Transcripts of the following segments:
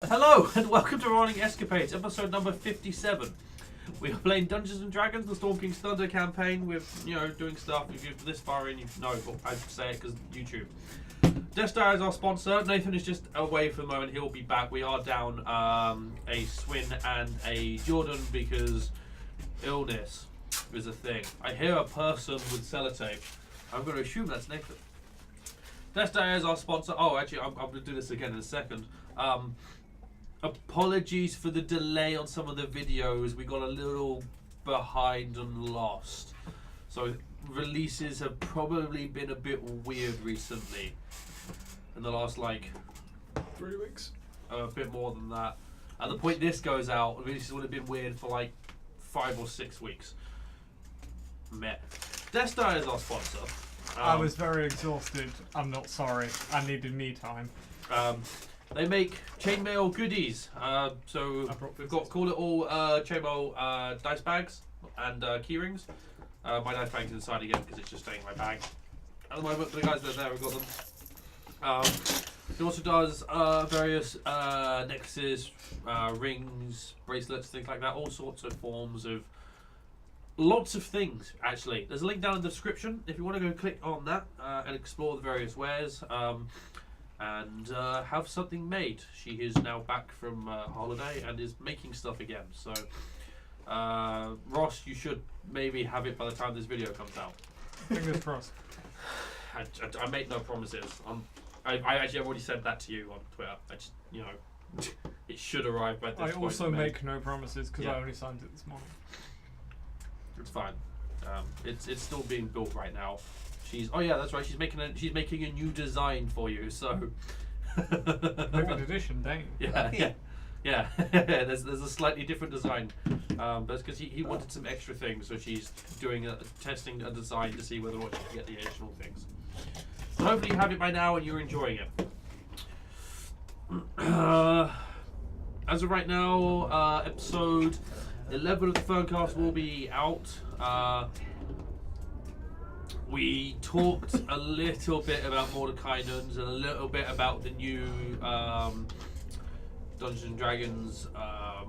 Hello and welcome to Rolling Escapades, episode number 57. We are playing Dungeons and Dragons, the Storm King's Thunder campaign with, doing stuff. If you're this far in, you know, I say it because YouTube. Destar is our sponsor. Nathan is just away for the moment. He'll be back. We are down a Swin and a Jordan because illness is a thing. I hear a person with sellotape. I'm going to assume that's Nathan. Destar is our sponsor. Oh, actually, I'm going to do this again in a second. Apologies for the delay on some of the videos. We got a little behind and lost. So releases have probably been a bit weird recently. In the last 3 weeks. A bit more than that. At the point this goes out, releases would have been weird for 5 or 6 weeks. Meh. Destar is our sponsor. I was very exhausted. I'm not sorry. I needed me time. They make chainmail goodies. So we've got Call It All chainmail dice bags and key rings. My dice bag's inside again because it's just staying in my bag. At the moment, the guys that are there have got them. It also does various necklaces, rings, bracelets, things like that. All sorts of forms of lots of things, actually. There's a link down in the description if you want to go click on that and explore the various wares. And have something made. She is now back from holiday and is making stuff again. So, Ross, you should maybe have it by the time this video comes out. Fingers crossed. I make no promises. I actually have already said that to you on Twitter. I just, it should arrive by this point. I also make no promises because I only signed it this morning. It's fine. It's still being built right now. Oh yeah, that's right. She's making a new design for you. So limited edition, dang. Yeah. There's a slightly different design, but it's because he wanted some extra things. So she's doing testing a design to see whether or not she can get the additional things. So hopefully you have it by now and you're enjoying it. As of right now, episode 11 of the FURN will be out. We talked a little bit about Mordecai Nuns and a little bit about the new Dungeons and Dragons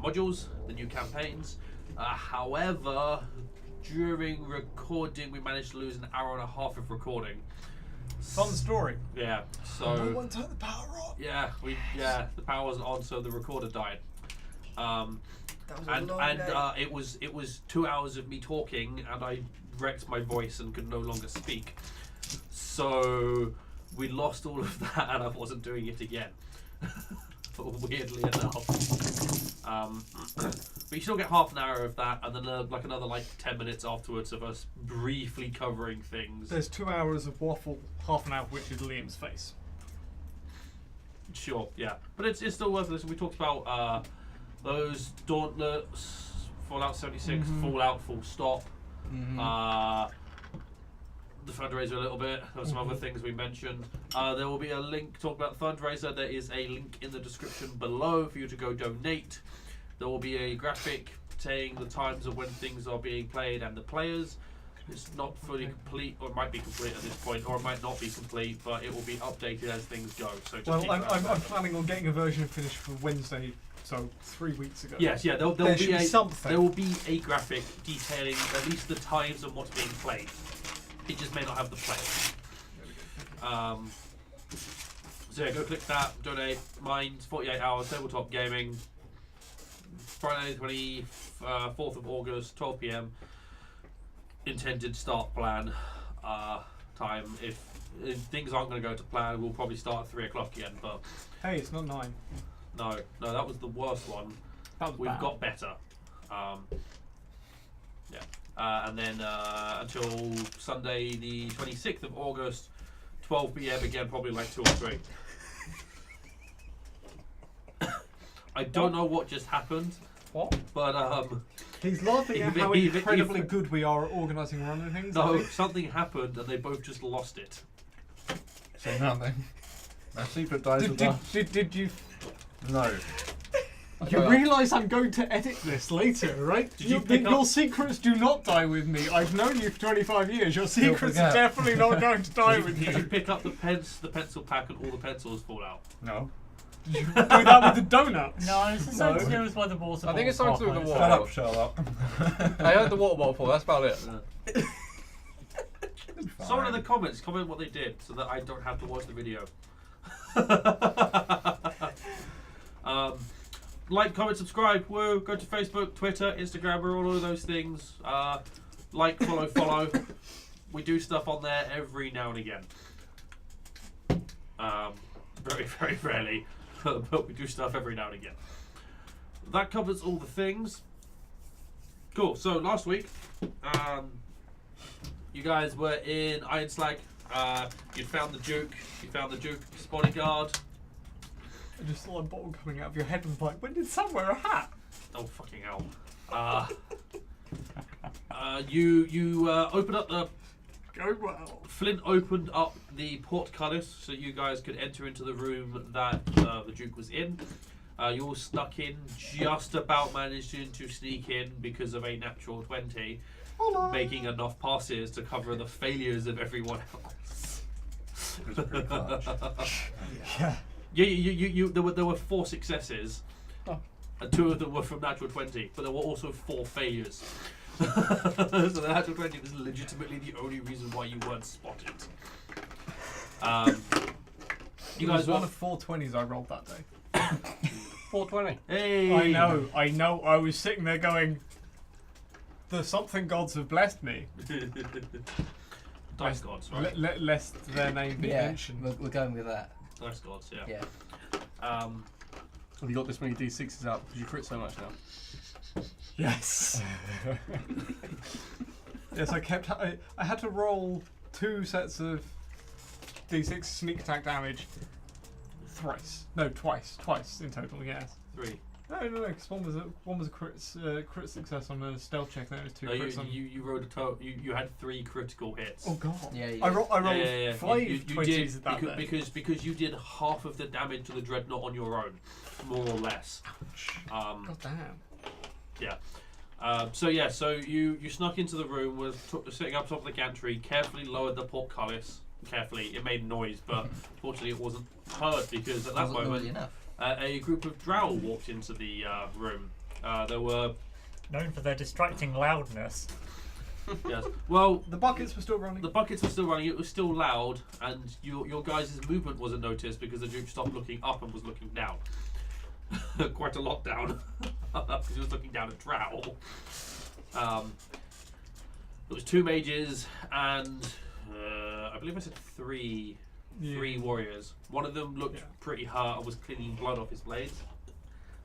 modules, the new campaigns. However, during recording, we managed to lose an hour and a half of recording. Fun story. Yeah. So. No one turned the power on. Yeah, the power wasn't on, so the recorder died. That was a long day. It was 2 hours of me talking, and I wrecked my voice and could no longer speak. So we lost all of that, and I wasn't doing it again. Weirdly enough. But you still get half an hour of that, and then another 10 minutes afterwards of us briefly covering things. There's 2 hours of waffle, half an hour of which is Liam's face. Sure, yeah, but it's still worth it. We talked about those Dauntlets, Fallout 76, Fallout full stop. The fundraiser a little bit. There were some other things we mentioned. There will be a link talk about the fundraiser. There is a link in the description below for you to go donate. There will be a graphic saying the times of when things are being played and the players. It's not fully complete, or it might be complete at this point, or it might not be complete, but it will be updated as things go. So just keep I'm planning on getting a version finished for Wednesday. So 3 weeks ago. Yes, yeah, there will be a graphic detailing at least the times and what's being played. It just may not have the players. So yeah, go click that, donate. Mine's 48 hours, tabletop gaming. Friday the 24th of August, 12 PM. Intended start plan time. If things aren't going to go to plan, we'll probably start at 3 o'clock again. But hey, it's not 9. No, that was the worst one. We've got better. And then until Sunday the 26th of August, 12 PM again, probably 2 or 3. I don't know what just happened. What? But he's laughing at how incredibly good we are at organising and running things. No, something happened and they both just lost it. So nothing. My secret dies with us. Did you? No. You realise I'm going to edit this later, right? Your secrets do not die with me. I've known you for 25 years. Your secrets are definitely not going to die with you. Did you pick up the pencil pack and all the pencils fall out? No. Did you do that with the donut? No, it's something to do with why the water I think it's bottle something to do with the pop, water. Shut up, Sherlock. I heard the water bottle fall, that's about it. Someone in the comments comment what they did so that I don't have to watch the video. Like, comment, subscribe. Woo! Go to Facebook, Twitter, Instagram. We're all of those things. Like, follow. We do stuff on there every now and again. Very, very rarely, but we do stuff every now and again. That covers all the things. Cool. So last week, you guys were in Ironslag. You found the Duke. You found the Duke's bodyguard. I just saw a bottle coming out of your head and was like, when did Sam wear a hat? Oh fucking hell! You opened up the. Go well. Flint opened up the portcullis so you guys could enter into the room that the Duke was in. You all snuck in, just about managing to sneak in because of a natural 20, making enough passes to cover the failures of everyone else. It was pretty clutch. Yeah. There were 4 successes, and 2 of them were from natural 20, but there were also 4 failures. So the natural 20 was legitimately the only reason why you weren't spotted. You guys one of 4 20s I rolled that day. 420. Hey! I know. I was sitting there going, the something gods have blessed me. Dice gods, right? Lest their name be mentioned. We're going with that. Dice gods, yeah. Yeah. Have you got this many D6s out because you crit so much now? Yes. Yes, I had to roll 2 sets of D6 sneak attack damage twice in total. Yes. 3. No, because one was a crit success on a stealth check. Then it was 2 No, crits on. you rolled a total. You had 3 critical hits. Oh god. Yeah, I rolled Yeah. 5 You 20s did at that day. because you did half of the damage to the Dreadnought on your own, more or less. God damn. Yeah. So you snuck into the room, was sitting up top of the gantry, carefully lowered the portcullis. Carefully, it made noise, but fortunately it wasn't heard because at that Wasn't noisy moment enough. a group of Drow walked into the room. There were known for their distracting loudness. yes. Well, The buckets were still running. the buckets were still running. It was still loud, and your guys' movement wasn't noticed because the Duke stopped looking up and was looking down. Quite a lot down because he was looking down at Drow. It was 2 mages and I believe I said 3 warriors. One of them looked pretty hurt and was cleaning blood off his blades.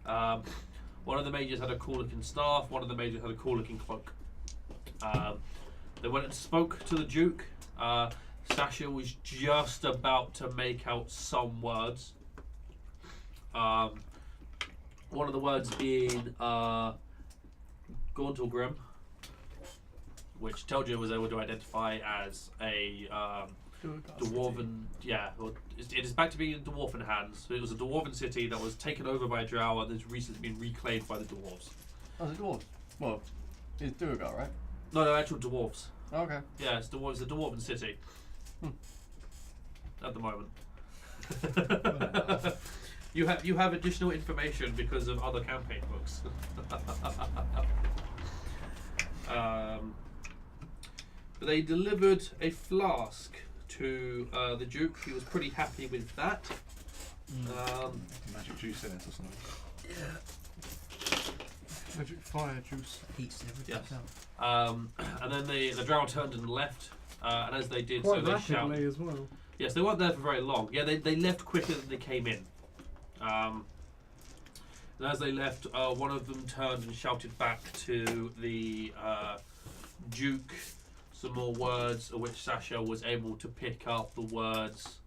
One of the mages had a cool looking staff. One of the mages had a cool looking cloak. They went and spoke to the Duke. Sasha was just about to make out some words. One of the words being Gauntlgrim, which Tel'dryn was able to identify as a dwarven. Yeah, well, it is back to being in dwarven hands. So it was a dwarven city that was taken over by Drow and has recently been reclaimed by the dwarves. Oh, the dwarves. Well, it's Duergar, right? No, actual dwarves. Oh, okay. Yeah, it's a dwarven city. At the moment. You have additional information because of other campaign books. But they delivered a flask to the Duke. He was pretty happy with that. Magic juice in it or something. Magic fire juice. Heats everything Yes. up. And then the Drow turned and left. And as they did, Quite so they rapidly shouted. as well. Yes, they weren't there for very long. Yeah, they left quicker than they came in. And as they left, one of them turned and shouted back to the Duke some more words, of which Sasha was able to pick up the words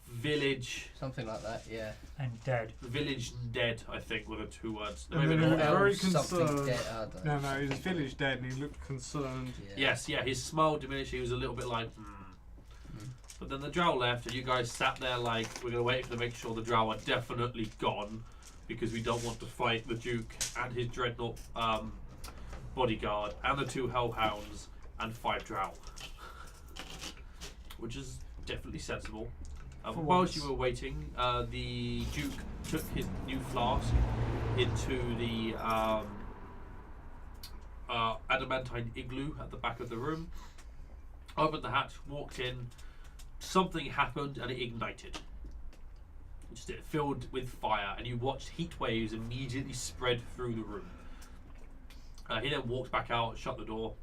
village. Something like that, yeah. And dead. Village and dead, I think, were the 2 words. And then Maybe he not. was very Elves, something concerned. dead. I don't know. No, he was village dead and he looked concerned. Yeah. Yes, yeah, his smile diminished. He was a little bit like, But then the Drow left, and you guys sat there like, we're going to wait to make sure the Drow are definitely gone, because we don't want to fight the Duke and his Dreadnought bodyguard, and the 2 Hellhounds, and 5 Drow. Which is definitely sensible. Whilst you were waiting, the Duke took his new flask into the adamantine igloo at the back of the room, opened the hatch, walked in, something happened and it ignited. It filled with fire, and you watched heat waves immediately spread through the room. He then walked back out, shut the door,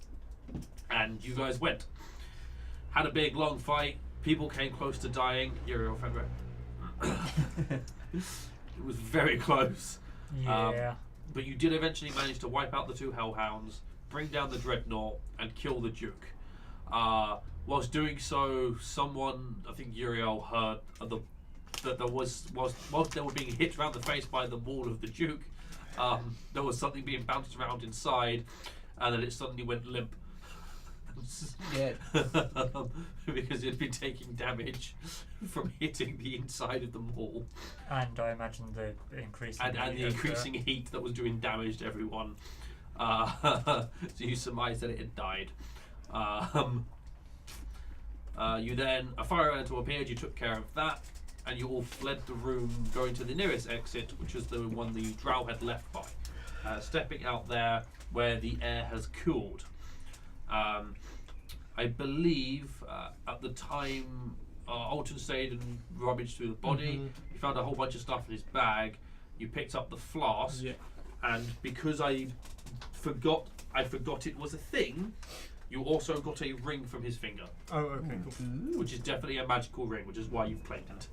and you guys went. Had a big long fight. People came close to dying. Uriel, Fenrir. It was very close. Yeah. But you did eventually manage to wipe out the 2 hellhounds, bring down the Dreadnought, and kill the Duke. Whilst doing so, someone, I think Uriel, heard that there was, whilst they were being hit around the face by the wall of the Duke, there was something being bounced around inside, and then it suddenly went limp. Yeah. Because it had been taking damage from hitting the inside of the wall. And I imagine the increasing And the increasing heat that was doing damage to everyone. So you surmised that it had died. You then, a fire elemental appeared, you took care of that, and you all fled the room, going to the nearest exit, which was the one the Drow had left by. Stepping out there where the air has cooled. I believe at the time Alton stayed and rummaged through the body. You found a whole bunch of stuff in his bag. You picked up the flask, and because I forgot it was a thing, you also got a ring from his finger. Oh, okay, cool. Which is definitely a magical ring, which is why you've claimed it.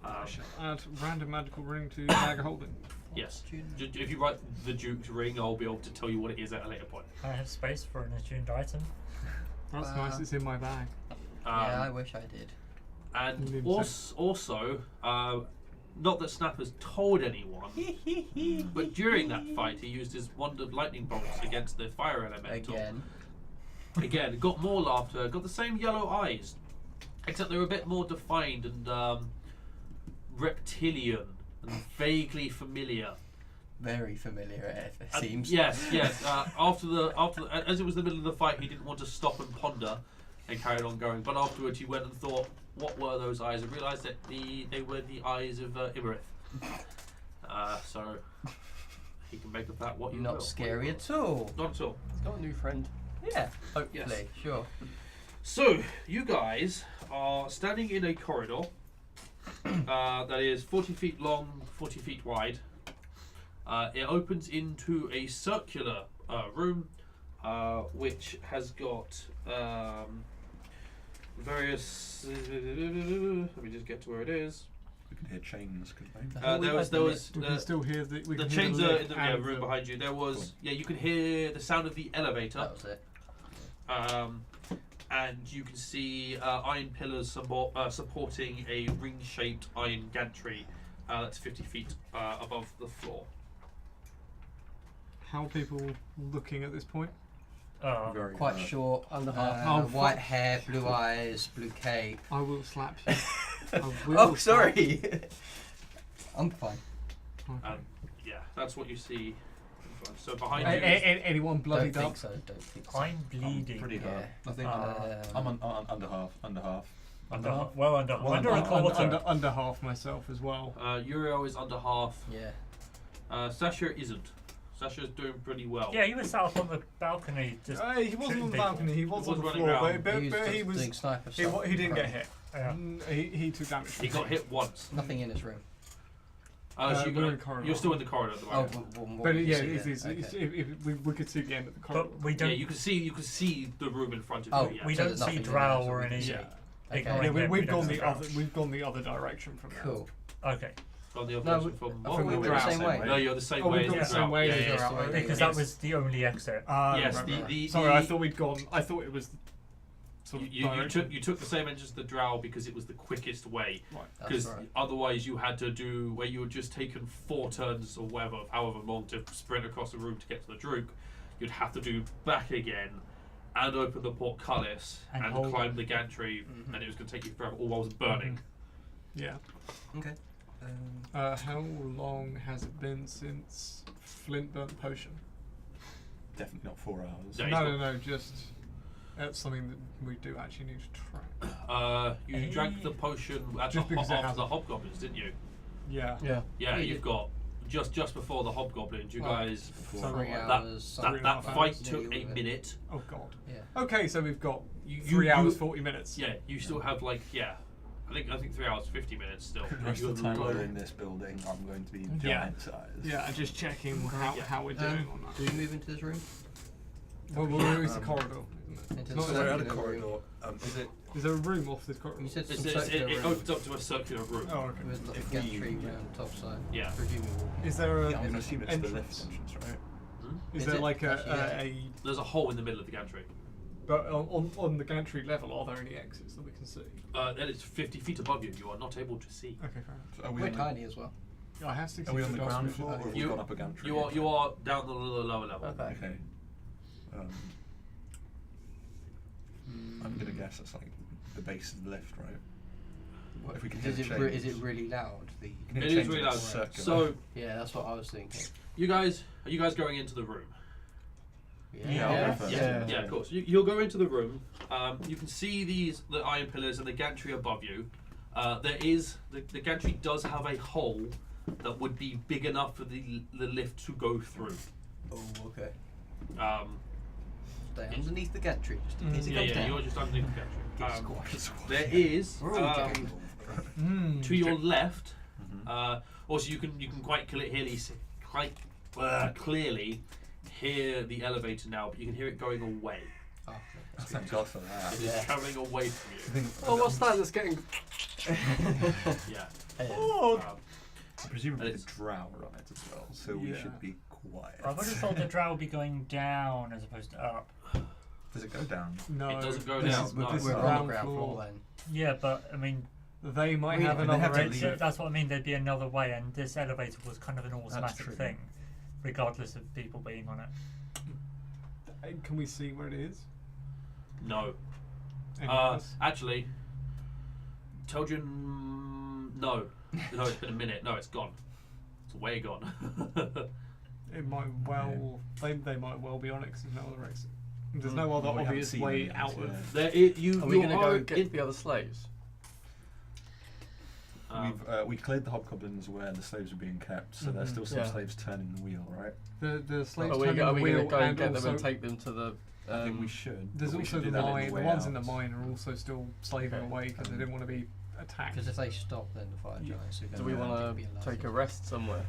Add random magical ring to bag of holding. Yes. If you write the Duke's ring, I'll be able to tell you what it is at a later point. I have space for an attuned item. That's nice, it's in my bag. Yeah, I wish I did. And also, not that Snap has told anyone, but during that fight he used his wand of lightning bolts against the fire elemental. Again, got more laughter, got the same yellow eyes, except they were a bit more defined and reptilian and vaguely familiar. Very familiar, it seems. Yes. As it was the middle of the fight, he didn't want to stop and ponder, and carried on going. But afterwards, he went and thought, "What were those eyes?" and realised that they were the eyes of Imerith. So he can make of that what you will. Not scary at all. Not at all. He's got a new friend. Yeah, hopefully, sure. So you guys are standing in a corridor that is 40 feet long, 40 feet wide. It opens into a circular room, which has got various. Let me just get to where it is. We can hear chains, couldn't we? We can still hear the chains are in the room behind you. There was you can hear the sound of the elevator. That was it. And you can see iron pillars supporting a ring-shaped iron gantry that's 50 feet above the floor. How are people looking at this point? Very Quite short, Under half. white hair, blue eyes, blue cape. I will slap you. Oh, sorry. I'm fine. Okay. Yeah, that's what you see. So behind you, Anyone bloodied Don't up? think so. Don't think so. I'm bleeding. Pretty hard. Yeah. I think I'm under half. Under half. Under a quarter. Under half myself as well. Uriel is under half. Yeah. Sasha isn't. Sasha's doing pretty well. Yeah, he was sat up on the balcony. Just He wasn't on the people. balcony. He was on the running floor, around. but he he was was. doing sniper He stuff. didn't get hit. Yeah. He took damage. He got hit once. Nothing in his room. So we're in corridor. you're still in the corridor at the Oh, moment. what But did you see yeah, there? Okay. we could see the end of the corridor. But we don't. Yeah, you can see the room in front of Oh, you. Yeah. we So don't there's see nothing in Drow there, or so we any. can see. Yeah. Okay. ignoring Yeah, them, we've we don't gone see the Drow. other. We've gone the other direction from there. Cool. Okay. On the other No, person from I what? think we the were the Drow. same way. No, you're the same Oh, way we've as gone the the same Drow. way Yeah, as yeah, the yeah. Drow. Because that was the only exit. Yes, Right. Sorry, I thought we'd gone. I thought it was. Sort of you took the same entrance as the Drow because it was the quickest way. That's Because right. otherwise you had to do where you had just taken 4 turns or whatever, however long to sprint across the room to get to the Druk. You'd have to do back again and open the portcullis And and hold climb it. the gantry, and it was going to take you forever, all while it was burning. Yeah. Okay. How long has it been since Flint burnt the potion? Definitely not 4 hours. Yeah, he's No, just That's something that we do actually need to track. You drank the potion Just because it after has the a- hobgoblins, didn't you? Yeah. Yeah. Yeah, Oh, you you've got just before the hobgoblins. You guys, So Three that- hours. that 3.5 fight hours. took Nearly a all of it. minute. Oh god. Yeah. Okay, so we've got You- 3 you- hours, you- 40 minutes. Yeah, you still have like I think 3 hours 50 minutes still. The rest You're of the time low. we're in this building, I'm going to be Yeah. giant size. Yeah, and just checking Yeah. how we're doing on that. Do we move into this room? Well, we'll use the corridor. Isn't it? Into Not the So we're at a circular room. corridor. Is it? Is there a room off this corridor? You said It's, some it's, circular it room opens up to a circular room. Oh, okay. with like If a gantry we- around the top side. Yeah. Presumably walking. Is there a Yeah, I'm going to assume it's the lift entrance? entrance, right? Hmm? Is Is there it? like Actually, yeah. a There's a hole in the middle of the gantry. but on the gantry level, are there any exits that we can see? That is 50 feet above you. You are not able to see. Okay, fair enough. So are we We're on the, tiny as well. I have 60 are we on the foot ground doors. floor or have we You- gone up a gantry? You are down the lower level. Okay. Um, I'm going to guess it's like the base of the lift, right? What- If we can is hear it the is it chains. really loud? The Can It you is change really it loud. to circular? So yeah, that's what I was thinking. are you guys going into the room? Yeah, I'll go first. Yeah, of course. You'll go into the room. You can see the iron pillars and the gantry above you. There is the gantry does have a hole that would be big enough for the lift to go through. Oh, okay. Stay Yeah. underneath the gantry just in case it Yeah, comes yeah, down. you're just underneath the gantry. Squash. There is We're all getting to your left. Mhm. Also, you can quite clearly hear the elevator now, but you can hear it going away. Oh, Thank God for that. It is Yeah. travelling away from you. Oh, what's that? That's getting. Yeah. Oh. Presumably And the Drow are on it as well, so we Yeah. should be quiet. I would have thought the drow would be going down as opposed to up. Does it go down? No, It doesn't go this down, is- no. this is we're on ground the ground floor. floor then. Yeah, but I mean, They might We- have they another have to exit. leave. that's what I mean. There'd be another way, and this elevator was kind of an true. automatic thing, regardless of people being on it. Can we see where it is? No. Anyone else? Actually, Tel'dryn. No, it's been a minute. No, it's gone. It's way gone. It might well. They might well be on it 'cause there's no other exit. There's no other Well, we haven't obvious seen way any out yet. of. There is, you. Are we you going to are go get in- the other slaves? We cleared the hobgoblins where the slaves were being kept, so there's still some Yeah. slaves turning the wheel, right? The slaves Are we, turning are the we wheel going to go and get also, them and take them to the? I think we should. There's but we also should the do that mine. The way ones out. in the mine are also still slaving Okay. away because they didn't want to be attacked. Because if they stop, then the fire Yeah. giants are going Do we to want be to allowed take to. a rest somewhere?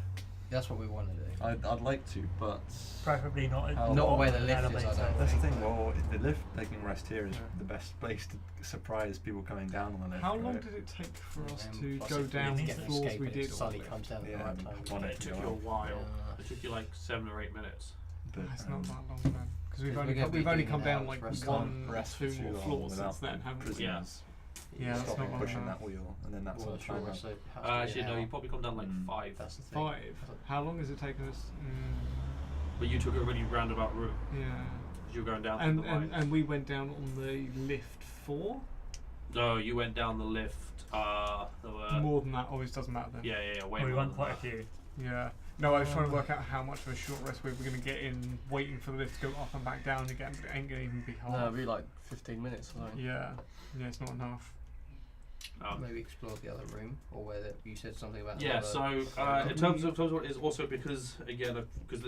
That's what we want to do. I'd like to, but Preferably not. Not where the an lift is, I elevator. don't that's the think. thing. Well, if the lift taking rest here is Yeah. the best place to surprise people coming down on the lift. How long right? did it take for us Plus to if go we down need the to get an floors escape we and it did? on suddenly it? comes down at the Yeah, right and time. one It it took go you a up. while. Yeah. It took you like 7 or 8 minutes. But, That's not that long then. Because we've Because only we're come, gonna be we've only doing come an down hour's like rest. one, rest two for too more long floors without since then, haven't we? prisoners Yeah, that's stopping not pushing long that wheel, and then that's Well, all sure, time. so it has to be Actually, an no, hour. you probably come down like 5. That's the thing. 5. How long has it taken us? But you took a really roundabout route. Yeah. 'Cause you were going down through And, the mine. and we went down on the lift 4. No, you went down the lift. There were. More than that always doesn't matter then. Yeah, way We more went than quite a that. few. Yeah. No, I was trying to work out how much of a short rest we were going to get in waiting for the lift to go up and back down again, but it ain't going to even be No, hard. it'd be like 15 minutes or something. Yeah. Yeah, it's not enough. Maybe explore the other room, or where you said something about. Yeah, another- so in terms of what is also because again because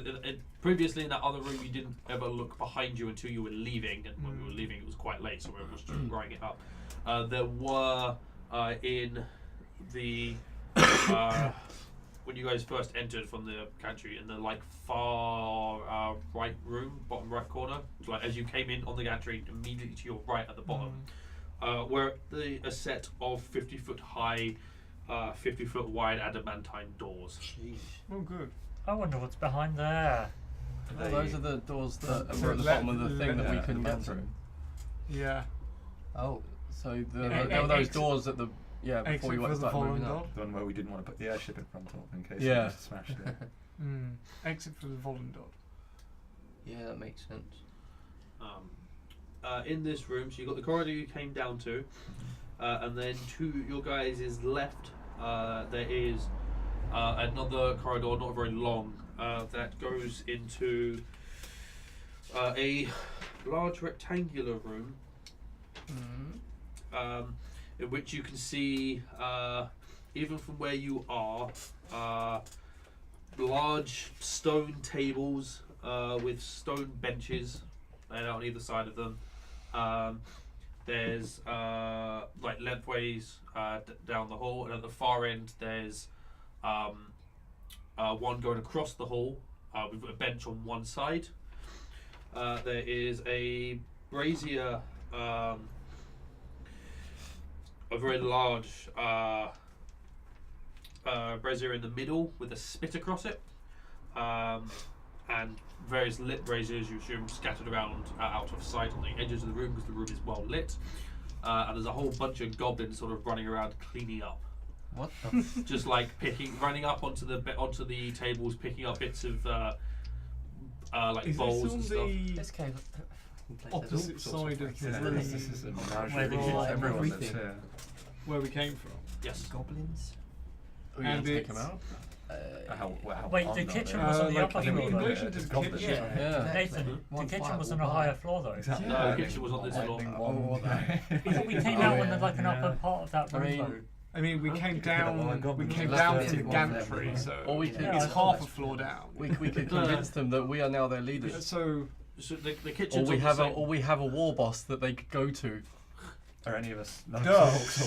previously in that other room you didn't ever look behind you until you were leaving, and when we were leaving it was quite late, so we were just growing it up. There were in the when you guys first entered from the gantry in the like far right room, bottom right corner, like as you came in on the gantry, immediately to your right at the bottom. Were a set of 50-foot high, 50-foot wide adamantine doors. Jeez. Oh, good. I wonder what's behind there. Oh, those are the doors that So were at the let- bottom of the thing that we let- couldn't the get through. bathroom. Yeah. Oh, So Yeah, there were those exit- doors at the before Except you for went the started moving Volundar. up. The one where we didn't want to put the airship in front of in case Yeah. it just smashed it. Exit for the Volundar. yeah, that makes sense. In this room, so you got the corridor you came down to, and then to your guys' left, there is another corridor, not very long, that goes into large rectangular room in which you can see, even from where you are, large stone tables with stone benches laid out on either side of them. There's like lengthways down the hall, and at the far end there's one going across the hall with a bench on one side. There is a brazier, a very large brazier in the middle with a spit across it, and various lit braziers, you assume, scattered around out of sight on the edges of the room because the room is well lit. And there's a whole bunch of goblins sort of running around cleaning up. What the? Just like running up onto the tables, picking up bits of like Is bowls this and on stuff. This cave. opposite side of the Yeah, room this is a Where menagerie. the- Everyone that's everything. here. where we came from? Yes. Goblins. Are we going And to take him it's- out? How Wait, armed the are kitchen they? was on the like upper in floor. relation though. to the Goblins, kitchen. right? Yeah. Nathan, the One kitchen fire was will on a buy. higher floor though. Exactly. No, the kitchen was on this floor. Lightning Oh, one. I thought we came Oh, out yeah, on like an yeah. upper part of that I room mean, though. I mean, we came could put that one on down. We goblins. came Let's down do to the it. gantry, so Or we Yeah, could I it's thought half a floor down. we could convince them that we are now their leaders. So So the Or kitchen's we on the have same. or we have a war boss that they could go to. Are any of us? Duh.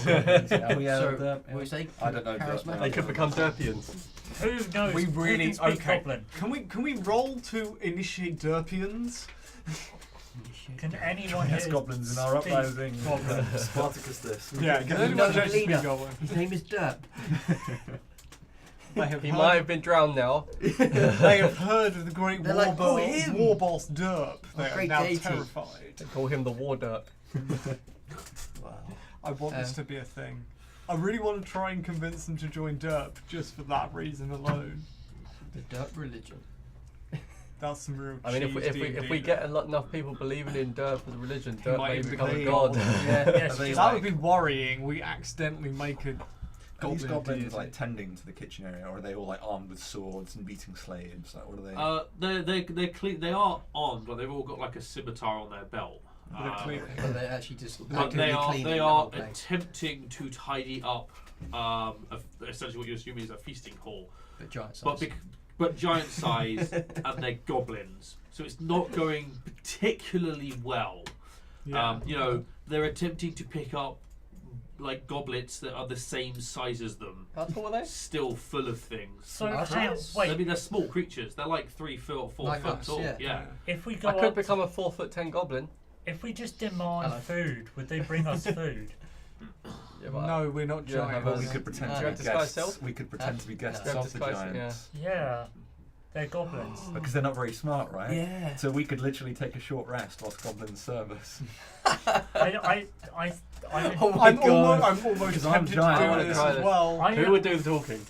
Yeah, we So, have what we say? I don't know. Charismatic? They could become Derpians. Who knows? we Who really can speak okay. Goblin? Can we roll to initiate Derpians? Can anyone Yes, here goblins in our speak uprising. Goblin? Spartacus this. Yeah, can You anyone know the actually speak leader. Goblin? His name is Derp. They have He heard, might have been drowned now. they have heard of the great They're war, like, "Oh, him!" war boss Derp. They are great now deity. terrified. They call him the War Derp. Wow. I want this to be a thing. I really want to try and convince them to join Derp just for that reason alone. The Derp religion. That's some real. I mean, if cheese we D&D get enough people believing in Derp as a religion, Derp might may even become a become god. God. Yeah. Yes, Are they just that like- would be worrying. We accidentally make a Are these goblin goblins deity. like tending to the kitchen area, or are they all like armed with swords and beating slaves? Like, what are they? They're clean. They are armed, but they've all got like a scimitar on their belt. They're clean. But they're actually just. But they actively are cleaning the are whole place. attempting to tidy up essentially what you assume is a feasting hall, But giant size. but giant size, and they're goblins, so it's not going particularly well. Yeah. You know, they're attempting to pick up like goblets that are the same size as them, How tall are they? still full of things. So Are hang, they? I wait, mean, they're small creatures. They're like 3 foot, 4 Like foot us, tall. yeah. if we I go could up, become a 4'10" goblin. if we just demand Hello. food, would they bring us food? Yeah, but No, we're not You don't giants. have Well, a- we could pretend Do to you be have disguise guests. self? We could pretend to be guests No. of the Disguise, giants. Yeah, they're goblins. Because they're not very smart, right? Yeah. So we could literally take a short rest whilst goblins serve us. I Oh my I'm God. almost Because I'm tempted to giant. I do wanna this try as this. well. Who would do the talking?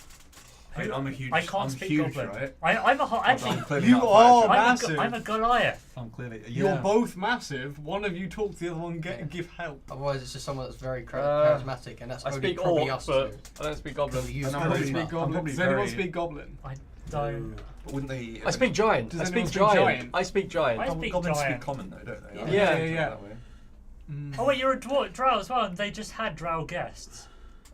I'm a huge. I can't I'm speak huge, Goblin. right? I'm a actually. I'm clearly You not a are fighter. massive. I'm a Goliath. I'm clearly. You're Yeah. both massive. One of you talks, the other one Yeah. give help. Otherwise, it's just someone that's very charismatic, and that's I only speak probably Orc, us but two. I don't speak Goblin. We use And I'm Anyone probably- speak charisma. I'm goblin? probably Does anyone very- speak goblin? I don't. But wouldn't they? I speak giant. Does I anyone speak speak giant. giant? I speak giant. I speak Goblins giant. speak common though, don't they? Yeah. Yeah. That way. Oh wait, you're a Drow as well, and they just had Drow guests.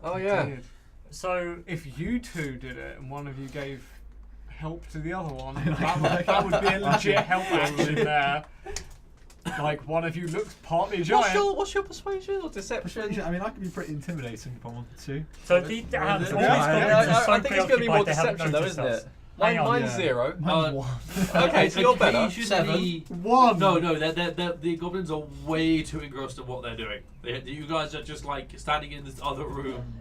Oh yeah. Dude, So if you two did it and one of you gave help to the other one, that would be a legit help action there. Like one of you looks partly giant. What's your persuasion or deception? Persuasion. I mean, I could be pretty intimidating if I wanted to. So the Yeah, all these yeah, goblins are so I think it's going to be more preoccupied they haven't deception though, noticed isn't us. it? Hang on. Mine's Yeah. 0. Mine's one. Okay, so you're better. Occasionally- One. No, the goblins are way too engrossed in what they're doing. You guys are just like standing in this other room,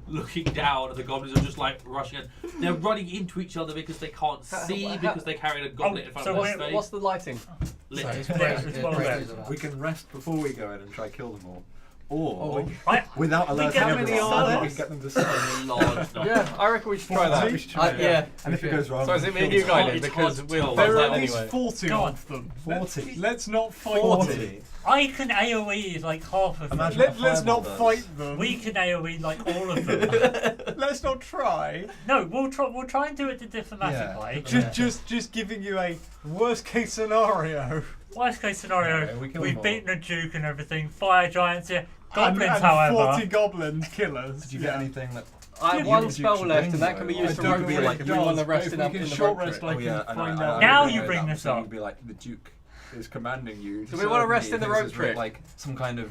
looking down, and the goblins are just like rushing in. They're running into each other because they can't see because they carried a goblet in front so of their wait, face. What's the lighting? Lit. So it's Yeah, great. it's well lit. We can rest before we go in and try kill them all. Or I, without We alerting get everyone, many are we can get them to stay. A large number. Yeah, I reckon we should try that. We should try it. Yeah. And if it goes wrong, So is it me and kill you them. guys then? It's Because hard to we'll tell. There buzz are that at least anyway. 40 Go on. of them. 40. Let's not fight 40. them. I can AoE like half of them. Imagine- Let's not Fireball fight them. We can AoE like all of them. Let's not try. No, we'll try and do it the diplomatic Yeah. way. Just giving you a worst case scenario. Worst case scenario, Okay, we kill we've them all. beaten a duke and everything. Fire giants here. Goblins, and however. 40 goblins killers. Did you get anything that? I have Yeah, one you spell should left, bring and that can be though. used to I rope don't me. think Like it we want to does, rest but in if up we in can the short rope rest, trick. like, Oh yeah, find I out. Now really you know bring that, this so up. You'd be like the Duke is commanding you. Do we wanna rest in the rope This is trick? Like some kind of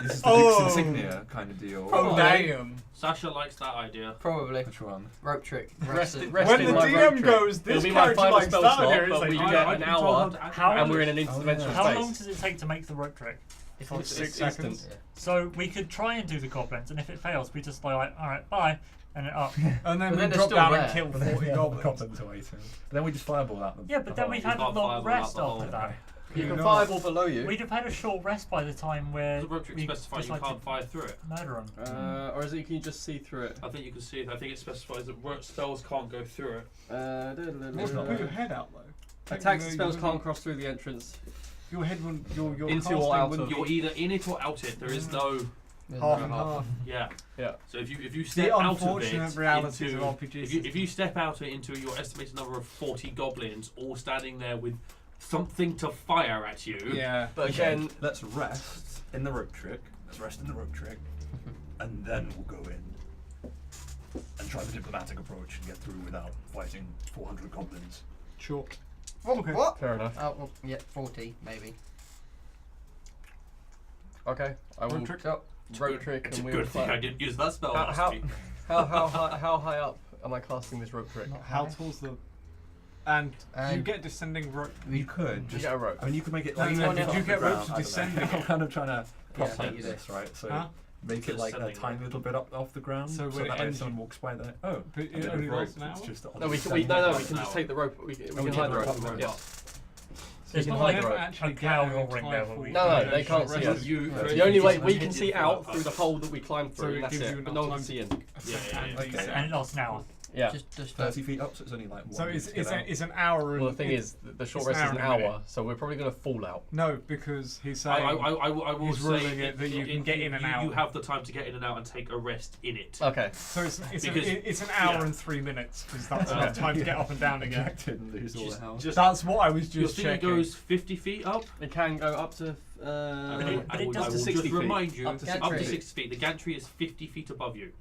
this is the Oh. Duke's insignia kind of deal. Oh, damn. Sasha likes that idea. Probably. Which one? Rope trick. Resting When the my rope DM trick. goes, It'll this be my character final likes spell that slot, idea. but It's we like, get I an can tell hour, how to How- and we're in an interdimensional How long space. does it take to make the rope trick? It's like It's 6 instant. seconds. So we could try and do the goblins, and if it fails, we just like, alright, bye, and then up. And then But we then they're drop still down there. and kill 40 goblins. Goblins waiting. But then we just fireball at them. Yeah, but then we've You had a can't long fireball out rest the hole. after that. You You can know. fireball below you. We'd have had a short rest by the time where The rope trick we specifies you decided can't to fire through it. murder them. Or is it you can just see through it? I think you can see it. I think it specifies that spells can't go through it. What's to put your head out though? Attacks and Technically, spells you- can't cross through the entrance. Your head wouldn't. Your Into or casting out wouldn't of. You're either in it or out it. There is no There's half no and half. half. yeah. Yeah. So if you The step out of unfortunate it realities into, of RPG if you step out into your estimated number of 40 goblins all standing there with something to fire at you. Yeah. But again, let's rest in the rope trick. Let's rest in the rope trick, and then we'll go in and try the diplomatic approach and get through without fighting 400 goblins. Sure. Okay. What? fair enough. Oh, well, yeah, 40 maybe. Okay, I will Rope trick. rope trick, It's a and we good will thing I fire. didn't use that spell How- last how- week. How high up am I casting this rope trick? How tall's the? And you And- get descending rope. You could You just. get a rope. I mean, you could make it No, like. no, 10 did feet you off get the rope ground, to I don't descend know. it? I'm kind of trying to Yeah, prop thank up you. this, right? So Huh? make it like a Descending tiny little bit up off the ground, So so when it that when ends, someone walks by there, oh, But a it bit only of rope. lasts an It's hour? just No, we can. we just hour. take the rope. We can we hide can the hide rope. the rope. Yeah. So it's You not can like hide the rope. actually a get cow an ring there entire where we No, they can't see us. You, The only way we you can see hit out the through the hole that we climbed So through, it and that's gives you it. But enough no one time can see in. Okay. and it lasts an hour. Yeah. Just 30 feet up, so it's only like 1 So minute it's to get out. it's an hour. And Well, the thing is, the short it's rest is an an hour and a hour, so we're probably going to fall out. no, because he's I saying will he's say ruling it that you can get in and out. You have the time to get in and out and take a rest in it. Okay. so. It's Because- it's an hour yeah. and 3 minutes because that's enough time to get up and down again. Ejected and lose all the health. That's what I was Your just thing checking. goes 50 feet up. It can go up to. But it I will does- just 60 feet. remind you, Up to up to 60 60 feet. The gantry is 50 feet above you.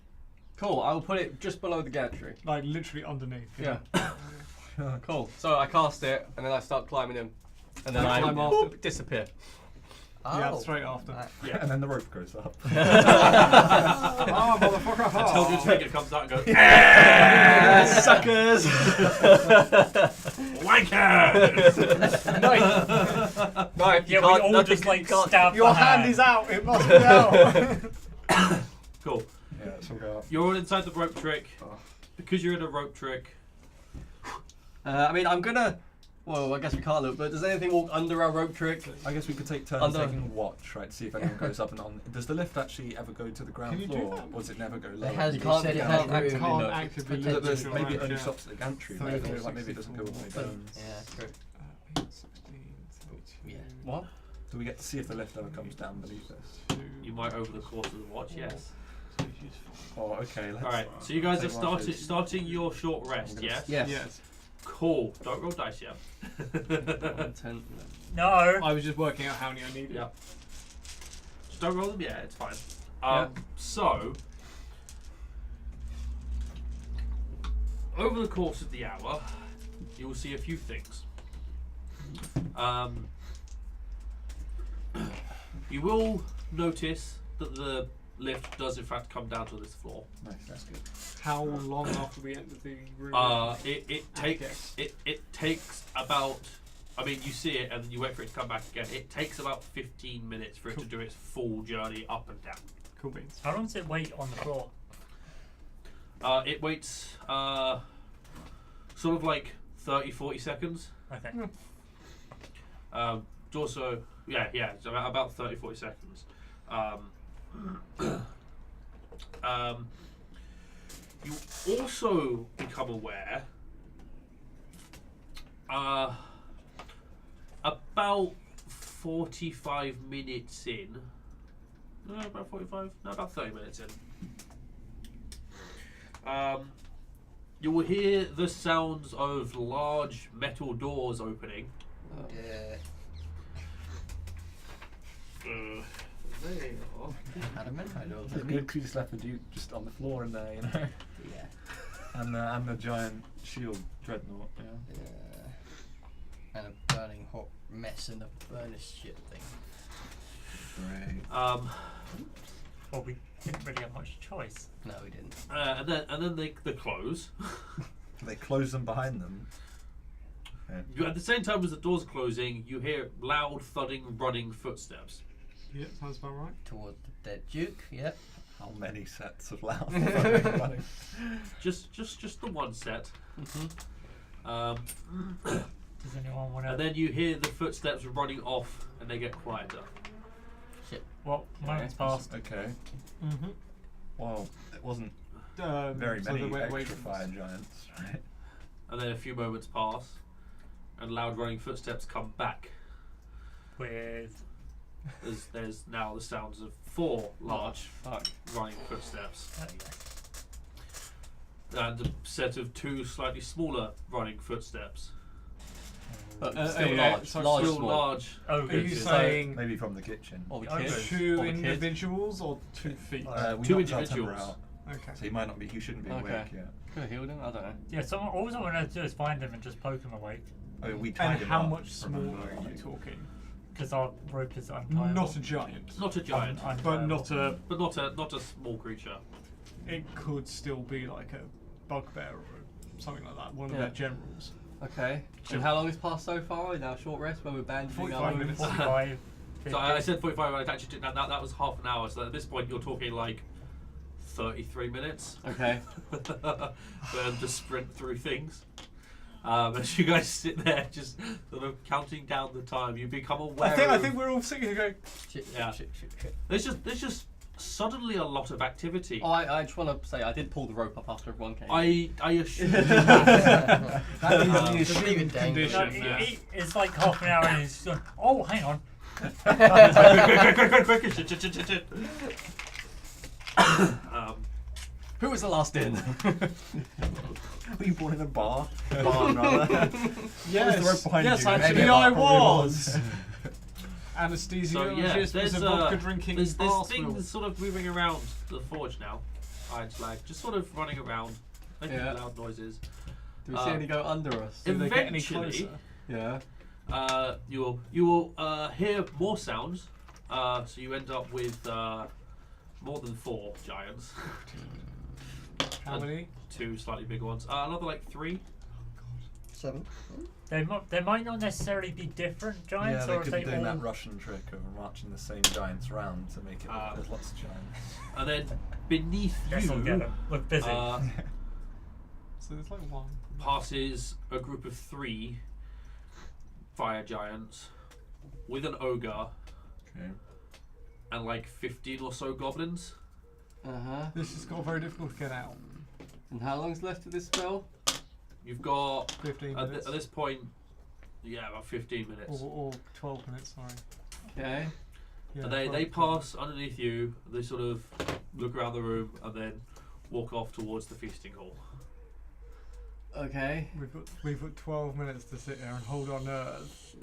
Cool. I'll put it just below the gantry. Like literally underneath. Yeah. Cool. So I cast it, and then I start climbing in, and then You I climb whoop, disappear. Yeah, Oh. straight after. Yeah. And then the rope goes up. Oh, motherfucker! Until your trigger comes out and goes, Suckers! wankers! Right, Yeah, we all just like stab Your the hand is out. It must be out. Cool. Yeah, so we'll go up. You're all inside the rope trick. Oh. Because you're in a rope trick. I mean, I'm gonna. Well, I guess we can't look, but does anything walk under our rope trick? I guess we could take turns Under- taking watch, right? To see if anyone goes up and on. Does the lift actually ever go to the ground Can you do floor, that? or does it never go lower? It has. You It can't- said you it can't has actively room. look. actively Potentially. look. Maybe it only Yeah. stops at the gantry. 30, Maybe, like maybe it doesn't go all the way down. Yeah, true. 16, 32, Yeah. What? Do we get to see if the lift ever comes down beneath us? You might over the course of the watch, yes. Oh, okay. Let's Alright, so you guys take have started watches. starting your short rest, gonna yes? Yes. Yes. Cool. Don't roll dice yet. 10. No. I was just working out how many I needed. Yeah. Just don't roll them yet, it's fine. Yeah. So, over the course of the hour, you will see a few things. You will notice that the lift does in fact come down to this floor. Nice, that's good. How long after we enter the room? It takes it takes about. I mean, you see it and then you wait for it to come back again. It takes about 15 minutes for it to do its full journey up and down. Cool beans. How long does it wait on the floor? It waits sort of like 30-40 seconds. Okay. It's also it's about 30-40 seconds. You also become aware about 45 minutes in. No, about 45. No, about 30 minutes in. You will hear the sounds of large metal doors opening. Yeah. They are. Adamant, I know. It's good because you just left the Duke just on the floor in there, you know. Yeah. And the giant shield Dreadnought, yeah. Yeah. And a burning hot mess in the furnace shit thing. Great. Well, we didn't really have much choice. No, we didn't. And then they close. They close them behind them. At the same time as the doors are closing, you hear loud thudding, running footsteps. Yeah, sounds about right. Toward the dead Duke, yep. How many sets of loud running? Just the one set. Does anyone want And to? then you hear the footsteps running off, and they get quieter. Shit. Well, moments passed. Okay. Mm-hmm. Well, it wasn't very many extra fire giants, right? And then a few moments pass, and loud running footsteps come back. With There's now the sounds of 4 large running footsteps, and a set of 2 slightly smaller running footsteps. Still yeah, large. so large, Still small. large. Oh, Are you good. saying Maybe from the kitchen. Or the Oh, kid. two Or the kid. individuals or 2 feet? We 2 knocked our temper individuals. out, Okay. so he might not be. He shouldn't be Okay. awake yet. Could have healed him. I don't know. Yeah, all I want to do is find him and just poke him awake. I mean, we tied And him how up, much smaller remember? are you talking? Because our rope is untiable. Not a giant, Not a giant, but not a. but not a small creature. It could still be like a bugbear or something like that. One of Yeah. their generals. Okay. And how long has passed so far? In our short rest where we're bandaging 45 our minutes. 45. So I said 45, but I actually did that was half an hour. So at this point, you're talking like 33 minutes. Okay. For them to sprint through things. As you guys sit there, just sort of counting down the time, you become aware. I think we're all sitting here going. Shit, Yeah. shit. There's just suddenly a lot of activity. Oh, I just want to say I did pull the rope up after everyone came. I assume That is Doesn't even dangerous. No, condition. Yeah. it's like half an hour and he's going, oh, hang on. quick, shit. Who was the last in? Were you born in a bar? Barn, rather. Yes, the rope behind yes, you? actually Maybe I probably was. So Anesthesiologist yeah, was there's a vodka drinking there's bath things wheel. sort of moving around the forge now. Ironslag, just sort of running around, making Yeah. loud noises. Do we see any go under us? Do they get any Eventually, closer? Yeah. you will hear more sounds. So you end up with more than 4 giants. How many? 2 slightly bigger ones. Another like 3. 7. They might not necessarily be different giants, Yeah, they or if could they be doing all. that Russian trick of marching the same giants round to make it look there's lots of giants. And then beneath Guess I'll get you them. Look busy. So there's like 1. passes a group of 3 fire giants with an ogre Okay. and like 15 or so goblins. This has got very difficult to get out. And how long's left of this spell? You've got 15 at, minutes. at this point, yeah, about 15 minutes. Or 12 minutes, sorry. Okay. Yeah, And they 12. pass underneath you. They sort of look around the room and then walk off towards the feasting hall. Okay. We've got 12 minutes to sit here and hold our nerves.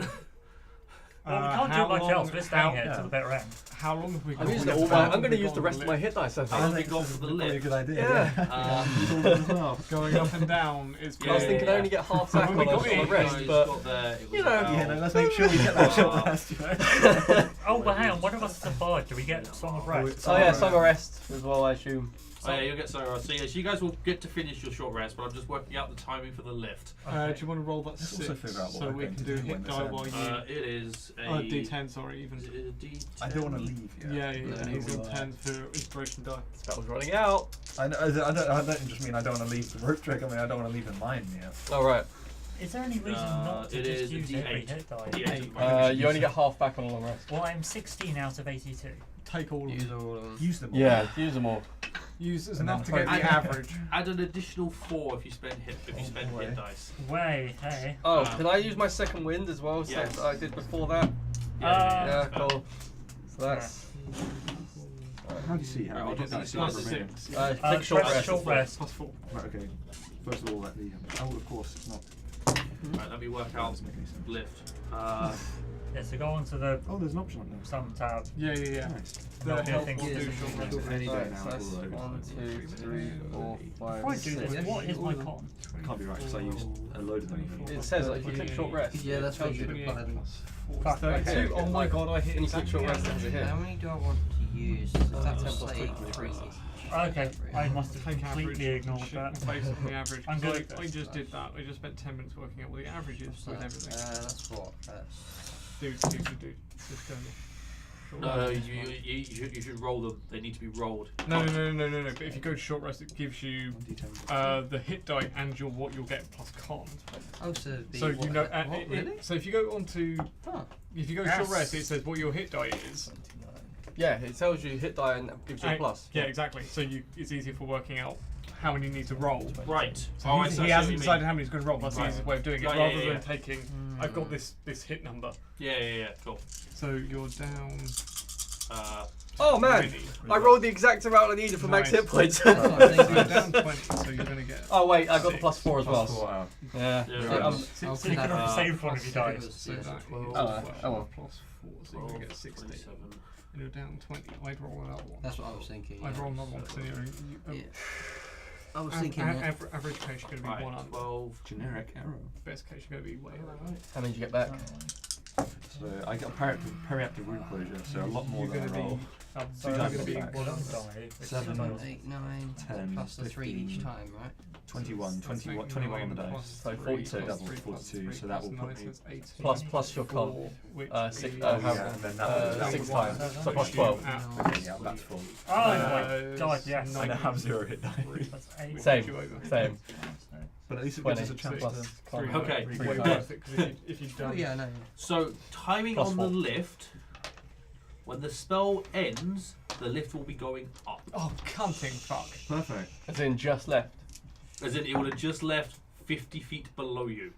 Well, we can't do how much long- else. We're staying how- here yeah. till the bitter end. How long have we got? I'm left? How long I'm have going to we use the got rest of my left? hit dice. I How think. long have we got for the Probably a lift? good idea. Yeah. Going up and down is Yeah, I was good. thinking I only get half back When on we a got in, on a rest, Guys but got there, it was you know, about- Yeah, no, let's make sure we get that short rest, you know. Oh, but hang on. One of us is a bard. Do we get Song of Rest? Oh yeah, song of rest as well, I assume. Oh yeah, you'll get so yes, you guys will get to finish your short rest, but I'm just working out the timing for the lift. Do you want to roll that Let's 6 also figure out what so we're we going can to do do hit when this die ends. while you... It is a D10, sorry, even. Is it a D10? I don't want to leave yet. Yeah, he's on 10 for inspiration die. spell's running out. I don't just mean I don't want to leave the rope trick. I mean I don't want to leave in mine yet. All right. Is there any reason not to it just is a use every D8. hit die? D8 at the moment. You only get half back on a long rest. Well, I'm 16 out of 82. Take all of Use them. all of them. Use them all. Yeah, use them all. Use as And enough to then get the focus. average. Add an additional 4 if you spend hit dice. Way, hey. Oh, can I use my second wind as well? Yes. Since I did before that. Yeah, Yeah, cool. So that's How do you see? I'll do that. Plus 6. click short press rest. short rest. Plus 4. Right, okay. First of all, let the. Oh, of course, it's not. Right, let me work out Doesn't make any sense. lift. Yeah, so go on to the Oh, there's an option on there. some tab. Yeah. Nice. The Not help getting will do Yeah, short rest. Any day Right, now. so that's all those. 1, 2, 3, 4, Before I 5, do 6. this, what is my con? Can't be right because I used a load of them. It says that if you click short rest, Yeah, that's what it you tells should you- apply them. Fuck, 32. Oh my god, I hit When you click exactly short rest, does it hit? How many do I want to use? Does that 10 plus say 20. 3? Okay, I must have Take completely average, ignored that. based on the average. I'm 'cause good at I this just stuff. did that. I just spent 10 minutes working out what the average is with everything. That's what? Dude. Just go. No, you should roll them. They need to be rolled. No. But if you go to short rest, it gives you the hit die and what you'll get plus con. Oh, so it'd be So you know. what, really? So if you go on to, Huh. if you go short rest, it says what your hit die is. Yeah, it tells you hit die and gives you a plus. Yeah, exactly. So it's easier for working out how many you need to roll. Right. So I he see what hasn't you decided mean. how many he's going to roll. That's the Right. easiest way of doing it, Right, rather yeah. than taking. I've got this hit number. Yeah. Cool. So you're down. Oh man, 20. I rolled the exact amount I needed for max Nice. hit points. That's what I'm So you're thinking. down 20, so you're going to get. Oh wait, I got the 6. plus 4 as well. Yeah. Yeah. So, I'll So you could have Uh, saved one of you guys. So that 12. is Oh, 12 plus 4, so you're going to get 16. 27. And you're down 20. I'd roll another one. That's what I was thinking. I'd yeah. roll another one. So Yeah. I was thinking that. average case you're going to be Right. 1 under. 12. Generic arrow. Best case you're going to be way over. how many did you get back? So I got periaptive wound closure, so a lot more You're than I gonna be- roll. So Two you're times going to be back. 1 under. 7, 8, 9, 10, plus the 3 each 15, time, right? 21 on the dice. So 42. Double 42, so that will put me- Plus your con. 6 yeah, and then that 6 will- times. So plus 12. Okay, yeah, that's full. Oh my god, yes. I now have 0 hit die. That's 8. Same. But at least it gives us a 20 chance plus to... con. Okay. Way worth it, 'cause if you've Oh, done. yeah, I know. So timing Plus on 4. the lift. When the spell ends, the lift will be going up. Oh, cunting fuck. Perfect. As in just left. As in, it will have just left 50 feet below you.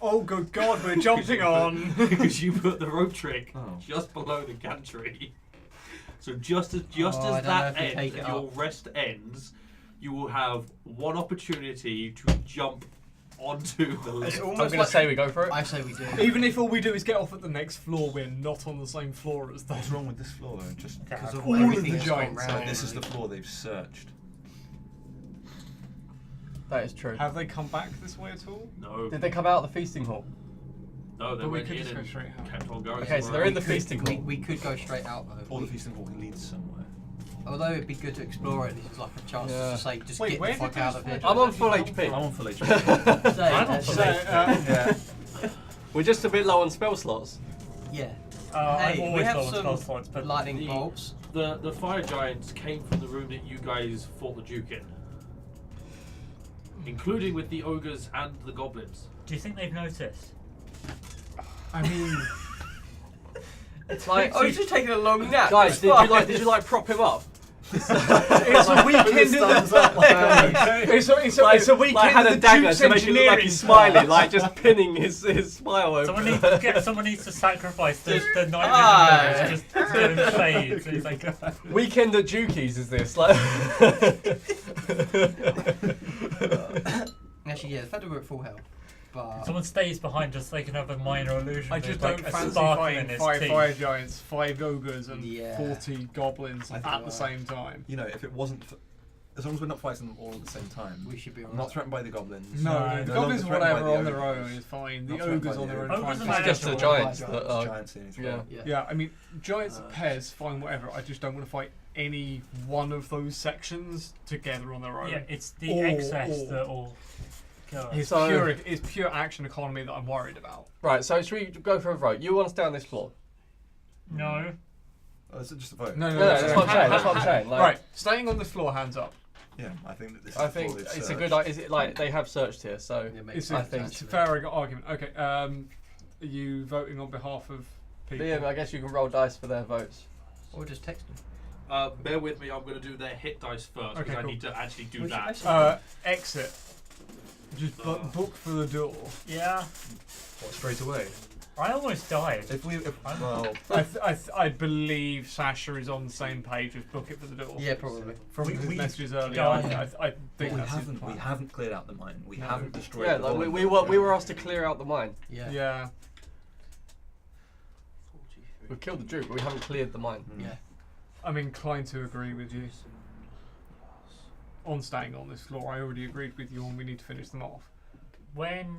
Oh, good god, we're jumping on. Because you put the rope trick Oh. just below the gantry. So just as I don't know that if you ends take and it your up. rest ends, you will have one opportunity to jump onto the lift. I'm going to say we go for it. I say we do. Even if all we do is get off at the next floor, we're not on the same floor as them. What's wrong with this floor though? Just Because of All of everything the that's gone giants round. are- this is the floor they've searched. That is true. Have they come back this way at all? No, Did they come out of the feasting hall? no, they But we went could in just go and straight out. kept on going. Okay, so they're in the We could- feasting hall. We could go straight out though. Or the feasting hall leads somewhere. Although it'd be good to explore it, this is like a chance Yeah. to say, just Wait, get where the fuck did out those of here. four I'm on full I'm HP. on full HP. I'm on So, full Yeah. We're just a bit low on spell slots. yeah. I'm Hey, we always have low on spell some slots, but lightning the- bolts. The fire giants came from the room that you guys fought the Duke in. Including with the ogres and the goblins. do you think they've noticed? I mean, Like, Oh, he's just taking a long nap. guys, did you like prop him up? it's a weekend at the it's a weekend Like had at a the dagger Duke's to make it look like engineering he's smiling, class. like just pinning his smile over. Someone needs to sacrifice the night Ah. vision just to get him shades. It's like, Weekend at Jukies is this? Like Actually, yeah, the fact that we're at full health. But someone stays behind just so they can have a minor illusion. I of, just like, don't a fancy sparkle in fighting his 5 teeth. fire giants, 5 ogres, and Yeah. 40 goblins I at think- the same time. You know, if it wasn't for, as long as we're not fighting them all at the same time, we should be I'm alright. not threatened by the goblins. No, No, the no goblins longer threatened whatever by on the their own ogres. is fine. Not The threatened ogres by on the their own. ogres. Ogres fine. are it's just the manageable. giants that are. Giants in it. Yeah. Yeah. Yeah, I mean, giants, pairs, fine, whatever. I just don't want to fight any one of those sections together on their own. Yeah, it's the Or- excess or- that will kill us. It's pure action economy that I'm worried about. Right, so should we go for a vote? You want to stay on this floor? No. Oh, is it just a vote? No, No, that's what I'm saying. That's what I'm saying. Like, Right, staying on the floor, hands up. Yeah, I think that this is I the floor think they've it's a searched. good. Is it like they have searched here? So Yeah, makes It's I sense, think- It's a actually. fair argument. Okay, are you voting on behalf of people? Liam, I guess you can roll dice for their votes. Or just text them. Bear with me, I'm going to do their hit dice first because Okay, I cool. need to actually do We should that. actually- Exit. Just book for the door. Yeah. What, straight away? I almost died. I believe Sasha is on the same page with book it for the door. Yeah, probably. From his we messages earlier, died. I think we that's his haven't. plan. We haven't cleared out the mine. We haven't destroyed. Yeah, the like golem. we were asked to clear out the mine. Yeah. Yeah. We've killed the Duke, but we haven't cleared the mine. Yeah. I'm inclined to agree with you on staying on this floor. I already agreed with you on we need to finish them off When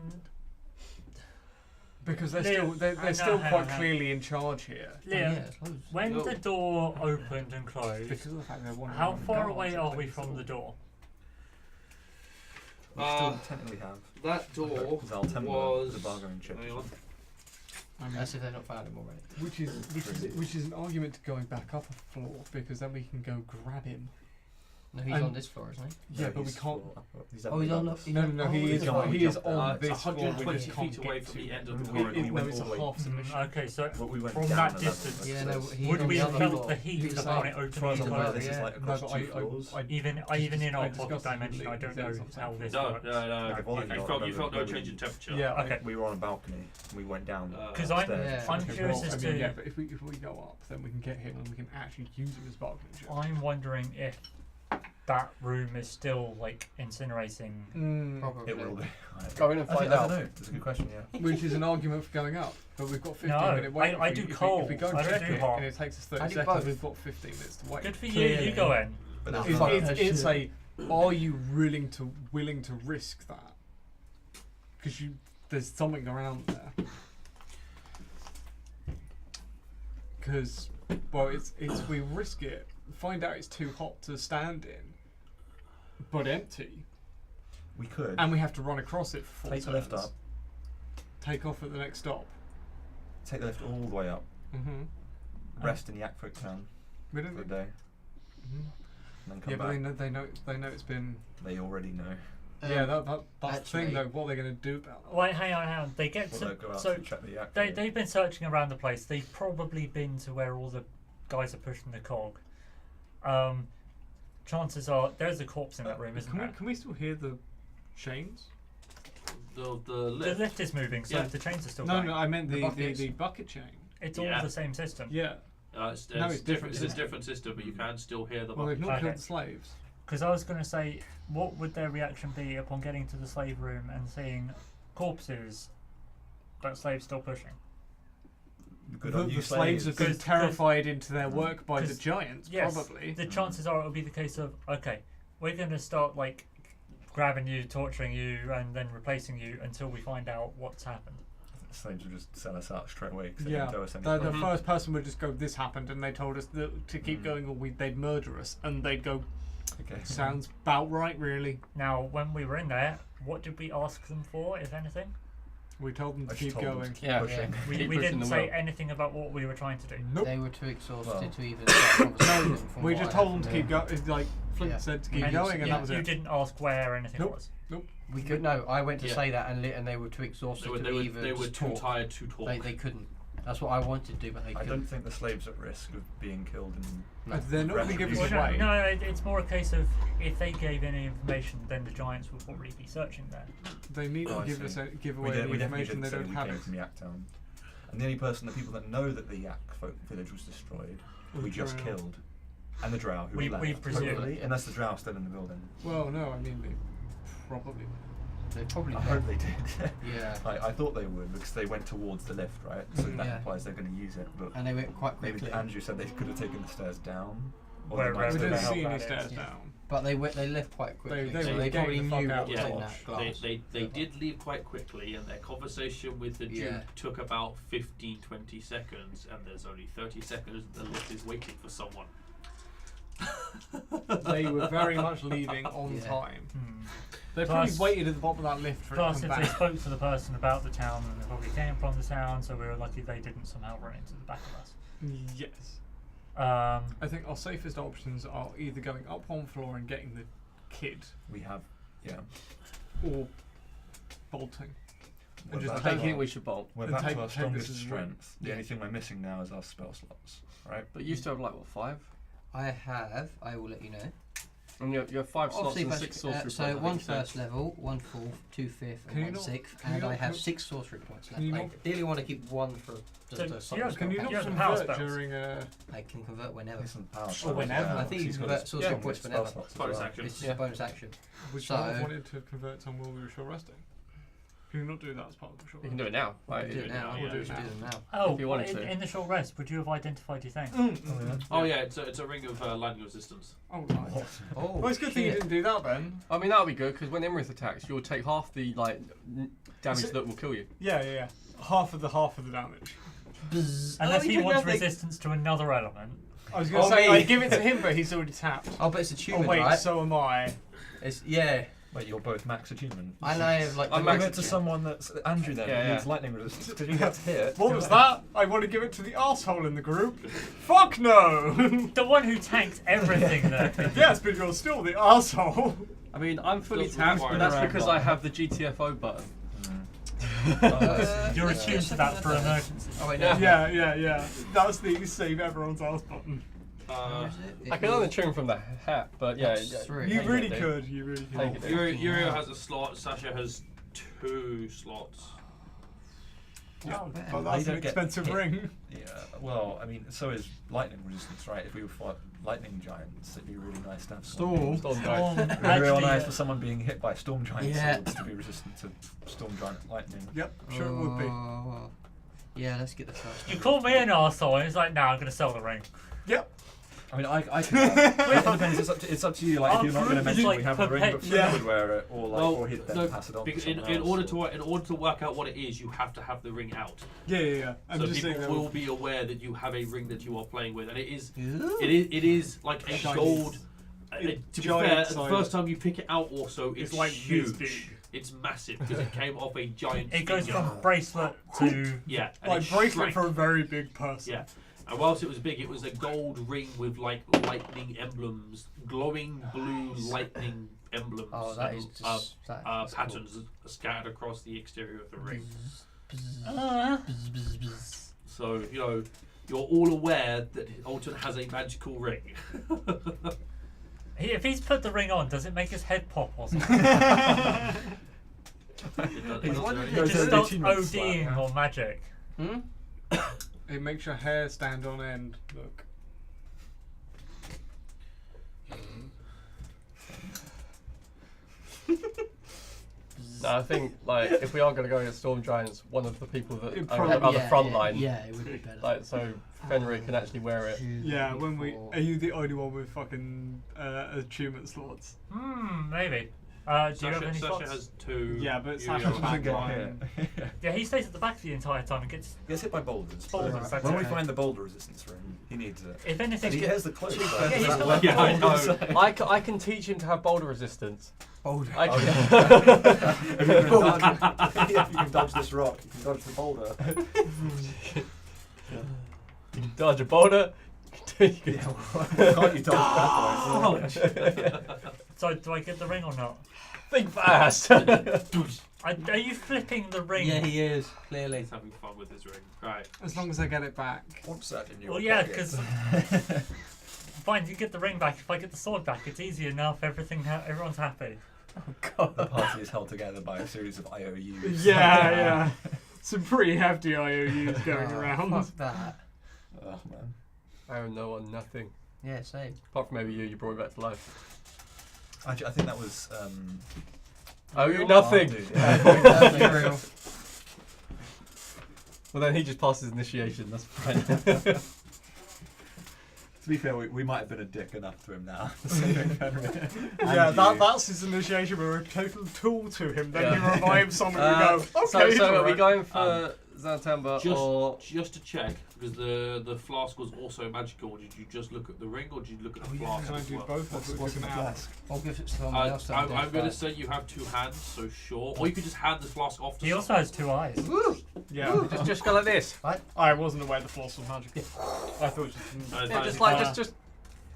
because they're Liam, they're still quite clearly in charge here. Liam, Yeah, suppose. when the door opened and closed, Because of the fact they're one. how far away are we from the door? We still technically have. That door Zaltemba, was. the bargaining chip. Hang on. I mean, As if they've not found him already. which is an argument to going back up a floor because then we can go grab him. No, he's And- on this floor, isn't he? Yeah, but we can't. He's Oh, he's on the. No, he is he's on- he is it's on It's this floor. We 120 just can't feet away get from to. the end of the We went- corridor. No, went it's all a the way- half submission. Okay, so But we went from down that the distance, Yeah, no, level. he would on we the have other felt floor. the heat He was upon it like- opening Far as and I'm aware, closing? this is like No, across but two floors. Even in I our discussed pocket this dimension, I with don't Lee, know that's how this No, works. no. Like, You felt no change in temperature. Yeah, Okay. We were on a balcony. We went down. Because upstairs. I'm Okay, curious well, as I mean, to. yeah, but if we go up, then we can get him and we can actually use him as bargaining chip. I'm wondering if that room is still like incinerating. Probably. It will be. Go in and I find don't out. know. That's a good question. Yeah. Which is an argument for going up, but we've got 15 No, minute wait. I if do we, cold. If we go I don't check do it hot. and it takes us I 30 do seconds, both. we've got 15 minutes to wait. Good for you. Clearly. You go in. But No. there's Fuck like- that It's shit. are you willing to risk that? Because there's something around there. Because it's we risk it, find out it's too hot to stand in, but empty, we could and we have to run across it for 4 take the lift turns. up. Take off at the next stop. Take the lift all the way up. Mm-hmm. Rest in Yakfolk town We don't for a think. day, Mhm. and then come Yeah, but back. they know it's been. They already know. Yeah, that's the actually- thing though. What are they going to do about it? Wait, hang on. They get Well, to they'll go out so to check the Yak. they've been searching around the place. They've probably been to where all the guys are pushing the cog. Chances are there's a corpse in that room, isn't there? Can we still hear the chains? The The lift. lift is moving, so Yeah. the chains are still No, going. no, I meant The the buckets. bucket chain. It's all Yeah. the same system. Yeah. It's No, it's different It's a system. different system, but you can still hear the Well, they've bucket. not Okay. killed the slaves. Because I was going to say, what would their reaction be upon getting to the slave room and seeing corpses that slaves still pushing? Good The, on you, the slaves have been 'Cause- terrified into their work by the 'cause- giants, Yes, probably. the chances are it'll be the case of, okay, we're going to start like grabbing you, torturing you, and then replacing you until we find out what's happened. The slaves would just sell us out straight away because they Yeah, didn't tell us the anything. first person would just go, "This happened," and they told us that to keep going, or they'd murder us, and they'd go, Okay. "Sounds about right, really." Now, when we were in there, what did we ask them for, if anything? We told them to I just keep told them going. to keep Yeah. pushing. We Keep didn't pushing the say wheel. anything about what we were trying to do. Nope. They were too exhausted Well. to even start a conversation. from We what just I told heard them to from keep going. It's like Flint Yeah. said to keep And going, and yeah, that was You it. didn't ask where anything Nope. was. We could no. I went to Yeah. say that, and they were too exhausted They were, to they were, even they were just too talk. tired to talk. They couldn't. That's what I wanted to do, but they I couldn't. don't think the slaves are at risk of being killed in They're not going to give us Well, Well, away. no, it's more a case of if they gave any information, then the giants would probably be searching there. They need Oh, to I give see. us give We away did- any we definitely information. They didn't say don't we have came it. from Yaktown. And the only person, the people that know that the Yakfolk village was destroyed, Was we just Drow. killed. And the Drow who We left. presume. Hopefully. Unless the Drow are still in the building. Well, no, I mean they probably. They probably I did. hope they did. Yeah. I thought they would because they went towards the lift, right? So that Yeah. implies they're going to use it. But And they went quite maybe quickly. Andrew said they could have taken the stairs down. Or Where- they might where We have the didn't hell see any that stairs is. Yeah. down. But they left quite quickly. they so were they getting probably the fuck knew out what was of in the that They, glass. they did leave quite quickly, and their conversation with the Duke Yeah. took about 15-20 seconds, and there's only 30 seconds the lift is waiting for someone. They were very much leaving on Yeah. time. Hmm. They Plus- probably waited at the bottom of that lift for it Plus, to if come they back. spoke to the person about the town, then they probably came from the town, so we were lucky they didn't somehow run into the back of us. Yes. Um, I think our safest options are either going up one floor and getting the kid, We have, yeah. or bolting. We're And just back I don't to think our- we should bolt. We're and back take- to our take strongest this as strength. The Yeah. only thing we're missing now is our spell slots, right? But you still have like what, 5? I will let you know. And you have 5 slots Obviously, and first- 6 sorcery so points. I one think you said. first level, 1 4th, 2 5th, Can you and 1 not- 6th, can you and I not have put- 6 sorcery points left. Can you I not- ideally want to keep 1 for So, just a yeah, Can you You not have the power convert spells. during a... I can convert whenever. Listen, power Or spells, whenever. yeah. I think you He's can got convert his sorcery spell points spell whenever. slots as Bonus well. action. It's just Yeah. a bonus action. Would you So- not have wanted to convert time while we were short resting? Can you not do that as part of the short You can rest? do it now. We Like, can do it now. yeah, We yeah. should do them now. Oh, If you wanted in, to. in the short rest, would you have identified your thing? Oh yeah, it's a ring of lightning resistance. Oh, nice. Oh, Well, it's a good thing you shit. didn't do that, Ben. I mean, that'll be good because when Imrith attacks, you'll take half the damage it- that will kill you. Yeah. Half of the damage. Bzz. Unless Oh, he you wants took nothing. resistance to another element. I was going to Oh, say, me. I'd give it to him, but he's already tapped. Oh, but it's Oh, attunement, wait, right? so am I. It's yeah. Wait, you're both max attunement. And I have like. I'm Give max it to someone that's Andrew then. Yeah, who yeah. needs lightning resistance because you get to hit. What was that? I want to give it to the asshole in the group. Fuck no! The one who tanked everything there. Yes, but you're still the asshole. I mean, I'm fully Doesn't tapped, require but that's around because one. I have the GTFO button. You're attuned to that for emergency. Oh wait, no. Yeah. That's the save everyone's ass button. Where is it? I can only tune from the hat, but yeah. That's yeah. three. You Take really it, dude. could. You really Take could. it. Uriel has a slot. Sasha has 2 slots. Yeah, Oh, man. but that's You an don't get expensive hit. ring. Yeah, well, I mean, so is lightning resistance, right? If we fought lightning giants, it'd be really nice to have Storm. Storm Storm, Giant. It'd be real actually, nice for someone being hit by storm giant Yeah. swords to be resistant to storm giant lightning. Yep, sure it would be. Oh, yeah, let's get the first. You call me an arsehole, and it's like, nah, I'm going to sell the ring. Yep. I mean, I can. It depends. It's up to you. Like, Our if you're not going to group is mention like we have a ring, but perpetual- Finn would wear it, or like, or he'd then no, pass it on. because to in someone else, order to work out what it is, you have to have the ring out. Yeah. I'm So just saying people that. will be aware that you have a ring that you are playing with, and it is Ooh. it is like a Shiny. gold. It- To be giant fair, the size. first time you pick it out, also it's like huge. this big. It's massive because it came off a giant. It goes finger. from bracelet to... Yeah, and Like it bracelet shrank. for a very big person. Yeah. And whilst it was big, it was a gold ring with like lightning emblems, glowing blue lightning emblems, Oh, that is and, just that's cool. patterns scattered across the exterior of the ring. Ah. So, you know, you're all aware that Alton has a magical ring. If he's put the ring on, does it make his head pop or something? It does- it does Why very- It Goes just to the starts attunement ODing slot. on magic. Hmm? It makes your hair stand on end. Look. No, I think like if we are going to go against Storm Giants, one of the people that It are probably- the front line, Yeah, it would be better. like so Fenrir can actually wear it. Yeah, when we are you the only one with fucking achievement slots? Maybe. Do you have any Sasha slots? has 2. Yeah, but Uriel Sasha's has back one. line. Yeah, he stays at the back the entire time and gets... Gets hit by boulders. Boulders, that's when we it. find the boulder resistance ring, he needs it. If anything... And he has the clothes. Yeah, he's got like Yeah, I know. I can teach him to have boulder resistance. Boulder. I can, If you can dodge this rock, you can dodge the boulder. you can dodge a boulder. You can Yeah, why can't you dodge that point? So, do I get the ring or not? think fast. Are you flipping the ring? Yeah, he is clearly. He's having fun with his ring. Right. As long as I get it back. What's that in your Well, yeah, pocket? because... Fine, you get the ring back. If I get the sword back, it's easy enough. Everyone's happy. The party is held together by a series of IOUs. Yeah. Some pretty hefty IOUs going Oh, around. Fuck that. Oh man. I owe no one nothing. Yeah, same. Apart from maybe you brought me back to life. Actually, I think that was. I owe you nothing. Dude, That's real. Well then he just passes initiation, that's fine. To be fair, we might have been a dick enough to him now. Yeah, that's his initiation. We're a total tool to him. Then he Yeah. revives someone and we go, okay, so are we alright." going for Xantamba or Just to check, because the flask was also magical. Did you just look at the ring, or did you look at the flask? Can I as do well? both? What's, Or what's in do the it now? flask? I'll give it to someone else. I'm going to say you have 2 hands, so sure. Or you could just hand the flask off to He also has 2 eyes. Yeah. just go like this? I wasn't aware the force was magical. I thought it was someone. Yeah, just like just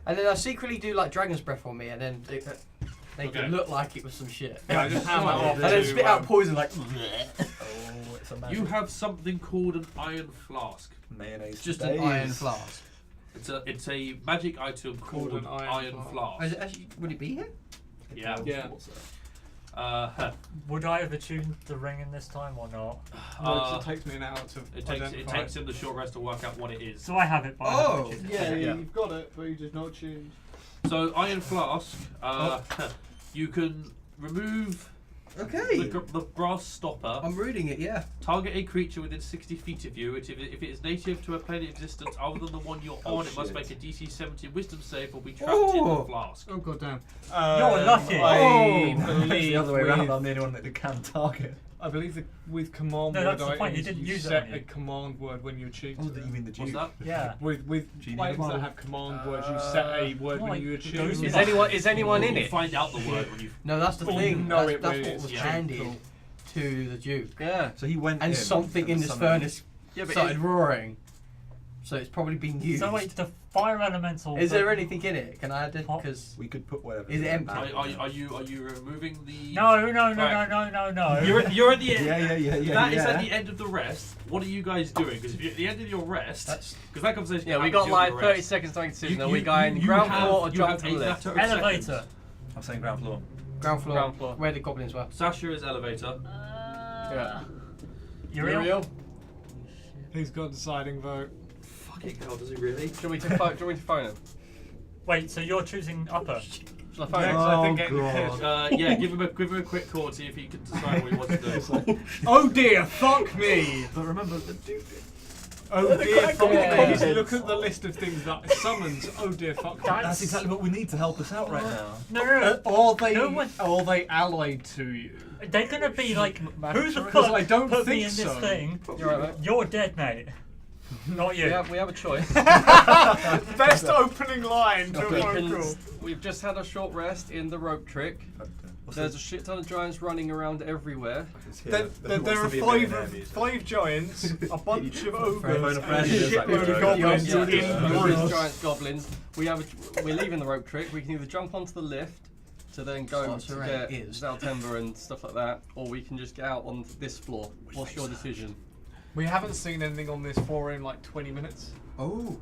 And then I secretly do like dragon's breath on me, and then they Okay. look like it was some shit. Yeah, I just hand that off And then to, spit out poison like. Oh, it's a magic You have something called an iron flask. mayonnaise. Just for an iron days. flask. It's a magic item called an Iron Flask. Actually, would it be here? Yeah. Yeah. Would I have attuned the ring in this time or not? Well, it takes me an hour to It identify takes him the short rest to work out what it is. So I have it. But I haven't attuned it. Yeah, Yeah. you've got it, but you're just not tuned. So Iron Flask, you can remove Okay. the brass stopper. I'm reading it, yeah. Target a creature within 60 feet of you. If it is native to a plane of existence other than the one you're on, it must shit. make a DC 17 Wisdom save or be trapped in the flask. Oh god damn. You're lucky. I It's believe the other way around. with- I'm the only one that can target. I believe that with command No, word that's the point, you items, didn't you use it set on a you. command word when you achieve. Oh, you mean the What's Duke? that? Yeah. With Do you need items a that command? have command words, you set a word Well, when you it achieve. goes Is anyone in You it? find out the word when you. No, that's the Oh, thing. no, that's it that's really what is. was Yeah. handed Cool. to the Duke. Yeah. So he went And in something in this summoned- furnace Yeah, but started roaring. So it's probably been used. So wait, the fire elemental. Is there anything in it? Can I add it? Hot- Because We could put whatever. Is it in empty? that. Are you removing the? No. Right. You're at the end. Yeah. That is at the end of the rest. What are you guys doing? Because if you're at the end of your rest, That's- because that conversation. Yeah, we happens got during like your 30 rest. seconds to make a decision. You- Are we you- going you ground have- floor or you jump have to a the left? matter of Elevator. seconds. I'm saying ground floor. ground floor, Ground floor. where the goblins were. Sasha is elevator. Yeah. Uriel? He's got a deciding vote. Fucking hell, does he really? Do you want me to phone him? Wait, so you're choosing upper? Shall I phone Next, him? I think getting God. the pitch. Yeah, give him a quick call and see if he can decide what he wants to do. Oh dear, fuck me! But remember the Duke. Oh dear, fuck me! Yeah. Look at the list of things that it summons. Oh dear, fuck me. That's exactly what we need to help us out right now. No. Are they allied to you? They're gonna be like, who the Because fuck I don't put me think in this so. thing? You're right, mate. You're dead, mate. Not you. We have a choice. Best opening line to a We phone can, call. we've just had a short rest in the rope trick. There's a shit ton of giants running around everywhere. There are five giants, a bunch of ogres, Phone a and a friend. shitload of goblins Yeah, in the ogres, room. giants, goblins. We're leaving the rope trick. We can either jump onto the lift to then go Starts to around get ears. Zaltember and stuff like that, or we can just get out on this floor. What's your decision? We haven't seen anything on this floor in like 20 minutes. Oh,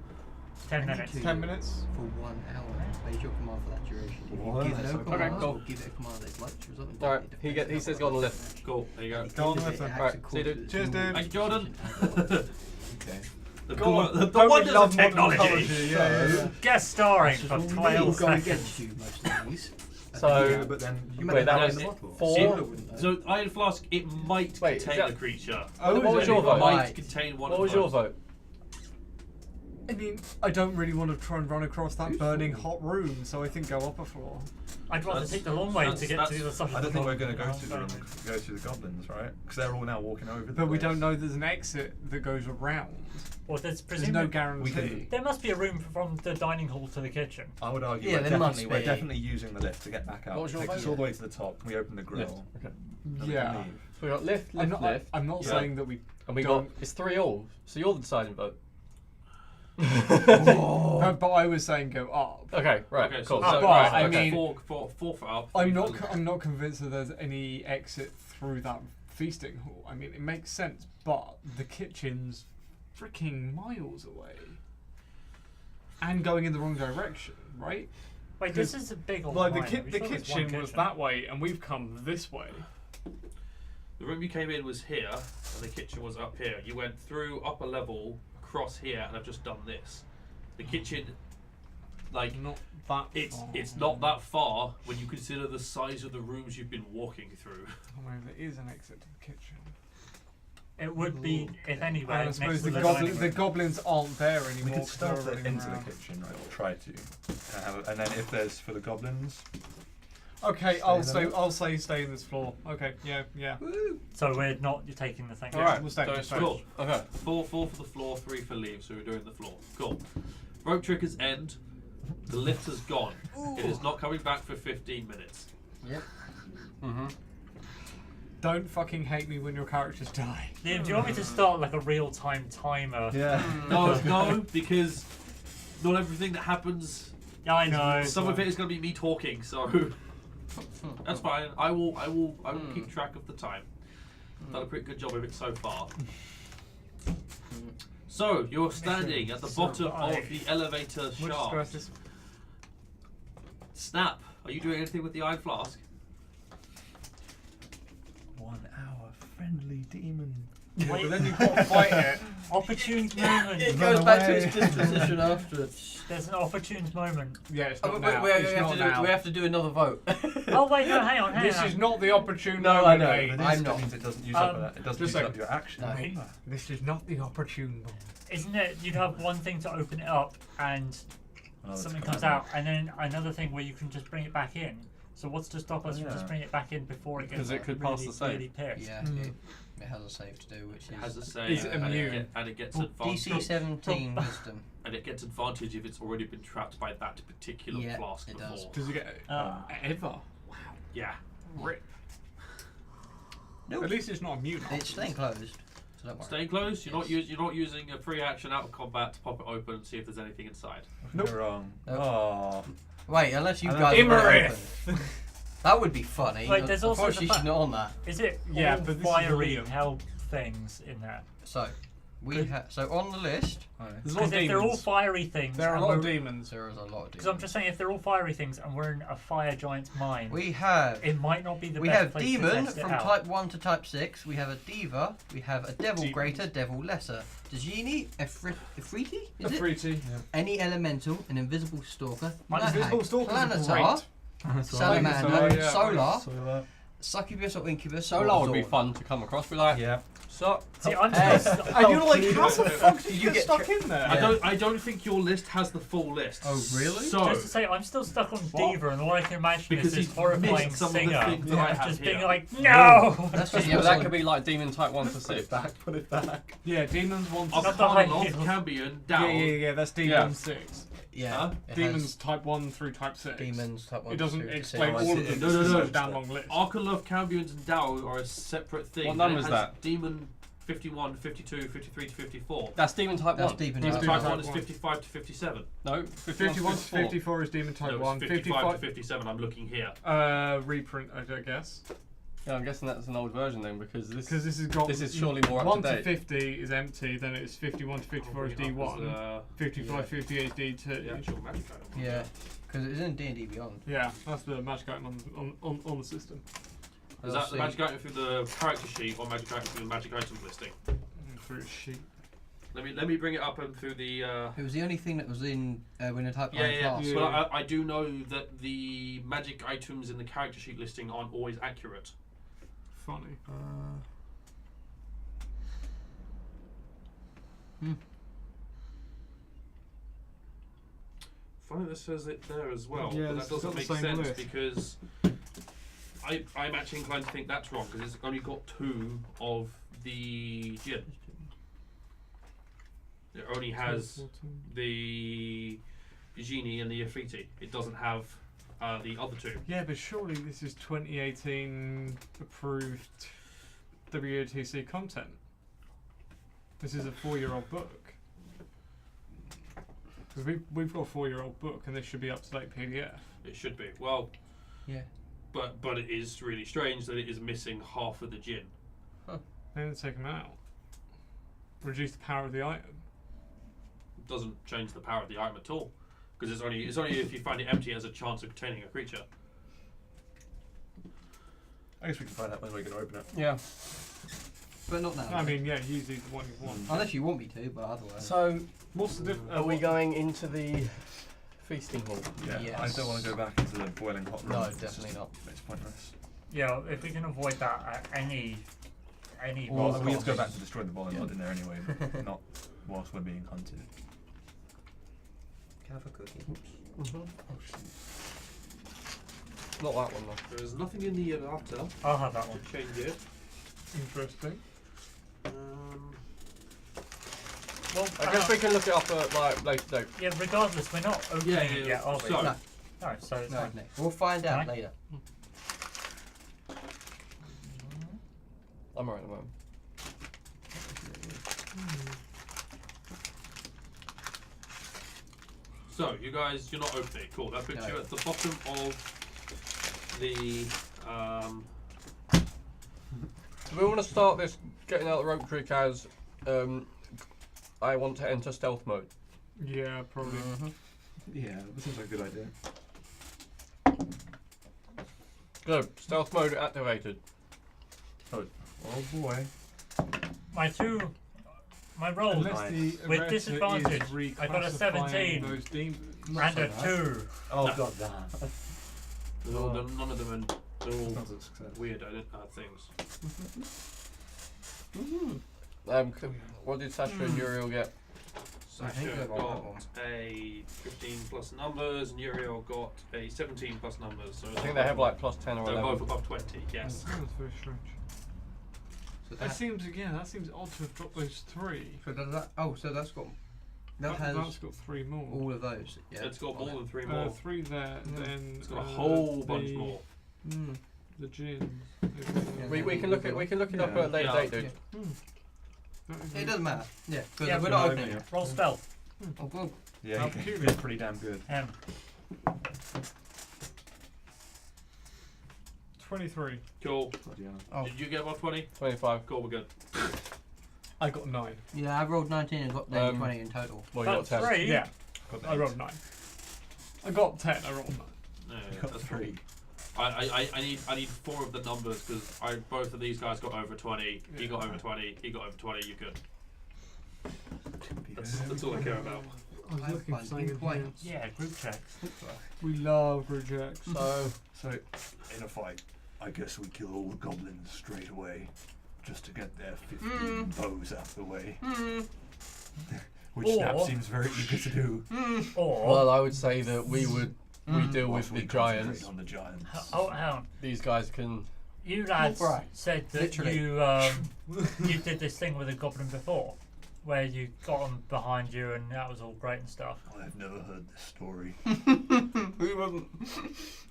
10 minutes. 10 minutes? for 1 hour. Space your command for that duration. If you What? give no Okay, command, cool. or give it a command that is like to result in Alright, he says go on the lift. Cool, there you go. Go on with it. Alright, see you, dude. Cheers, dude. Thank you, Jordan. Okay. The Go on. the Don't we wonders love of modern technology. Yeah. Guest starring That's for just 12 all go seconds. against you, most of these. So, Yeah, but then You wait, might that have was in the bottle. 4. Similar, wouldn't they? So Iron Flask, it might Wait, is contain that- a creature. Oh, what was your It vote? might Right. contain one What of was those. your vote? I mean, I don't really want to try and run across that burning hot room, so I think go up a floor. I'd rather That's- take the long way to that's- get to the other side of I the don't think we're room. going to go through the goblins, right? Because they're all now walking over. The But we place. don't know there's an exit that goes around. Well, there's There's presumably no We guarantee. can- there must be a room from the dining hall to the kitchen. I would argue Yeah, we're there must definitely be. we're definitely using the lift to get back out. What was your Takes us vote? all the way to the top. We open the grill. Okay. then we Yeah. can leave. So we got lift, I'm lift, not, lift. I'm not Yeah. saying that we And we don't- got, it's 3-all. So you're the deciding vote. but I was saying go up. Okay, right, Okay, cool. so, but right, I okay. mean- four for up. I'm three not. for- I'm not convinced that there's any exit through that feasting hall. I mean, it makes sense, but the kitchen's freaking miles away, and going in the wrong direction, right? Wait, this is a big old Like the, line. ki- Are we the sure there's one kitchen was kitchen? that way, and we've come this way. The room you came in was here, and the kitchen was up here. You went through upper level, across here, and I've just done this. The kitchen, like, Not that. it's far. it's not that far when you consider the size of the rooms you've been walking through. I mean, there is an exit to the kitchen. It would be, if anywhere, And I next suppose to the, the dining the room. goblins aren't there anymore. We could 'cause they're stealth it running into around. the kitchen, right? Or try to. And then if there's for the goblins, Okay, I'll say stay in this floor. Okay, yeah. So we're not taking the thing. Alright, we'll stay. so we'll it's stay. Cool. Okay. Four for the floor, 3 for leave, so we're doing the floor. Cool. Rope trickers end. The lift has gone. It is not coming back for 15 minutes. Yep. Mm-hmm. Don't fucking hate me when your characters die. Liam, do you want me to start like a real-time timer? yeah. No, because not everything that happens. Yeah, I know. Some of it is going to be me talking, so that's fine. I will keep track of the time. Done a pretty good job of it so far. So you're standing at the bottom of survive. the elevator Which shaft. square's this? Snap. Are you doing anything with the iron flask? 1 hour, friendly demon. Yeah, Wait. but then you've got to fight it. Opportune moment. It Run goes back to away. its disposition afterwards. There's an opportune moment. Yeah, it's Oh, not wait, now. wait, It's not now. we have to do another vote. Oh wait, no, hang on. This is not the opportune No, moment, I know. mate. But I'm not. That means it doesn't use up that. It doesn't just use a up your action. No. This is not the opportune moment. Isn't it? You'd have one thing to open it up and Oh, it's something come comes out, and then another thing where you can just bring it back in. So what's to stop us from Yeah. just bringing it back in before it gets 'Cause it could really, pass the save. really pissed? Yeah, it has a save to do, which It is has a save, Is it and, immune? and it gets Well, advantage. DC 17 wisdom. And it gets advantage if it's already been trapped by that particular Yeah, flask it before. does. Does it get ever? Wow. Yeah. Rip. Nope. At least it's not immune. It's staying closed, so don't worry. Staying close. You're Yes. you're not using a free action out of combat to pop it open and see if there's anything inside. Nope. You're wrong. Nope. Oh. Wait, unless you I know. guys want it Imarith. open. That would be funny. Wait, there's also the Unfortunately, she's fact- not on that. Is it Yeah, all but this is fiery illegal. hell things in there? So, we have. So on the list, There's a lot Because of if they're all demons. fiery things, There are a and lot of we're- demons. there is a lot of Because I'm just saying, if they're all fiery things and we're in a fire giant's mind, We have. it might not be the We best have place demon to test it from out. type 1 to type 6. We have a diva. We have a devil Demons. greater, devil lesser. Djinni, Ifriti, is it? Afriti. Any elemental, an invisible stalker, Invisible Nahag, Stalkers are Planetar, great. Salamander, yeah. Solar, Succubus or Incubus. Solar or would be Zorn. fun to come across. Be like, Yeah. so See, I'm Hey. still And you're like, how the fuck did You you get get stuck in there? Yeah. I don't think your list has the full list. Oh, really? So just to say, I'm still stuck on What? Diva, and all I can imagine because is this he's horrifying missed some of singer the things that I have just here. being like, no! That's just yeah, but yeah, that could be like demon type 1 to 6. Put it back. Yeah, demons want. I've Not the high off heels. Cambion Yeah, down. yeah, that's demon Yeah. 6. yeah. Huh? it has Demons type 1 through type 6. demons type 1. It doesn't 2 to explain 6. all of them. No, no, It's no. just a damn long list. Arcanlove, Cambions, and Dow are a separate thing. What and number it is has that? Demon 51, 52, 53 to 54. That's demon type That's 1. demon Demon type Type type 1 is one. 55 to 57. No, 51 to 54 is demon type No, 1. it's 55 to 55. 57. I'm looking here. Reprint, I guess. Yeah, I'm guessing that's an old version then because this Because this has got. This is surely more up 1 to to date. 50 is empty, then it's 51 to 54 is D1. 55 58 is D2. The actual magic item. Yeah, because it's in D&D Beyond. Yeah, that's the magic item on the system. Is that the magic item through the character sheet or magic item through the magic items listing? Through a sheet. Let me bring it up and through the. It was the only thing that was in when a type 1 Yeah, class. Yeah. But I do know that the magic items in the character sheet listing aren't always accurate. Funny. Funny that says it there as well, Yeah, but it's that doesn't got the make same sense list. because I'm actually inclined to think that's wrong because it's only got 2 of the Jin. It only has the Genie and the Ifriti. It doesn't have the other 2. Yeah, but surely this is 2018 approved WOTC content. This is a 4-year-old book. Because we've got a 4-year-old book and this should be up to date PDF. It should be. Well, Yeah. but it is really strange that it is missing half of the Jin. They didn't take them out. Reduce the power of the item. It doesn't change the power of the item at all because it's only if you find it empty it has a chance of containing a creature. I guess we can find out when we're going to open it. Yeah. But not now. I mean, yeah, use the one you want. Unless you want me to, but otherwise. So What's the difference? are we going into the feasting hall? Yeah. Yes. I don't want to go back into the boiling hot room. No, It's definitely just- not. It's pointless. Yeah, if we can avoid that at any Well, cost. we have to go back to destroy the boiling hot in there anyway, but not whilst we're being hunted. Can I have a cookie? Not that one though. There is nothing in the errata I'll have that one. to change it. Interesting. Well, I guess we can look it up at like later date. Yeah, regardless, we're not opening Yeah, it yet, are we? so- No, No, so it's no, fine. no. We'll find out Right. later. I'm alright at the moment. So you guys, you're not opening it. Cool. That puts No. you at the bottom of the. Do we want to start this getting out the rope trick as I want to enter stealth mode. Yeah, probably. Yeah, that seems like a good idea. Good. Stealth mode activated. Oh boy. My rolls Unless the with errata disadvantage, is I got a reclassifying 17 those demons. and a 2. Oh No. god damn. None of them are. They're all That's a success. weird things. What did Sasha and Uriel get? I think Sasha they're got on that one. a 15 plus numbers, and Uriel got a 17 plus numbers. So I think they have like plus 10 or they're 11. both above 20. Yes. That's very strange. So That seems that seems odd to have dropped those 3. So does that? Oh, so that's got. That That's has got 3 more. all of those. Yeah. It's got on more it. than 3 more. 3 there, then It's got a whole bunch the- more. The gins. We can look it up at a later Yeah. date, dude. It doesn't matter. Yeah, because Yeah, we're but not no, opening yeah. it. Roll stealth. Oh, good. Yeah, Up you're here. pretty damn good. 23. Cool. Bloody hell. Oh. Did you get above 20? 25. Cool, we're good. I got 9. Yeah, I rolled 19 and got nearly 20 in total. Well, you got That's 10. 3. Yeah, Got I rolled 9. I got 10. I rolled 9. Yeah, You got that's 3. I need 4 of the numbers because both of these guys got over 20. He got over 20. He got over 20. You good? That's all I care about. I was looking for something in here. Points. Yeah, group checks. We love rejects. So, in a fight, I guess we kill all the goblins straight away, just to get their 15 bows out of the way. Which Snap Or- seems very eager to do. Or Well, I would say that we deal with Whilst we the concentrate giants. on the giants. hang on. These guys can. You lads Right. said that Literally. you did this thing with a goblin before, where you got them behind you and that was all great and stuff. I've never heard this story. We wasn't.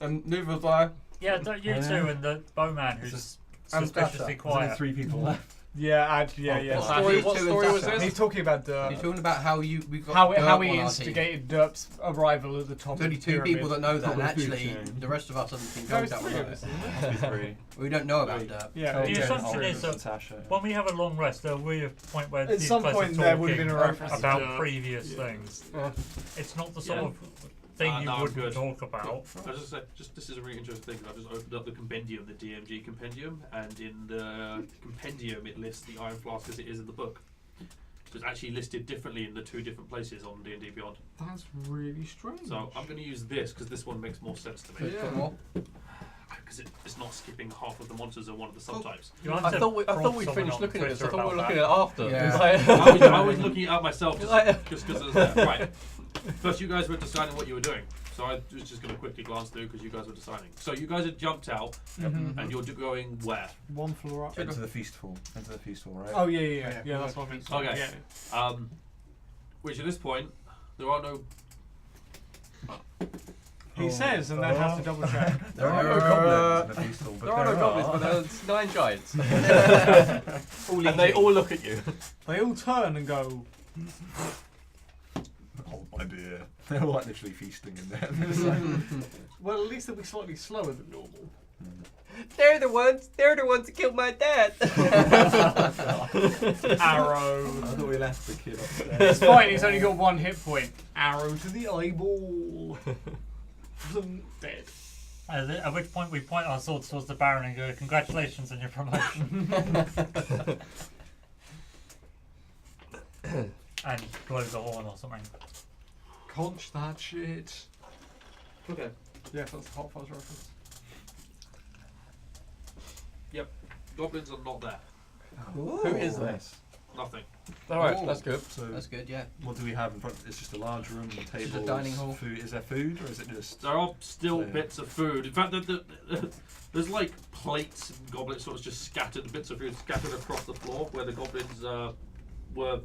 And neither was I. Yeah, don't you two and the bowman who's and suspiciously Sasha. There's only quiet. 3 people left. Yeah, actually, yeah. What So story, He's what two story and was Sasha. this? he's talking about You're Derp. talking about how we got How Derp he on our instigated Derp's arrival at the top team. of Only the 2 pyramid. people that know that, and Top of the food actually chain. the rest of us haven't been No, told it's that we 3 know of it. us, isn't it? 3. We don't know about Derp. Yeah. The assumption is that Sasha. when we have a long rest, there'll be a point where At these some guys point are there would have talking been a reference to about Derp. previous Yeah. things. It's not the sort Yeah. of thing you No, I'm would good. talk about. I was just say, this is a really interesting thing. I've just opened up the compendium, the DMG compendium, and in the compendium it lists the iron flask as it is in the book. So it's actually listed differently in the 2 different places on D&D Beyond. That's really strange. So I'm going to use this because this one makes more sense to me. Yeah. Put more. Because it's not skipping half of the monsters or one of the subtypes. You have I to thought we'd prompt finished someone looking on at this. I Twitter thought we were about looking at it after. Yeah. It's like- I was looking it up myself just because of that. Right. First, you guys were deciding what you were doing. So I was just going to quickly glance through because you guys were deciding. So you guys had jumped out and you're going where? 1 floor up. Into the feastful. Into the feastful, right? Oh yeah. Yeah, that's what I meant. Okay. Yeah. Which at this point, there are no. He says, and then has to double check. There are no goblins in the feastful, but There are no goblins, but there's 9 giants. All And they all look at you. They all turn and go. Hold my beer. They're all like literally feasting in there. It's like- Well, at least they'll be slightly slower than normal. They're the ones that killed my dad. Arrow. I thought we left the kid upstairs. It's fine. He's only got 1 hit point. Arrow to the eyeball. Dead. At which point we point our swords towards the Baron and go, "Congratulations on your promotion," and blow the horn or something. Conch that shit. Okay. Yeah, that's a Hot Fuzz reference. Goblins are not there. Who is this? Nothing. Alright, Ooh. that's good. So, That's good, yeah. what do we have in front? It's just a large room, tables, a dining hall. Food. Is there food, or is it just? There are still Yeah. bits of food. In fact, there's like plates and goblets sort of just scattered, bits of food scattered across the floor where the goblins were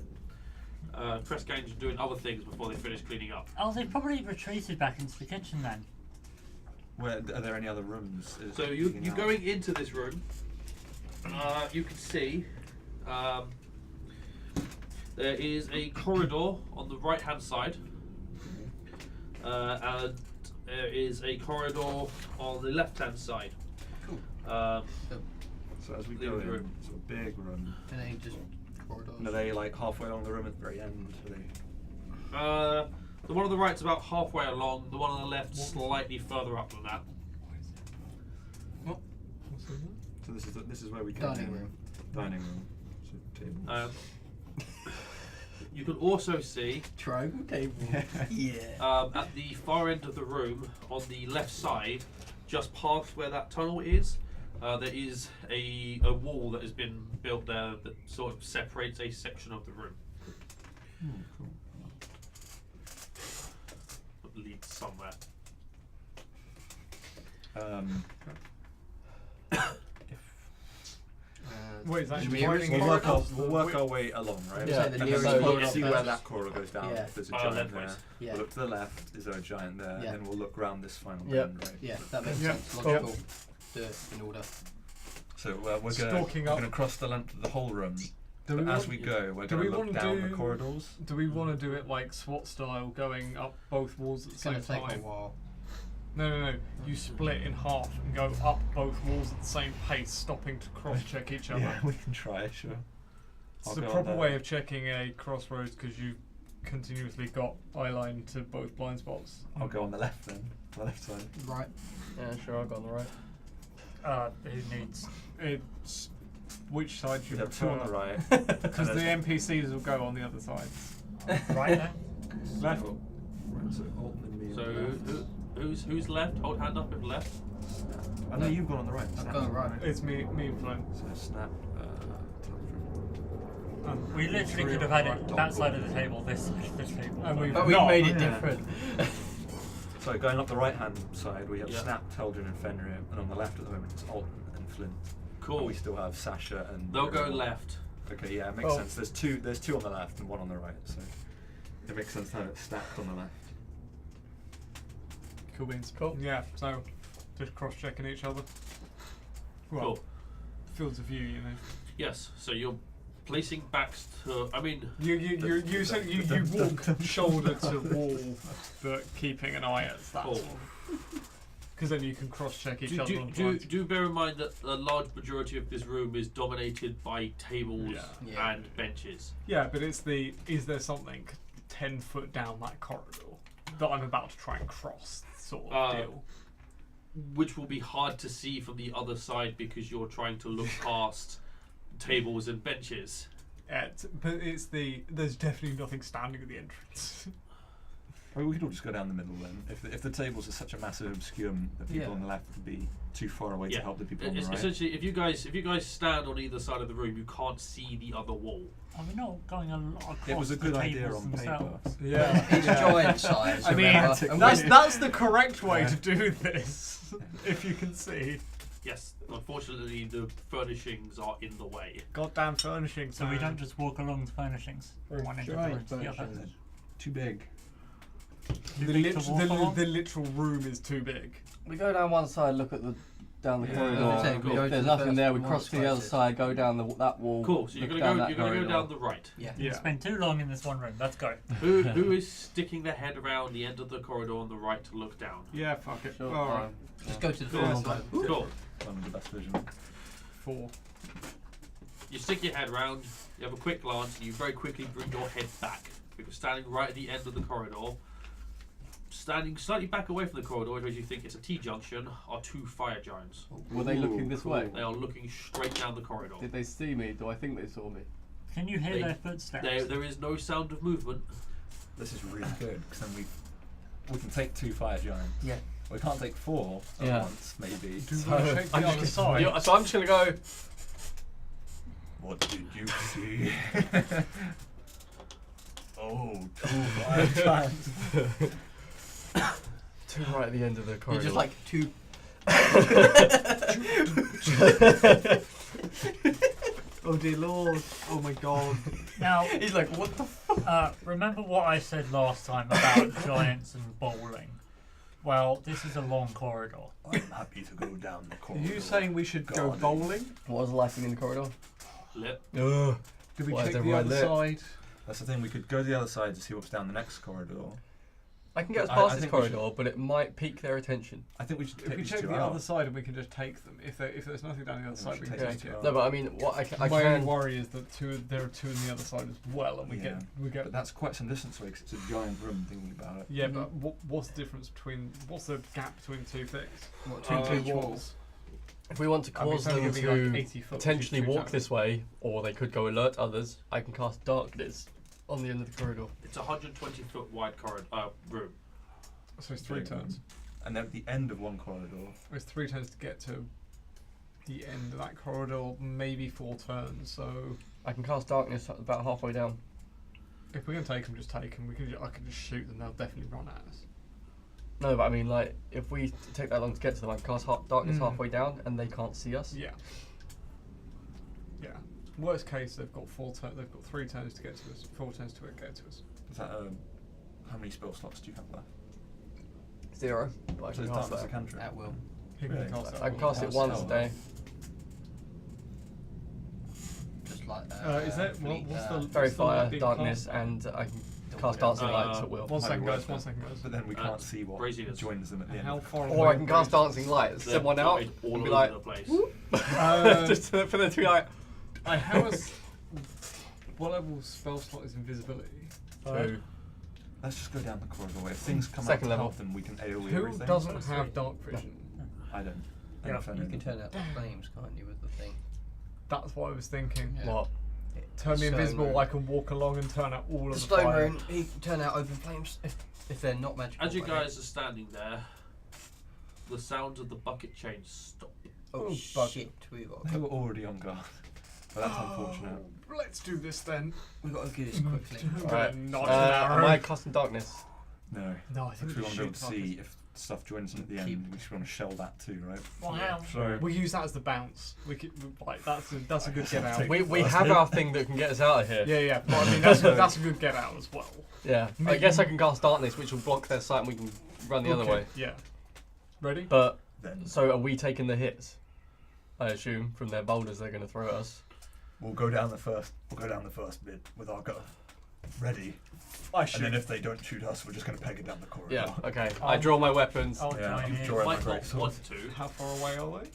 press gangs and doing other things before they finished cleaning up. Oh, they probably retreated back into the kitchen then. Where are there any other rooms? So you going into this room, you can see there is a corridor on the right hand side, and there is a corridor on the left hand side. Cool. So as we Leave go the in, room. it's a big room. And then you just corridors. And are they like halfway along the room at the very end? Are they... The one on the right's about halfway along. The one on the left slightly further up than that. So this is where we came Dining in. room. Dining room. So table. You can also see Triangle table. at the far end of the room, on the left side, just past where that tunnel is, there is a wall that has been built there that sort of separates a section of the room. Cool. That leads somewhere. Wait, is that Should we joining use- corridors? We'll work our way along, right? Yeah, Say the And nearest then corridor see where first. that corridor goes down. Yeah. If there's a giant there. Lengthways. Yeah. We'll look to the left. Is there a giant there? Yeah. And then we'll look round this final Yep. bend, right? Yeah, that makes Yeah. sense. Logical. Do it in order. So we're Stalking going up. to cross the length of the whole room. Do we But as want- we go, we're do going we to look wanna down the do- corridors. Do we want to do it like SWAT style, going up both walls at the It's same going to take a time? while. No. You split in half and go up both walls at the same pace, stopping to cross-check each other. Yeah, we can try, sure. It's I'll the go on proper there. way of checking a crossroads because you continuously got eye line to both blind spots. I'll go on the left then. The left side. Right. Yeah, sure, I'll go on the right. Who needs? It's which side you We have two on the right. Because the NPCs will go on the other side. Right then? Left. Right, so Alton and me So on the left. who's left? Hold hand up if left. I know you've gone on the right. I've Snap gone on the right. It's me and Flint. So snap. Tel'dryn. We literally Three could have on had the it right. that side of the table, this side of the table. And we've But we not. made it Yeah. different. So going up the right hand side, we have Yeah. Snap, Tel'dryn, and Fenrir, and on the left at the moment it's Alton and Flint. Cool. And we still have Sasha and. They'll go left. Okay, yeah, it makes Oh. sense. There's two on the left and one on the right, so it makes sense to have it stacked on the left. Cool beans. Cool. Yeah, so just cross-checking each other. Well, Cool. fields of view, you know. Yes. So you're placing backs to. I mean, You walk shoulder to wall, but keeping an eye at that. Cool. Because then you can cross-check each other. on do bear in mind that a large majority of this room is dominated by tables Yeah. Yeah. and benches. Yeah, but it's the is there something 10 foot down that corridor that I'm about to try and cross sort of deal. Which will be hard to see from the other side because you're trying to look past tables and benches. But it's there's definitely nothing standing at the entrance. I mean, we could all just go down the middle then. If the tables are such a massive obscure, the people Yeah. on the left would be too far away Yeah. to help the people on the It's right. essentially, if you guys stand on either side of the room, you can't see the other wall. Are we not going a lot across It was a the good idea tables on paper. themselves? Yeah. It's giant size. I mean, remember? that's the correct way Yeah. to do this, if you can see. Yes, unfortunately, the furnishings are in the way. Goddamn furnishing. So we don't just walk along the furnishings, one end of the room to the other. Too big. Too big to walk along? The literal room is too big. We go down one side, look at down the Yeah. corridor. Okay, we go If to there's the nothing first there, we one cross that's to the other closest. side, go down that wall. Cool. So you're look gonna down go. that You're gonna go corridor. down the right. Yeah. Yeah. Spend too long in this one room. Let's go. Who is sticking their head around the end of the corridor on the right to look down? Yeah, fuck it. Sure, Alright. Just go to the Yeah, floor. that's and go. Cool. One of the best vision. 4. You stick your head round, you have a quick glance, and you very quickly bring your head back. Because standing right at the end of the corridor, standing slightly back away from the corridor, as you think it's a T-junction, are two fire giants. Were they looking this way? They are looking straight down the corridor. Did they see me? Do I think they saw me? Can you hear They- their footsteps? There is no sound of movement. This is really good because then we can take 2 fire giants. Yeah. We can't take 4 at Yeah. once, maybe. Do you want to check the I'm other just side? so I'm just gonna go. What did you see? Oh, 2 fire giants. 2 right at the end of the You're corridor. just like two. Oh dear lord. Oh my god. Now, He's like, what the? remember what I said last time about giants and bowling? Well, this is a long corridor. I'm happy to go down the Are corridor. you saying we should go Guarding. bowling? What was lacking in the corridor? Lit. Ugh. Did we Why is check the everyone other lit? side? That's the thing, we could go to the other side to see what's down the next corridor. I can get us I past this think we should- corridor, but it might pique their attention. I think we should If take we these check two the out. other side and we can just take them. If there's nothing down the other side, we can take take these it. two out. No, but I mean, what I My only can. worry is that there are two on the other side as well, and we Yeah. get. But that's quite some distance away 'cause it's a giant room. Thinking about it. Yeah, but what's the difference between what's the gap between two things? What, Between two two walls? walls. If we want to I mean, cause it's only them gonna be like to 80 foot, which is potentially two walk times. this way, or they could go alert others, I can cast darkness on the end of the corridor. It's a 120-foot wide room. So it's 3 turns. And then at the end of one corridor. It's 3 turns to get to the end of that corridor, maybe 4 turns. So I can cast darkness about halfway down. if we're gonna take them, just take them. I can just shoot them. They'll definitely run at us. No, but I mean, like, if we take that long to get to them, I can cast darkness halfway down, and they can't see us. Yeah. Yeah. Worst case, they've got 3 turns to get to us. 4 turns to get to us. Is that how many spell slots do you have left? 0. But I So can is cast darkness a that. cantrip? At will. You Really? can cast that. I can cast it Cast once a spell. day. Just like Is that what's the Fairy what's the light fire, being darkness, cast? and I can cast dancing lights at will. One second, Might be guys. worth 1 it. second, guys. But then we can't see what Braziers. joins them at the end. How far Or I away can are cast dancing lights, They're send one out, dotted all and be over like, the place. just for them to be like, how is what level spell slot is invisibility? 2. Let's just go down the corridor. If things come Second up level. help, then we can AoE Who everything. doesn't have dark vision? I don't. Yeah, You can turn out the flames, can't you, with the thing? That's what I was thinking. Yeah. What? Turn me Stone invisible. rune. I can walk along and turn out all The of the stone fire. rune, he can turn out open flames if they're not magical. As you but- guys are standing there, the sounds of the bucket change stop. Oh, Oh, shit, we've got They to were already on guard. But that's unfortunate. Let's do this then. do this quickly. Alright. Not Am I casting darkness? No. No, I think Because we want to be able to shoot see if stuff joins in at the end. We just want to shell that too, right? Wow. So We'll use that as the bounce. That's a good get out. Take- We have our thing that can get us out of here. Yeah. But I mean, that's a good get out as well. Yeah. I guess I can cast darkness, which will block their sight, and we can run the other Okay, way. Yeah. Ready? But then so are we taking the hits? I assume from their boulders they're going to throw at us. we'll go down the first bit with our gun ready. I And then if they don't shoot us, we're just going to peg it down the corridor. Yeah. Okay. I draw my weapons. I'll Yeah, join I'm in. drawing my Might great not sword. want to, How far away are they?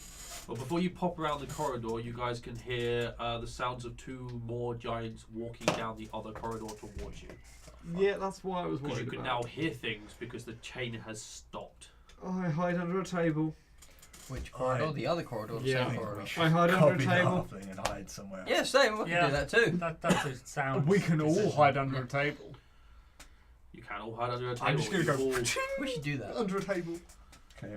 but before you pop around the corridor, you guys can hear the sounds of 2 more giants walking down the other corridor towards you. Yeah, that's why I was Because you worried can about. now hear things because the chain has stopped. I hide under a table. Which corridor? Alright. The other corridor, the Yeah. same corridor. I hide under a Copy the table. halfling and hide somewhere. Yeah, same. We Yeah. can do that too. That just sounds. We can all decision. hide under a table. You can all hide under a table. I'm just gonna You go all- We should do that. under a table. Okay.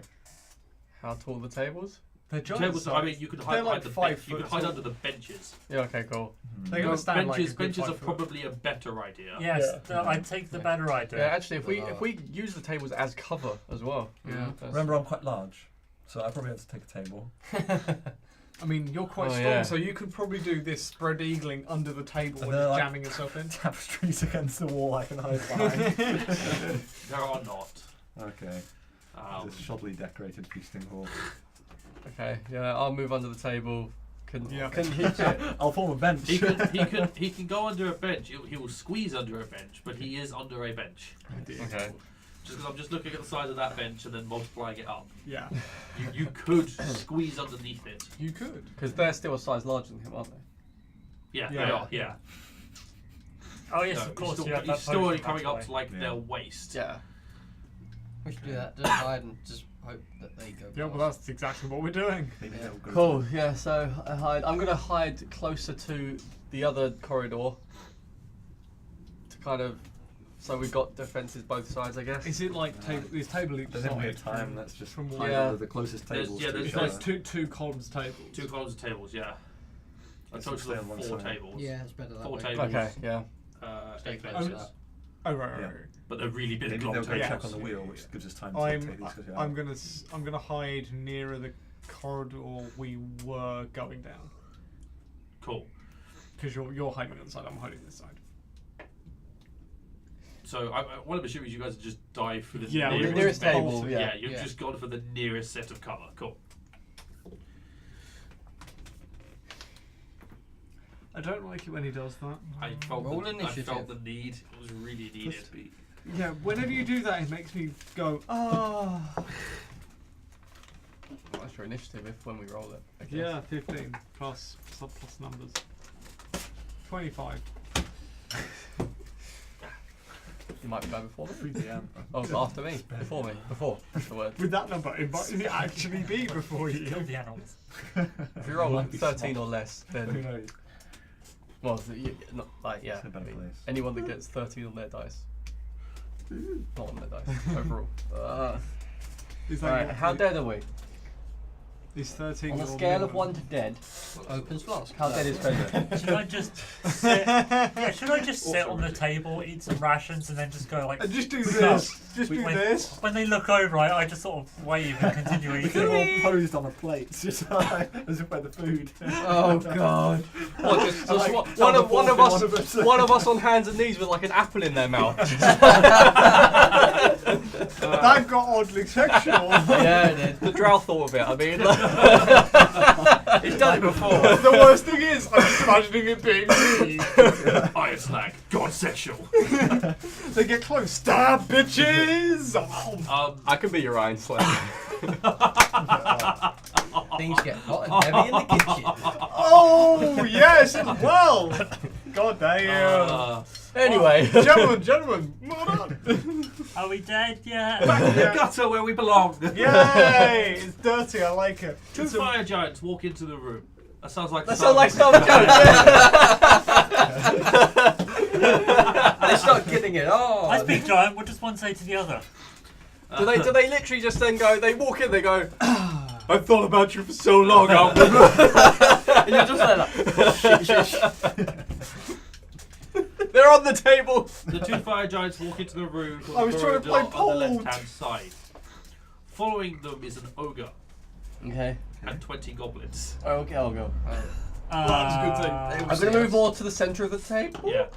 How tall are the tables? They're giant. tables, I mean, you could hide They're like behind the 5 bench. You could foot hide tall. under the benches. Yeah. Okay. Cool. They're gonna stand like a benches good benches 5 are foot. probably a better idea. Yes, Yeah. I'd take the better Yeah. idea. Actually, if we use the tables as cover as well. Yeah. That's- Remember, I'm quite large, so I probably have to take a table. I mean, you're quite Oh, strong, yeah. so you could probably do this spread eagling under the table And and they're just like- jamming yourself in. Tapestries against the wall I can hide behind. There are not. Okay. This shoddily decorated feasting hall. Okay. Yeah. I'll move under the table. Can Yeah. can hit it. I'll form a bench. he can go under a bench. He will squeeze under a bench, but he is under a bench. Okay. Just because I'm just looking at the size of that bench and then multiplying it up. Yeah, You could squeeze underneath it. you could. Because they're still a size larger than him, aren't they? Yeah, Yeah. they are. Yeah. Oh yes, So of course. He's You have still, that he's still only potion, coming that's up to why. like Yeah. their waist. Yeah. We should do that. Just hide and just hope that they go. Yeah, past. well, that's exactly what we're doing. Maybe they'll go Cool. Yeah. So I hide. I'm gonna hide closer to the other corridor. To kind of. So we've got defenses both sides, I guess. Is it like is table each Doesn't we have side? time? Let's just From hide Yeah. under the closest There's- tables. yeah, to there's- each There's other. two columns tables. 2 columns of tables. Yeah. A Let's total stay on of one 4 side. tables. Yeah, it's better that 4 way. tables. Okay. Yeah. Stay 8 close benches. to that. Oh right. Yeah. But they're really big Maybe long they'll go tables. check on the Yeah. wheel, which gives us time to take these guys out. I'm gonna hide nearer the corridor we were going down Cool. because you're hiding on the side. I'm hiding this side. So what I'm assuming is you guys just dive for the Yeah, The nearest, nearest bench. table. Yeah, Yeah. you've Yeah. just gone for the nearest set of cover. Cool. I don't like it when he does that. I felt Roll the initiative. need. It was really needed. Yeah, whenever you do that, it makes me go, oh. Well, that's your initiative when we roll it. I guess. Yeah, 15 plus numbers. 25. You might be going before me. 3 PM. Oh, after me. Before me. Before. That's the word. With that number, it might actually be before you. Kill the animals. If you roll like 13 or less, Who then knows? well, not like yeah. It's a better place. Anyone that gets 13 on their dice, not on their dice overall. Is that Right, what- how dead are we? Is 13 On a your scale of minimum? 1 to dead, Opens flask. how dead is Treasure? Should I just sit? Yeah, should I just sit on the table, eat some rations, and then just go like? And just do Stop. this. Just do when, this. When they look over, I just sort of wave and continue They're eating. all posed on a plate, just like, as if we're the food. Oh god! What, just Like, one tell of the one of fork us, in one of us. one of us on hands and knees with like an apple in their mouth. That got oddly sexual. Yeah, it did. The Drow thought of it. I mean, he's done it before. The worst thing is, I'm just imagining it being me. Ironslag, god sexual. They get close. Stab, bitches! I can be your Ironslag. Things get hot and heavy in the kitchen. Oh, yes, well. God damn. Anyway, Gentlemen, well done. Are we dead yet? Back in the gutter where we belong. Yay! It's dirty, I like it. Two fire giants walk into the room. That sounds like that sounds like some joke. They start getting it. Oh, I speak giant. What does one say to the other? Do they literally just then go? They walk in. They go. I've thought about you for so long. And you're just like shh. They're on the table. The two fire giants walk into the room from I was the trying to corridor play on the Pong. left-hand side. Following them is an ogre Okay. and 20 goblins. Oh, okay, I'll go. That's a good thing. I'm going to move more to the centre of the table. Yeah,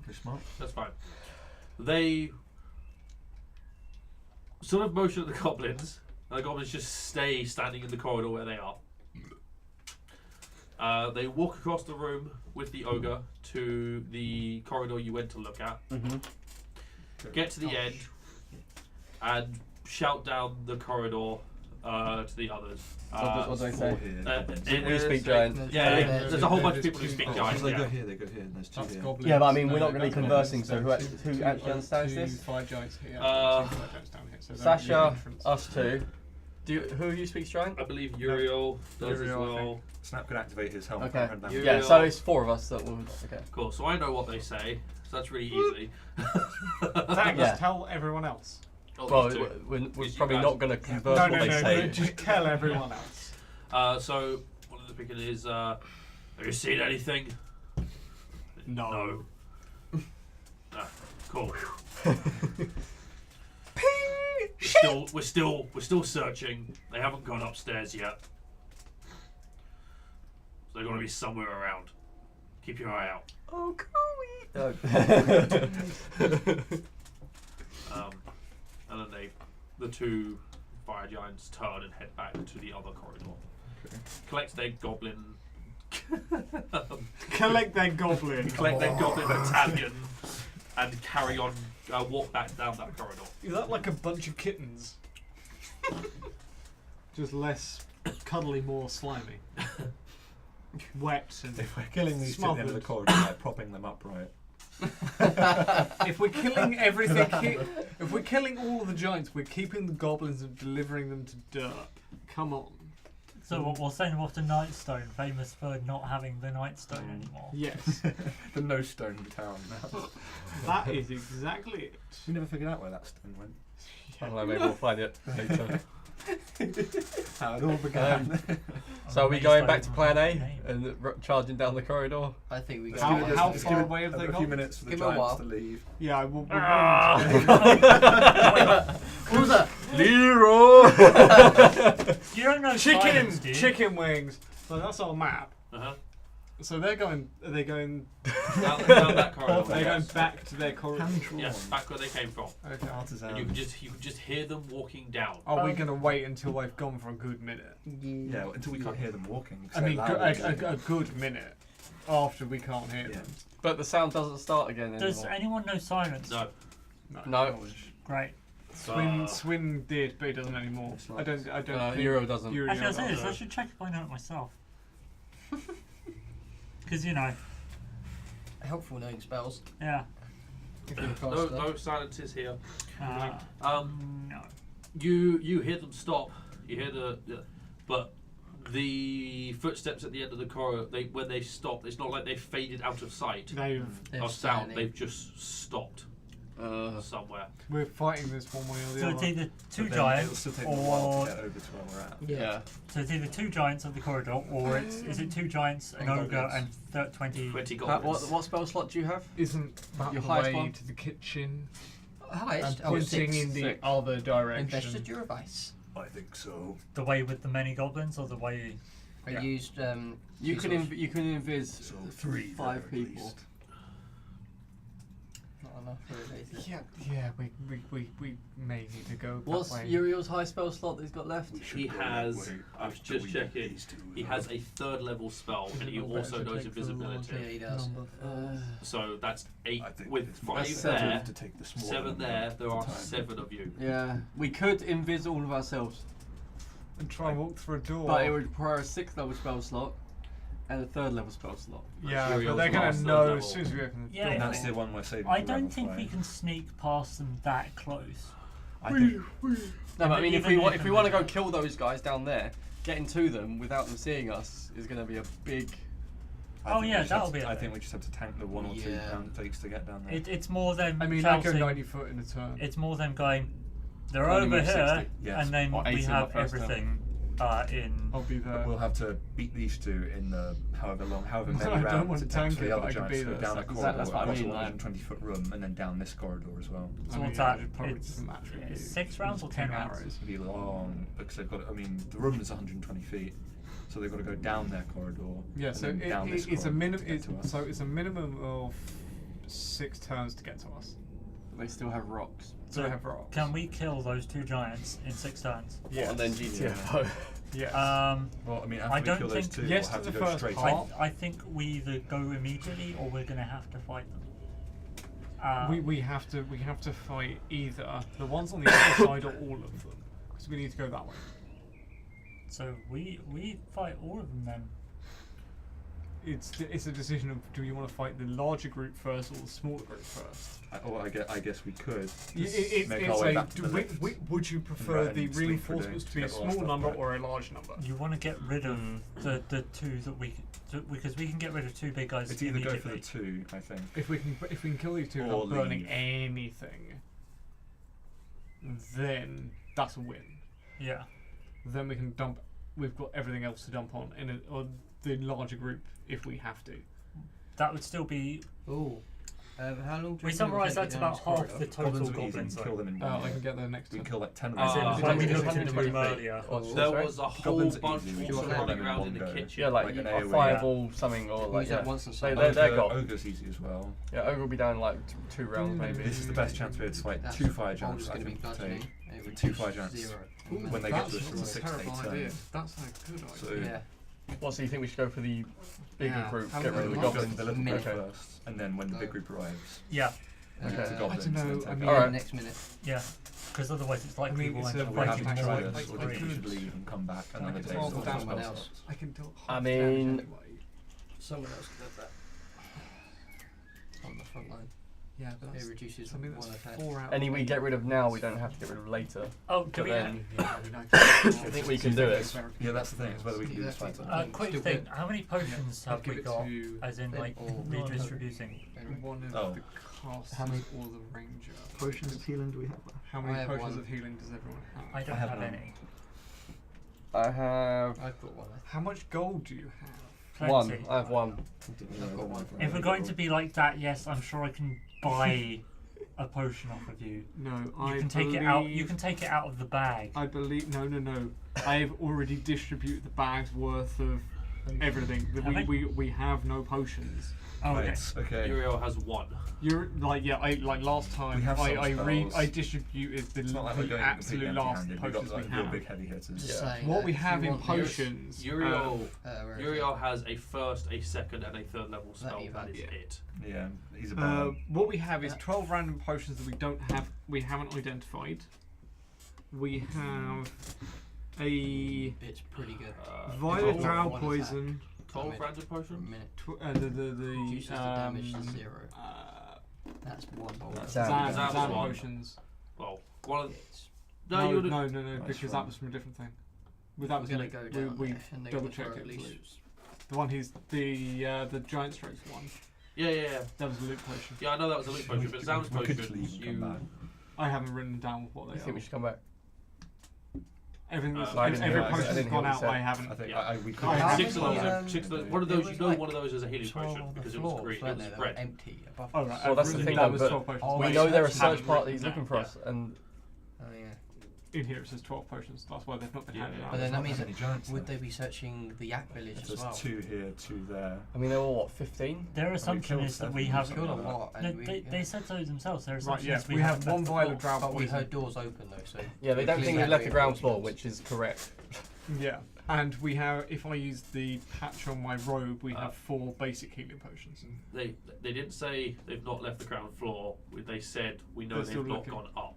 They're smart. that's fine. They sort of motion at the goblins, and the goblins just stay standing in the corridor where they are. They walk across the room with the ogre to the corridor you went to look at. Get to the end and shout down the corridor to the others. What do I say? Here. We speak giant. Yeah, there's a whole bunch of people who There's speak two- giant. So they go Yeah. here, they go here, and there's 2 That's here. goblins. Yeah, but I mean, we're No, not going to be that's conversing, goblins. so who actually understands two this? fire giants here. Uh, two fire giants down here. So that'd be the Sasha, entrance. us two. Who of you speaks giant? I believe Uriel does Uriel, I as well. Snap could activate his helmet. Okay. and then- You- Yeah, so it's 4 of us that will. Okay. Cool, so I know what they say, so that's really easy. Thanks, Yeah. tell everyone else. Oh, Well, these two. we're Because you probably guys- not going to converse No, what no, they no, say. no, just tell everyone else. So one of the picking is, have you seen anything? No. Ah, cool. Ping! We're still searching. They haven't gone upstairs yet. So they're gonna be somewhere around. Keep your eye out. Oh, cool. And then the two fire giants turn and head back to the other corridor. Okay. Collect their goblin. Collect their goblin. Collect their goblin battalion and carry on. Walk back down that corridor. Is that like a bunch of kittens? Just less cuddly, more slimy. Wet and If we're killing these two at the end of the smothered. corridor, like propping them upright. If we're killing everything, if we're killing all of the giants, we're keeping the goblins and delivering them to dirt. Come on. So we'll send them off to Nightstone, famous for not having the Nightstone anymore. Yes, The no stone town now. that is exactly it. We never figured out where that stone went. I don't know, maybe we'll find it later. How it all began. So are we going back to plan A and charging down the corridor? I think we go. How far away have they a few gone? minutes for the Give 'em a giants while. to leave. Yeah, we'll Who's that? Leroy! You don't know chicken, silence, do you? chicken wings. So that's our map. Uh-huh. So they're going. Are they going? Down that corridor. They're going yes. back to their corridor. Yes, back where they came from. Okay. And you can just hear them walking down. Are we going to wait until they've gone for a good minute? Yeah, until we can't hear them walking. 'cause I they're mean, loud and a good minute. after we can't hear Yeah. them. But the sound doesn't start again Does anymore. anyone know silence? No. No. Great. Swin did, but he doesn't anymore. I don't think Euro doesn't. Euro Actually, I does, say this. no. I should check if I know it myself. Because you know, Helpful knowing spells. yeah. If you're a No, caster. no silences here. No. You hear them stop. You hear but the footsteps at the end of the corridor. When they stop, it's not like they've faded out of sight They've, They're of sound. standing. They've just stopped somewhere. we're fighting this one way or the So other. it's either two But then it'll giants, still take a while or to get over to where we're at. Yeah. so it's either two giants of the corridor, or is it two giants, an And ogre, goblins. and 20? 20 What, goblins. what spell slot do you have? Isn't that Your the highest way one? to the kitchen Highest? and Oh, pointing 6. in the 6. other direction? Investiture of ice. I think so. The way with the many goblins, or the way? I Yeah. used. You two can sort of- you can invis So 3 5 there at people. least. Not enough, really. is it? Yeah, we may need to go What's that way. Uriel's high spell slot that he's got left? We should He go that has. way I was after just we get checking. these two He out. has a 3rd level spell, Is and it he not better also to knows take the large invisibility. Yeah, he does. So that's 8 I think with it's 5 better there. to take the smaller 7 number there. There are at a time. 7 of you. Yeah, we could invis all of ourselves, And try and walk through a door. but it would require a 6th level spell slot and a 3rd level spell slot. Yeah, but Uriel's they're gonna last know level. as soon as we open the Yeah, door. And that's the one we're saving. I for don't level think we 5. can sneak past them that close. I think No, but I mean, if Even we if want to go they're- kill those guys down there, getting to them without them seeing us is going to be a big. I Oh, think we yeah, just that'll have be to- a I thing. think we just have to tank the 1 or 2 Yeah. pound it takes to get down there. It's more them. I mean, I go shouting, 90 foot in a turn. It's more them going. They're Only over move here, 60, yes. and then Or 80 we in have the first turn. everything in. I'll be there. But we'll have to beat these 2 in the however many I don't rounds want it to takes tank for it, the but other I can giants be to go there, down a so corridor that's what I across a mean, like- 120-foot room and then down this corridor as well. So I mean, what's yeah, that? it'd probably It's- just match with yeah, you. 6 rounds or 10 rounds? It'll be long because they've got. I mean, the room is 120 feet, so they've got to go down their corridor. Yeah, and so then down this it's a corridor minimum. to get to us. So it's a minimum of 6 turns to get to us. They still have rocks. So they have rocks. Can we kill those 2 giants in 6 turns? Yes. And then GTFO. Yes. Well, I mean, I after we don't kill those think- 2, Yes we'll have to to the go first straight. part. I think we either go immediately or we're gonna have to fight them. we have to fight either the ones on the other side or all of them, because we need to go that way. So we fight all of them then. It's a decision of, do you want to fight the larger group first or the smaller group first? I guess we could. It's make our way a, back to the left. would you prefer then the sleep for reinforcements days to be a to get all our small stuff number back. or a large number? You want to get rid of the 2 that we because we can get rid of 2 big guys It's either go for immediately. the 2, I think. If we can kill these 2 Or without burning leave. anything, then that's a win. Yeah. Then we can dump. We've got everything else to dump on on the larger group if we have to. That would still be. Ooh. How long do We you summarise think that's it'll about take you down half this the corridor? total Goblins are easy, goblins. we kill them in 1 I hit. can get there next We turn. kill like 10 of As in, them. when we it's looked 120 into the room feet. earlier. There Sorry? was a whole Goblins are bunch easy, we also just kill running them in around one in the go. kitchen. Yeah, like, Like an a AoE. fireball something or like Use that once and They're start. gone. Ogre's easy as well. Yeah, Ogre will be down in like 2 rounds maybe. This is the best chance we had to fight That's 2 fire always giants. I going to be think to bludgeoning. take. and it For would 2 be fire giants. 0. When they get to us, it's a That's 6 to 8 terrible turn. idea. That's a good idea. So Yeah. What, so you think we should go for the bigger Yeah. group, How get rid many of the monsters? goblins? The little Minute. group first, and then when the big group arrives, Yeah, Okay. the goblins. I don't know, and then I take mean- over. Alright. Next minute. yeah. Because otherwise it's like I mean, we'll it's end a up We'll have fighting to fighting back try like- this, or like do you good. should leave and come back another It's day? all so down spell someone slots. else. I can do I half mean- damage anyway. Someone else could have that. On the front line. Yeah, but It that's reduces something one that's attack. 4 out. Any of we 8. get rid of now, we don't have to get rid of later. Oh, do But we? then, Yeah, I mean, I think we can do it. Yeah, that's the thing. It's whether we can do this fight or not. Quick Still thing. good. How many potions I'd have give we it got? to As in, like, or redistributing. one of Oh. the casters How many- or the ranger. Potions of healing do we have left? How I many have potions one. of healing does everyone have? I don't have have none. any. I have I've got one. How much gold do you have? one. Plenty. I have one. I've got one. If we're going to be like that, yes, I'm sure I can buy a potion off of you. No, You I can take believe, it out. You can take it out of the bag. I believe. No. I've already distributed the bag's worth of everything. Have We have no potions. Oh, okay. Right, okay. Uriel has 1. You're like last time. We have some I spells. distributed It's not like we're the going absolute completely last empty-handed. We've potions got we like real have. big heavy hitters. Just Yeah. saying What that we if have you in want potions. Uriel where is Uriel it? has a 1st, a 2nd, and a 3rd level spell. you That have. is Yeah. it. Yeah, he's a bard. What we have is 12 random potions that we haven't identified. We have a It's pretty good. violet Oh, drow one poison. 12 Damage random For a potions? minute. Reduces the damage to the 0. That's one. That's Zan Zan was one. potions. Well, one of It's, no, you no, Nice because one. that was from a different thing. With that we're was gonna Luke. go down we there and they're double gonna throw checked at it. least. The one he's the giant strength one. Yeah. That was a Luke potion. Yeah, I know that was a loot potion, but Zam's we could just potions, leave and come back. I haven't written down what they You think are. we should come back? Everything that's, I didn't every hear what he potion's said. gone I didn't out. hear what I he haven't. I think Yeah. we could. Oh, how 6 of many, those. 6 of those. One of there those, was you know, like one of those is a healing 12 potion on the because it was floors, green. It weren't was they? They were red. empty above. Oh right. Well, that's the I've thing, written though, that was but 12 potions. Oh, We wait, know there are searching. search parties Yeah. looking for us, and Oh yeah. In here it says 12 potions. That's why they've not been Yeah, handed yeah. out. But then that means Any giants would there. they be searching the Yak village as There's well? 2 here, 2 there. I mean, they're all what, 15? Their assumption killed is that 7 we or have. something Killed a like that. lot, No, and they said so themselves. Their Right, assumption yeah. is We have haven't one left the violet floor. drow But we poison. heard doors open though, so Yeah, they don't clearly think we have left the ground floor, reinforcements. which is correct. Yeah. And we have, if I use the patch on my robe, we have 4 basic healing potions. They didn't say they've not left the ground floor. They said we know They're they've still not looking. gone up.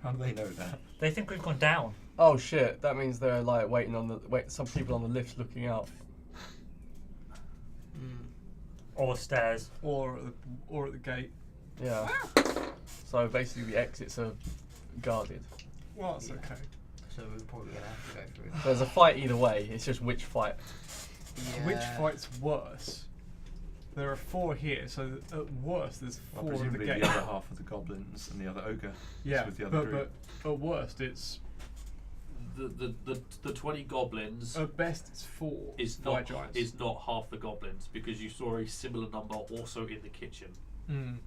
How do they know that? They think we've gone down. Oh shit, that means they're like waiting on some people on the lift looking out. Or stairs. Or at the gate. Yeah. So basically the exits are guarded. Well, that's Yeah. okay. So we're probably gonna have to go through. There's a fight either way, it's just which fight. Which fight's worse? There are 4 here, so at worst there's 4 Well, at the presumably gate. the other half of the goblins and the other ogre. Yeah, with the other group. but at worst it's The 20 goblins at best it's 4 is fire not giants. is not half the goblins because you saw a similar number also in the kitchen. Mm.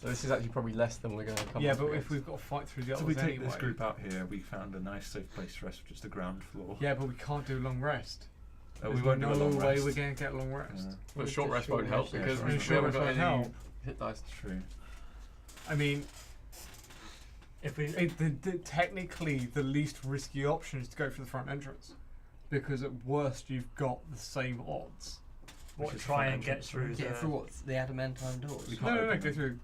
So this is actually probably less than we're going to come Yeah, up but against. if we've got to fight through the So others we take anyway. this group out here. We found a nice safe place to rest, which is the ground floor. Yeah, but we can't do a long rest. We There's won't do no a long way rest. we're going to get a long rest. Yeah. But short rest won't help Yeah, because short we rest haven't won't got any help. hit dice. That's true. I mean, If we technically the least risky option is to go for the front entrance, because at worst you've got the same odds. Which is try front and get entrance, through Get the. through what? The adamantine doors? We can't No, open go them. through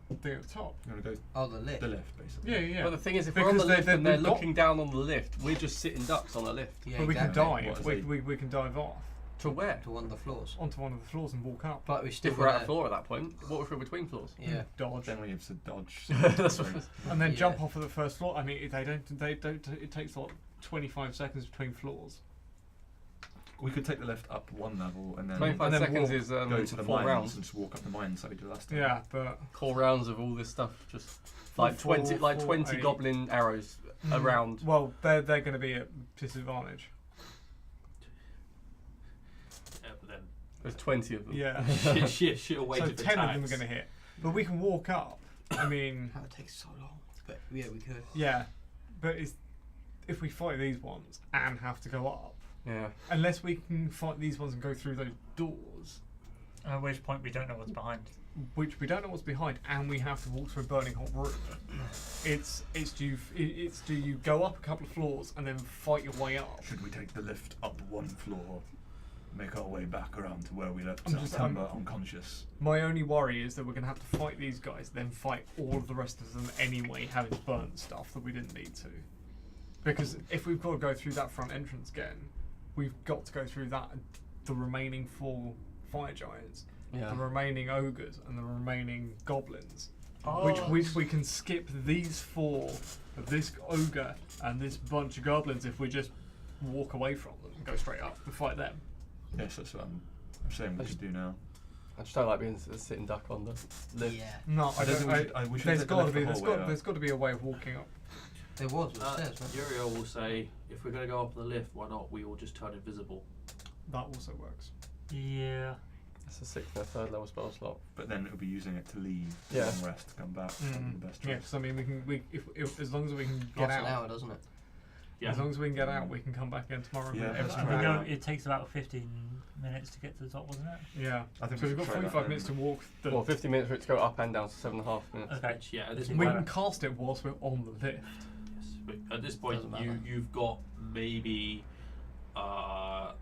the thing at the top. You want to go Oh, the lift. the lift, basically. Yeah. But the thing is, if Because we're on the lift and they're we've got- looking down on the lift, we're just sitting ducks on the lift. Yeah, But we can exactly. dive. What is We can dive off To where? To one of the floors. onto one of the floors and walk up. But we still If we're at gotta- a floor at that point, what if we're between floors? Yeah. Dodge. Then we have to dodge. That's what And then Yeah. jump off of the first floor. I mean, they don't. It takes like 25 seconds between floors. We could take the lift up 1 level and then 25 then seconds walk- is go to the 4 mines rounds. and just walk up the mines like we did last time. Yeah, but 4 rounds of all this stuff, just like Four, 20 8. goblin arrows around. well, they're going to be at disadvantage. Yeah, but then There's 20 of them. Yeah. she'll wait So if 10 of them are attacks. going to hit. But we can walk up. I mean, That would take so long. But yeah, we could. yeah. But if we fight these ones and have to go up, Yeah. unless we can fight these ones and go through those doors, At which point we don't know what's behind. which we don't know what's behind, and we have to walk through a burning hot room. It's do you go up a couple of floors and then fight your way up? Should we take the lift up 1 floor, make our way back around to where we left I'm just- September unconscious? My only worry is that we're going to have to fight these guys, then fight all of the rest of them anyway, having burnt stuff that we didn't need to. Because if we've got to go through that front entrance again, we've got to go through that, the remaining 4 fire giants, Yeah. the remaining ogres, and the remaining goblins. Oh. Which we can skip these 4 of this ogre and this bunch of goblins if we just walk away from them and go straight up and fight them. Yes, that's what I'm saying we could do now. I just don't like being a sitting duck on the lift. Yeah. No, I don't think don't. we should There's take the got to lift be. the There's whole way got. up. There's got to be a way of walking up. There was with stairs, wasn't there? Uriel will say, if we're going to go up on the lift, why not we all just turn invisible? That also works. Yeah. That's a 6th and a 3rd level spell slot. But then it'll be using it to leave, Yeah. long rest, to come back. That'd be the best Yeah, choice. 'cause I mean, we can. If as long as we can get Lasts an out. hour, doesn't it? Yeah. As long as we can get out, we can come back in tomorrow. and Yeah, get let's everything And we try back. go, it takes about 15 minutes to get to the top, wasn't it? Yeah. I think So we we've got should try that 45 minutes to then. walk. The, Well, 50 minutes for it to go up and down, so 7.5 minutes. Okay. Which, yeah, at this We we point, can cast it whilst we're on the lift. yes, but at this point, Doesn't matter. you've got maybe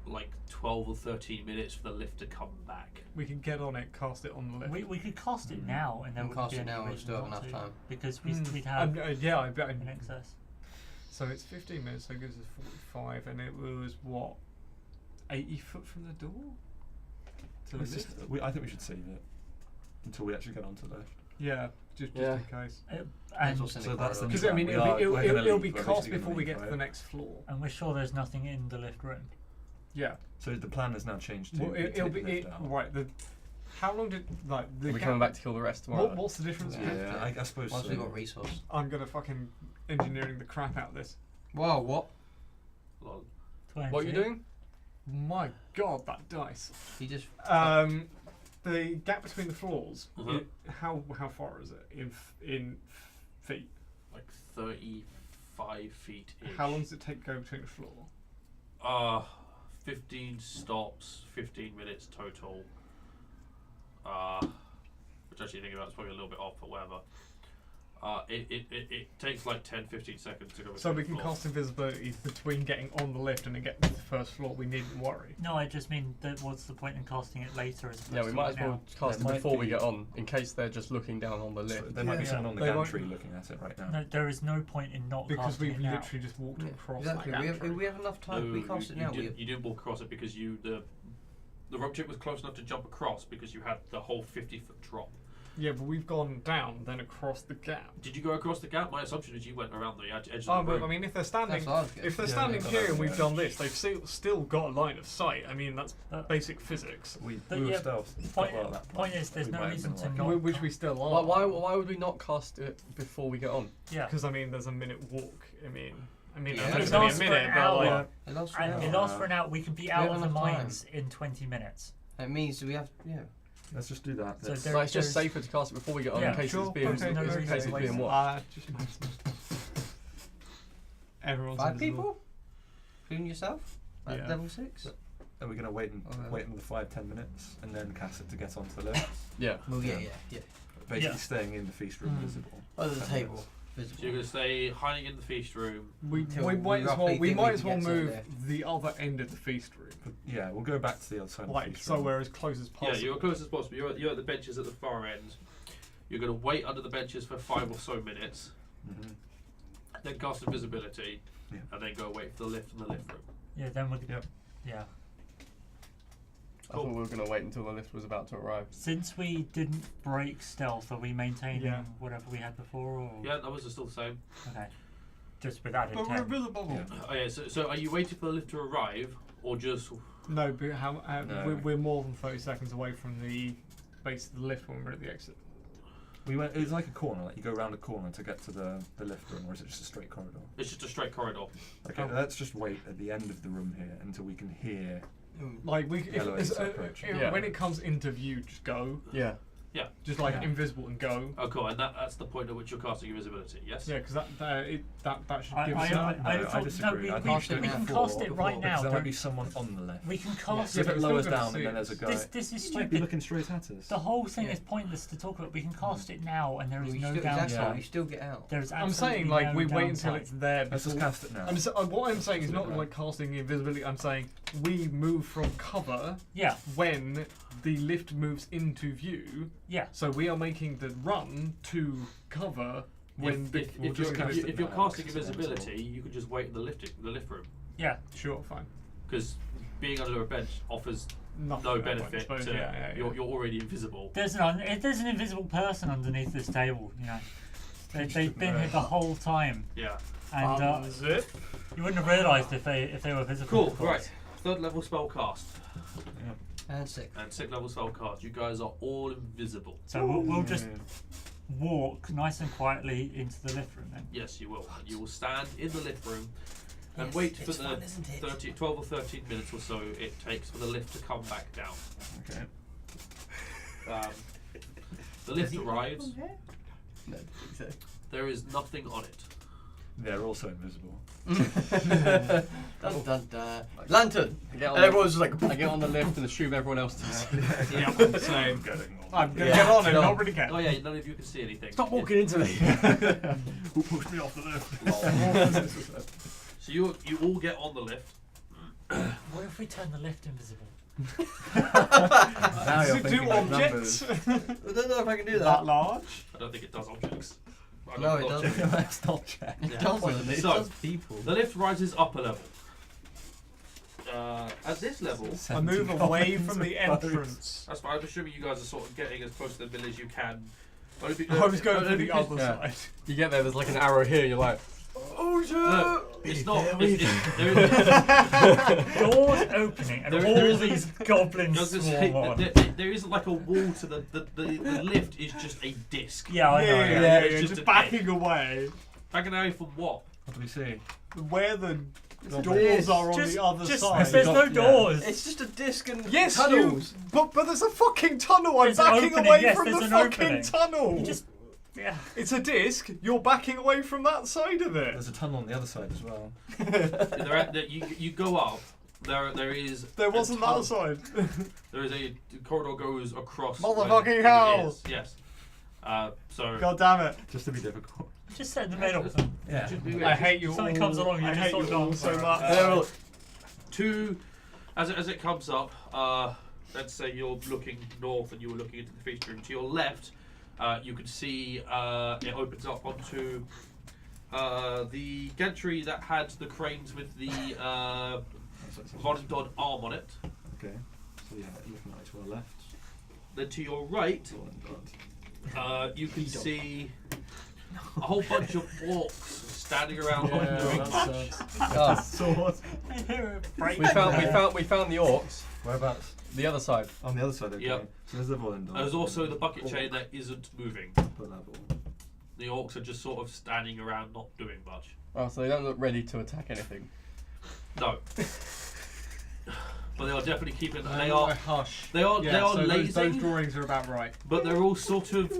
like 12 or 13 minutes for the lift to come back. We can get on it, cast it on the lift. We could cast it now, and then We we can cast could it now and reason still have not enough to, time. because Mm. we'd have Yeah, I bet. in excess. So it's 15 minutes, so it gives us 45, and it was what, 80 foot from the door to the Let's lift. just, I think we should save it until we actually get onto the lift. Yeah, just Yeah. in case. And what's in So that's the Because new I mean, plan. it'll be, We're gonna it'll be leave. We're cast basically before gonna we leave, get to the right? next floor. and we're sure there's nothing in the lift room. Yeah. So the plan has now changed to Well, we it'll take be the lift out. right. How long did like the? Are we gap- coming back to kill the rest tomorrow? What's the difference? Yeah. Yeah, I suppose Once so. we got resource. I'm gonna fucking engineering the crap out of this. Wow, what? Lol. 20. What are you doing? My God, that dice. He just. The gap between the floors. Mhm. How far is it in feet? Like 35 feet. How long does it take to go between the floor? 15 stops, 15 minutes total. Which actually thinking about it's probably a little bit off, but whatever. It takes like 10-15 seconds to go. So we between can floors. cast invisibility between getting on the lift and then getting to the first floor. We needn't worry. No, I just mean that what's the point in casting it later as opposed Yeah, we to might right as well now? cast it There might before we be- get on, in case they're just looking down on the So lift. there might be Yeah. someone on the They won't- gantry looking at it right now. No, there is no point in not Because casting we've it now. literally just walked Yeah, across exactly. that We gantry. have enough time. No, we cast it you now. didn't, you didn't walk across it because the rope trick was close enough to jump across because you had the whole 50-foot drop. Yeah, but we've gone down, then across the gap. Did you go across the gap? My assumption is you went around the edge of the Oh, but room. I mean, if they're standing, That's what I was getting. if they're Yeah, standing yeah, here that's and we've the done this, they've still got a line of sight. I mean, that's basic physics. We But were yeah, stealth. Point, well, that point is, there's we no might have reason been to lucky. not. Which we still are. Why would we not cast it before we get on? Yeah. Because I mean, there's a minute walk. I mean, Yeah. it's It only a lasts for minute, an but hour. like, It lasts for And an it hour. lasts for an hour. We can be We out have of the enough time. mines in 20 minutes. It means we have. Yeah. Let's just do that. So Let's- there- Like, it's just there's- safer to cast it before we get on, Yeah, in case sure, it's being, okay, in no case reason it's to being waste watched. everyone's 5 invisible. people, including yourself, at Yeah. level 6. Are we going to wait Okay. wait another 5-10 minutes and then cast it to get onto the lift? Yeah. Well, yeah. Basically Yeah. staying in the feast room Mm. visible. Under the 10 table, minutes. So you're visible. going to stay hiding in the feast room. We Till might we as well roughly we think might we as can well get to the move left. the other end of the feast room, But yeah, we'll go back to the other side of the like feast so room. we're as close as possible. Yeah, you're close as possible. You're at the benches at the far end. You're going to wait under the benches for 5 or so minutes, Mhm. then cast invisibility, Yeah. and then go wait for the lift in the lift room. Yeah, then we'll. Yep. Yeah. I thought we were going to wait until the lift was about to arrive. Since we didn't break stealth, are we maintaining Yeah. whatever we had before? Or? Yeah, numbers are still the same. Okay. Just with that But we're intent. invisible. Yeah. Oh yeah, so are you waiting for the lift to arrive, or just... No, but how? No. We're more than 30 seconds away from the base of the lift when we're at the exit. We went. It was like a corner. Like you go around a corner to get to the lift room, or is it just a straight corridor? It's just a straight corridor. Okay, Oh. let's just wait at the end of the room here until we can hear. Like we, Hello, if, it's approaching. Yeah. when it comes into view, just go. Yeah. Just like Yeah. invisible and go. Oh, cool, and that's the point at which you're casting invisibility, yes? Yeah, because that should I, give I, us. I, No, I, I thought, disagree. I No, think you should we do can it cast it before, right Because now. there might Don't- be someone on the left. We can cast Yeah, If but it we're lowers still gonna down see and then it. there's a guy, This is he might be stupid. looking straight at us. The whole thing Yeah. is pointless to talk about. We can cast it now, and there is You no still, exactly, downside. you still get out. There is I'm absolutely saying like no we wait until downside. it's there. Let's just before- cast it now. what I'm saying is not Absolutely like casting invisibility. I'm saying we move from cover Yeah, when the lift moves into view. yeah. So we are making the run to cover when If, the. if, we'll if, you're, just if, cast you, it if you're now. casting invisibility, you could just wait in the lift room. Yeah, Sure, fine. Because being under a bench offers Nothing no at that point, I benefit suppose, to... yeah. You're already invisible. there's an invisible person underneath this table. You know, they've been here the whole time, Yeah. and Unzip. you wouldn't have realised if they were visible. Cool, of course. right. 3rd level spell cast. And 6. And 6th level spell cast. You guys are all invisible. So we'll just walk nice and quietly into the lift room then. Yes, you will. You will stand in the lift room and Yes, wait for it's the fun, isn't it? 12 or 13 minutes or so it takes for the lift to come back down. Okay. The lift arrives. No, I think so. There is nothing on it. They're also invisible. Dun, dun, dun. Lantern. And everyone's just like, I get on the lift and assume everyone else does. Yeah, same. I'm gonna Yeah. get on it, Yeah. not really care. Oh yeah, none of you can see anything. Stop walking into me. Who pushed me off the lift? So you all get on the lift. What if we turn the lift invisible? Now you're Does it thinking do of objects? I don't know if I can do That that. large? I don't think it does objects. I No, don't it know. doesn't. Let's not check. It Yeah. doesn't. It So- does people. The lift rises up a level. At this level, I move away from the entrance. that's fine. I'm assuming you guys are sort of getting as close to the middle as you can. Only be- I was going only for the because- other Yeah. side. You get there, there's like an arrow here, you're like, oh No, shit! it's not. There is, Doors opening and There all is- these I goblins was gonna say, swarm on. there isn't like a wall to the lift is just a disc. Yeah, I know. Yeah, Yeah. it's just just an backing away. Back an area from what? What do we see? Where the It's doors are on Just- the other just- side. There's no doors. It's just a disc and Yes, tunnels. but there's a fucking tunnel. I'm There's an backing opening, away yes, from the there's an fucking opening. tunnel. You just, yeah. It's a disc. You're backing away from that side of it. There's a tunnel on the other side as well. You go up. There is. There a wasn't that tunnel. side. There is a corridor goes across. Motherfucking where it hell! is, yes. So. God damn it! Just to be difficult. Just sit in the middle. Yeah. I hate you Something all. comes along, you I just hate sort you of all go so for it. much. As it comes up, let's say you're looking north and you were looking into the feast room. To your left, you can see it opens up onto the gantry that had the cranes with the Volundod arm on it. Okay. So yeah, looking right to our left. Then to your right, you can see a whole bunch of orcs standing around not doing much. Sword. We found the orcs. Whereabouts? The other side. On the other side, okay. Yep. So there's the Volundod. There's also the bucket chain that isn't moving. Upper level. The orcs are just sort of standing around not doing much. Oh, so they don't look ready to attack anything. No. But they are definitely keeping. They Oh, are. hush. They are. Yeah, They are so lazing. those drawings are about right. But they're all sort of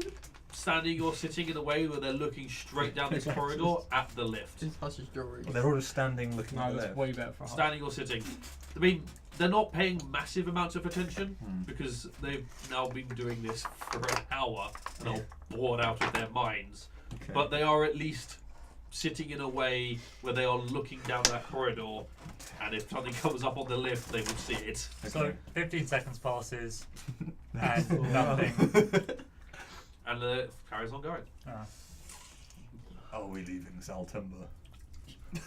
standing or sitting in a way where they're looking straight down this corridor at the lift. They're all just standing looking at No, the that's left. way better for hush. Standing or sitting. I mean, they're not paying massive amounts of attention Hmm. because they've now been doing this for an hour and are bored out of their minds. Okay. But they are at least sitting in a way where they are looking down that corridor, and if something comes up on the lift, they will see it. So 15 seconds passes and nothing. And the lift carries on going. Ah. Are we leaving Saltimber?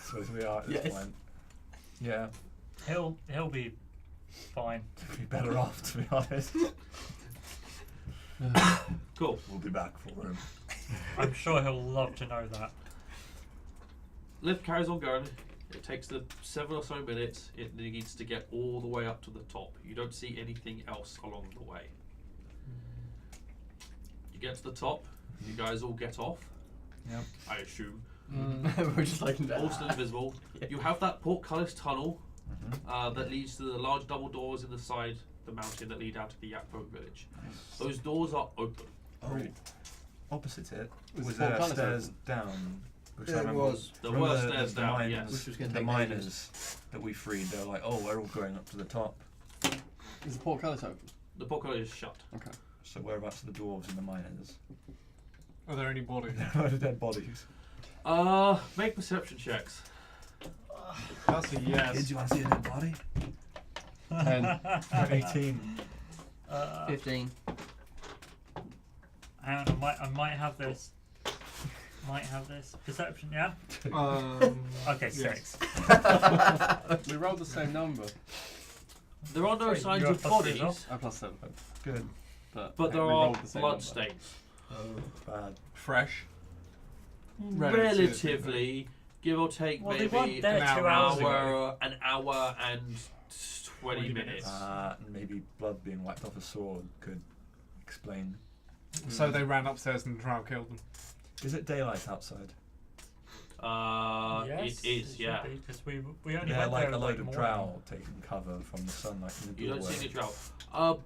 So as we are at this Yes. point. Yeah. He'll be fine. We'd be better off, to be honest. Cool. We'll be back for room. I'm sure he'll love to know that. Lift carries on going. It takes the 7 or so minutes. It needs to get all the way up to the top. You don't see anything else along the way. You get to the top. You guys all get off. Yep. I assume. We're just like, All still invisible. You have that portcullis tunnel Mm-hmm. that leads to the large double doors in the side of the mountain that lead out to the Yakfolk village. Nice. Those doors are open. Oh. Opposite it Was was the there portcullis stairs down. Which I There remember. was. There Remember were the- stairs the down, miners, yes. Which was gonna the take miners that we freed, they're like, oh, we're all going up to the top. Is the portcullis open? The portcullis is shut. Okay. So whereabouts are the dwarves and the miners? Are there any bodies? Where are the dead bodies? Make perception checks. That's a yes. Kids, you want to see a dead body? 10. 18. 15. Hang on, I might have this. Might have this. Perception, yeah? Okay, yes. 6. We rolled the same number. There are no Wait, signs you're of plus 3 as bodies, Oh, plus 7. Good. but there we are rolled the same number. bloodstains. Bad. Fresh. Relatively, give or take Well, they maybe weren't there an 2 hours ago. an hour and 20 minutes. Maybe blood being wiped off a sword could explain. So they ran upstairs and the Drow killed them. Is it daylight outside? Yes, it is, yeah. Because we only Yeah, went like there a load like of morning. drow taking cover from the sunlight in the You don't doorway. see any Drow.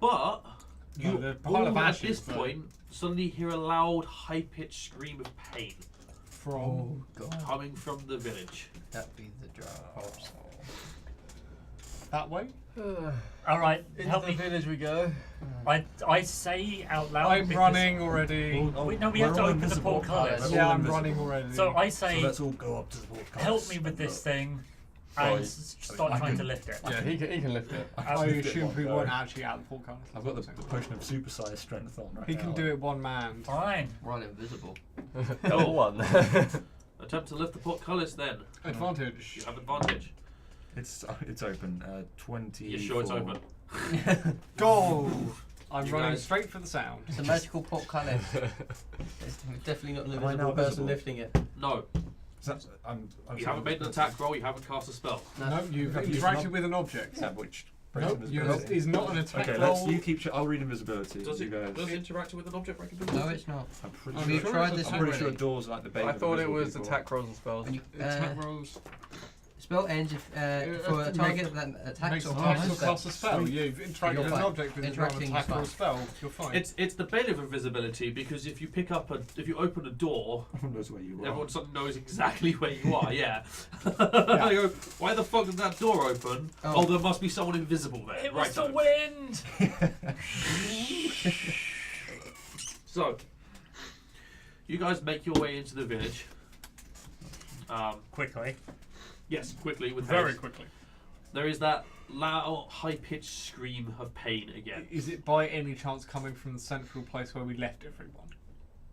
But No, you they're a pile of all at ashes, this but- point suddenly hear a loud, high-pitched scream of pain. From coming from the village. That'd be the Drow corpse. that way. Alright, Into help the me. village we go. I say out loud. I'm because- running already. Wait, no, we have to open the portcullis. Yeah, I'm running already. So I So say, let's all go up to the portcullis. help me with and this look. thing, Oh, and you- start I trying to can- lift it. Yeah, he can lift it. I I can lift it assume one we go. weren't actually at the portcullis. I've got the potion of supersized strength on right He now. can do it one man. Fine. Run invisible. Double one. Attempt to lift the portcullis then. Advantage. You have advantage. It's open. 20. You're sure it's open? Go! I'm You running guys- straight for the sound. It's a magical portcullis. It's definitely not an Am I now invisible person visible? lifting it. No. I'm You haven't made an attack roll, you haven't cast a spell. No, you've Have you interacted not- with an object. Yeah, which Nope, invisibility. is not an attack Okay, roll. you keep. I'll read invisibility. Does you it guys. does it interact with an object break ability? No, it's not. I'm pretty I'm sure. We've sure tried it's this a- I'm pretty sure already. doors are like the bane I of thought it invisible was people. attack rolls and spells. When you, Attack rolls. spell ends if, for a target that attacks Makes or attacks casts or a spell. cast a spell. You've interacted You're with an fine. object with an Interacting attack is or a fine. spell. You're fine. It's the bane of invisibility because if you pick up if you open a door, Everyone knows where you are. everyone suddenly knows exactly where you are. Yeah. They go, why the fuck did that door open? Oh, there must be someone invisible there. It was right. the so. wind! So, you guys make your way into the village. Quickly. Yes, quickly with Very haste. quickly. There is that loud, high-pitched scream of pain again. Is it by any chance coming from the central place where we left everyone?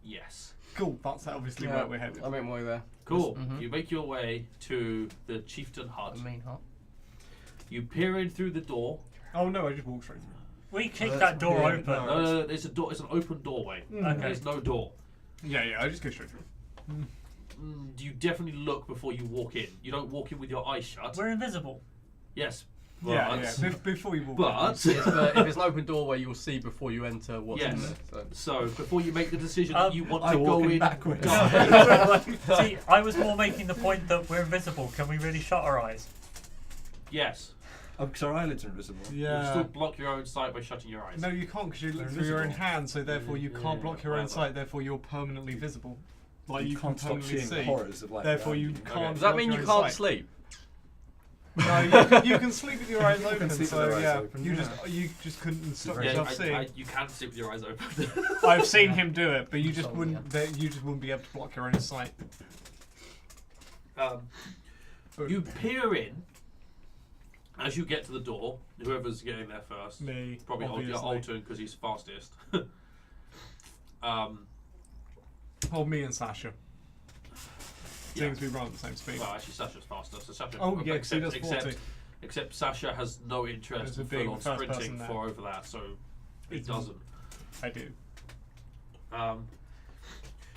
Yes. Cool, that's obviously where we're headed. I made my way there. Cool. Mhm. You make your way to the chieftain hut. The main hut. You peer in through the door. Oh no, I just walked straight through. We kicked that door yeah, open. No, it's a door. It's an open doorway. Okay. There's no door. Yeah, I just go straight through. You definitely look before you walk in. You don't walk in with your eyes shut. We're invisible. Yes. Yeah, But, yeah. Before you walk. But If it's an open doorway, you'll see before you enter what's in Yes. there. so before you make the decision that you want I to walk go in in backwards. See, I was more making the point that we're invisible. Can we really shut our eyes? yes. Oh, because our eyelids are invisible. You Yeah. still block your own sight by shutting your eyes. No, you can't because you look They're through your own invisible. hand, so therefore you can't block your own whatever. sight. Therefore you're permanently visible. Like you, can't can stop permanently seeing the see. horrors of life. Therefore around you you. can't. Does that block mean your you own can't sight. sleep? No, you can sleep with your eyes You can open. sleep with So your eyes yeah, open, you yeah. just couldn't stop Yeah, yourself seeing. you can sleep with your eyes open. I've seen him do it, but you just So, wouldn't. You just wouldn't be able to block your own sight. You peer in as you get to the door. Whoever's getting there first. Me, Probably obviously. Alton because he's fastest. Oh, me and Sasha. Yeah. Seems we run at the same speed. Well, actually, Sasha's faster. So Sasha. Oh yeah, 'cause he does 40. Except Sasha has no interest There's a in big full-on first sprinting person there. for over that, so he It's- doesn't. I do.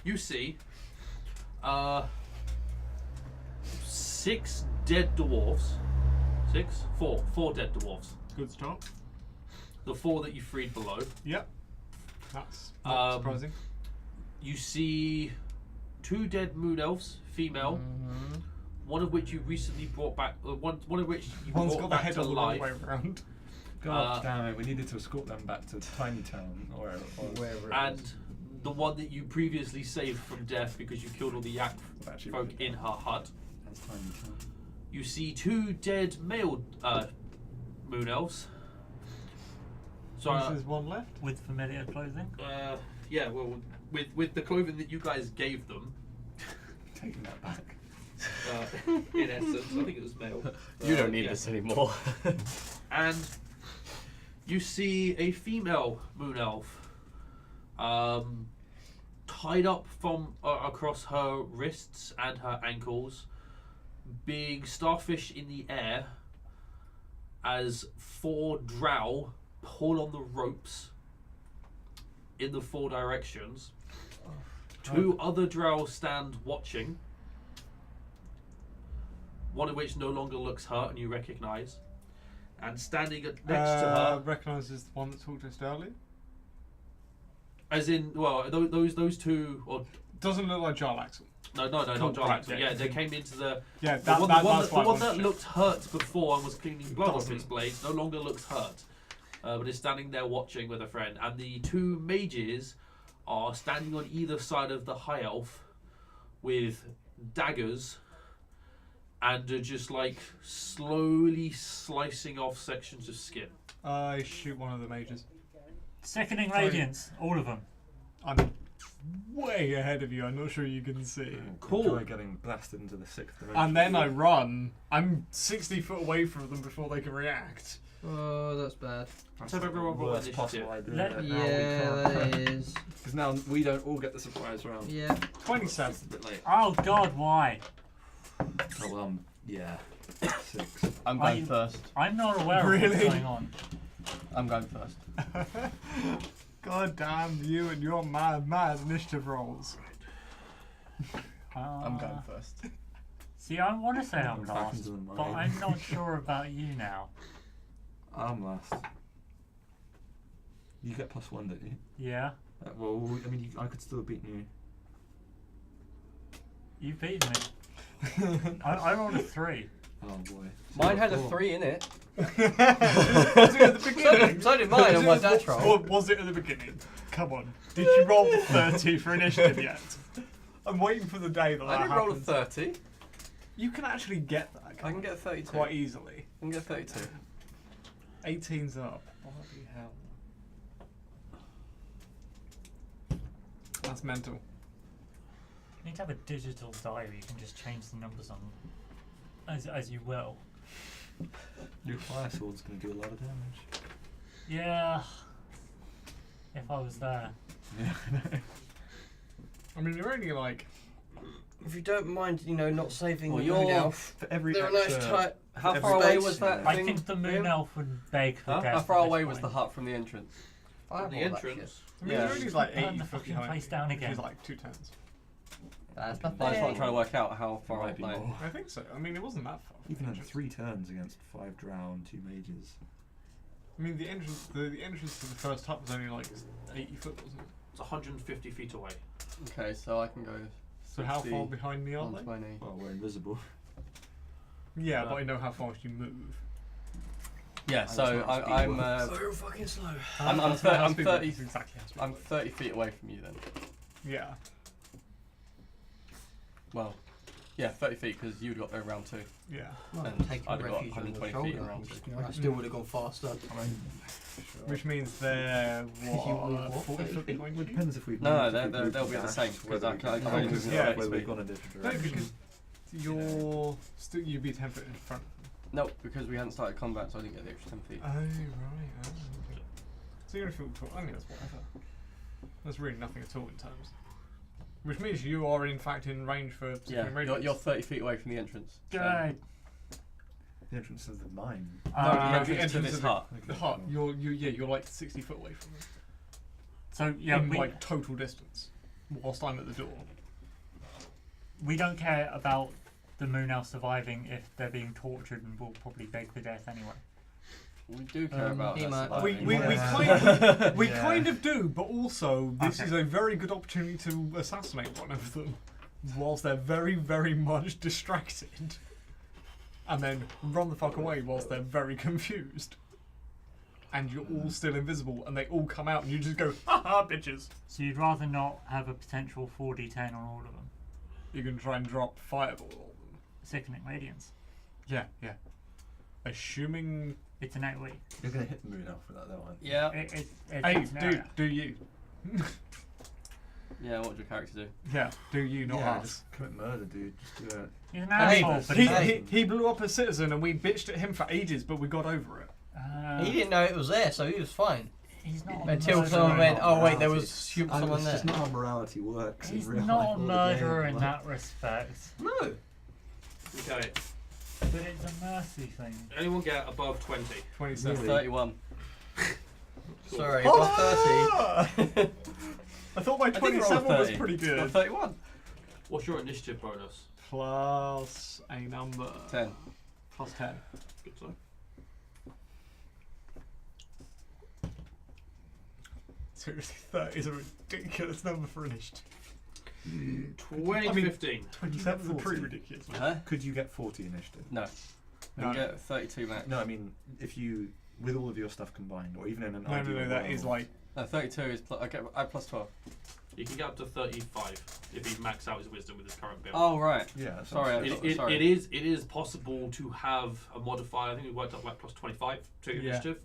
You see, 6 dead dwarves. 6? 4. 4 dead dwarves. Good start. The 4 that you freed below. Yep. That's not Um, surprising. You see 2 dead moon elves, female. Mm-hmm. One of which you recently brought back. One of which you One's brought got the back head to all the wrong life. way around. God damn it! We needed to escort them back to Tiny Town or wherever it was. Wherever it And is. the one that you previously saved from death because you killed all the Actually, Yakfolk really in her hut. That's Tiny Town. You see 2 dead male moon elves. So, There's one left. With familiar clothing. yeah, well, with the clothing that you guys gave them, Taking that back. in essence, I think it was male. You don't need yeah. this anymore. And you see a female moon elf, tied up from across her wrists and her ankles, being starfish in the air, as 4 drow pull on the ropes in the 4 directions. 2 other drow stand watching, one of which no longer looks hurt and you recognise. And standing next to her, Recognises the one that talked to us earlier. as in, well, those 2, or Doesn't look like Jarl Axel. no, Cool, not John right, Axel. yeah. Yeah, they came into the Yeah, the that, one, that, the one that's that, why the I one that wanted to looked hurt before and was cleaning blood off Doesn't. its blades no longer looks hurt, but is standing there watching with a friend. And the 2 mages are standing on either side of the high elf, with daggers and are just like slowly slicing off sections of skin. I shoot one of the mages. Sickening Sorry. radiance, all of them. I'm way ahead of you. I'm not sure you can see. Cool. Try getting blasted into the 6th dimension. And then I run. I'm 60 foot away from them before they can react. Oh, that's bad. Let's have everyone roll Worst initiative. possible idea. Let- Yeah, that is. Because now we don't all get the surprise round. Yeah. 27. It's a bit late. Oh God, why? Oh, well, yeah. 6. I'm Are going you- first. I'm not aware of Really? what's going on. I'm going first. God damn you and your mad initiative rolls. I'm going first. See, I want to say I'm I'm back last, into the but mind. I'm not sure about you now. I'm last. You get +1, don't you? Yeah, Well, I mean, I could still have beaten you. you beat me. I rolled a 3. Oh boy. Mine had a 3 in it. Was it at the beginning? So did mine on my dash roll. Or was it at the beginning? Come on. Did you roll 30 for initiative yet? I'm waiting for the day that I that didn't roll a happens. 30. You can actually get that. I can get a 32. quite easily. I can get 32. 18's up. Bloody hell. That's mental. You need to have a digital diary. You can just change the numbers on as you will. Your fire sword's going to do a lot of damage. Yeah. If I was there. Yeah, I know. I mean, you're only like. If you don't mind, not saving Well, the you're- moon elf. For every They're a nice extra- tight. How Every far away space. was that I thing? think the moon elf would beg for Huh? death. How far at this away was the point. hut from the entrance? The Fireball, that shit. entrance. I mean, Yeah. you're only like Burn 80 the foot fucking behind place me, down which again. is like 2 turns. That's I just want to try to work out how far Might be away. more. I think so. I mean, it wasn't that far. from Even the had entrance. 3 turns against 5 drow and 2 mages. I mean, the entrance to the first hut was only like 80 foot, wasn't it? It's 150 feet away. Okay, so I can go. So how 60, far behind me are they? 120. Well, we're invisible. Yeah, but I know how fast you move. Yeah, so I'm So you're fucking slow. I'm That's how I'm speed 30 works, exactly how speed I'm works. 30 feet away from you then. Yeah. Well, yeah, 30 feet because you'd got there round 2. Yeah. And Taking I'd have got refuge on your 120 feet shoulder. around. I still would have gone faster. Which means they're you what, walk 40 foot 30 behind It you? depends if we've No, moved, they'll if we've be at the dashed, same, 'cause whether I we can- I can- can only move yeah, at whether speed. we've gone a different No, direction. because you're still you'd be 10 foot in front. No, because we hadn't started combat, so I didn't get the extra 10 feet. Oh right. Oh, okay. So you're gonna feel tall. I mean, that's whatever. That's really nothing at all in terms. Which means you are in fact in range for Yeah, radius. you're 30 feet away from the entrance. So- Good. The entrance is the mine. No, the the entrance to entrance this of the- hut. The hut. You're like 60 foot away from it. So yeah, in we like total distance. Whilst I'm at the door. we don't care about the moon elf surviving if they're being tortured, and will probably beg for death anyway. We do care about he that might- surviving. We Yeah. kind of do, but also this Okay. is a very good opportunity to assassinate one of them, whilst they're very, very much distracted, and then run the fuck away whilst they're very confused, and you're all still invisible, and they all come out, and you just go, ha ha, bitches. So you'd rather not have a potential 4d10 on all of them. You can try and drop fireball on them. Sickening radiance. Yeah. Assuming, It's an 8 week. You're going to hit the moon elf with that, though, aren't you? Yeah, It's hey, an dude, area. do you? yeah, what would your character do? Yeah, do you, not yeah, us. just commit murder, dude. Just do it. He's an Hey, asshole, but he blew up a citizen, and we bitched at him for ages, but we got over it. He didn't know it was there, so he was fine. He's not a Until murderer. someone went, oh wait, there Morality. was someone It's there. just not how morality works. He's in real not life a or the murderer game, in like- that respect, No. Okay. but it's a mercy thing. Anyone get above 20? 27. 31. Sorry, above 30. I thought my I think we're on 27 was 30. pretty Well, good. 31. What's your initiative bonus? Plus a number. 10. Plus 10. Good side. Seriously, 30 is a ridiculous number for initiative. 2015. 27 is pretty ridiculous. Huh? Could you get 40 initiative? No. You No. can get 32 max. No, I mean, if you, with all of your stuff combined, or even in an No, ideal that world, is like. No, 32 is I get I plus 12. He can get up to 35 if he maxes out his wisdom with his current build. Oh right. Yeah. Sorry. Sorry. It is possible to have a modifier. I think we worked up like plus 25 to your initiative.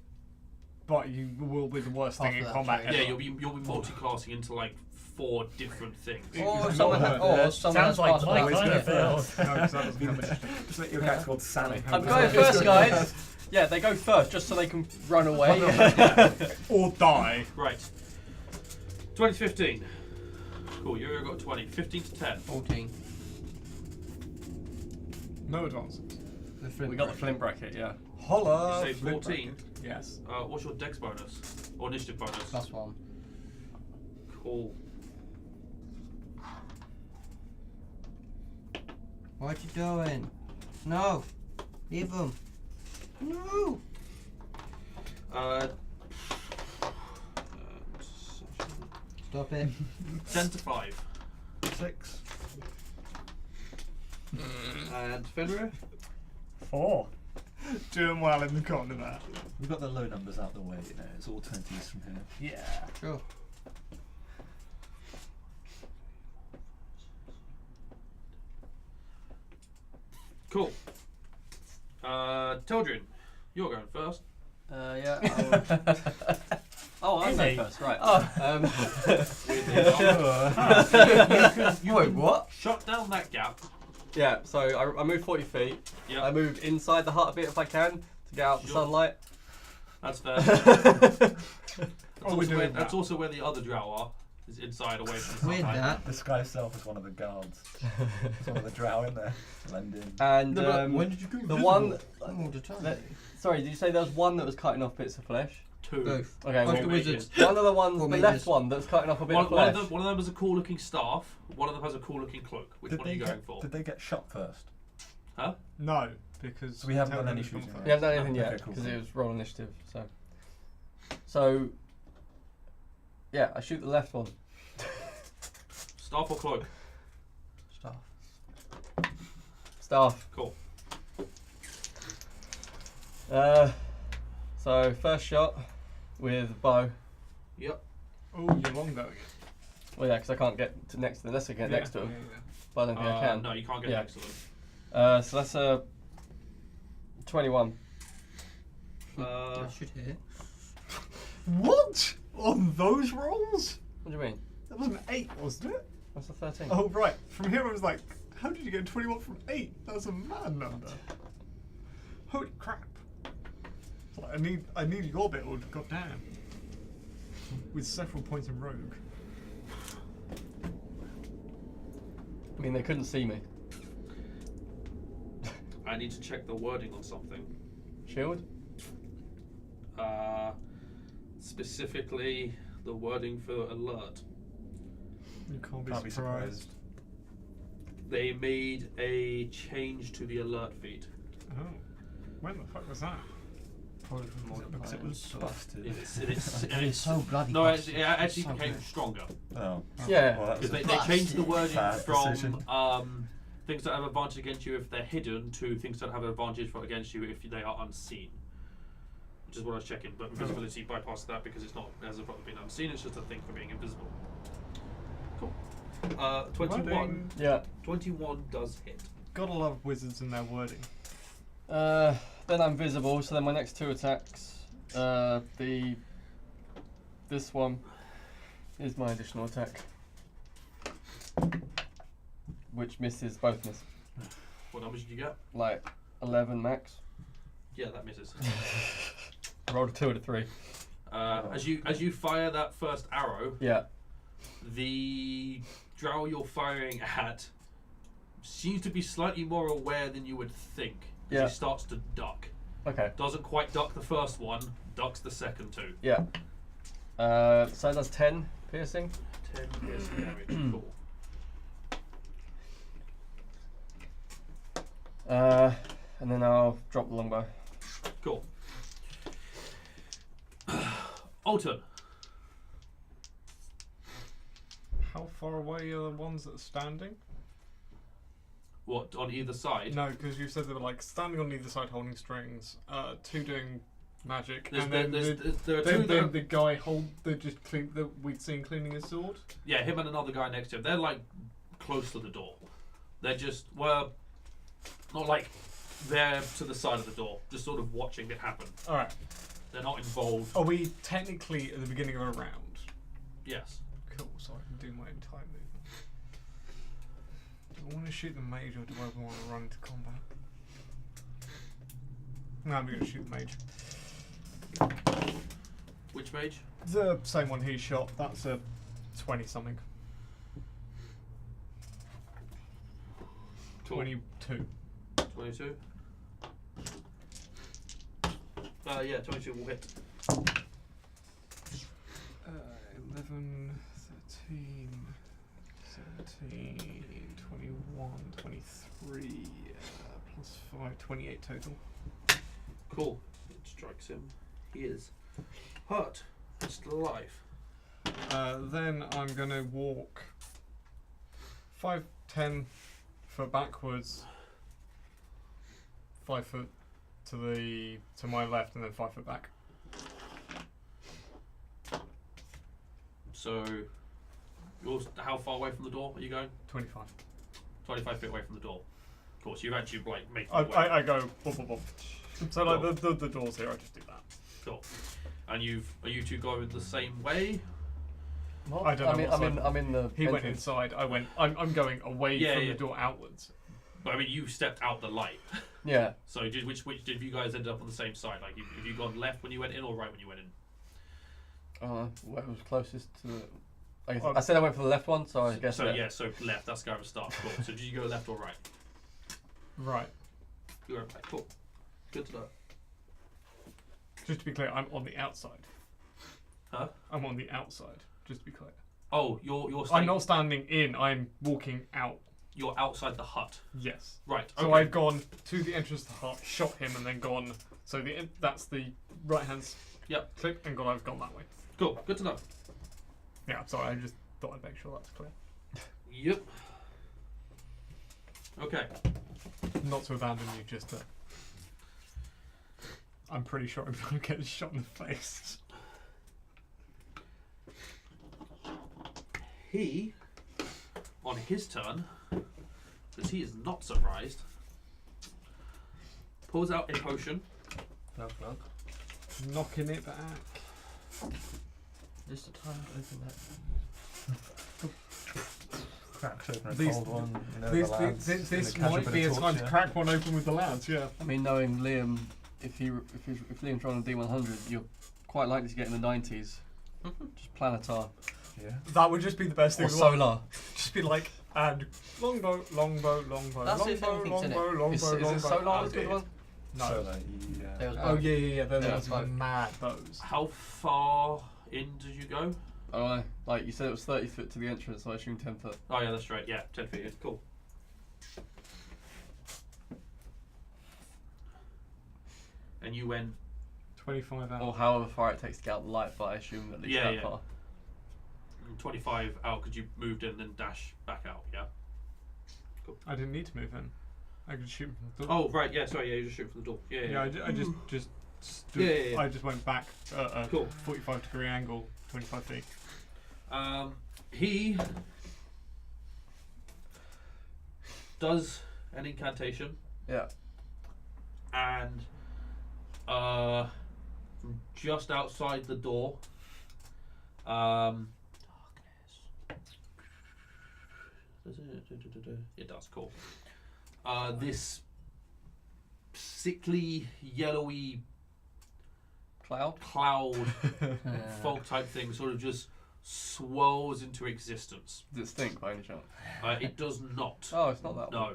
But you will be the worst thing in After that combat change. ever. Yeah, you'll be multi-classing into like 4 different things. Or It's someone, not or hurt. someone Sounds has like passed my away. kind of build. No, 'cause that doesn't have initiative. Just make your character called Sally. I'm going first, guys. Yeah, they go first just so they can run away. Or die. Right. 2015. Cool, you got 20. 15 to 10. 14. No advances. We got the flint bracket, yeah. Holla! You say flip 14? bracket. Yes. What's your dex bonus? Or initiative bonus? +1. Cool. What you doing? No. Leave them. No. Stop it. 10 to 5. 6. And Fenrir? 4. Doing well in the corner there. We've got the low numbers out the way. You know, it's all 20s from here. Yeah. Sure. Cool. Tel'dryn, you're going first. Yeah. Oh, I'm Is going he? first, right. Wait, what? Shut down that gap. Yeah, so I move 40 feet. Yeah, I move inside the hut a bit if I can to get out the Sure. sunlight. that's fair. doing That's that. also where the other Drow are. Is inside, away from the With sunlight. that. This guy himself is one of the guards. There's one of the drow in there. Blend in. And No, but when did you go the invisible? one. All the time. that- sorry, did you say there was one that was cutting off bits of flesh? 2. Both. Okay, Both well, the wizards. one of the ones, Or the mages. left one that's cutting off a bit of One flesh. of them has a cool looking staff, one of them has a cool looking cloak. Which Did one are they you going get- for? Did they get shot first? Huh? No, because So we haven't done Tel'dryn any has gone shooting, first. We haven't done anything Okay, yet cool. because it was roll initiative. So yeah, I shoot the left one. Staff or cloak? Stuff. Staff. Cool. So first shot with bow. Yep. Oh, you're longbow again. Well, yeah, because I can't get to next to unless I get next to him. But I don't think I can. No, you can't get Yeah. next to them. So that's a 21. That should hit. What? On those rolls? What do you mean? That was an 8, wasn't it? That's a 13. Oh, right. From here I was like, how did you get 21 from 8? That's a mad number. Holy crap. It's like, I need your build, goddamn. With several points in rogue. I mean, they couldn't see me. I need to check the wording on something. Shield? Specifically, the wording for alert. You can't Can't be be surprised. surprised. They made a change to the alert feed. Oh. When the fuck was that? Probably from more Because it was busted. It's so bloody No, fast. it actually So became good. stronger. Oh. Yeah. Well, that was Because a they changed the wording bad from decision. things that have advantage against you if they're hidden to things that have an advantage against you if they are unseen. Which is what I was checking, but invisibility bypassed that because it's not as of being unseen, it's just a thing for being invisible. Cool. 21. Wording. Yeah. 21 does hit. Gotta love wizards and their wording. Then I'm visible, so then my next 2 attacks, this one is my additional attack, which misses, both miss, What numbers did you get? like 11 max. Yeah, that misses. I rolled a 2 and a 3. As you fire that first arrow, Yeah. the drow you're firing at seems to be slightly more aware than you would think. As Yeah. he starts to duck. Okay. Doesn't quite duck the first one, ducks the second 2. Yeah. So that's 10 piercing. 10 piercing damage. Cool. And then I'll drop the longbow. Cool. Alton. How far away are the ones that are standing? What, on either side? No, because you said they were like standing on either side holding strings, 2 doing magic. There's, And there, then there are two then that the guy just clean that we'd seen cleaning his sword. yeah, him and another guy next to him. They're like close to the door. They're just not like they're to the side of the door, just sort of watching it happen. All right. They're not involved. Are we technically at the beginning of a round? Yes. Cool. So I can do my entire movement. Do I want to shoot the mage or do I want to run into combat? No, I'm going to shoot the mage. Which mage? The same one he shot. That's a 20-something. Cool. 22. 22. Yeah, 22 will hit. 11, 13, 17, 21, 23, plus 5, 28 total. Cool. It strikes him. He is hurt, but still alive. Then I'm going to walk 5, 10 foot backwards, 5 foot to my left, and then 5 foot back. So, how far away from the door are you going? 25. 25 feet away from the door. Of course, you've actually like making I go bop, bop, bop. So like the doors here, I just do that. Cool. And are you two going the same way? What? I don't know. I'm in the. He went entrance. inside. I'm going away Yeah, from yeah. the door outwards. But I mean, you stepped out the light. Yeah. So which did you guys end up on the same side? Like, have you gone left when you went in, or right when you went in? Whoever was closest to the. I said I went for the left one, so I guess. So yeah, so left. That's going to start. Cool. So did you go left or right? Right. You went right. Cool. Good to know. Just to be clear, I'm on the outside. Huh? I'm on the outside. Just to be clear. Oh, you're. I'm not standing in. I'm walking out. You're outside the hut. Yes. Right. So okay. I've gone to the entrance of the hut, shot him, and then gone. So that's the right hand. Yep. Click and I've gone that way. Cool. Good to know. Yeah. I'm sorry. I just thought I'd make sure that's clear. Yep. Okay. Not to abandon you, just that. I'm pretty sure I'm going to get shot in the face. He, on his turn, because he is not surprised, pulls out a potion. Knocking it back. Just the time to open that. Cracks open a These- cold one. You know, This, the lads, this, gonna this catch might bit be a of time torch, to yeah. crack one open with the lads, yeah. I mean, knowing Liam, if Liam's rolling a D100, you're quite likely to get in the 90s. Just planetar. Yeah. That would just be the best thing. Or solar. Just be like, and longbow, longbow, longbow, That's if longbow, anything's in it. longbow, Is longbow, it solar longbow. a good one? No. So like, There was Oh yeah. They're Yeah, those both. mad bows. How far in did you go? I don't know. Like, you said it was 30 foot to the entrance, so I assume 10 foot. Oh yeah, that's right. Yeah, 10 feet. Cool. And you went 25 out. Or however far it takes to get out the light, but I assume at least Yeah, that yeah. far. 25 out because you moved in and then dash back out. Yeah. I didn't need to move in. I could shoot from the door. Oh right. Yeah. Sorry. Yeah. You just shoot from the door. Yeah. Yeah, I just stood. Yeah. I just went back at a Cool. 45-degree angle, 25 feet. He does an incantation. Yeah. And from just outside the door, darkness. It does. Cool. This sickly, yellowy Cloud? cloud fog type thing sort of just swirls into existence. Does it stink by any chance? It does not. Oh, it's not that one. No.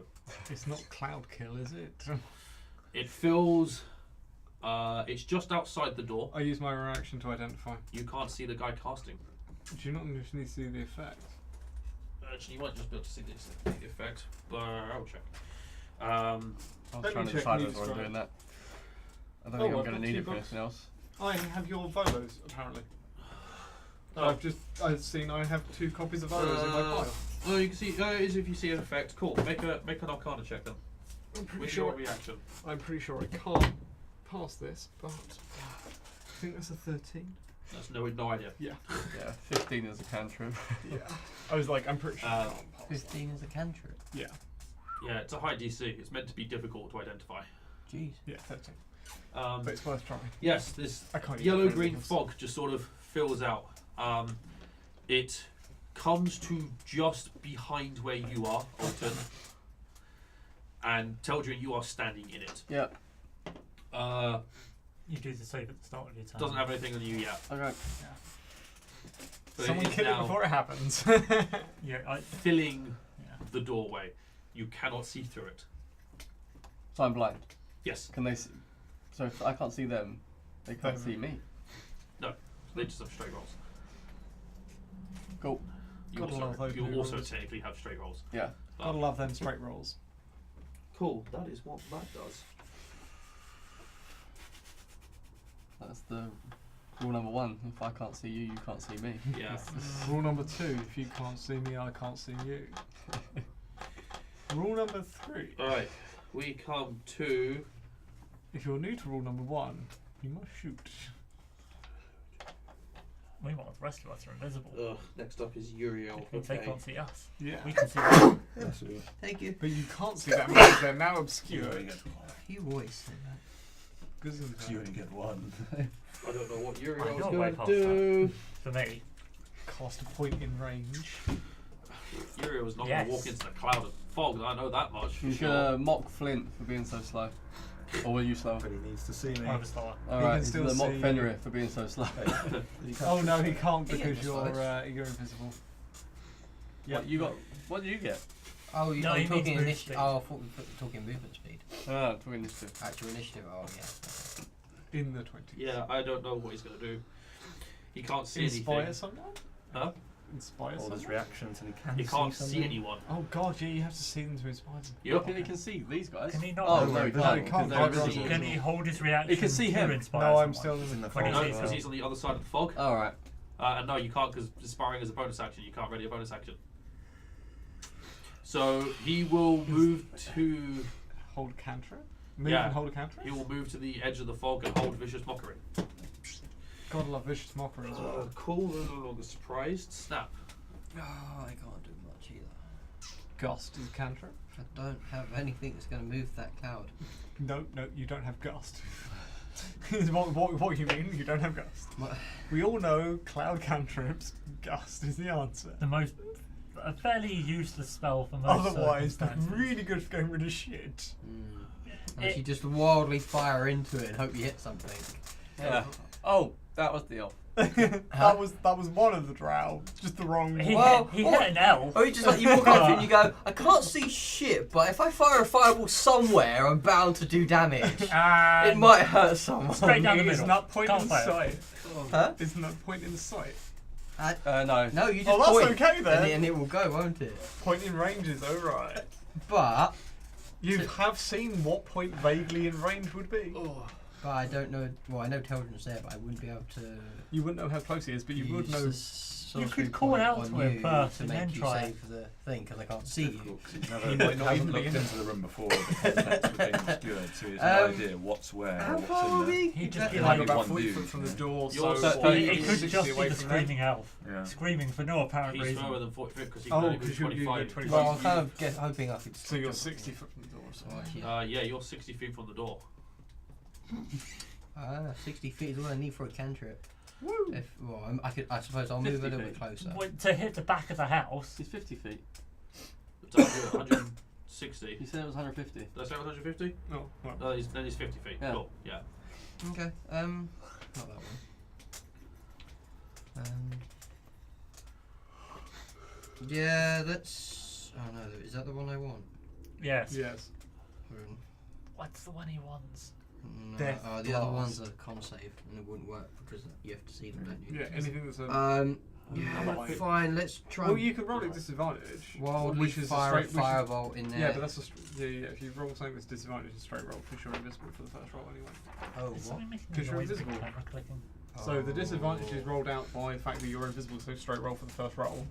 It's not cloud kill, is it? It feels. It's just outside the door. I use my reaction to identify. You can't see the guy casting. Do you not just need to see the effect? Actually, you might just be able to see the effect, but I'll check. I was Let me trying to check decide news whether I'm drive. doing that. I don't Oh, think I'm I've going to got need 2 it for books. anything else. I have your Volos, apparently. Oh. I've seen I have 2 copies of Volos in my pile. Oh, you can see. Is if you see an effect. Cool. Make an Arcana check then. I'm pretty With sure your reaction. I can't pass this, but think that's a 13. That's no idea. Yeah. Yeah, 15 is a cantrip. Yeah. I was like, I'm pretty sure. 15 is a cantrip. Yeah. Yeah, it's a high DC. It's meant to be difficult to identify. Jeez. Yeah, 13. Um, But it's worth trying. yes, this I can't use yellow-green anything else. fog just sort of fills out. It comes to just behind where you are, Alton. And Tel'dryn, you are standing in it. Yeah. You do the save at the start of your turn. Doesn't have anything on you yet. Okay. But Someone it is kill it now before it happens. Yeah, filling yeah. the doorway. You cannot see through it. So I'm blind. Yes, Can they see? So if I can't see them, they can't They- see me. they just have straight rolls. Cool. You Gotta love those you blue also rolls. technically have straight rolls. Yeah. Gotta love them straight rolls. Cool, that is what that does. That's the rule number 1. If I can't see you, you can't see me. Yeah. Rule number 2, if you can't see me, I can't see you. Rule number 3, Alright, we come to. if you're new to rule number 1, you must shoot. Meanwhile, the rest of us are invisible. Next up is Uriel. If they can't see us, Yeah. we can see them. Thank you. But you can't see them because they're now You obscured. only get one. You always say that. You only get one. I don't know what I Uriel's know going way to past do. For me, Cast a point in range. Uriel's not Yes. going to walk into the cloud of fog, I know that much. For You sure. should mock Flint for being so slow. Or were you slow? But he needs to see me. I was slower. Alright, can he's still gonna mock see you. Fenrir for being so slow. Oh no, he can't He because gets you're the you're invisible. What you got? What did you get? Oh, No, are he you needs talking move initiative? speed. Oh, I thought we were talking movement speed. Ah, talking initiative. Actual initiative. Oh, yeah. In the 20s. Yeah, I don't know what he's going to do. He can't see Inspire anything. someone? Huh? Inspire All his someone? reactions and he can He can't see something. anyone. Oh god, yeah, you have to see them to inspire them. Yep. He can see these guys. Can he not? Oh No, no, he no, can't. he can't. because they're Can't invisible. see. Can he hold his reaction? He can see to him. Inspire No, I'm someone? still He's in the When fog. he Because sees he's on the other side of the fog. Alright. And no, you can't because inspiring is a bonus action. You can't ready a bonus action. So he will move to. Hold cantrip? Move Yeah. and hold a cantrip? He will move to the edge of the fog and hold vicious mockery. Gotta love vicious mockery as well. Cool. No longer surprised. Snap. Oh, I can't do much either. Gust is a cantrip? I don't have anything that's going to move that cloud. No, you don't have gust. Is what you mean? You don't have gust. My- We all know cloud cantrips. Gust is the answer. The most, a fairly useless spell for most Otherwise, they're circumstances. really good for getting rid of shit. Unless you just wildly fire into it and hope you hit something. Yeah. Oh, that was the elf. that was one of the drow, just the wrong He, one. hit, he hit an L. Or you just like you walk up to it and you go, I can't see shit, but if I fire a fireball somewhere, I'm bound to do damage. It And might hurt someone. Straight down the middle. Isn't that point Can't in fire. sight? Huh? Isn't that point in sight? No. No, you just Oh, that's point, okay then. and it will go, won't it? Point in range is alright. But You have seen what point vaguely in range would be. I don't know. Well, I know Tel'dryn's there, but I wouldn't be able to. You wouldn't know how close he is, but you would use know. the sorcery You could call point out on to him you first to and make then you try save the thing because I can't see you. He might not even Hasn't be looked in into the room before. The contents were being obscured, so he has no idea what's where or How what's far in are there. we? He'd just Exactly. be Like like, about one 40 dude, foot from the yeah. door, You're so so- it 40, could 60 just be away the from them. screaming elf. Yeah. Screaming for no apparent He's reason. slower than 40 feet because he Oh, can only move 'cause you 25. get 25. Well, I'm kind of hoping I could. So you're 60 foot from the door. So. Oh, shit. Yeah, you're 60 feet from the door. 60 feet is all I need for a cantrip. Woo! I suppose I'll move a 50 little bit feet. closer. To hit the back of the house. He's 50 feet. It's 160. You said it was 150. Did I say 150? No, well, No, then he's 50 feet. Yeah. Cool. Yeah. Okay. Not that one. Yeah, that's. Oh no, is that the one I want? Yes. yes. What's the one he wants? No, Death the other one's blast. a con save, and it wouldn't work because you have to see them, don't you? Yeah, anything that's a. Yeah, like- fine. Let's try. well, you can roll at disadvantage. wildly which is fire a a straight. firebolt in there. Yeah, but that's a. Yeah. If you roll something that's disadvantage, it's a straight roll because you're invisible for the first roll anyway. Oh, Is what? something making Because a you're noise with the invisible. camera clicking? So the disadvantage Oh. is rolled out by the fact that you're invisible, so straight roll for the first roll.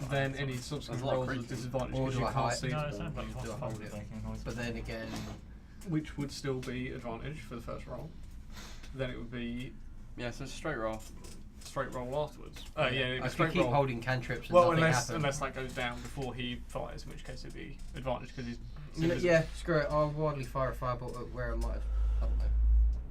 Then any subsequent There's a lot of rolls with creaking. disadvantage Or because do you I can't hide? see No, them. it sounds like Do I possible hold it? making a noise. But then again, Which would still be advantage for the first roll. then it would be Yeah, so it's a straight roll. straight roll afterwards. Yeah, it'd be I straight keep roll. holding cantrips and Well, nothing unless happens. that goes down before he fires, in which case it'd be advantage because he's. Yeah, screw it. I'll wildly fire a firebolt at where I might have. I don't know.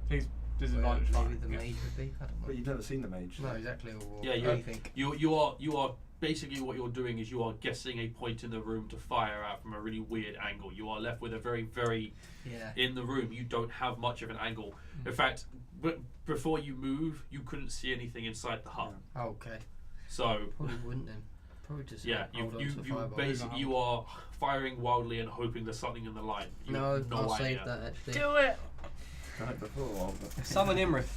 He's Where disadvantage maybe firing. the Yeah. mage would be. I don't know. But you've never seen the mage. No, exactly. Or Yeah, anything. You are basically what you're doing is you are guessing a point in the room to fire at from a really weird angle. You are left with a very Yeah. in the room. You don't have much of an angle. In fact, before you move, you couldn't see anything inside the hut. Oh, okay. So Probably wouldn't then. Probably just yeah, hold on to the firebolt. basically you are firing wildly and hoping there's something in the line. You No, have no I'll idea. save that actually. Do it! Right before. But Summon Imrith.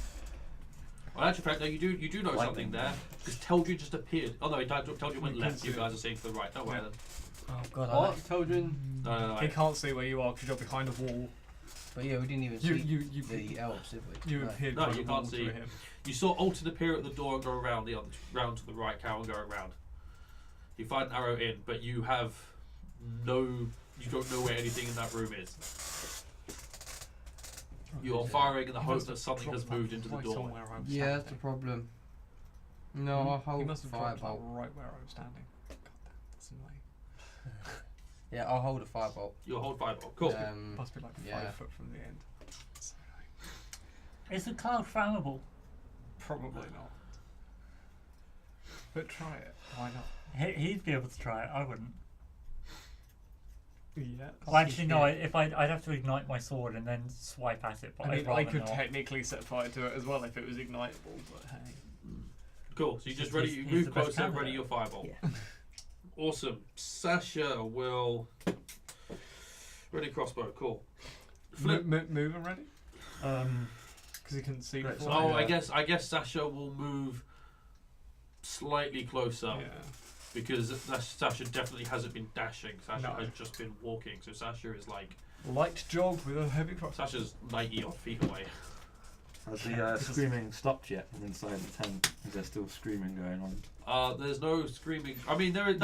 Well, actually, in fact, no, you do know Lightning. something there because Tel'dryn just appeared. Oh no, Tel'dryn went You left. can You see guys are seeing to the right. No way then. Oh god. What? Tel'dryn? No. He can't see where you are because you're behind the wall. But yeah, we didn't even You see the elves, did we? you No. appeared No, by you the wall can't to see. him. You saw Alton appear at the door and go around round to the right, cow and go around. You fired an arrow in, but you have you don't know where anything in that room is. You are firing in the He hope must that have something dropped has that moved into the right doorway. somewhere I was Yeah, that's the standing. problem. No, I'll He hold must have dropped that firebolt. right where I was standing. God damn, that's annoying. Yeah, I'll hold a firebolt. You'll hold fireball. Cool. Must be like yeah. 5 foot from the end. So annoying. Is the cloud flammable? Probably not. But try it. Why not? He'd be able to try it. I wouldn't. Yeah. Well, actually, no. I'd have to ignite my sword and then swipe at it. But I mean, I'd I rather could not. technically set fire to it as well if it was ignitable, but hey. Cool. So you just He's- ready. he's You the move best closer. candidate. Ready your fireball. Yeah. Awesome. Sasha will ready crossbow. Cool. Flip. Move and ready? Because he couldn't see Great, before. Oh, Yeah. I guess Sasha will move slightly closer. Yeah. Because Sasha definitely hasn't been dashing. Sasha No. has just been walking. So Sasha is like Light jog with a heavy cross. Sasha's 90 odd feet away. has the screaming stopped yet from inside the tent? Is there still screaming going on? There's no screaming. I mean, there is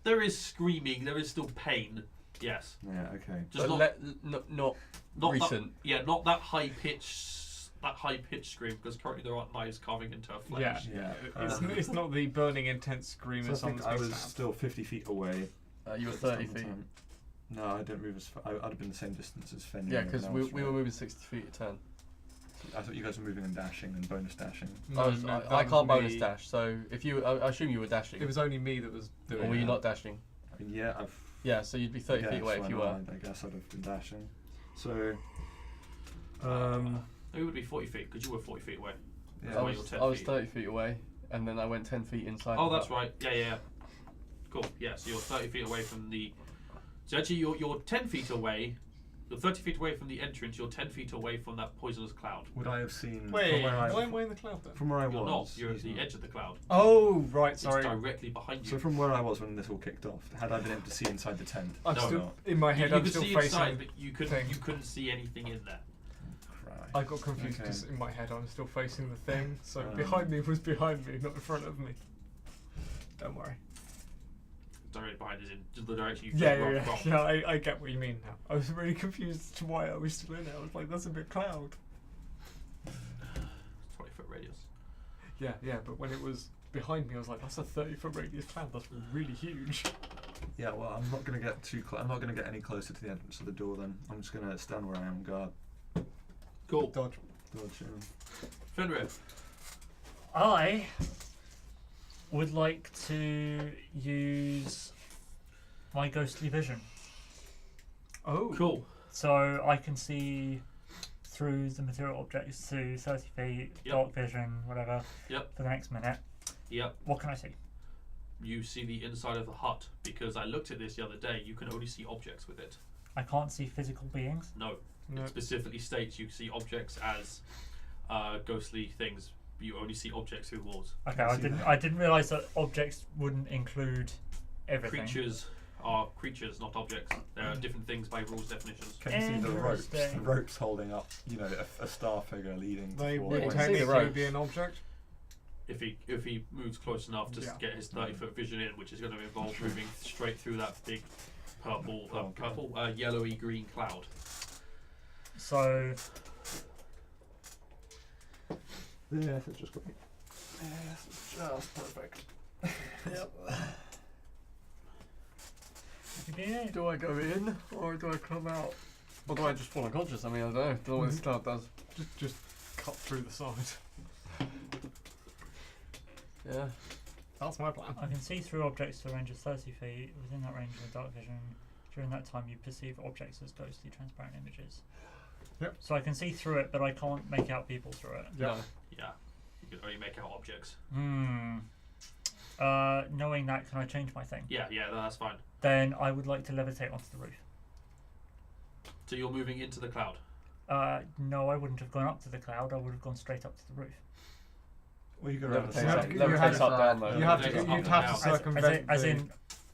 there is screaming. There is still pain. Yes, Yeah. Okay. just But not not not recent. That, yeah, not that high pitch. That high pitched scream because currently there aren't knives carving into her flesh. Yeah. Yeah. It's not the burning intense scream So I as think someone's I been was stabbed. still 50 feet away. You were at the 30 feet. time. No, I didn't move as far. I'd have been the same distance as Fenrir. Yeah, and because everyone we else, were right? moving 60 feet at 10. I thought you guys were moving and dashing and bonus dashing. No, I that can't was bonus me. dash, so if you, I assume you were dashing. It was only me that was doing Or were you it. not dashing? I mean, yeah, I've. Yeah, so you'd be 30 yeah, feet away so if you I were. know, I guess I'd have been dashing. So. It would be 40 feet because you were 40 feet away. Yeah. That's why you're 10 I was feet. 30 feet away, and then I went 10 feet inside. Oh, the that's hut. right. Yeah. Cool. Yeah, so you're 30 feet away from the. So actually, you're 10 feet away. You're 30 feet away from the entrance. You're 10 feet away from that poisonous cloud. Would I have seen Wait, from where why am I in the cloud then? from where I You're not. was? You're at he's the not. edge of the cloud. Oh, right, sorry. It's directly behind you. So from where I was when this all kicked off, had I been able to see inside the tent? I'm No, still no. in my you head. you I'm could still see facing. inside, but you thing. couldn't see anything in there. Christ. I got confused Okay. because in my head I'm still facing the thing. So Um. behind me was behind me, not in front of me. Don't worry. Directly behind is in just the direction you Yeah, run yeah, yeah. from. Yeah, I get what you mean now. I was really confused as to why I was still in it. I was like, that's a big cloud. 20-foot radius. Yeah, but when it was behind me, I was like, that's a 30-foot radius cloud. That's really huge. Yeah, well, I'm not going to get too close. I'm not going to get any closer to the entrance of the door. Then I'm just going to stand where I am, guard. Cool. Dodge. Dodge. Fenrir. I would like to use my ghostly vision, Oh, Cool. so I can see through the material objects to 30 feet, Yep. dark vision, whatever, Yep. for the next minute. Yep. What can I see? You see the inside of the hut because I looked at this the other day. You can only see objects with it. I can't see physical beings. No. no. It specifically states you see objects as ghostly things. You only see objects through walls. Okay, I I see didn't. that. I didn't realize that objects wouldn't include everything. Creatures are creatures, not objects. There are different things by rules definitions. Can you see the ropes? The Interesting. ropes holding up, you know, a star figure leading They to would you four. can see the technically ropes. be an object. If he moves close enough to Yeah. get his 30-foot vision in, which is going to involve moving straight through that big yellowy green cloud. So Yes, it's just great. Yes, it's just perfect. Yep. Do I go in or do I come out? Or do I just fall unconscious? I mean, I don't know. Don't know what this cloud does. Just cut through the side. Yeah. That's my plan. I can see through objects to a range of 30 feet. Within that range of dark vision, during that time you perceive objects as ghostly transparent images. Yep. So I can see through it, but I can't make out people through it. Yeah. Yeah. You can only make out objects. Knowing that, can I change my thing? Yeah, no, that's fine. Then I would like to levitate onto the roof. So you're moving into the cloud. No, I wouldn't have gone up to the cloud. I would have gone straight up to the roof. Well, you go around the You have side. to- Levitates up down though. You have to. Levitates up You'd and have down. to circumvent. As in,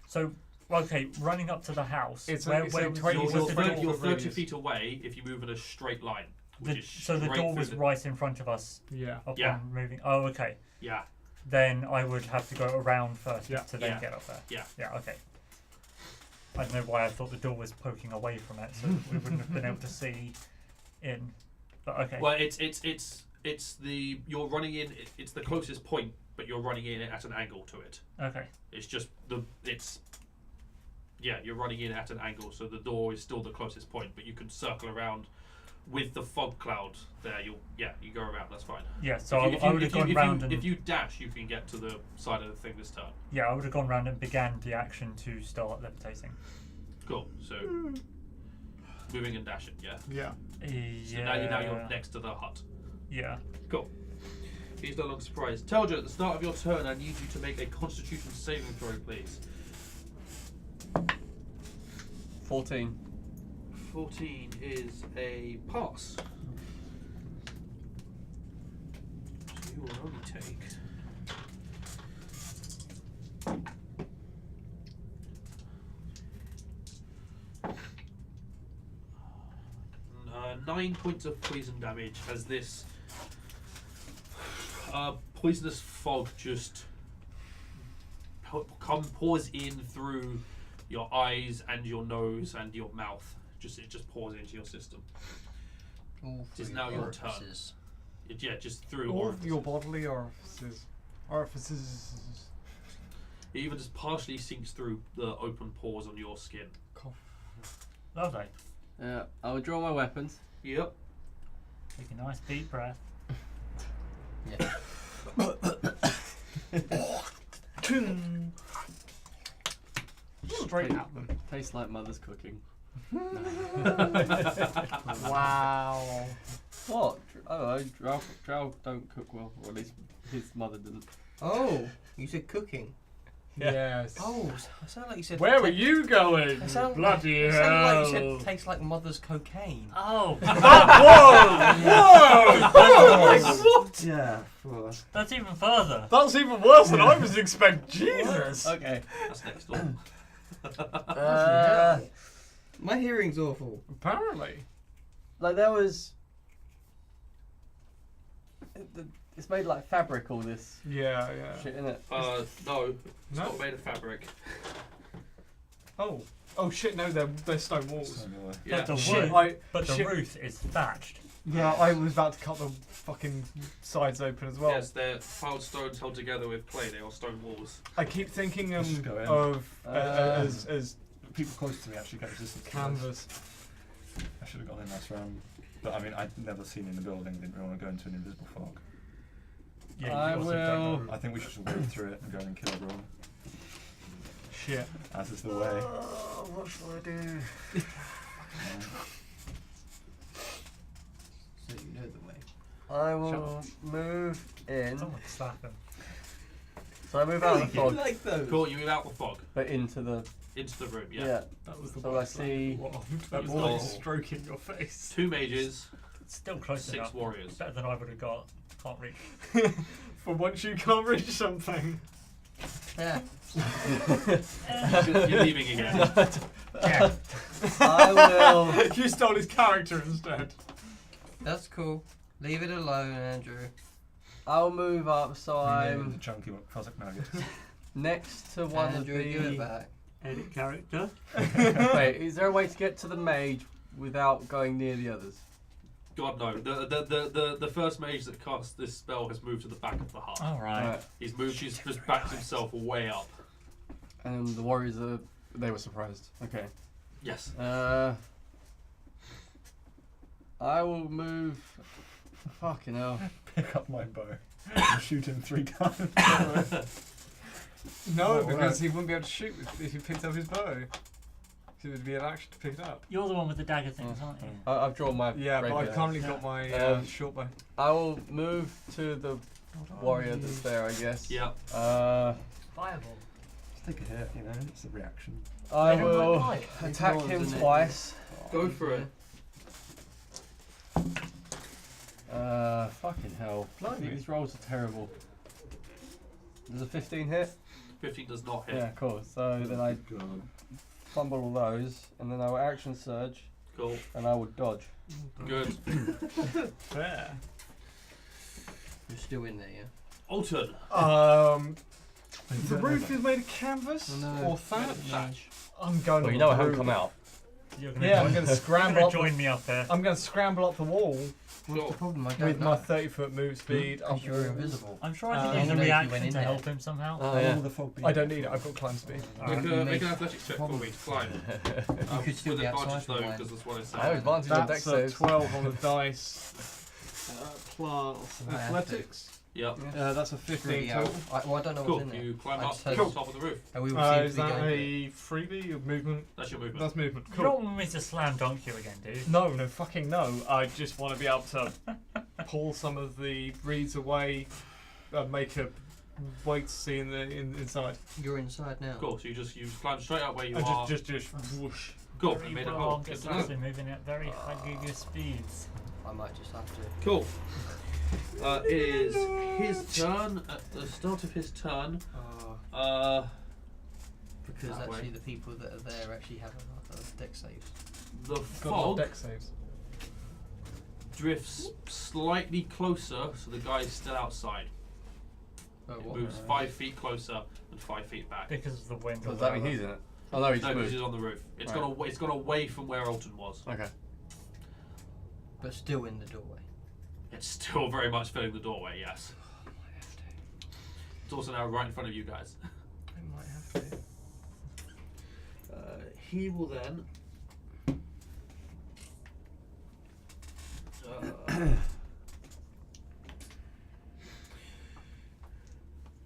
so okay, running up to the house. It's where a was 20 You're, was you're, the 30, door? you're 30 radius. feet away if you move in a straight line. Which is So the straight door through was the- right in front of us Yeah. upon Yeah. moving. Oh, okay. Yeah. Then I would have to go around first Yeah. to then Yeah. get up there. Yeah. Yeah, okay. I don't know why I thought the door was poking away from it, so we wouldn't have been able to see in. But okay. Well, it's the you're running in. It's the closest point, but you're running in at an angle to it. Okay. It's just you're running in at an angle, so the door is still the closest point, but you can circle around with the fog cloud there. You go around. That's fine. Yeah. So If you- I would have gone round and if you dash, you can get to the side of the thing this turn. yeah, I would have gone round and began the action to start levitating. Cool. So moving and dashing. Yeah. Yeah. So now you're next to the hut. Yeah. Cool. He's no longer surprised. Tel'dryn, at the start of your turn, I need you to make a Constitution saving throw, please. 14. 14 is a pass. So you will only take. Nine points of poison damage as this poisonous fog just pours in through your eyes and your nose and your mouth. It just pours into your system. All It's through now your turn. orifices. Just through All of orifices. your bodily orifices. Orifices. It even just partially sinks through the open pores on your skin. Lovely. Yeah, I would draw my weapons. Yep. Take a nice deep breath. Yeah. Straight at them. Tastes like mother's cooking. Wow. What? I don't know. Drow don't cook well, or at least his mother didn't. Oh, you said cooking. Yes. Oh, I sound like you said. Where were you going? I sound Bloody it hell. sounded like you said tastes like mother's cocaine. Oh, Whoa! What? Yeah. Well, that's even further. That's even worse than I was expecting. Jesus. Okay. That's next door. My hearing's awful. Apparently. Like there was. It's made like fabric, all this Yeah. shit in it. No, it's No? not made of fabric. Oh shit! No, they're stone walls. Yeah. But the Shit, roof, but the shit. roof is thatched. Yeah, I was about to cut the fucking sides open as well. Yes, they're piled stones held together with clay. They are stone walls. I keep thinking Let's just go in. of as people close to me actually get resistant. to this. canvas. I should have gone in last round, but I mean I'd never seen in the building. Didn't really want to go into an invisible fog. Yeah, you I also will- don't know. I think we should just wade through it and go and kill everyone. Shit. As is the way. What shall I do? So you know the way. I will move in. Someone slap him. So I move out of the fog, like those. Cool, you move out the fog but into the. into the room. Yeah. Yeah. That was the So worst I see- slap of the world. That You've ball got- is stroking your face. 2 mages, Still close 6 enough. warriors. Better than I would have got. Can't reach. For once you can't reach something. Yeah. You're leaving again. Yeah. I will. You stole his character instead. That's cool. Leave it alone, Andrew. I'll move up so The I'm chunky Cossack nuggets. next to one Andrew, of give it the. back. Edit character. Wait, is there a way to get to the mage without going near the others? God no. The first mage that cast this spell has moved to the back of the hut. All right. Alright. He's moved. He's just backed himself way up. And the warriors they were surprised. Okay. Yes. I will move. Fucking hell. Pick up my bow and shoot him 3 times. No, Oh, because right. he wouldn't be able to shoot if he picked up his bow. It would be an action to pick it up. You're the one with the dagger things, aren't you? I've drawn my. Yeah, but rapier. I've currently got my short bow. I will move to the warrior that's there, I guess. Yeah. Fireball. Just take a hit, you know, it's a reaction. I They don't will like light. attack It's him isn't it? twice. Go for it. Fucking hell. These rolls are terrible. Does a 15 hit? 15 does not hit. Yeah, cool. So then I God. fumble all those, and then I will action surge, Cool. and I will dodge. Good. Fair. You're still in there, yeah? Alton. The roof is made of canvas Oh, no. or thatch. Thatch. I'm going. Well, on you know the I haven't roof. come out. You're gonna Yeah, I'm join- going to you're scramble gonna up. join me up there. I'm going to scramble up the wall What's Sure. the problem? I don't with know. my 30-foot move speed. Up Because you're invisible. I'm sure I I can don't use a know if you went reaction in to there. help him somehow. Oh, yeah. All the fog I don't need it. I've got climb speed. Alright. Make an athletics check for me to climb. You could still with be advantage outside though, for a while. because that's what it says. I have advantage on deck That's a saves. 12 on the dice. Plus Might have to. athletics. Yep. That's a 15 Really out. total. Well, I don't know Cool. what's in there. You climb I up just to heard- the top of the roof. And we all Is seem to be that going a freebie of movement? That's your movement. That's movement. You Cool. don't want me to slam dunk you again, dude. No, fucking no. I just want to be able to pull some of the reeds away, make a wait to see inside. You're inside now. Cool. So you climb straight up where you And are. just whoosh. Cool. Very You made it wrong, home. Good to know. especially moving at very high giga speeds. I might just have to. Cool. It is his turn. At the start of his turn, Because That way. actually the people that are there actually have a deck saves. the Got fog deck saves. drifts slightly closer, so the guy is still outside. Oh, It what? moves 5 feet closer and 5 feet back. Because of the wind. Does or that mean whatever. he's in it? Oh no, he's No, because moved. he's on the roof. It's Right. it's gone away from where Alton was. Okay. But still in the doorway. It's still very much filling the doorway. Yes. I might have to. It's also now right in front of you guys. I might have to. He will then.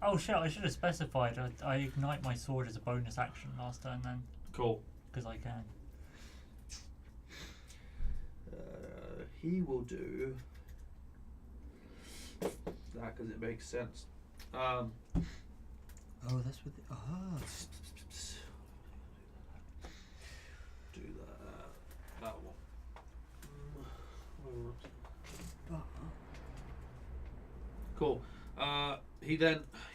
Oh shit! I should have specified. I ignite my sword as a bonus action last turn then, Cool. because I can. He will do that because it makes sense. Oh, that's with the. Ah. Do that one. Cool.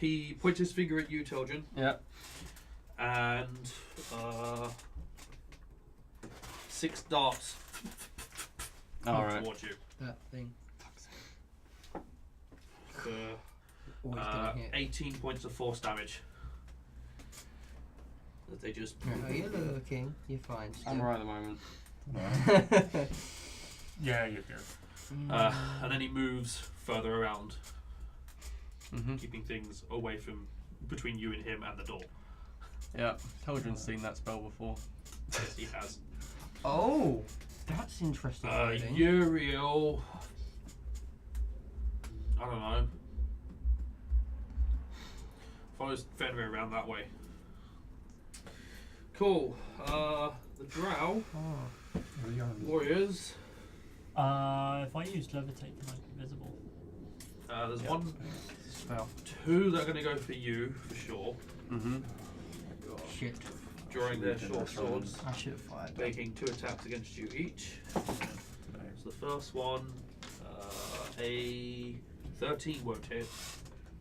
He points his finger at you, Tel'dryn, Yeah. and 6 darts come Alright. towards you. That thing. For, Always gonna hit. 18 points of force damage. That they just. Oh, you're looking. You're fine. I'm right at the moment. Yeah, you're good. And then he moves further around, Mm-hmm. keeping things away from between you and him and the door. Yeah. Tel'dryn's seen that spell before. Yes, he has. Oh, that's interesting. wording. Uriel. I don't know. Follows Fenrir around that way. Cool. The Drow warriors. If I use levitate, can I be visible? There's Yep. one, Spell. 2 that are going to go for you for sure, Mm-hmm. Shit. drawing their short swords, I should have fired. making 2 attacks against you each. So the first one, a 13 won't hit,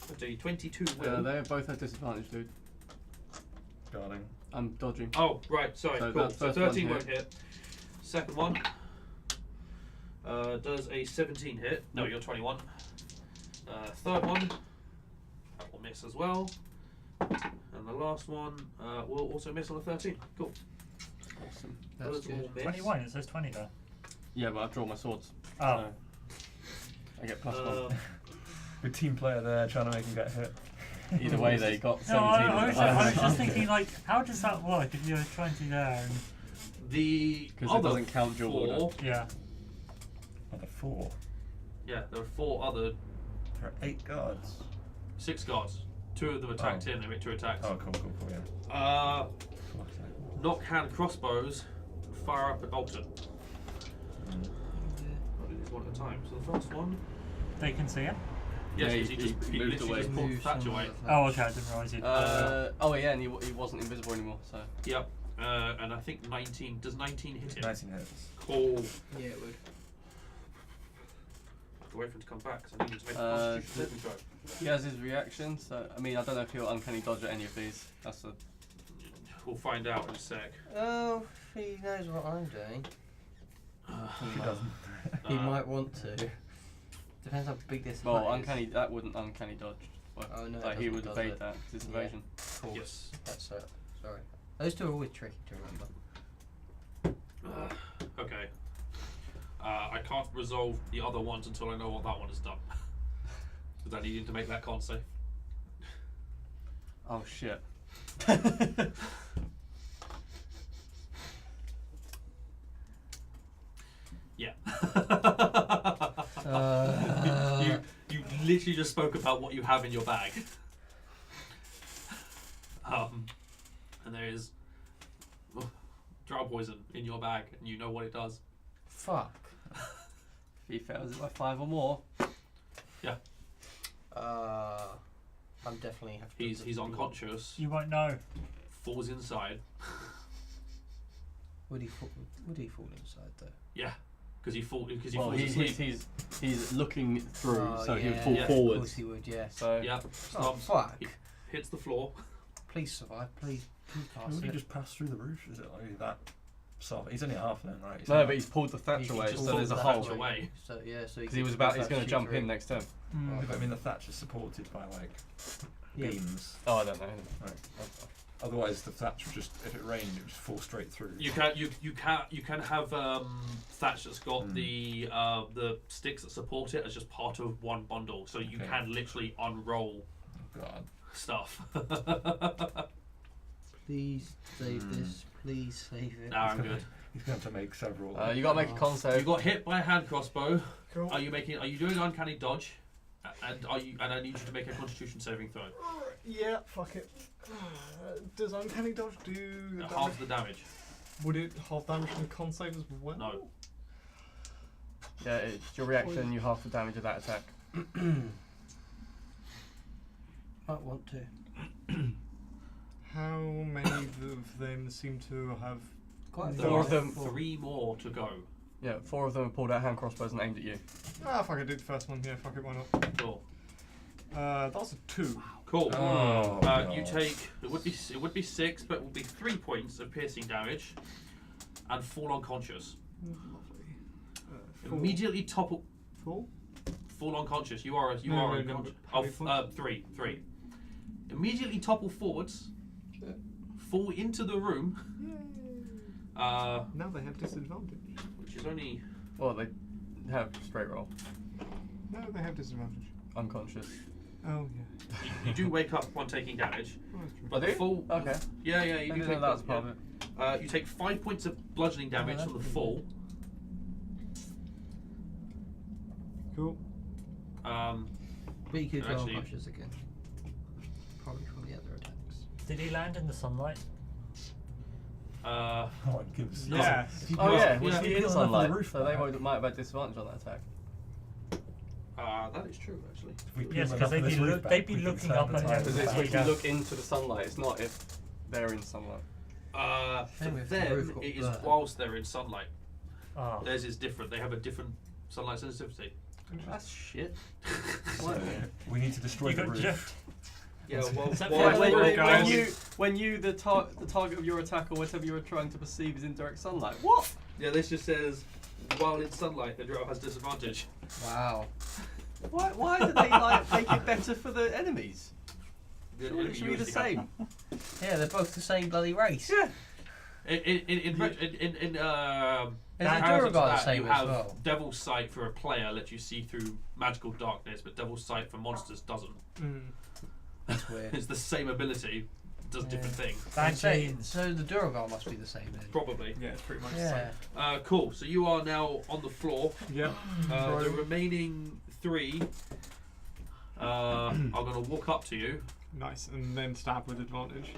but a 22 will. They both have disadvantage, dude. Guarding. I'm dodging. Oh, right, sorry, So cool. that So first 13 one won't hit. Second one does a 17 hit. No, you're 21. Third one will miss as well. And the last one will also miss on a 13. Cool. Awesome. That's Those all good. miss. 21. It says 20 there. Yeah, but I've drawn my swords Oh. I get +1. Good team player there, trying to make him get hit. Either way, they got No, 17. I was just thinking, like, how does that work if you're 20 there? And, The Because it other doesn't count dual four, order. yeah. Oh, the 4. yeah, there are 4 other, There are 8 guards. 6 guards. 2 of them attacked Oh. in. They make 2 attacks. Oh, cool, yeah. Knock hand crossbows, fire up at Bolton. I'll do these one at a time. So the first one. They can see it? Yes, Yeah, because he he just he moved literally away. just pulled the thatch away. Oh, okay, I didn't realise he'd. Oh yeah, and he wasn't invisible anymore, so. Yep. And I think 19. Does 19 hit him? 19 hits. Cool. Yeah, it would. I have to wait for him to come back because I need him to make a Uh, constitution saving throw. He has his reaction, so I mean I don't know if he'll uncanny dodge at any of these. That's a We'll find out in a sec. Oh, he knows what I'm doing. He doesn't. He might want to. Depends how big this well hut uncanny. That wouldn't uncanny dodge. Well, Oh, no, it like he doesn't, would does evade it? that. It's his Yeah. evasion. is. Cool. Yes. That's sorry. Those two are always tricky to remember. Okay. I can't resolve the other ones until I know what that one has done. Because I need him to make that con save. Oh shit. Yeah. Uh, you literally just spoke about what you have in your bag. And there is drow poison in your bag, and you know what it does. fuck. If he fails it by 5 or more. I'm definitely have to. He's unconscious, You won't know. falls inside. Would he fall inside though? Yeah, because he falls Well, asleep. he's looking through, Oh, so he'll yeah. fall Yeah. Of forwards. course he would. Yeah. So Yeah, Oh slumps, fuck! hits the floor. Please survive. Please pass Would he it. just pass through the roof? Is it like that soft? He's only half then, right? no, but he's pulled the thatch He away, just so there's a pulled the hole. thatch away. So yeah, so Because he's going to jump in next turn. Mm. I mean, the thatch is supported by like Yeah. beams. Oh, I don't know. Right. Otherwise, the thatch would just, if it rained, it would just fall straight through. You can have thatch that's got the sticks that support it as just part of one bundle, so you Okay. can literally unroll God. stuff. Please save this. Please save it. Now I'm good. He's going to have to make several. You got to make a con You save. got hit by a hand crossbow. Cool. Are you doing uncanny dodge? And I need you to make a Constitution saving throw. Yeah, fuck it. Does uncanny dodge do the Half damage? the damage. Would it half damage from con save as well? No. Yeah, it's your reaction. You half the damage of that attack. Might want to. How many of them seem to have? Quite a There Four are of them. 3 more to go. Yeah, 4 of them have pulled out hand crossbows and aimed at you. Ah, fuck! I did the first one. Yeah, fuck it. Why not? Cool. That's a 2. Cool. Oh, You God. take it would be 6, but it will be 3 points of piercing damage, and fall unconscious. Lovely. Immediately topple. Full. Fall unconscious. You are No, unconscious. how many points? 3. Immediately topple forwards. Shit. Fall into the room. Now they have disadvantage. Which is only Well, they have straight roll. No, they have disadvantage. Unconscious. Oh yeah. you do wake up upon taking damage. Oh, that's true. But the full. Okay. Yeah, I you do didn't know take that was part of it. You take 5 points of bludgeoning damage that's from the pretty fall. Cool. But you could go Actually- unconscious again. Probably from the other attacks. Did he land in the sunlight? Oh, it gives. Yeah. If you Oh put- yeah, if was you he put in enough of the sunlight? roof So they back, might have had disadvantage on that attack. That is true, actually. if we peel Yes, enough because of this roof back, they'd be we can looking turn up the at tide. him. Because it's Yeah. when you look into the sunlight, it's not if they're in sunlight. For Same if the roof them, got it is burnt. whilst they're in sunlight. Ah. Theirs is different. They have a different sunlight sensitivity. That's shit. So, we need to destroy You the got roof. gypped. Yeah, well, Except well, for When, Well, when, guys- the target of your attack or whatever you're trying to perceive is in direct sunlight. What? yeah, this just says while in sunlight, the drow has disadvantage. Wow. Why do they like make it better for the enemies? The Surely it enemy should be the usually have- same. Yeah, they're both the same bloody race. Yeah. In Is the comparison to Duergar the that, same you as have well? Devil's Sight for a player lets you see through magical darkness, but Devil's Sight for monsters doesn't. That's weird. It's the same ability, does different things. Bad So genes. the Duergar must be the same then. Probably. Yeah, it's pretty much the Yeah. same. Cool. So you are now on the floor. Yeah. The remaining 3 are going to walk up to you. Nice, and then stab with advantage.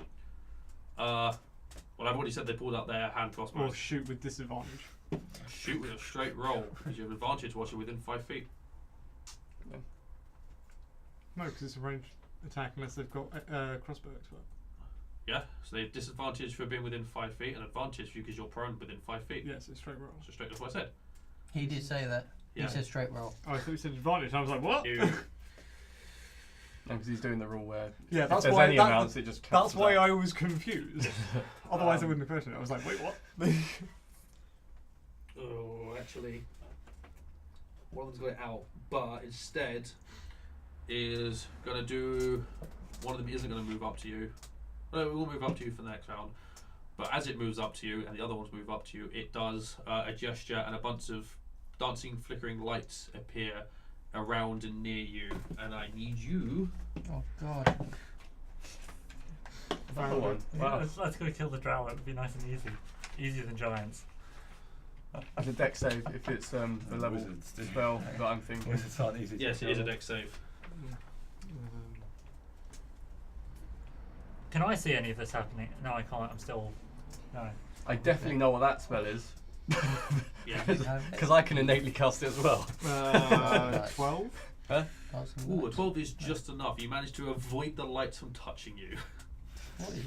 Well, I've already said they pulled out their hand crossbows. Or shoot with disadvantage. Shoot with a straight roll, because you have advantage whilst you're within 5 feet. No, because it's a ranged attack unless they've got crossbow expert. Yeah, so they have disadvantage for being within 5 feet and advantage for you because you're prone within 5 feet. Yes, it's straight roll. So straight, that's what I said. He did say that. Yeah. He said straight roll. Oh, I thought you said advantage. I was like, what? Because he's doing the rule where Yeah, if that's there's why. any amounts, it just That's cancels why out. I was confused. Otherwise, I wouldn't have questioned it. I was like, wait, what? Oh, actually, one of them's got it out, but instead is going to do. One of them isn't going to move up to you. No, it will move up to you for the next round. But as it moves up to you and the other ones move up to you, it does a gesture and a bunch of dancing, flickering lights appear around and near you. And I need you. Oh God. Another one. Well, let's go kill the Drow. It would be nice and easy. Easier than giants. As a deck save, if it's the level Wizards do. spell that I'm thinking. Wizards aren't easy to Yes, it is a kill. dex save. Can I see any of this happening? No, I can't. I'm still. No. I definitely know what that spell is. Yeah. Because I can innately cast it as well. 12? Ooh, a 12 is just enough. You managed to avoid the lights from touching you. What is it?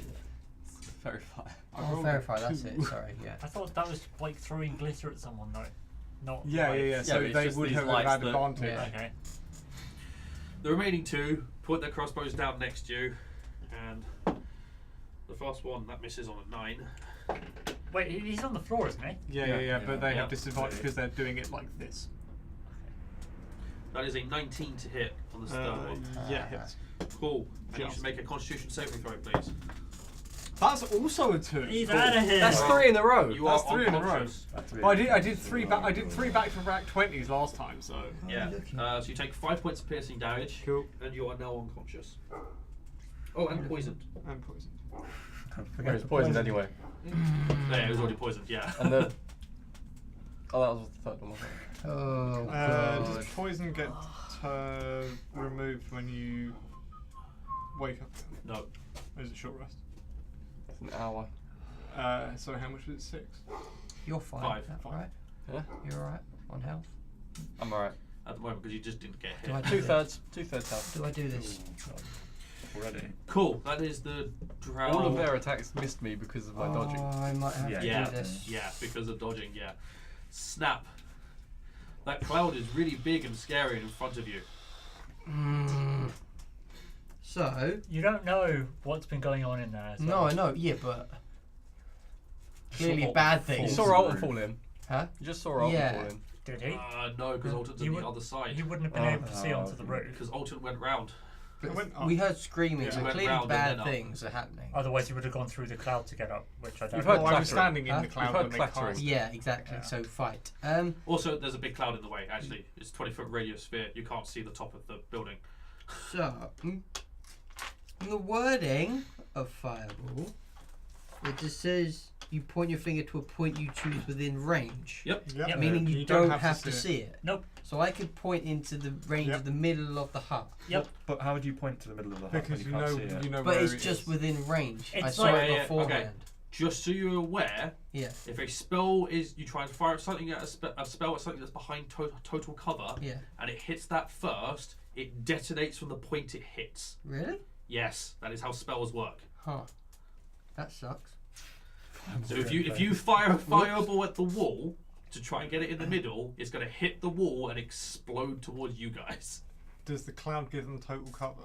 Verify. Oh, verify. That's it. Sorry. Yeah. I thought that was like throwing glitter at someone though. Not. Yeah, yeah, yeah. lights. So but it's they just would these have lights had that- advantage. Yeah. Okay. The remaining 2 put their crossbows down next to you, and the first one that misses on a 9. Wait, he's on the floor, isn't he? Yeah, Yeah, yeah, yeah, but they yeah. have disadvantage because they're doing it like this. That is a 19 to hit on the third one. Yeah, hits. Cool. And you Just. should make a Constitution saving throw, please. That's also a 2. He's Cool. out of here. That's 3 in a row. You That's are 3 in a row. unconscious. Well, I did three back-to-back 20s last time, so. Yeah. So you take 5 points of piercing damage, Cool. and you are now unconscious. Oh, and poisoned. And poisoned. Well, it's poisoned anyway. Yeah, it was already poisoned. Yeah. And the oh, that was the third one. Wasn't it? Oh God. Does poison get removed when you wake up? No. Or is it short rest? It's an hour. So how much was it? 6? You're fine. 5. That's Fine. right. Yeah, You're alright. On health. I'm alright. At the moment, because you just didn't get Do I hit. do this? 2/3 health. Do I do this? Already. Cool. That is the Drow. All of their attacks missed me because of my dodging. Oh, I might have to Yeah. do this. Yeah, because of dodging. Yeah. Snap. That cloud is really big and scary in front of you. So. You don't know what's been going on in there. So. No, I know. Yeah, but clearly Saw bad You things. saw Alton fall in. Huh? You just saw Alton Yeah. fall in. Did he? No, because Alton's You on would- the other side. He wouldn't have been able to see onto the roof. Because Alton went round. But It went up. we heard screaming, Yeah. so It went clearly round and bad then up. things are happening. Otherwise, he would have gone through the cloud to get up, which I don't You've know. heard Well, I was clattering. standing in Huh? the cloud You've heard when they clattering. cast. Yeah, exactly. Yeah. So fight. Also, there's a big cloud in the way, actually. It's a 20-foot radius sphere. You can't see the top of the building. So, in the wording of Fireball, it just says you point your finger to a point you choose within range, Yep. Yep. meaning you, don't have to see it. Nope. So I could point into the range Yep. of the middle of the hut, Yep. But how would you point to the middle of the hut Because when you can't see it? you know but where it's it just is. within range. I It's saw like- it Yeah, beforehand. Just so you're aware, Yeah, if a spell is you try and fire at something at a spell at something that's behind total cover, yeah. and it hits that first, it detonates from the point it hits. Really? Yes, that is how spells work. Huh. That sucks. So if you fire a fireball at the wall to try and get it in the middle, it's going to hit the wall and explode towards you guys. Does the cloud give them total cover?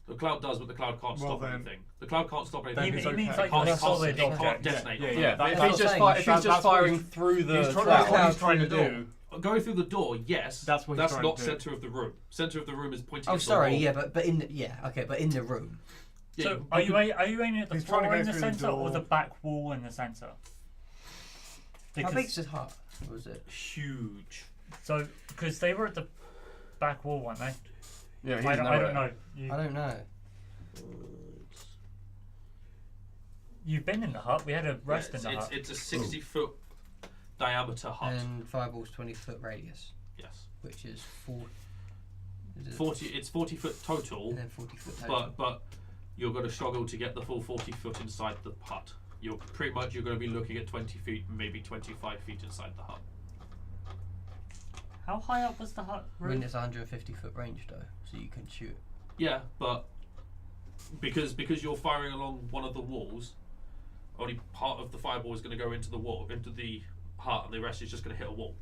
The cloud does, but the cloud can't Well, stop then- anything. The cloud can't stop Then anything. He it's means okay. like Can't- a it can't- solid it can't object. detonate. Yeah, on yeah, that. But That's if what he's I'm just, saying. if he's just That's what firing he's- through the He's trying cloud. to what he's trying to do. Going through the door, yes. That's what he's That's trying not to do. center of the room. Center of the room is pointing. Oh, at the sorry. wall. Yeah, but in the, yeah, okay, but in the room. Yeah, So are you aiming at the He's trying to floor go in the through the centre or door. the back wall in the centre? How big's this hut? Was it? huge. So because they were at the back wall, weren't they? Yeah, he's I don't nowhere. know. You, I don't know. you've been in the hut. We had a rest in the hut. It's a 60-foot diameter hut. And Fireball's 20-foot radius, Yes. which is 4. Is it 40. It's 40 foot total, And then 40-foot total. but you're going to struggle to get the full 40 foot inside the hut. You're going to be looking at 20 feet, maybe 25 feet inside the hut. How high up was the hut I mean, roof? it's 150-foot range though, so you can shoot. Yeah, but because you're firing along one of the walls, only part of the fireball is going to go into the wall, into the hut, and the rest is just going to hit a wall.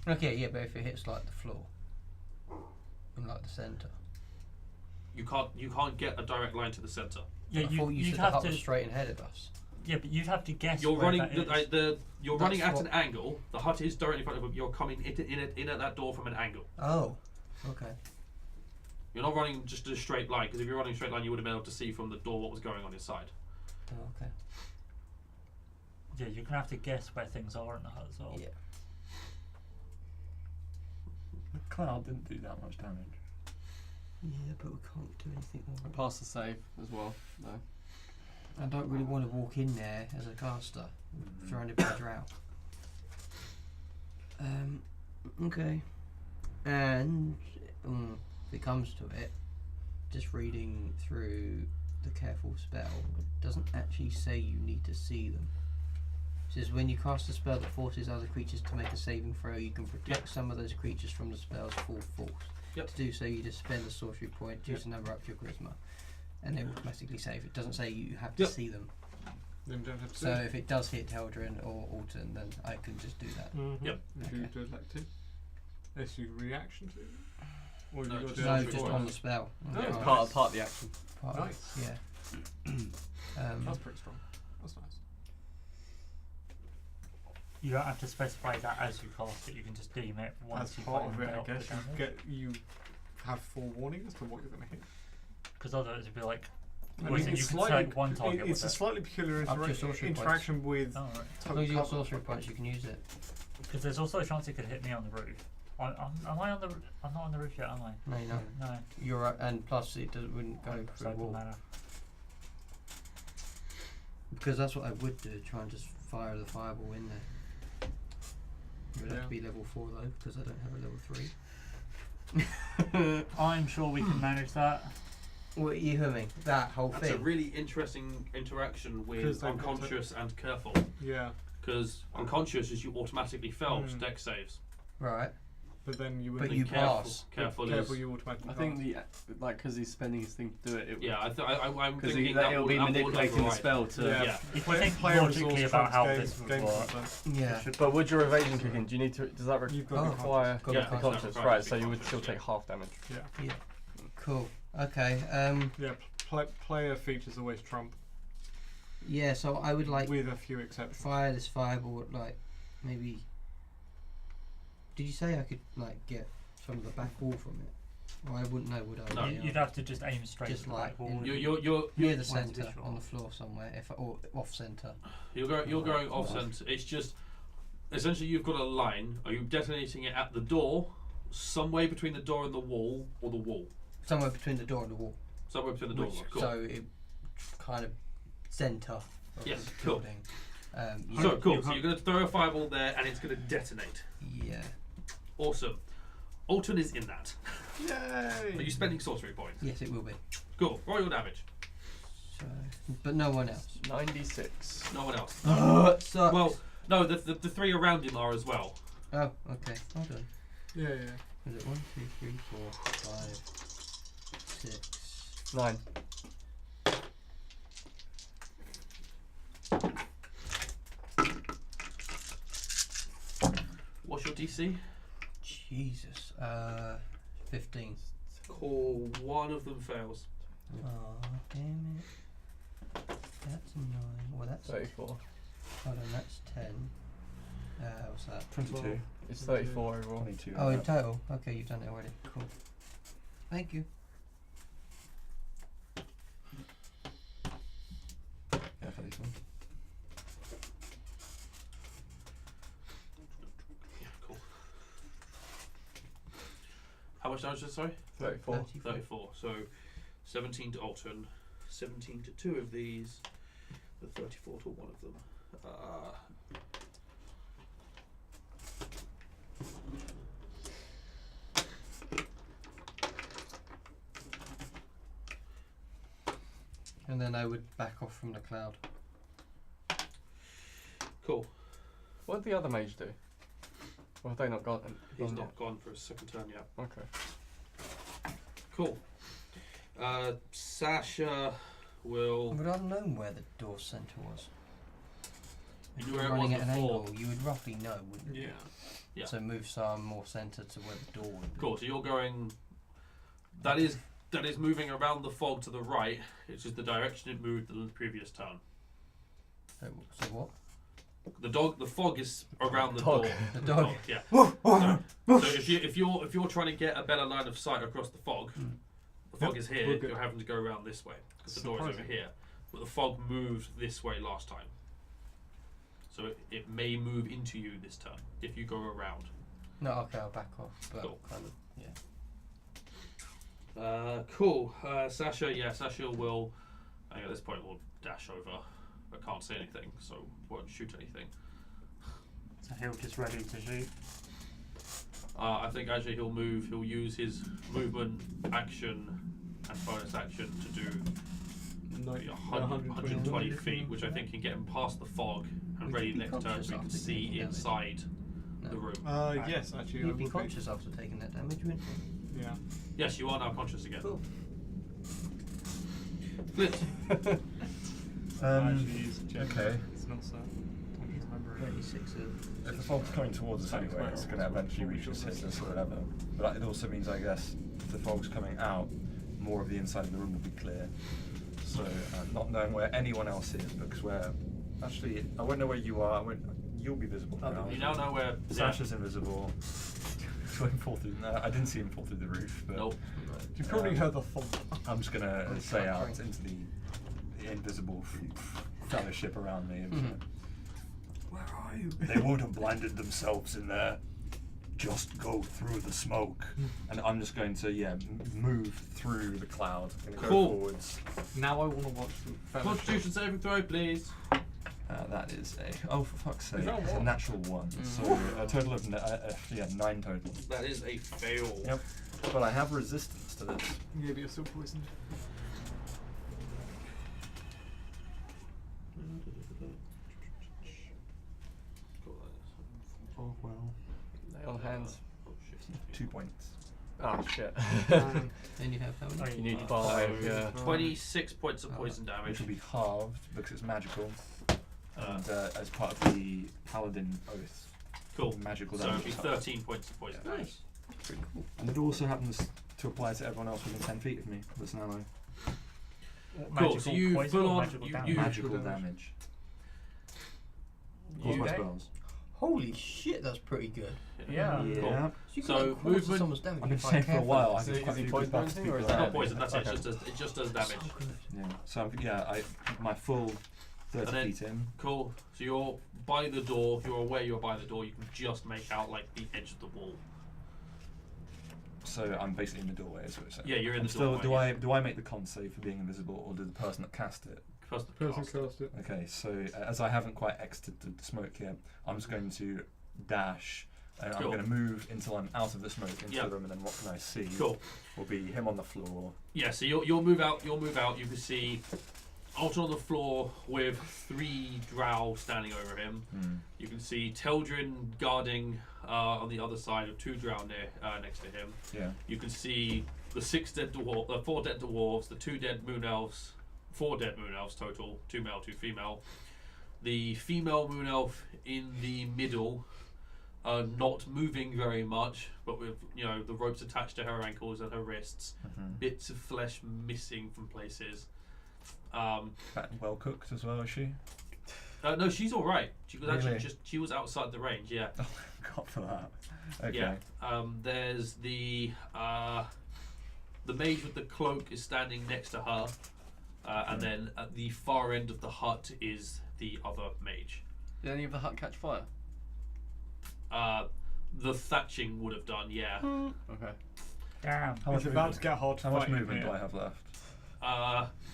Okay, yeah, but if it hits like the floor, in like the centre. You can't get a direct line to the center. Yeah, I thought you you'd said the have hut to. was straight ahead of us. Yeah, but you'd have to guess. You're where running that is. you're That's running at what- an angle. The hut is directly in front of you. You're coming in at that door from an angle. Oh, okay. You're not running just a straight line, because if you're running a straight line, you would have been able to see from the door what was going on inside. Oh, okay. Yeah, you're gonna have to guess where things are in the hut as well. Yeah. The cloud didn't do that much damage. Yeah, but we can't do anything more. I passed the save as well. No. I don't really want to walk in there as a caster, surrounded by Drow. Okay. And if it comes to it, just reading through the careful spell, it doesn't actually say you need to see them. It says when you cast a spell that forces other creatures to make a saving throw, you can protect some of those creatures from the spell's full force. Yep. To do so, you just spend a sorcery point, choose a number up to your charisma, and they automatically save. It doesn't say you have to Yep. see them. Then you don't have to. So if it does hit Tel'dryn or Alton, then I can just do that. Yep. If you Okay. do elect to. Issue reaction to. Or No, you got just to No, sorcery just point. on the spell. On No, the it's card. Part of the action. Part of it, Nice. Yeah. That's pretty strong. That's nice. You don't have to specify that as you cast it. You can just deem it once As you part of it, I dealt the guess you have forewarning as to what you're going to hit. Because otherwise it'd be like. I Or is mean, it you it's can slightly, select one target it's with a it? slightly peculiar Up to your sorcery points. interaction with. Oh, right. As long as you got sorcery points, you can use it. Because there's also a chance it could hit me on the roof. Am I on the? I'm not on the roof yet, am I? No, you're not. No. You're right, and plus it wouldn't go So through it the doesn't wall. matter. Because that's what I would do, try and just fire the fireball in there. It would have Yeah. to be level 4 though, because I don't have a level 3. I'm sure we can manage that. What are you humming? That whole That's a thing? really interesting interaction 'Cause with they've got unconscious and careful. Yeah, Because unconscious is you automatically fail dex saves. Right. but then you would. But And you careful, pass. Careful Careful, is. you automatically. I think because he's spending his thing to do it. Yeah, I'm Because thinking that it'll will, be that will manipulating the override. spell to. Yeah. Yeah. If you Player- think player logically resource about how trumps this would game work, content. Yeah. But would your evasion kick in? Do you need to? Does that You've got to be require Got Yeah, to be it's conscious. conscious? not Right. required So to be you would still conscious, take half damage. Yeah, Cool. Okay. yeah. Player features always trump, Yeah. So I would like with a few exceptions. fire this fireball at like maybe. Did you say I could like get some of the back wall from it? Well, I wouldn't know, would I? No. Really? you'd have to just aim straight Just at the like back wall. in- You're near the One's centre visual. on the floor somewhere, or off centre. you're going off center. It's just essentially you've got a line. Are you detonating it at the door, somewhere between the door and the wall, or the wall? Somewhere between the door and the wall. Somewhere between the door and the wall. Cool. So it kind of centre of Yes, the cool. building. So cool. So you're going to throw a fireball there, and it's going to detonate. Yeah. Awesome. Alton is in that. Yay! Are you spending sorcery points? Yes, it will be. Cool. Roll your damage. So, but no one else. 96. No one else. Sucks. Well, no. The three around him are as well. Oh, okay. Hold on. Yeah. Is it 1, 2, 3, 4, 5, 6? 9. What's your DC? Jesus. 15. Cool. One of them fails. Oh, damn it. That's 9. Well, that's. 34. Hold on, that's 10. What's that? 22. It's 34 overall. 22. Oh, in total? Okay, you've done it already. Cool. Thank you. anything. Yeah, cool. How much damage is it, sorry? 34. 34. So 17 to Alton, 17 to 2 of these, the 34 to one of them. And then I would back off from the cloud. Cool. What did the other mage do? Or have they not gone? He's not gone for a second turn yet. Okay. Cool. Sasha will. I would have known where the door centre was. If You you were were running on at the an floor. angle, you would roughly know, wouldn't you? Yeah. So move some more centre to where the door would be. Cool. So you're going. That is moving around the fog to the right. It's just the direction it moved the previous turn. So what? The fog is around the Dog. door. The dog. Yeah. So if you're trying to get a better line of sight across the fog, the fog is here. we're good. You're having to go around this way because the door is over Surprising. here. But the fog moved this way last time, so it may move into you this turn if you go around. No, okay, I'll back off. But Cool. kind of, yeah. Cool. Sasha, Sasha will. I think at this point will dash over. I can't see anything, so won't shoot anything. So he'll just ready to shoot. I think actually he'll move. He'll use his movement action and bonus action to do maybe 120 feet, which I think can get him past the fog and Would ready you be next turn conscious so he can after see taking damage? inside No. the room. Yes, actually, I You'd be would conscious after taking that damage, wouldn't you? Yeah. Yes, you are now conscious again. Cool. Flint. Actually, it's generally- okay. It's not so. I don't remember. 36 of. If the fog's coming towards us Sounds anyway, like it's going to eventually reach us, hit us, or whatever. But it also means, I guess, if the fog's coming out, more of the inside of the room will be clear. So, not knowing where anyone else is, because actually, I won't know where you are. You'll be visible now. You now know where. Sasha's invisible. Saw him fall through. No, I didn't see him fall through the roof. But Nope. You probably heard the thump. I'm just gonna Oh, say out right. into the invisible fellowship around me. And where are you? They won't have blinded themselves in there. Just go through the smoke. And I'm just going to move through the cloud. I'm gonna Cool. go forwards. Now I want to watch the fellowship. Constitution saving throw, please. That is for fuck's sake, Is that it's a what? natural one. So a total of 9 total. That is a fail. Yep. But I have resistance to this. Yeah, but you're still poisoned. Oh well. Lay on hands. Oh shit. 2 points. Oh shit. Then you have how many? You need 5, yeah. 26 points of poison Which damage. will be halved because it's magical. And as part of the paladin oath, Cool. magical So it'll damage be is halved. 13 points of poison Yeah. damage. Pretty cool. And it also happens to apply to everyone else within 10 feet of me. That's an ally. Cool, so you poison full or on- magical you- damage? you- Magical damage. damage. Of course, You my okay? spells. Holy shit, that's pretty good. Yeah. Yeah. So you can So like quarter movement- someone's damage. I've been if I saying care for a while. I Is think it- quite is a he few poison good buffs anything, or people is It's that- have. not poison, that's Okay. it. It just does damage. So good. Yeah. So yeah, my full 30 And then- feet in. Cool. So you're by the door. You're aware you're by the door. You can just make out like the edge of the wall. So I'm basically in the doorway, is what you're saying. Yeah, you're in I'm the still, doorway, Do I make the con save for being invisible, or do the person that cast it? First the Person cast. cast it. Okay, so as I haven't quite exited the smoke yet, I'm just going to dash. And I'm Cool. going to move until I'm out of the smoke into Yeah. the room, and then what can I see? Cool. Will be him on the floor. Yeah. So you'll move out. You'll move out. You can see Alton on the floor with 3 Drow standing over him. You can see Tel'dryn guarding on the other side of 2 Drow next to him. Yeah. You can see the 4 dead dwarves, the 2 dead moon elves, 4 dead moon elves total, 2 male, 2 female. The female moon elf in the middle, not moving very much, but with the ropes attached to her ankles and her wrists, bits of flesh missing from places. Fat and well cooked as well, is she? No, she's all right. She was actually Really? she was outside the range. Yeah. Oh, God for that. Okay. Yeah. There's the mage with the cloak is standing next to her. And then at the far end of the hut is the other mage. Did any of the hut catch fire? The thatching would have done, yeah. Okay. Damn. It's about to get hard to How much fight in movement do here. I have left?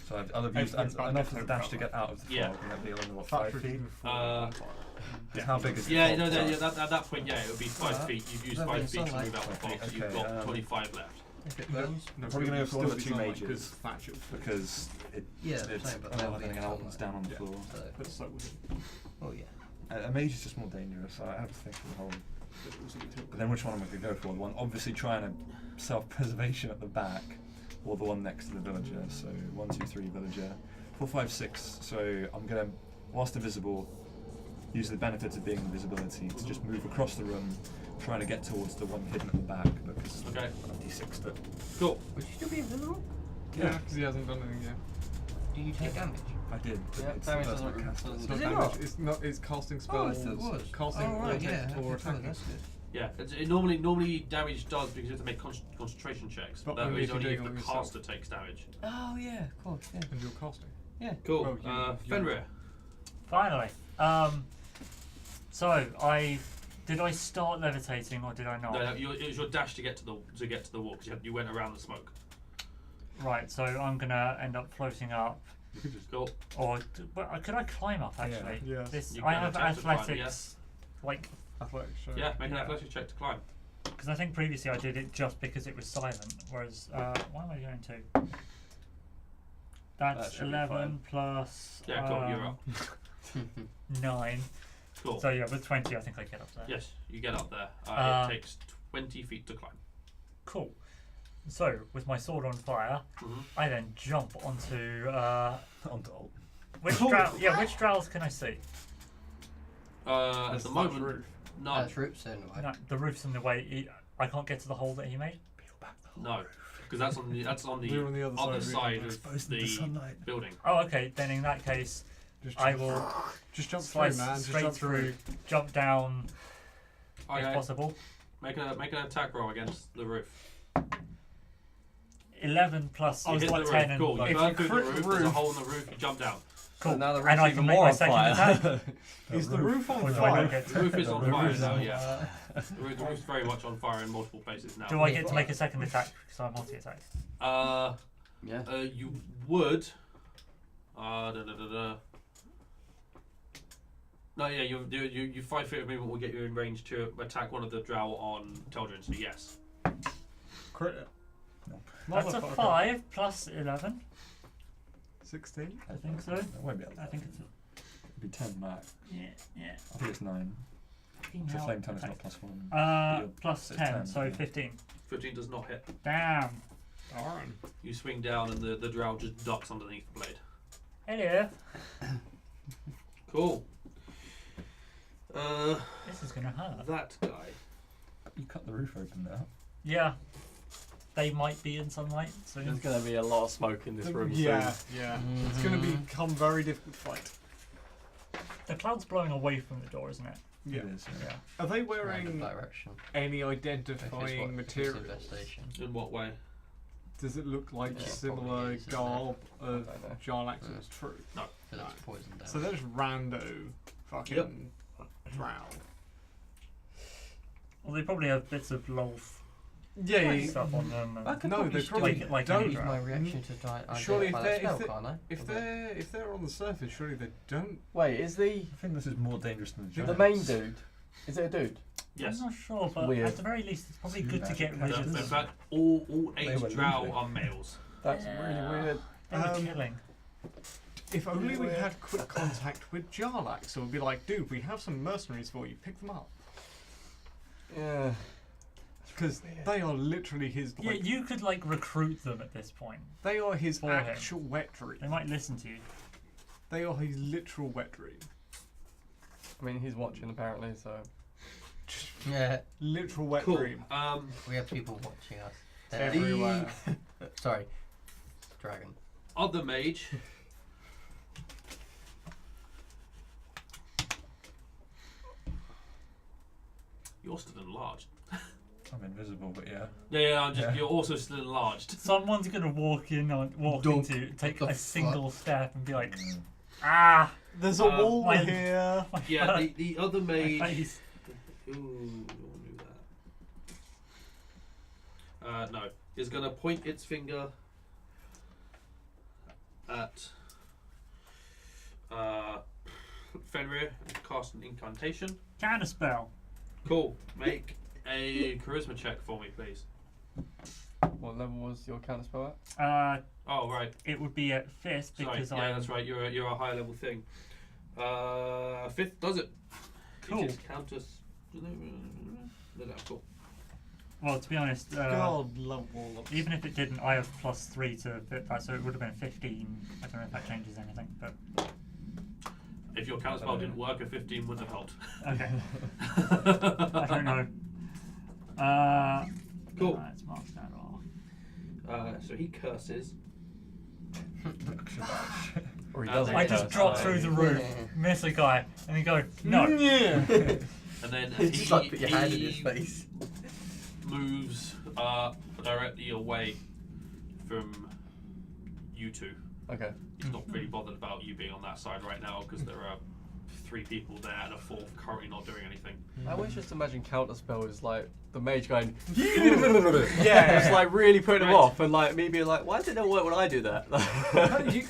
So I'll have used Everything's about enough to of the get dash to get out of the Yeah. fog, and that'll be only what, 5 feet? How big is yeah, the no, fog? at that point, yeah, it would be 5 feet. You've used 5 feet to move out the fog, so you've got 25 left. If it burns. No, Probably gonna go for one of the two still be mages. sunlight 'cause Thatch will- Because Yeah, it's same, but they'll be and in Alton's sunlight. down on the Yeah. floor. So, But so would it. oh yeah. A mage is just more dangerous, so I have to think of the whole. But it also be tilted. But then which one am I going to go for? The one obviously trying to self-preservation at the back, or the one next to the villager? So 1, 2, 3 villager, 4, 5, 6. So I'm going to, whilst invisible, use the benefits of being invisibility to just move across the room, trying to get towards the one hidden at the back because Okay. I'm D6'd it. Cool. Would you still be invisible? Yeah, because he hasn't done anything yet. Do you take damage? I did. But Yeah, it's damage the first doesn't- I cast it. doesn't- It's Does not it damage. not? It's not. It's casting Oh, spells. I thought it was. Casting oh, right, yeah. or Oh, attacking. that's good. Yeah, it normally damage does because you have to make concentration checks. But But that only is if you're only if doing the it on yourself. caster takes damage. Oh yeah, of course. Yeah. And you're casting. Cool. Well, you- Fenrir. Finally. So did I start levitating or did I not? No, it was your dash to get to the wall because you went around the smoke. Right. So I'm gonna end up floating up, You could just go. or could I climb up actually? Yeah. Yes. This You I can have attempt to climb, athletics, yes. like Athletics. So Yeah, make an Yeah. athletics check to climb. because I think previously I did it just because it was silent. Whereas what am I going to? That That's should be 11 fine. plus Yeah, cool. You're up. 9. Cool. So yeah, with 20 I think I get up there. Yes, you get up there. It takes 20 feet to climb. Cool. So with my sword on fire, Mhm. I then jump onto Onto Alton. which drow? Yeah, which drows can I see? At There's the the moment, roof. none. That's roots anyway. No, the roof's in the way. I can't get to the hole that he made. No, because that's on the We're on the other other side side of Exposed to the sunlight. building. Oh, okay. Then in that case, Just I jump- will Just jump through, slice man. Just straight jump through, jump down if Okay, possible. make an attack roll against the roof. 11 plus I was You hit like the 10 roof. Cool. and You If burn you through the crit roof. the There's a roof- hole in the roof. You jump down. cool. So now the And roof's I even can make more my on second fire. attack. Is the roof on Or do I fire? not get The to? roof is on fire is now. on Yeah, the roof's very much on fire in multiple places now. Do I get to make a second attack because I'm multi-attack? Yeah. You would. Da, da, da, da. No, yeah, you 5 feet of movement will get you in range to attack one of the drow on Tel'dryn. So yes. Crit it. That's a Motherfucker. 5 plus 11. 16. I think so. It won't be able to. I think it's It'll be 10 max. yeah. I think it's 9. Fucking So hell. flame tongue is Okay. not +1. you're- Plus it's 10, 10, so yeah. 15. 15 does not hit. Damn. Darn. You swing down and the drow just ducks underneath the blade. Hello. Cool. This is gonna hurt. That guy. You cut the roof open now. Yeah. They might be in sunlight soon. There's going to be a lot of smoke in this room Yeah, soon. yeah. It's going to become very difficult to fight. The cloud's blowing away from the door, isn't it? Yeah. It is. Yeah. Are they Random wearing direction. any If it's identifying what- if it's material? infestation. In what way? Does it look like Yeah, similar probably is, isn't it? garb of I don't know. Jarlaxle's troop? No. So that's poison damage. So there's rando fucking drow. Well, they probably have bits of lolf Yeah, stuff on them. And could no, probably they still probably like don't. any use my reaction to try and Surely identify if that they're- spell, can't I? if they're on the surface, surely they don't. Wait, is the I think this is more dangerous than the the giants. main dude? Is it a dude? Yes. I'm not sure, but Weird. at the very least, it's probably Two good to get magic rid In of fact, all They 8 were drow leaving. are males. That's Yeah. really weird. They were Um, killing. If only we had quick contact with Jarlax, so we'd be like, dude, we have some mercenaries for you. Pick them up, Yeah. because they are literally his. Yeah, Like, you could like recruit them at this point. they are his For him. actual wet dream. They might listen to you. They are his literal wet dream. I mean, he's watching apparently, so. Yeah, Literal wet Cool. dream. we have people watching us. Everywhere. Sorry, dragon. Other mage. You're still enlarged. I'm invisible, but yeah. Yeah. You're also still enlarged. Someone's gonna walk Dunk. into you, take What a the single step and be like, Mm. ah, There's a wall my- here. my Yeah, fuck, the other my mage. face. Ooh, don't do that. No, is gonna point its finger at Fenrir and cast an incantation. Counter spell. Cool. Make a charisma check for me, please. What level was your counterspell at? Oh right. It would be at fifth Sorry. because Yeah, that's right. You're a high level thing. Fifth does it. Cool. It is counters. No, cool. Well, to be honest, God, love warlocks. even if it didn't, I have +3 to fit that, so it would have been 15. I don't know if that changes anything, but If your counterspell didn't work, a 15 wouldn't have helped. okay. I don't know. Cool. Let's mark that off. So he curses. Or he I doesn't. I just curse, drop like- through the roof, miss a guy, and then go, no. And then You just like put your hand in his face. moves directly away from you two. Okay. He's not really bothered about you being on that side right now because there are 3 people there and a 4th currently not doing anything. I always just imagine counterspell is like the mage going, Yeah. it's like really putting him Right. off, and like me being like, why did it work when I do that?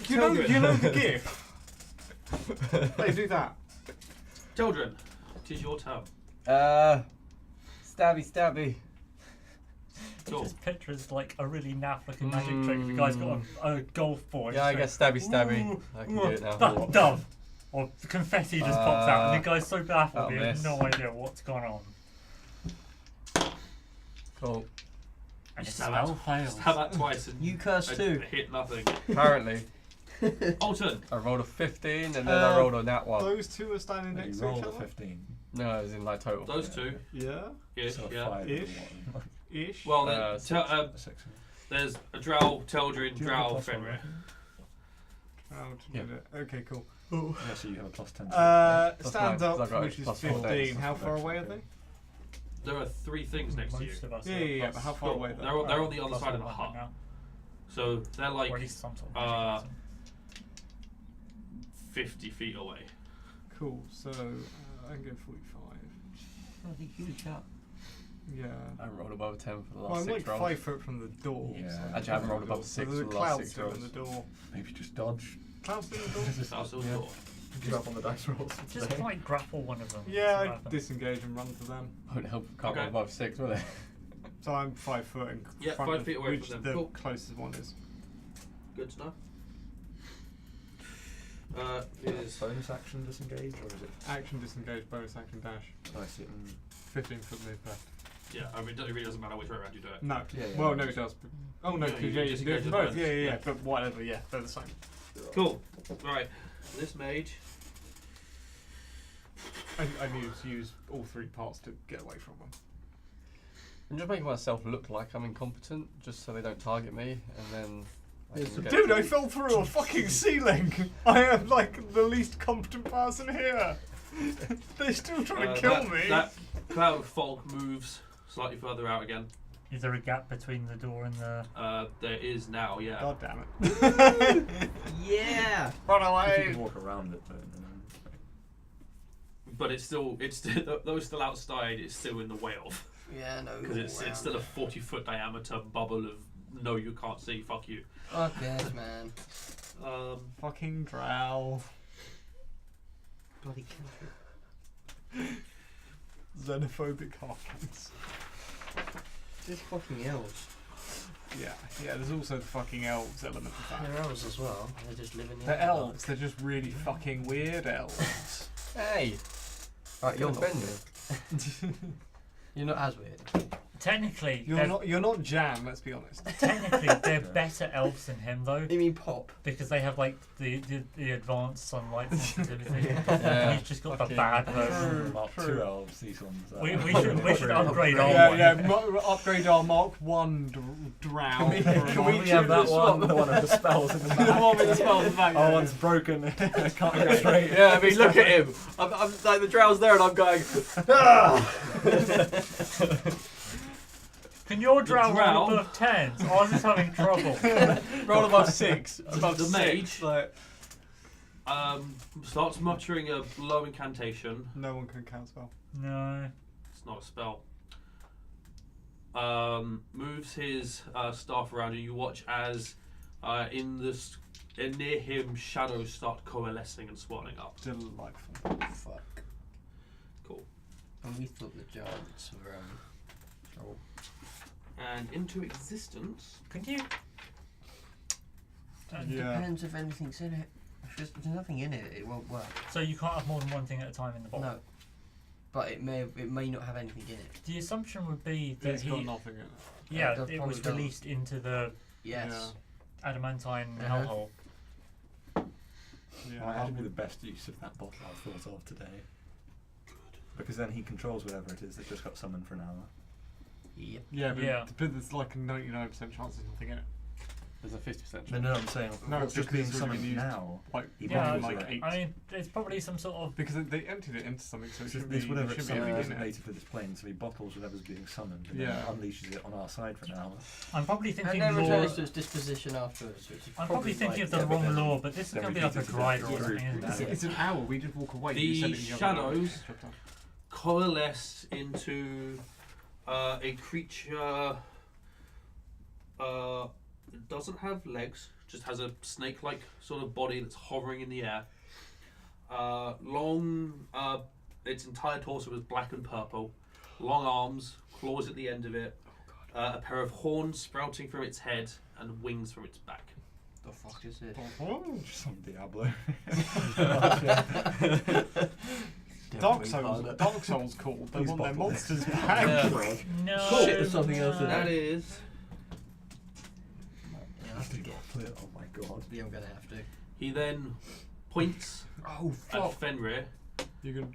you know the gift. They do that. Tel'dryn, it is your turn. Stabby. It Cool. just pictures like a really naff looking magic trick. The guy's got a golf ball. Yeah, I guess stabby. I can do it now. Dove. Or the confetti just pops out, and the guy's so baffled that'll he has miss. no idea what's going on. Cool. And You his stab spell that- fails. Stab that twice and You curse and too. hit nothing. Apparently, Alton. I rolled a 15 and then I rolled a nat 1. Those two are standing next You to rolled each a other. 15. No, it was in like total. Those two. Yeah. Ish, So yeah. 5 Ish. and 1. Ish. Well, then, 6. there's a Drow, Tel'dryn, Do you have a Drow, +1? Fenrir. Oh, Yeah. Okay, cool. Yeah, so you have a +10. Stands fine, 'cause up, I've got which is +4 15. days. How far away are they? There are 3 things next to you. Most of us Yeah, are yeah, yeah, plus- but how far Cool. away They're, though? they're on the other plus side of the 1 hut. now. So they're like Or at least some sort of magic person. 50 feet away. Cool. So I can go 45. Bloody huge up. Yeah. I haven't rolled above a 10 for the last Well, I'm 6 like rolls. 5 foot from the door. Yeah. so Actually, I haven't rolled above so 6 there's for a the last cloud 6 still in rolls. the door. Maybe just dodge. Cloud still in the door? That's the Yeah. door. Give up on the dice rolls. Just like grapple one of them. Yeah, see what I happens. disengage and run to them. Won't help, can't Okay. roll above 6, will it? So I'm 5 foot in Yeah, front 5 of feet away which from them. the Cool. closest one is. Good to know. Is bonus action disengage, or is it? Action disengage, bonus action dash. I see. 15 foot move left. yeah. I mean, it really doesn't matter which way around you do it. No. Yeah, yeah, well, no, no, it does. Oh no, Yeah, because you yeah, you just can do it engage for the both. bonus. Yeah, yeah, Yeah. but whatever. Yeah, they're the same. Cool. Right. This mage. I need to use all 3 parts to get away from them. I'm just making myself look like I'm incompetent, just so they don't target me, and then I can get Dude, I fell through a fucking ceiling. I am like the least competent person here. They're still trying to kill me. That cloud folk moves slightly further out again. Is there a gap between the door and the? There is now, yeah. God damn it. Yeah. Run You away. can walk around it, but But it's still though it's still outside. It's still in the way of Yeah, no. because it's still a 40-foot diameter bubble of no, you can't see. Fuck you. Fuck yes, man. Fucking drow. Bloody country. Xenophobic Hawkins. Just fucking elves. Yeah, there's also the fucking elves element of that. They're elves as well. They're just living in They're elves, they're just really fucking weird elves. Hey! Right, you're Don't not offend me. You're not as weird. Technically, You're not Jam, let's be honest. technically they're better elves than him though, You mean pop? because they have like the advanced sunlight sensitivity. Yeah. He's just got the Fucking bad version. Mark True. 2 elves, these ones. We should upgrade our Yeah, one. yeah, upgrade our Mark 1 drow. Can we have that one? The one with the spells in the The back. one with the spells in the back. Oh, yeah. one's broken. Can't go straight. Yeah, I mean, look at him. I'm like, the drow's there and I'm going, ah! Can your drow drow- roll above 10s? Ours is having trouble. Roll above 6. Above The 6. mage- Like, Starts muttering a low incantation. No one can counterspell. No. It's not a spell. Moves his staff around you. You watch as near him shadows start coalescing and swirling up. Delightful. Fuck. Cool. And we thought the giants were trouble. And into existence. Can you? Yeah. Depends if anything's in it. If there's nothing in it, it won't work. So you can't have more than one thing at a time in the bottle? No. But it may not have anything in it. The assumption would be that It's got nothing in it. yeah, That it was probably released into the Yes. adamantine Uh-huh. hellhole. Yeah. Might actually be the best use of that bottle I've thought of today. Because then he controls whatever it is that just got summoned for an hour. Yep. Yeah, but, Yeah. but there's like a 99% chance there's nothing in it. there's a 50% chance. No, I'm saying No, what's just just being because it's already summoned been used. now. Like, He Yeah, bottles like it. 8. I mean, it's probably some sort of. Because they emptied it into something, so it It's shouldn't be, whatever there it's shouldn't be summoned anything in it. designated for this plane, so he bottles whatever's being summoned and Yeah. then unleashes it on our side for an hour. I'm probably And thinking then more. returns to its disposition afterwards. Which is I'm probably thinking of the yeah, but wrong then- law, but this is then going to we be like a need to glider or do something, it. isn't it? It's an hour, we just walk away. The you said it in the other shadows- chapter. Coalesce into a creature. It doesn't have legs, just has a snake-like sort of body that's hovering in the air. Long, its entire torso is black and purple. Long arms, claws at the end of it. A pair of horns sprouting from its head and wings from its back. the fuck is it? Some Diablo. Dark Souls called. They Please want their bottle. monsters back. No. Shit, there's something else in That there. is. Yeah, have to get. Oh my god. Yeah, I'm gonna have to. He then points Oh at fuck! Fenrir. You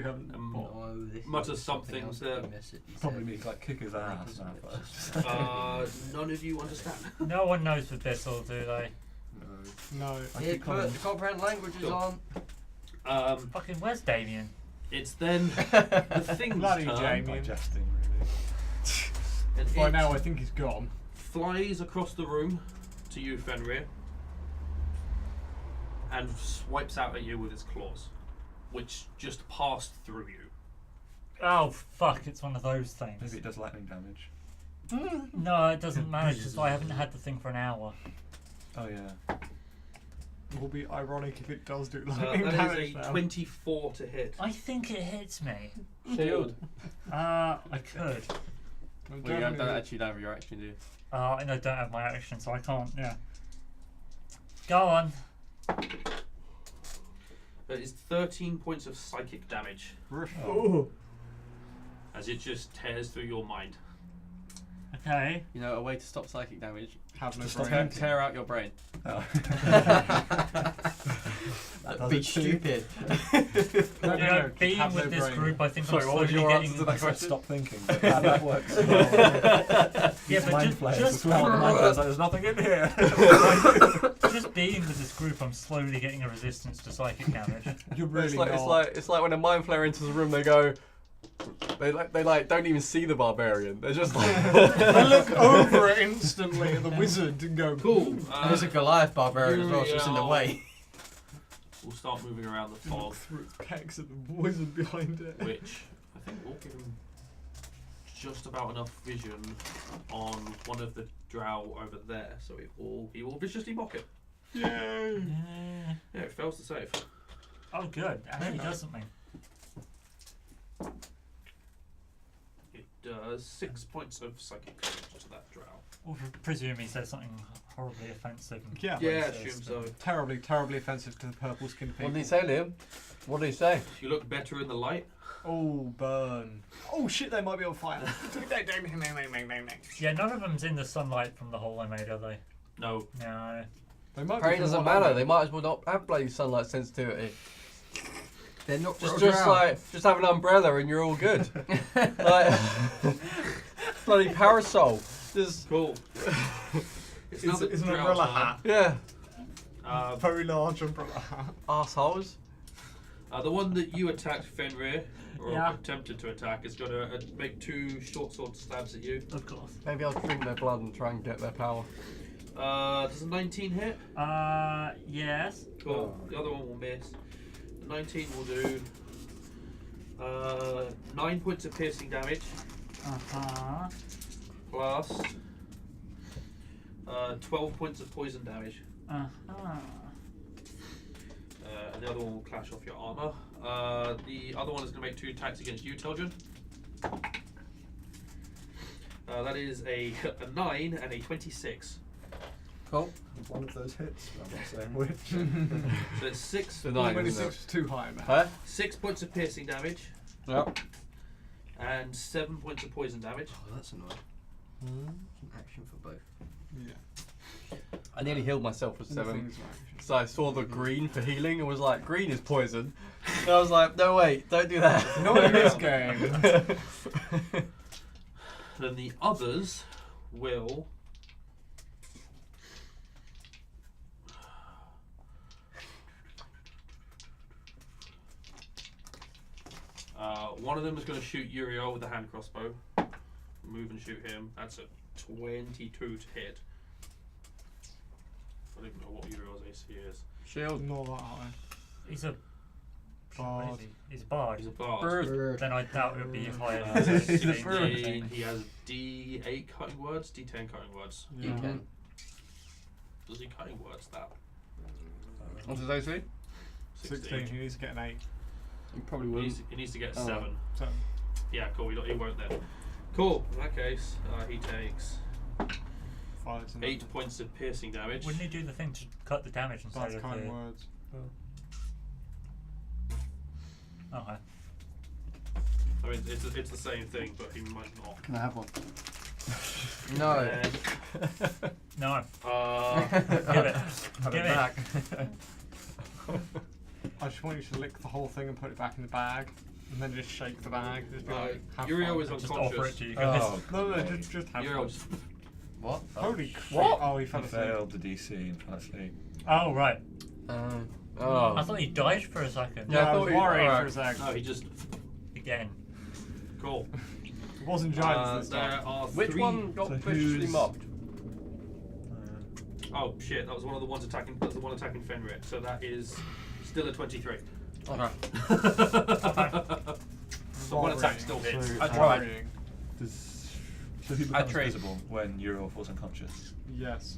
haven't. No, this Mutters is something something else that- we miss it, he Probably said. means like kick his ass now first. None of you understand. No one knows what this will do, they. No. I Here, keep put calling- the comprehend languages Sure. on. Fucking, where's Damien? It's then the thing's Bloody turn, Jamie. Digesting, really. and By it now, I think he's gone. flies across the room to you, Fenrir, and swipes out at you with its claws, which just passed through you. Oh, fuck, it's one of those things. Maybe it does lightning damage. No, it doesn't matter because I haven't had the thing for an hour. Oh yeah. It will be ironic if it does do lightning That damage is a now. 24 to hit. I think it hits me. Shield. I could. Well, you don't actually have your action, do you? And I don't have my action, so I can't, yeah. Go on. That is 13 points of psychic damage as it just tears through your mind. Okay. You know, a way to stop psychic damage. Have no Just brain. Tear out your brain. Oh. Be stupid. No, You know, just being have with no this brain. group, I think Sorry, I'm what was slowly your getting... answer to that I said question? stop thinking, but that works. Yeah, but Mind flayers just as well. The mind flayers like, there's nothing in here. just being with this group, I'm slowly getting a resistance to psychic damage. You're really It's like, not. it's like when a mind flayer enters a room, they go. They don't even see the barbarian. They're just like. I look over it instantly at the wizard and go, Cool. There's a Goliath barbarian as well, so it's in the way. We'll start moving around the Look fog, through its pecs at the wizard behind it. which I think will give him just about enough vision on one of the drow over there, so he will viciously mock it. Yay! Yeah, it fails to save. Oh, good. Actually, does something. It does 6 points of psychic damage to that drow. Or presume he says something horribly offensive. And Yeah. Yeah, says assume stuff. so. Terribly, terribly offensive to the purple skinned people. What did he say, Liam? What did he say? You look better in the light. Oh, burn. Oh shit, they might be on fire. Yeah, none of them's in the sunlight from the hole I made, are they? No. No. They might Apparently, it be doesn't from matter. what They might as well not have bloody sunlight sensitivity. They're not Just have an umbrella and you're all good. Like bloody parasol. Just Cool. It's another an drow umbrella turn. hat. yeah, Very large umbrella hat. assholes. The one that you attacked, Fenrir, or Yeah. attempted to attack, is going to make 2 short sword stabs at you. Of course. Maybe I'll drink their blood and try and get their power. Does a 19 hit? Yes. Cool. The other one will miss. 19 will do 9 points of piercing damage plus 12 points of poison damage. And the other one will clash off your armor. The other one is going to make 2 attacks against you, Tel'dryn. That is a 9 and a 26. Cool. One of those hits. I'm not saying which. So it's 6. The 9, 26 isn't was too high, man. Huh? 6 points of piercing damage Yep. and 7 points of poison damage. Oh, that's annoying. An action for both. Yeah. I nearly healed myself with 7. Nothing's right. So I saw the green for healing and was like, green is poison. And I was like, no wait, don't do that. Not in this game. Then the others will. One of them is going to shoot Uriel with a hand crossbow. Move and shoot him. That's a 22 to hit. I don't even know what Uriel's AC is. Shield. Not that high. He's a Bard. what is he? He's a bard. He's a bard. Bird. Then I doubt it would be higher. Uh, than 16, he has D8 cutting words, D10 cutting words. Yeah. D10. Does he cutting words that? What's his AC? 16, he needs to get an 8. You probably He wouldn't. needs to get Oh. 7. So, Yeah, cool. He won't then. Cool. In that case, he takes 5 to 8 points of piercing damage. Wouldn't he do the thing to cut the damage instead That's of kind the... words. Okay. I mean, it's the same thing, but he might not. Can I have one? No. And, No. give it. Have Give it it. back. I just want you to lick the whole thing and put it back in the bag, and then just shake the bag. Just be like, have Uriel fun. is Just unconscious. offer it to you guys. Oh, No, just have Uriel fun. just what? Holy crap! What? Oh, he He fell asleep. failed the DC and fell asleep. Oh, right. Oh. I thought he died for a second. Yeah, I thought was he- worried alright. for a second. no, he just Again. cool. It wasn't giants this There time. are Which 3. one got So viciously who's- mobbed? Oh shit! That was one of the ones attacking. That's the one attacking Fenrir. So that is still a 23. Okay. So one attack still hits. So, I tried. Worrying. so he I becomes trade. visible when Uriel falls unconscious. Yes.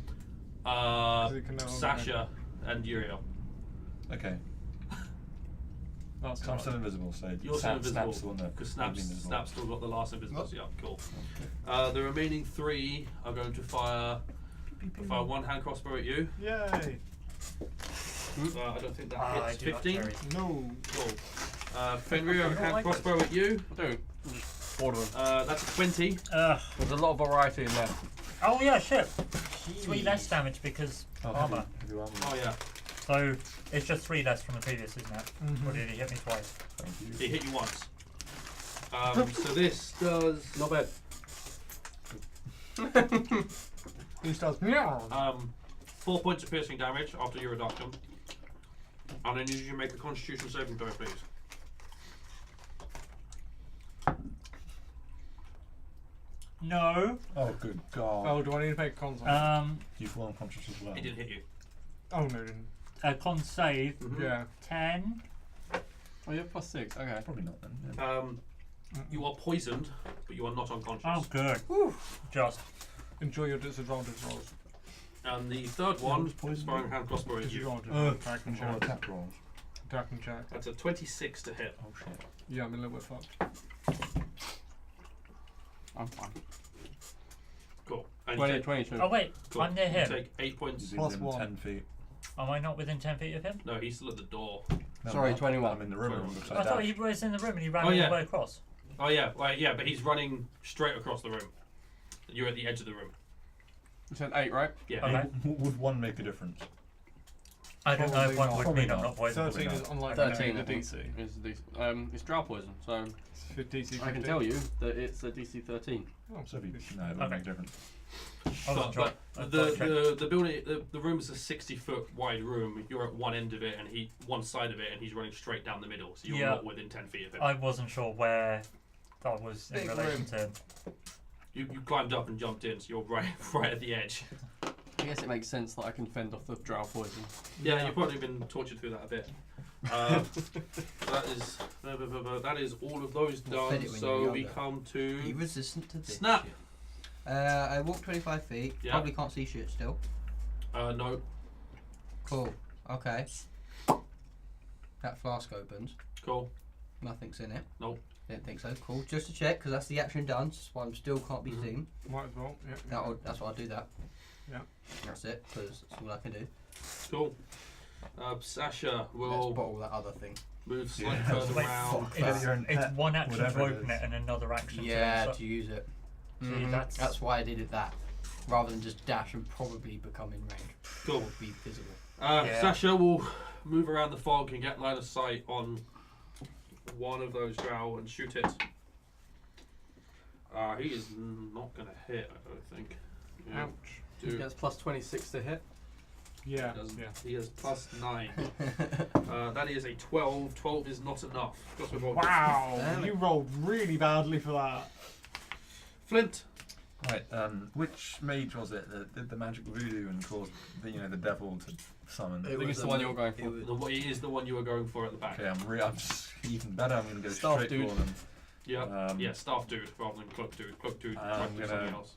It can no longer Sasha and Uriel. Okay. That's So I'm right. still invisible, so You're still Snap's invisible the one that because made me invisible. Snap's still got the last invisibility up. Cool. Okay. The remaining 3 are going to fire one hand crossbow at you. Yay! I don't think that I hits. do not 15. carry. No. Cool. Fenrir, don't hand like crossbow at you. Dude. Order them. That's a 20. There's a lot of variety in there. Oh yeah, shit. 3 less damage because armor. Heavy armor. Oh yeah. So it's just 3 less from the previous, isn't it? Mhm. Or did he hit me twice? Thank He you. hit you once. So this does Not bad. He starts meow. 4 points of piercing damage after your reduction. And I need you to make a Constitution saving throw, please. No. Oh, good God. Oh, do I need to make a con save? You fall unconscious as well. He didn't hit you. Oh no, didn't. A con save. Yeah. 10. Oh, you're +6. Okay. Probably not then. Yeah. You are poisoned, but you are not unconscious. Oh, good. Just. Enjoy your disadvantage rolls. And the third one is poisoned? firing hand crossbow at you. Disadvantage. Attack and Or check. attack rolls. Attack and check. That's a 26 to hit. Oh shit. Yeah, I'm a little bit fucked. I'm fine. Cool. And you 20, take, 22. Oh wait, cool. I'm near You him. take 8 points. He's Plus within 1. 10 feet. Am I not within 10 feet of him? No, he's still at the door. No, Sorry, I'm 21. I'm in the room. Sorry. I'm upside I thought down. he was in the room and he ran Oh, all yeah. the way across. Oh yeah, well, yeah, but he's running straight across the room. You're at the edge of the room. You said 8, right? Yeah. Okay. Would 1 make a difference? I don't know if one would Probably mean I'm not. not poisoned. 13 is unlike 13 the I think, DC. is the it's drow poison, so It's for DC 15. I can tell you that it's a DC 13. Oh, So if you, no, it Okay. won't make a difference. I wasn't sure. But the building, the room is a 60-foot wide room. You're at one end of it, and one side of it, and he's running straight down the middle. So you're Yeah. not within 10 feet of him. I wasn't sure where that was in Big relation to. You climbed up and jumped in, so you're right at the edge. I guess it makes sense that I can fend off the drow poison. Yeah, you've probably been tortured through that a bit. That is all of those We'll done. fit it when So you're we younger. come Are you to resistant to this? snap. shit? I walk 25 feet. Yeah. Probably can't see shit still. No, Cool. Okay. That flask opens. cool. Nothing's in it. Nope. Didn't think so. Cool. Just to check, because that's the action done. So I still can't be seen. Might as well. Yeah. That's why I'll do that. Yeah. That's it, because that's all I can do. Cool. Sasha Let's will bottle that other thing. move Yeah. slightly further Wait, around. fuck. It's, You're an it's pet, one action to whatever it open is. it and another action Yeah, to. to use it. See, Mhm. that's- why I did it that. Rather than just dash and probably become in range. Cool. Or be visible. Yeah. Sasha will move around the fog and get line of sight on one of those drow and shoot it. He is not going to hit, I don't think. Yeah. Ouch. He Dude, gets plus 26 to hit. Yeah. yeah. He has +9. That is a 12. 12 is not enough. Just with roll. Wow. Damn it. You rolled really badly for that. Flint. Right, which mage was it that did the magic voodoo and caused the devil to summon? I think it's the one you're going for. It is the one you were going for at the back. Okay, I'm just even better. I'm going to go Staff straight dude. for them. Yeah. Yeah, staff dude rather than cloak dude. Cloak dude I'm tried to do something gonna- else.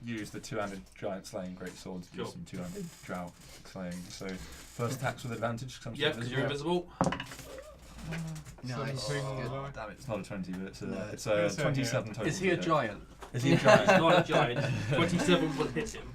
Use the two-handed giant slaying great swords to do Sure. some two-handed drow slaying. So first attacks with advantage because I'm Yeah, because you're invisible. Nice. 17 Good. was Damn it, it's not a 20, but it's a, No. it's a It's a 27 total. Is he a hit. giant? Is he a He's giant? not a giant. 27 will hit him.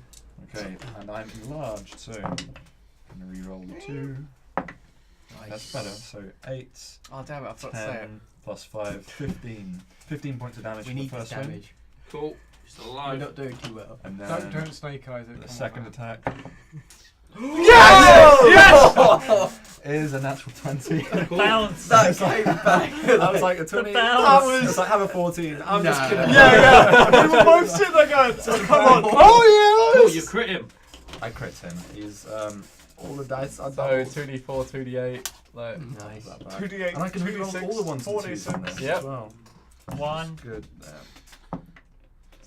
Okay, and I'm enlarged, so I'm going to re-roll the 2. Nice. That's better. So 8, Oh damn it! I forgot to say it. 10, plus 5, 15. 15 points of damage We for the need this first one. damage. Cool. He's still We're alive. not doing too well. And then Don't snake eyes it. the come second on, attack Yes! is a natural 20. Bounce! That came back. That was like a 20. bounce. It's like have a 14. I'm just Nah. kidding. Yeah. We were both sitting there going, come on. Oh, Cool, yes. you crit him. I crit him. He's all the dice are So doubled. 2d4, 2d8. Like, Nice. That back. 2d8, And I can re-roll 2d6, all the ones and 4d6. twos from this Yep. as well. One. Good.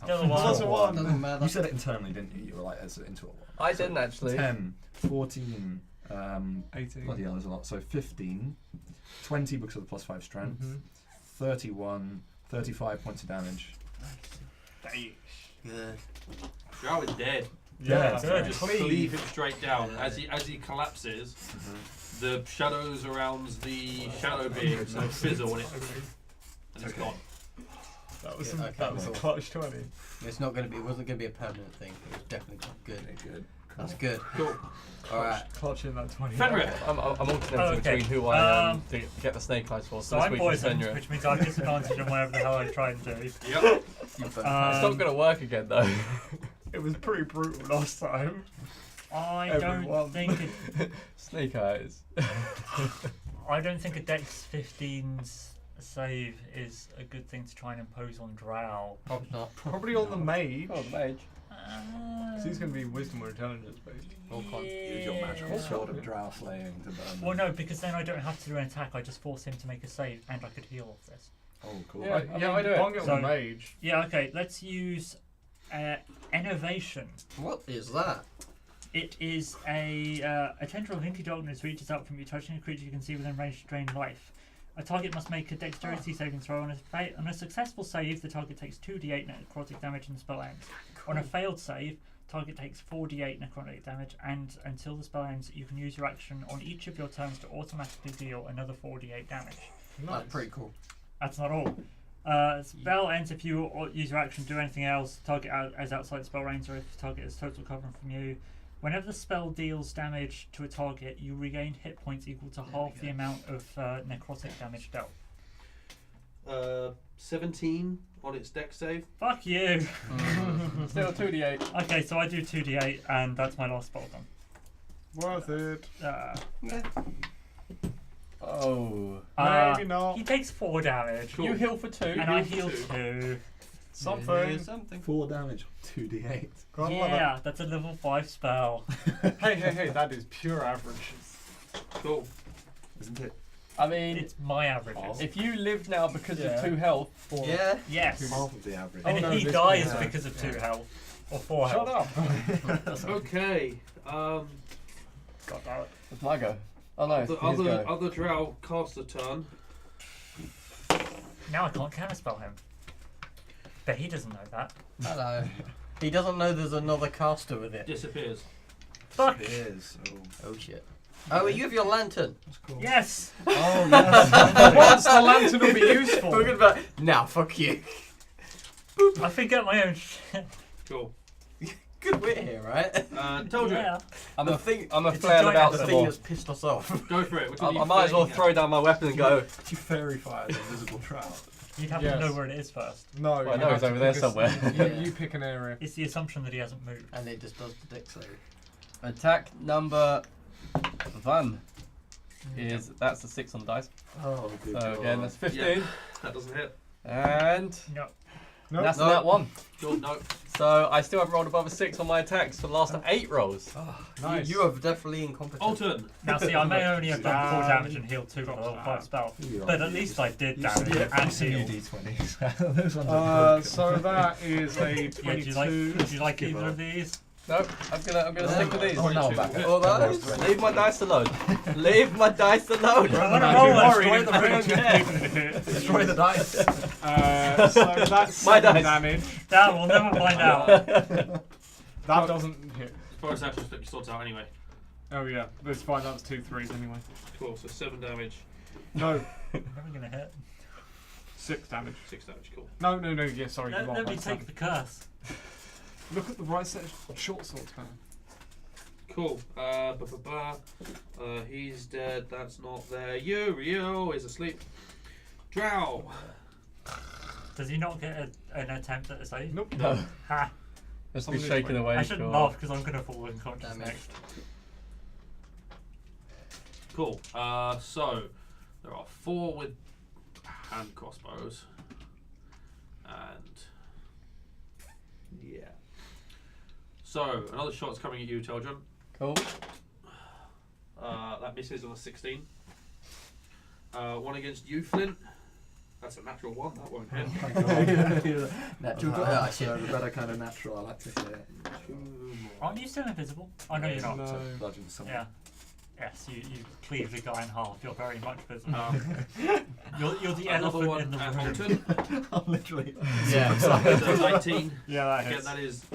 Still a one. Plus a one. Doesn't matter. You said it internally, didn't you? You were like, it's into a 1. I didn't actually. 10, 14, 18. bloody hell, there's a lot. So 15, 20 because of the plus 5 strength, 31, 35 points of damage. Good. Drow is dead. Yeah. You just cleave him straight down. As he collapses, the shadows around the shadow being sort of fizzle and it's gone. That was, Yeah, okay, that was a cool. clutch 20. It's not gonna be. It wasn't gonna be a permanent thing. It was definitely good. Okay, good. That's good. Cool. All right. Clutching that 20. Fenrir. I'm alternating Okay, between who I um, get the snake eyes for. So this I'm week is poisoned, Fenrir. which means I have disadvantage on whatever the hell I try and do. Yep. It's not going to work again though. It was pretty brutal last time. I Everyone. don't think Snake eyes. I don't think a Dex 15's save is a good thing to try and impose on Drow. Probably not. Probably on the mage. Oh, the mage. Because he's going to be wisdom or intelligence based. Use your magical sword of drow slaying to burn. Well, no, because then I don't have to do an attack. I just force him to make a save, and I could heal off this. Oh, cool. Yeah. I do it. Bung it on So- the mage. Yeah, okay. Let's use innovation. What is that? It is a tendril of inky darkness reaches out from you, touching a creature you can see within range to drain life. A target must make a dexterity saving throw. On a successful save, the target takes 2d8 necrotic damage and the spell ends. On a failed save, target takes 4d8 necrotic damage, and until the spell ends, you can use your action on each of your turns to automatically deal another 4d8 damage. That's pretty cool. That's not all. Spell ends if you use your action to do anything else. Target as outside spell range, or if the target is total cover from you. Whenever the spell deals damage to a target, you regain hit points equal to half the amount of necrotic damage dealt. 17 on its dex save. Fuck you! Still 2d8. Okay, so I do 2d8, and that's my last spell done. Worth it. Yeah. Oh. Maybe not. He takes 4 damage. You heal for 2. And I heal 2. Something. Something. 4 damage, 2d8. Gotta love Yeah, that's a level 5 spell. it. Hey, that is pure average. Cool. Isn't it? I mean, It's my average. if you live now because Yeah. of 2 health, Yeah. Yes. Half of the average. And Oh, no, if he this dies one, because of 2 health. Or 4 Shut health. up. Okay. God damn it. it's my go. Oh no, it's his go. Other Drow cast a turn. Now I can't counterspell him. But he doesn't know that. Hello. He doesn't know there's another caster with it. Disappears. Fuck! It is. Oh shit. Oh, you have your lantern. That's cool. Yes! Oh, yes. Once the lantern will be useful. Talking about now, fuck you. I forget my own shit. Cool. Good wit here, right? Told you. Yeah. I'm The a thing- I'm a it's a flail giant about The some thing more. that's pissed us off. Go for it. Which one are I you might as well flaming throw down my weapon and go. You fairy fire the invisible trout. You'd have Yes. to know where it is first. No, Well, I you know have it's to over there pick somewhere. You pick an area. It's the assumption that he hasn't moved. And it just does the deck save. Attack number 1 is that's a 6 on the dice. Oh, good So again, that's 15, Yeah. That doesn't hit. and No. Nope. that's No. that one. Cool. No. So I still haven't rolled above a 6 on my attacks for the last 8 rolls. Nice. You are definitely incompetent. Alton. Now see, I may only have done 4 Down. damage and healed 2 with a level 5 spell. But at least I did damage and healed. D20s. Those ones are So that is a Yeah, 22. do you like either of these? Nope, I'm gonna stick with these. Oh, no, I'm back. All those? Leave my dice alone. Leave my dice alone. I want to No, roll don't and worry, destroy the it's room. Destroy the dice. So that's My 7 dice. damage. Damn, we'll never find out. That doesn't hit. Forest action flip your swords out anyway. Oh yeah, that's fine. That was 2 3s anyway. Cool. So 7 damage. No, Never gonna hit. 6 damage. 6 damage. Cool. No, yeah, sorry. Let, you are let me right, take 7. the curse. Look at the right set of short swords, man. Cool. He's dead. That's not there. Uriel is asleep. Drow. Does he not get an attempt at a save? Nope. No, Ha! just be Somebody's shaken waiting. away. I shouldn't sure. laugh because I'm gonna fall unconscious Damage. next. Cool. So there are 4 with hand crossbows, and yeah. So another shot's coming at you, Tel'dryn. Cool. That misses on a 16. One against you, Flint. That's a natural 1. That won't hit. Natural the better kind of natural, I like to say it. 2 more. Aren't you still invisible? Oh no, you're not. No. Bludgeon someone. Yeah. Yes, you cleave the guy in half. You're very much visible. You're the Another elephant one in the at room. Alton. I'm literally. Yeah. So 19. Yeah, that Again, hits. that is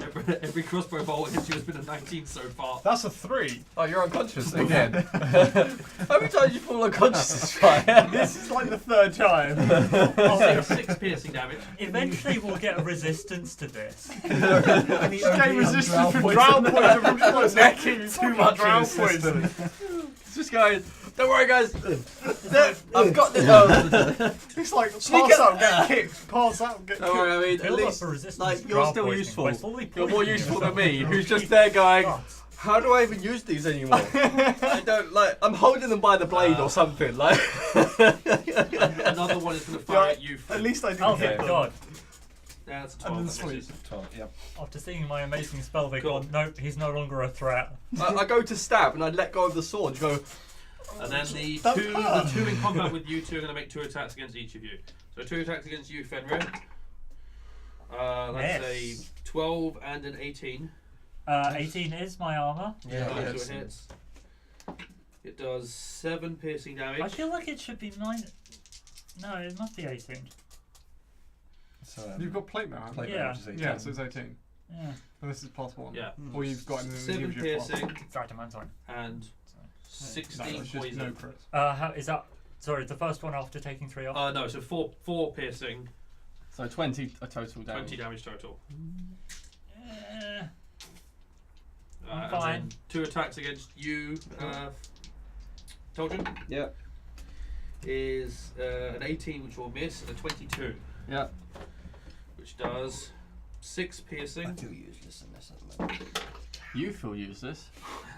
every crossbow bolt against you has been a 19 so far. That's a 3. Oh, you're unconscious again. How many times you fall unconscious this fight? This is like the 3rd time. Oh, 6 piercing damage. Eventually, we'll get a resistance to this. Just gain resistance from drow poison from shots. Necking too much drow poison. It's just going. Don't worry, guys. I've got this. It's like Sneak pass it- out, get kicked. Pass out, get Don't kicked. worry. I mean, at Build up least a resistance like to you're drow still poisoning useful. by slowly You're more poisoning useful than yourself me, with who's your just there going. guts. How do I even use these anymore? I don't like. I'm holding them by the blade or something. Like. Another one is going to fire at you. At Flint. least I didn't Oh, hit thank them. God. Yeah, that's a And 12. then That sleep. misses. 12, yep. After seeing my amazing spell, they Cool. gone, nope, he's no longer a threat. I go to stab and I let go of the sword. Go. And then the That two hurt. in combat with you two are going to make 2 attacks against each of you. So 2 attacks against you, Fenrir. That's Yes. a 12 and an 18. 18 is my armor. Yeah, So yes. it hits. It does 7 piercing damage. I feel like it should be 9. No, it must be 18. So, You've got plate now, haven't plate you? Yeah. damage is 18. Yeah, so it's 18. Yeah. And this is +1. Yeah. Or you've got an 7 individual plus. piercing Sorry, mine's fine. and That 16 was just poison. no crit. How is that? Sorry, the first one after taking 3 off. No, so 4 piercing, So 20 a total damage. 20 damage total. Eh, I'm And fine. then 2 attacks against you, Tel'dryn. Yeah. Is an 18, which will miss, and a 22, Yeah. which does 6 I piercing. feel useless in this at the moment. You feel useless.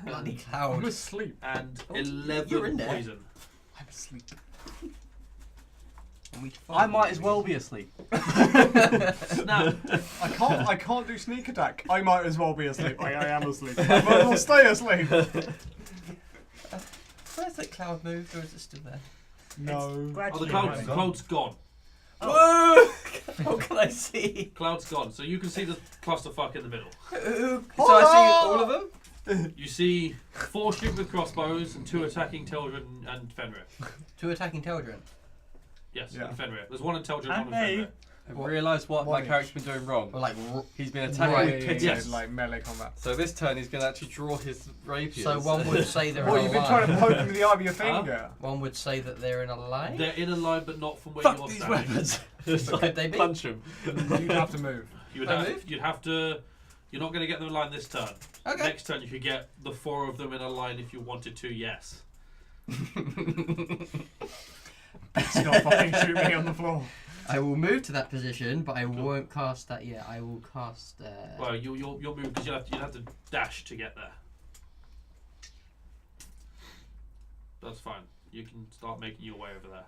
Bloody I'm cloud. asleep. and Oh, you're in 11 there. poison. I'm asleep. I might as well be asleep. Snap. I can't do sneak attack. I might as well be asleep. I am asleep. I might as well stay asleep. Where's that cloud moved, or is it still there? No. Oh, the Gradually cloud's moving. gone. Whoa! What can I see? Cloud's gone. So you can see the clusterfuck in the middle. So I see all of them? You see 4 shooting with crossbows and 2 attacking Tel'dryn and Fenrir. 2 attacking Tel'dryn. Yes, Yeah. and Fenrir. There's 1 in Tel'dryn, 1 And in me. Fenrir. I've realised what my One character's been doing wrong. Or like, He's been attacking Right. with pity. Yes. Like melee combat. So this turn he's going to actually draw his rapiers. so one would say they're What, in you've a been line. trying to poke him with the eye of your finger? One would say that they're in a line. They're in a line, but not from where Fuck you're these standing. weapons. Just But could they be? punch him. You'd have to move. You'd They have, moved? you'd have to. You're not going to get them in line this turn. Okay. Next turn, you could get the 4 of them in a line if you wanted to. Yes. It's not fucking shoot me on the floor. I will move to that position, but I won't cast that yet. I will cast. Well, you'll move because you'll have to dash to get there. That's fine. You can start making your way over there.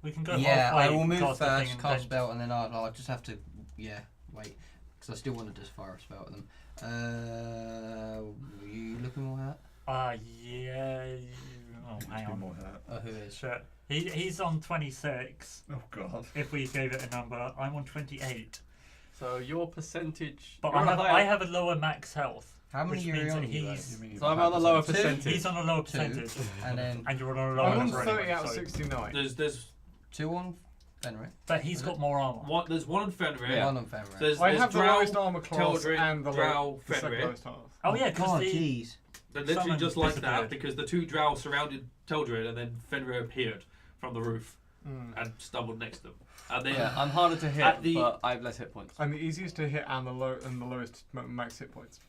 We can go yeah, halfway. I will move cast the thing first, and cast then- spell, and then I'll just have to. Yeah, wait, because I still want to just fire a spell at them. Are you looking more at? Yeah. Oh, hang Give me on. more hurt. Who is? Shit. He's on 26. Oh god. If we gave it a number, I'm on 28. So your percentage. But you're on a I higher- have a lower max health. How many Which are you means on? that You he's- guys? So I'm on a lower Two. percentage. He's on a lower Two. percentage. And then And you're on a lower I'm on number 30 anyway, out of so- 69. There's 2 on Fenrir. But he's got more armor. one. There's 1 on Fenrir. Yeah. 1 on Fenrir. There's I have the Drow, lowest armor class Tel'dryn, and the Drow, second Fenrir. lowest armor. Oh yeah, because God, the jeez. They're literally Someone just like disappeared. that because the 2 Drow surrounded Tel'dryn and then Fenrir appeared from the roof Mm. and stumbled next to them. And then Yeah, I'm harder to hit, At the- but I have less hit points. I'm the easiest to hit and the lowest max hit points.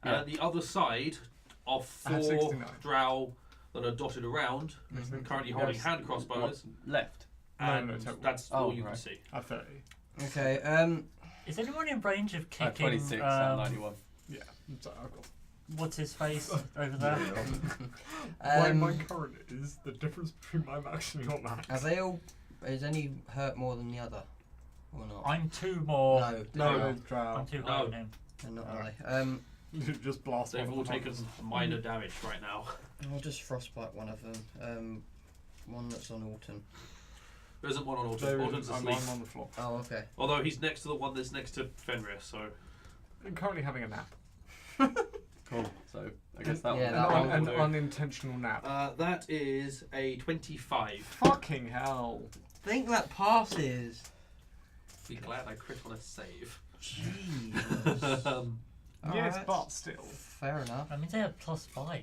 and at the other side of I have 4 69. Drow that are dotted around, Mhm. currently holding Yes. hand crossbows, Left. and No, total. that's Oh, all you can right. see. I have 30. Okay. is anyone in range of I have kicking? 26 out of 91. Yeah. So I've got. What's his face over there? my current is the difference between my max and your max. Are they all? Is any hurt more than the other, or not? I'm 2 more. No, No, they're no, not. drow. I'm 2 No. higher than him. They're not, are they? Just blast They've one all of the taken targets. minor damage right now. I'll just frostbite one of them. One that's on Alton. There isn't one on Alton. There Alton's isn't. asleep. I'm on the floor. Oh, okay. Although he's next to the one that's next to Fenrir, so I'm currently having a nap. Cool. So I guess that Yeah, one. that An, one an will do. unintentional nap. that is a 25. Fucking hell. Think that passes. Be glad I crit on a save. Jeez. Yes, Alright. but still. Fair enough. I mean, they have +5.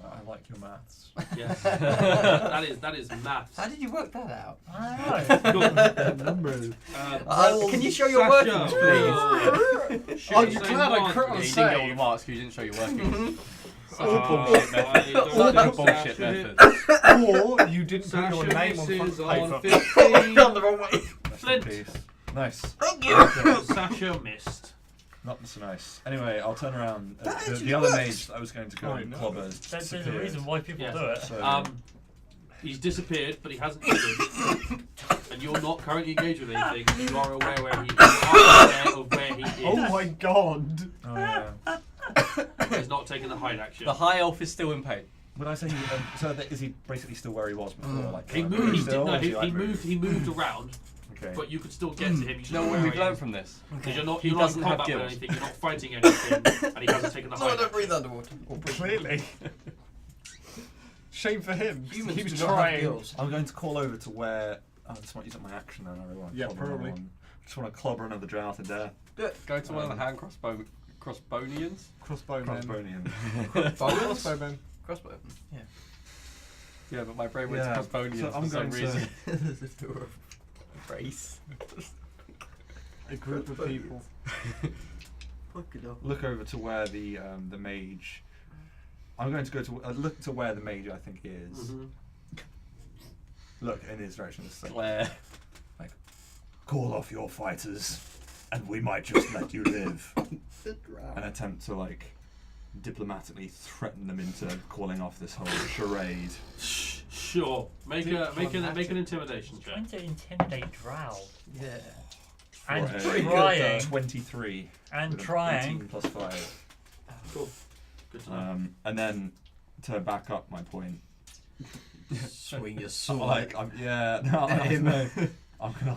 I like your maths. Yes. that is maths. How did you work that out? I don't know. Numbers. Can you show your workings, please? Oh, you glad I crit on Yeah, a you didn't get all the save? marks because you didn't show your workings. I bullshit don't Such a know bullshit Sasha. method. Or you didn't put your Sasha name on misses front on paper. 15. Gone the wrong way. Rest Flint. in peace. Nice. Thank you. Sasha missed. Not so nice. Anyway, I'll turn around. That The actually other works. mage that I was going to go I and know. clobber There's a disappeared. reason why people Yes. do it. So, He's disappeared, but he hasn't injured. And you're not currently engaged with anything. You are aware where he is. You are aware of where he is. Oh my god. oh yeah. He's not taking the hide action. The high elf is still in pain. Would I say is he basically still where he was before? Like He can I moved. He, still, did, or no, is he, like, he moved. He moved around, Okay. but you could still get to him. You just You know know what where we've he learned is. from this? Because you're not He you're not in doesn't have combat with gills. anything. You're not fighting anything, and he hasn't taken the No, hide I don't action. breathe underwater. Or breathe. Clearly. Shame for him. Humans He was do not have trying. gills. I'm going to call over to where. I just want to use up my action and I really want to Yeah, clobber another probably. one. Just want to clobber another drow to death. Go to one of the hand crossbonians. Crossbowman. Crossbonian. Crossbowman. Crossbow. Yeah. Yeah, but my brain went Yeah, to crossbonians so I'm for some going to- reason. Race. A group of people. Fucking hell. Look over to where the mage. I'm going to go to look to where the mage I think is. Mhm. Look in his direction. Just say, Claire. call off your fighters, and we might just let you live. The drow. And attempt to like diplomatically threaten them into calling off this whole charade. Sure. Make an intimidation check. Trying to intimidate Drow. Yeah. And For a trying. 23. And with an trying. 18 plus 5. Cool. Good to know. And then to back up my point, Swing your I'm sword. like, I'm gonna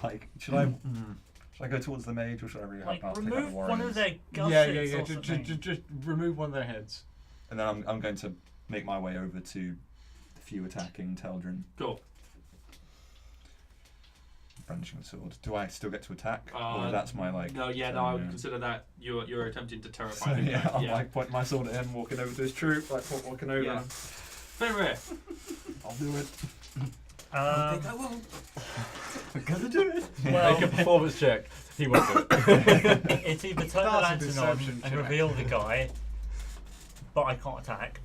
like, should I go towards the mage or should I really Like, take out the remove warriors? one of their gussets Yeah. or something. Just remove one of their heads. And then I'm going to make my way over to the few attacking Tel'dryn, Cool. brandishing the sword. Do I still get to attack? Or that's my like... No, I would consider that you're attempting to terrify So them. yeah, I'm like pointing my sword at him, walking over to his troop, like walking over. Yeah. Very rare. I'll do it. I won't. We're gonna do it. Well, Make a performance check. He won't do it. it's either turn the That's a lantern on deception and check. reveal the guy, but I can't attack,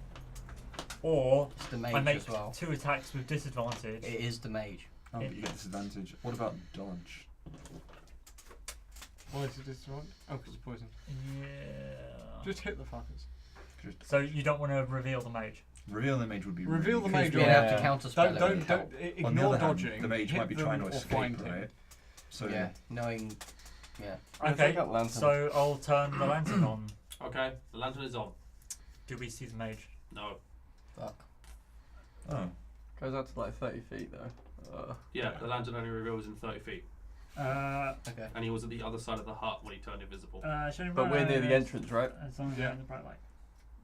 or It's the mage I make as well. 2 attacks with disadvantage. It is the mage. Oh, but you get disadvantage. What about dodge? Why is it disadvantage? Oh, because it's poison. Yeah. Just hit the fuckers. So you don't want to reveal the mage. Reveal the mage would be Reveal really the good. mage. You'd have Yeah. to counter spell it. Don't would help. On the ignore other hand, dodging. the mage hit might be trying to them or escape, find him. right? So Yeah, knowing. Yeah. Yeah, Okay, take out lantern. so I'll turn the lantern on. Okay, the lantern is on. Do we see the mage? No. Fuck. Oh. Goes out to like 30 feet though. Yeah, the lantern only reveals in 30 feet. Okay. And he was at the other side of the hut when he turned invisible. But we're near the entrance, right? As long as Yeah. we're in the bright light.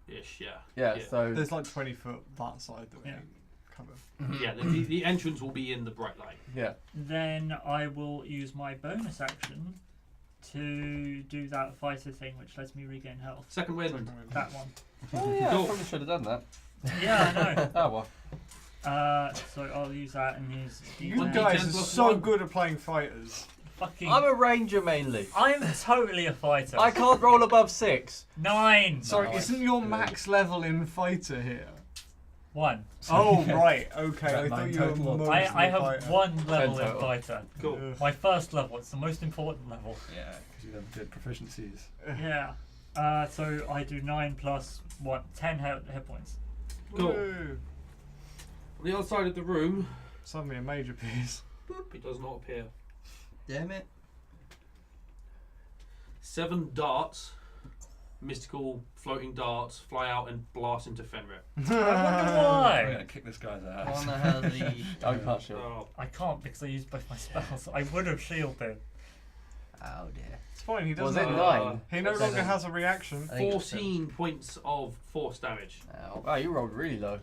Ish, yeah. Yeah, Yeah. so There's like 20 foot that side that we Yeah. can cover. Yeah, the entrance will be in the bright light. yeah. Then I will use my bonus action to do that fighter thing, which lets me regain health. Second wind. That one. Oh yeah, Cool. I probably should have done that. Yeah, I know. Oh well. So I'll use that and use. You One guys D10 are plus so 1. good at playing fighters. Fucking. I'm a ranger mainly. I'm totally a fighter. I can't roll above 6. 9. Sorry, Nice. isn't your max level in fighter here? 1. Oh, right, okay. That I thought nine you were total or- mostly I have fighter. 1 level in total. fighter. Cool. My first level. It's the most important level. Yeah, because you have good proficiencies. Yeah. So I do 9 plus 1, 10 hit points. Cool. Woo. On the other side of the room, Suddenly a major piece. it does not appear. Damn it. 7 darts, mystical floating darts, fly out and blast into Fenrir. I wonder I'm why. gonna kick this guy's I ass. wonder how the. Oh, you can't shield. Oh, I can't because I used both my spells. I would have shielded. Oh dear. It's fine, he Was doesn't. it Uh, 9? He no Seven. longer has a reaction. I think it's 14 points of force damage. Ow. Wow, you rolled really low.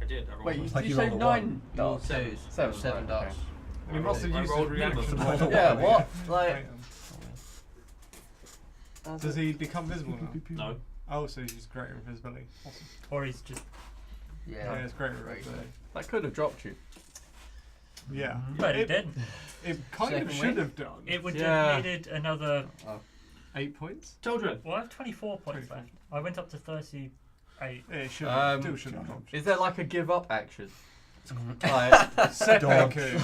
I did. I rolled Wait, one. you, Like did you you say rolled a 9 one. darts? Twos. 7, 7 right, darts. He must have I used his rolled reaction. minimum. to Yeah, avoid what? it. Like, Does he become visible now? No. Oh, so he's just greater invisibility. Awesome. Or he's just. Yeah, Yeah. it's greater Great. invisibility. that could have dropped you. Yeah. But it didn't. It kind Second of win? should have done. It would Yeah. have needed another. 8 points? Tel'dryn. Well, I have 24 points 24. left. I went up to 38. Yeah, it should have. Still should have dropped. Is there like a give up action? Mm-hmm. Alright, Seppuku.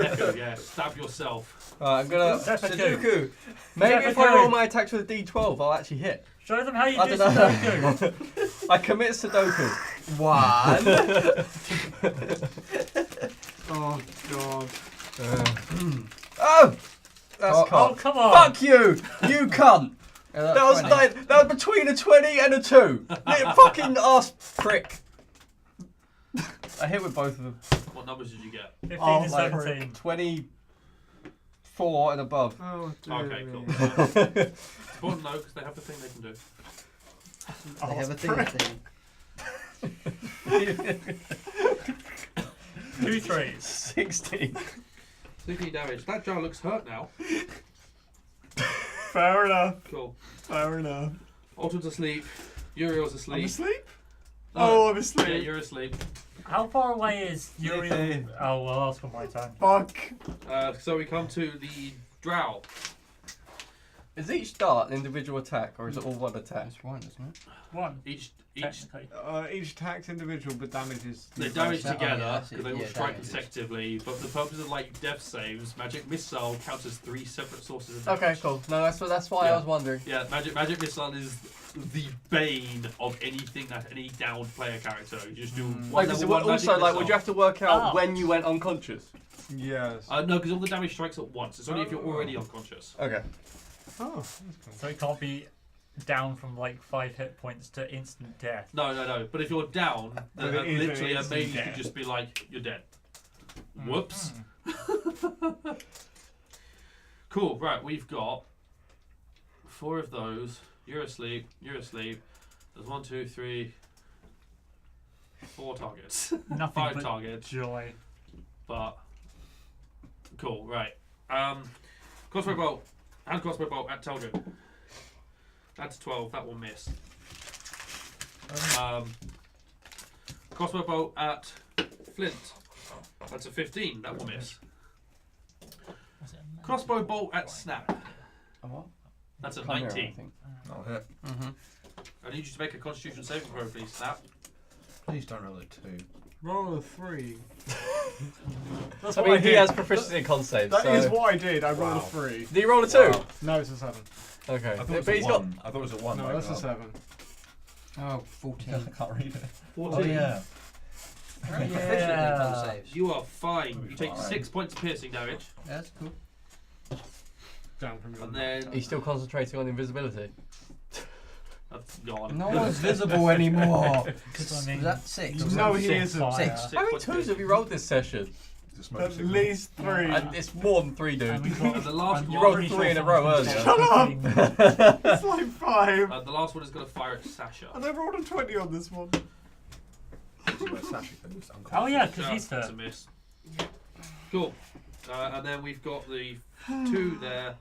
Echo, yeah. Stab yourself. I'm gonna. Seppuku. Sudoku. Maybe if I Seppuku. roll my attacks with a d12, I'll actually hit. Show them how you I do don't know. Sudoku. I commit Sudoku. 1. Oh, God. Oh! That's Oh, cocked. come on. Fuck you! You cunt! That was like, that was between a 20 and a 2. Little fucking ass prick. I hit with both of them. What numbers did you get? 15 Oh, and like 17. 24 and above. Oh, Okay, cool. me. Important though, because they have the thing they can do. They have a thing. 2 threes. 16. 60 damage. That jar looks hurt now. Fair enough. Cool. Fair enough. Alton's asleep. Uriel's I'm asleep. asleep? No. Oh, I'm Yeah, asleep. you're asleep. How far away is Uriel? Okay. Oh, well, I'll ask for my turn. Fuck. So we come to the Drow. Is each dart an individual attack, or is it all one attack? That's one, isn't it? 1, Each technically. Each attack's individual, but damage is. they damage that- oh, together yeah, that's it, because they will yeah, strike damage. consecutively. But for the purpose of like death saves, magic missile counts as 3 separate sources of Okay, damage. cool. No, that's why I Yeah. was wondering. Yeah, magic missile is the bane of anything that any downed player character. You just do one Like, level so one magic also, like, missile. would you have to work out Oh. when you went unconscious? Yes. No, because all the damage strikes at once. It's only if you're already unconscious. Okay. Oh, that's cool. So it can't be down from like 5 hit points to instant death. No. But if you're down, But then it is an literally a instant mage could death. just be like, you're dead. Whoops. Cool, right, we've got 4 of those. You're asleep. There's 1, 2, 3, 4 targets. Nothing 5 but targets. joy. But cool, right. Crossbow bolt. Hand crossbow bolt at Tel'dryn. That's 12, that will miss. Crossbow bolt at Flint. That's a 15, that will miss. Crossbow bolt at Snap. A what? That's a Chimera, 19. I think. I'll hit. I need you to make a Constitution saving throw, please, Snap. Please don't roll a 2. Roll a 3. That's I what mean, I he did. has proficiency in con saves. That so. is what I did. I rolled Wow. a 3. Did he roll a 2? Wow. No, it's a 7. Okay. I thought it was But a he's got. 1. I thought it was a 1. No, like that's a that. 7. Oh, 14. I can't read it. 14. Oh, yeah. Very proficient in con saves. You are fine. You take Fine. 6 points of piercing damage, That's cool. Down from your and then He's still concentrating on invisibility. that's gone. No one's visible anymore. Because I mean, Was that 6? No, he Six isn't. fire. 6. 6 How many points of 2s piercing. have you rolled this session? It's a smoke At signal. least 3. It's more than 3, And dude. we've got- And the last I'm one- rolled pretty 3 in a someone's row been earlier. shot up. It's like 5. The last one is going to fire at Sasha. And I rolled a 20 on this one. Oh yeah, because Yeah, he's that's a the. miss. Cool. And then we've got the 2 there.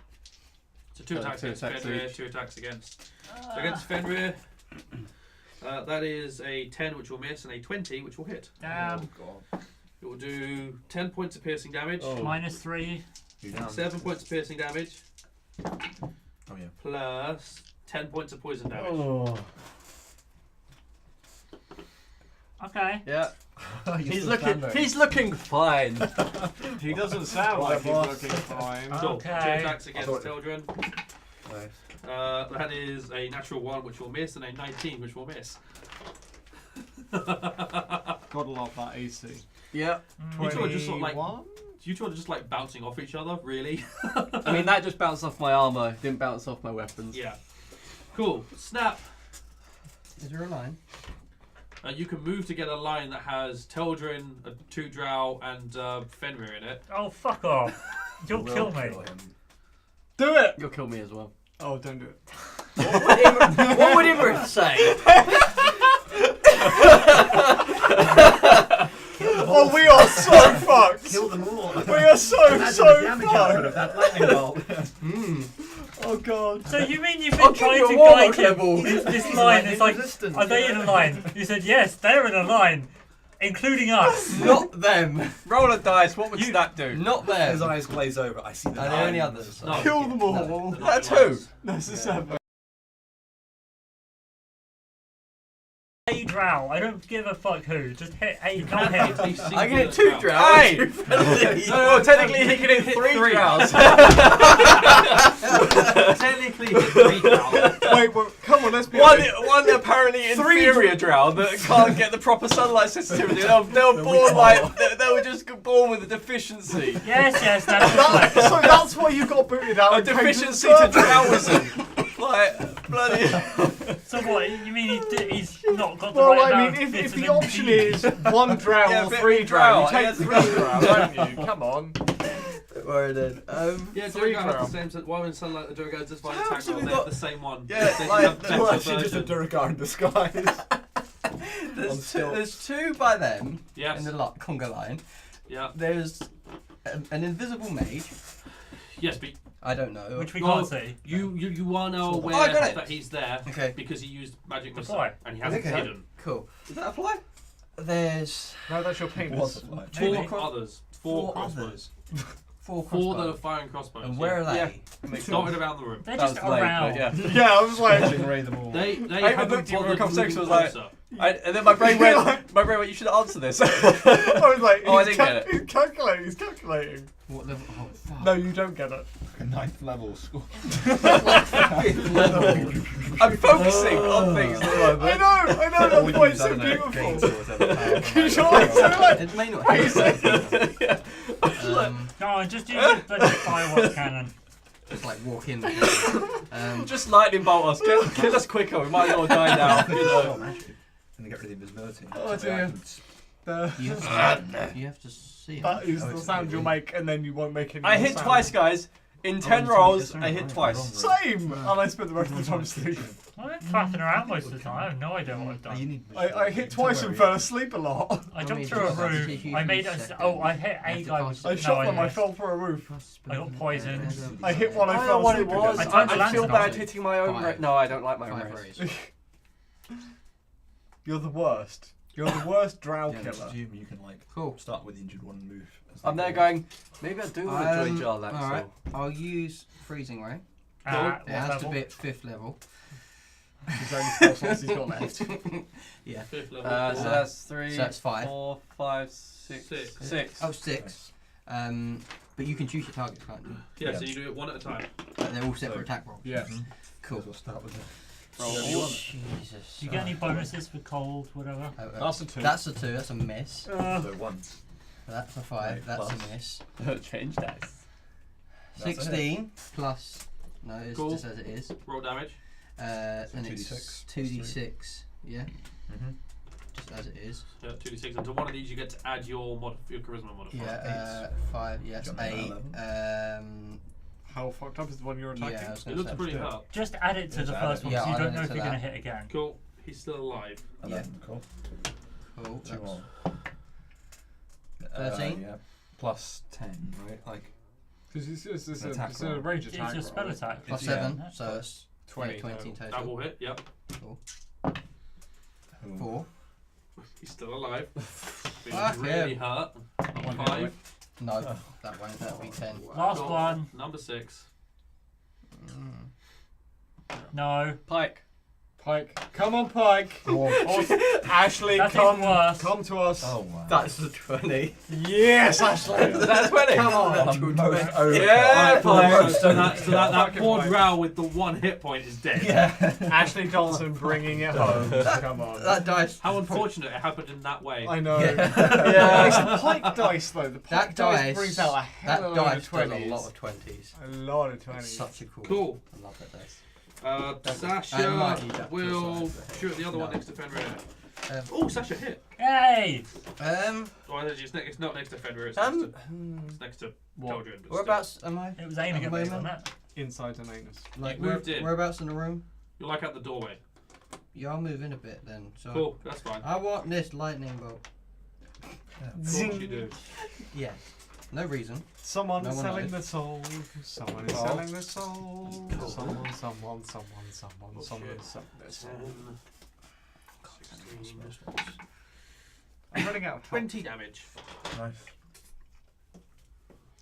So 2 attacks two against attacks Fenrir, each. 2 attacks against. So against Fenrir, that is a 10 which will miss and a 20 which will hit. Damn. It will do 10 points of piercing damage, Oh. -3. 7 points of piercing damage, Oh, yeah. plus 10 points of poison damage. Oh. Okay. Yeah. He's He's looking fine. He doesn't sound like he's boss. looking fine. Cool. Okay. 2 attacks against thought- Tel'dryn. Nice. That is a natural 1 which will miss and a 19 which will miss. Gotta love that AC. Yeah. You two are just sort of like 21? you two are just like bouncing off each other, really. I mean, that just bounced off my armor. It didn't bounce off my weapons. Yeah. Cool. Snap. Is there a line? You can move to get a line that has Tel'dryn, 2 Drow, and Fenrir in it. Oh fuck off! You'll kill me. Do it! You'll kill me as well. Oh, don't do it. What would Imrith say? Oh, we are so fucked! Kill them all. We are so fucked! that lightning bolt. Oh god. So you mean you've I'll been give trying you to a warlock guide him? level. This line is like, resistant. are they in a line? You said yes, they're in a line, including us. Not them. Roll a dice. What would Snap do? Not His them. eyes glaze over. I see the Are there any lines. others? No. Kill them all. They're not That's in lines. That's a 7. A Drow, I don't give a fuck who. Just hit a, not hit. I can hit 2 Drow. Hey! No, technically he can hit 3 Drows. Technically, it's 3 Drow. Wait, well, come on, let's be one, honest. one apparently inferior Drow that can't get the proper sunlight sensitivity. They were born like they were just born with a deficiency. Yes, that's So that's why you got booted out. A and came to the deficiency to server. Drowism. Like bloody. So what? You mean he's not got the Well, right I amount mean, of if bits the of option MP? is 1 Drow Yeah, or bit 3 of Drow, you Drow, take yeah. 3 Drow, don't you? Come on. Don't worry then. Yeah, 3 Durga has Drow. the same. While in sunlight, the Durga just find How attack roll. have we They have got- the same one. Yeah, They like- have better Well, actually, just a version. Durgar in disguise. There's 2 by them Yes. in the conga line. Yeah. There's an invisible mage. Yes, but Oh, I don't know. Which we Well, can't see. you are now Oh, aware I got it. that he's there Okay. because he used magic The missile fly. and he hasn't Okay. hidden. Cool. Does that apply? There's No, that's your penis. What's it like? 4 Maybe. others. 4 4 crossbows. others. 4 4 that are crossbows. firing crossbows. And where are they? Dotted around the room. They're That just was late, around. but yeah. Yeah, I was like, Stingray them all. They I even haven't looked at you for a bothered couple seconds, moving I was closer. And then my brain went, you should answer this. I was like, Oh, I he's didn't get it. He's calculating, he's calculating. What level? Oh, fuck. No, you don't get it. A 9th level school. Fifth level. I'm focusing on things. I know, that's why it's so beautiful. Your eyes are like, It may not hit. No, just use the bloody firework cannon. Just like walk in. Just lightning bolt us. Kill us quicker. We might as well die now. You know. And they get rid of the invisibility. Oh, So dear. You have to see it. that is Oh, the it's sound not you'll really- make, and then you won't make any I more hit sound. twice, guys. In 10 rolls, I hit twice. Same! And I spent the rest of the time asleep. I've been faffing around most of the time. I have no idea what I've done. I hit twice and fell asleep a lot. I I jumped mean, through a just room. you I made set a. it. Oh, I hit You a have to guy. cast I it. shot No, them, I missed. fell through a roof. I got poisoned. I hit one, I I fell don't know what it asleep was. again. I turned I feel lantern bad off. hitting my own Five. race. No, I don't like my own 5 race. rays. You're the worst. You're the worst drow Yeah, killer. assume you can like Cool. start with the injured one and move. as I'm they there go. going, maybe I do want to join Jar that. Alright, I'll use freezing ray. At It what has level? to be at 5th level. He's only spell slots he's got left. Yeah. 5th level. So that's 3, So that's 5. 4, 5, 6, Six. 6. Oh, 6. But you can choose your targets, can't you? Yeah, so you do it one at a time. But they're all separate attack rolls. Yeah. Cool. So we'll start with it. Roll. Jesus. Do you get any bonuses for cold, whatever? That's a 2. That's a 2. That's a miss. So 1. That's a 5. Right, That's plus. a miss. Change dice. That's 16 plus. No, it's Cool. just as it is. Roll damage. And 2d6 it's plus 2d6. Yeah. Mm-hmm. Just as it is. Yeah, 2d6. And to one of these, you get to add your charisma modifier. Yeah. 5. Yeah. It's Jump down 8. 11. How fucked up is the one you're attacking? Yeah. I was It gonna looks say. pretty hurt. Just add it to Just the add first it. one, Yeah, so you I'll don't add know it if to you're going to that. hit again. Cool. He's still alive. 11. Cool. Cool. 2 that's- more. 13? Yeah. Plus 10, right? Like Because it's An attack a roll. range attack. It's a spell roll. attack. Plus Yeah. 7. Yeah. So it's 20. 20 in That total. will hit. Yep. Cool. who- 4. He's still alive. Being Fuck really him. hurt. One hit, 5. No, Oh. that won't. That'll be 10. Last Cool. one. Number 6. No. Pike. Pike. Come on, Pike. Ashley, That's come. even worse. Come to us. Oh wow. That's a 20. Yes, Ashley. That's 20. Come on. I'm most over. Yeah, Pike. So that Fucking poor Pike. Drow with the 1 hit point is dead. Yeah. Ashley Johnson bringing it home. Come on. That dice. How unfortunate it happened in that way. I know. Yeah. It's a Pike dice though. The Pike That dice dice brings out a hell That of a lot dice of does 20s. a lot of 20s. A lot of It's 20s. such a cool. Cool. I love that dice. Sasha might need that to will a side. shoot the other one No. next to Fenrir. Um, Oh, Sasha hit. Hey! Oh, it's not next to Fenrir. It's next to What? Tel'dryn. but Whereabouts am I? It was aiming at me, Moment. wasn't it? Inside an anus. Like moved in. whereabouts in the room? You're like at the doorway. Yeah, I'll move in a bit then. So Cool, that's fine. I want this lightning bolt. Of course you do. Yeah. No reason. Someone No is one selling knows. the soul. Someone is Oh. selling the soul. Cool. Someone is selling their soul. 10, I'm running out of health. 20 damage. Nice.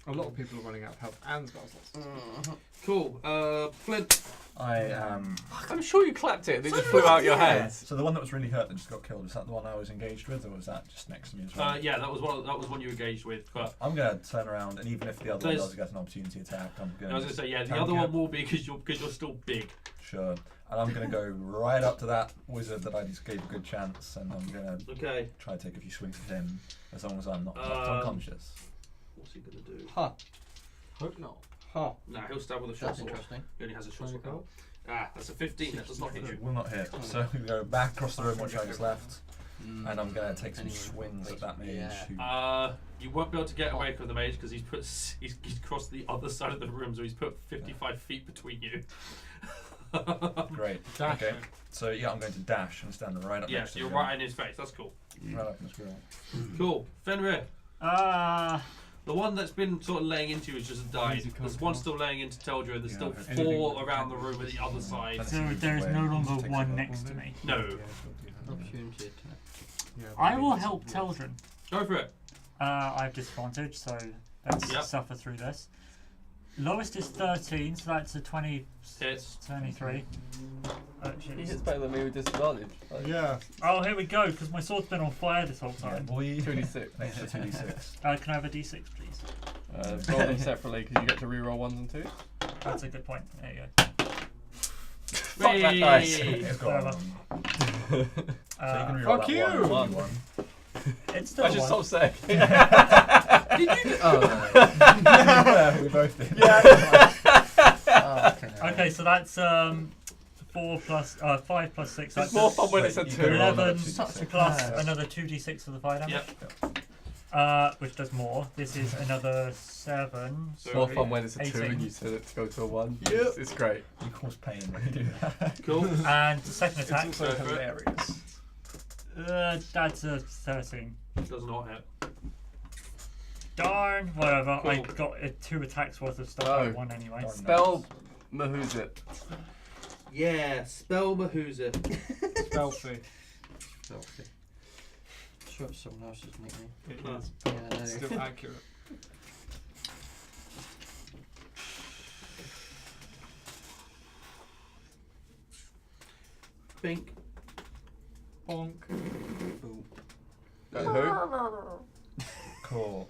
A lot of people are running out of health and spell slots. Cool. Flint. I'm sure you clapped it. They just flew out your Yeah. hands. So the one that was really hurt that just got killed, was that the one I was engaged with, or was that just next to me as well? Yeah, that was one you engaged with. But I'm gonna turn around, and even if the other one There's- does get an opportunity attack, I'm I gonna. was gonna say the tank other it. one will be because you're still big. Sure. And I'm gonna go right up to that wizard that I just gave a good chance, and I'm gonna Okay. try to take a few swings at him, as long as I'm not knocked unconscious. What's he gonna do? Huh. Hope not. Huh. Nah, he'll stab with a short That's sword. interesting. He only has a short sword now. Ah, that's a 15. That does not hit you. Will not hit. So we go back across the room, which I just left, Mm. and I'm gonna take some Anyway, swings at that mage. yeah. Who, You won't be able to get away from the mage because he's crossed the other side of the room, so he's put 55 feet between you. great. Dash. Okay. So yeah, I'm going to dash and stand right up Yeah, next so to you're him. right in his face. That's cool. Right up in his grill. Cool. Fenrir. The one that's been sort of laying into you has just died. Easy There's control. one still laying into Tel'dryn. There's still Yeah, four anything- around the room at the other side. That's So an easy there is way. no Just longer takes one it next to me. No. Opportunity attack. I will help Tel'dryn. Go for it. I have disadvantage, so let's Yep. suffer through this. Lowest is 13, so that's a 20, Hits. 23. He hits better than me with disadvantage. Yeah. Oh, here we go, because my sword's been on fire this whole Yeah, time. boy. 2d6. An extra 2d6. Can I have a d6, please? Roll them separately because you get to reroll 1s and 2s. That's a good point. There you go. Fuck that dice. It's gone. Whatever. So you can reroll Fuck that you. one if you want. It's still I a should one. stop saying. Did you? Oh, Yeah, we both did. oh okay. Okay, so that's 5 plus 6. It's That's more fun when it's a You 2. can roll another 11 Such a plus class. another 2d6 for the fire damage. Yep. Which does more. This is another 7. It's more fun when it's a 2 18. and you set it to go to a 1. Yep. It's great. You cause pain when you do that. Cool. And the second It's attack. also Go for it. hilarious. That's a 13. Does not hit. Darn, whatever. I Cool. got 2 attacks worth of stuff Oh. out of 1 anyway. Darn. Spell Mahuzit. Yeah, spell Mahuzit. Stealthy. Sure, it's someone else's nickname. It No. is. Yeah, I know. Still accurate. Bink. Bonk. Who? Cool.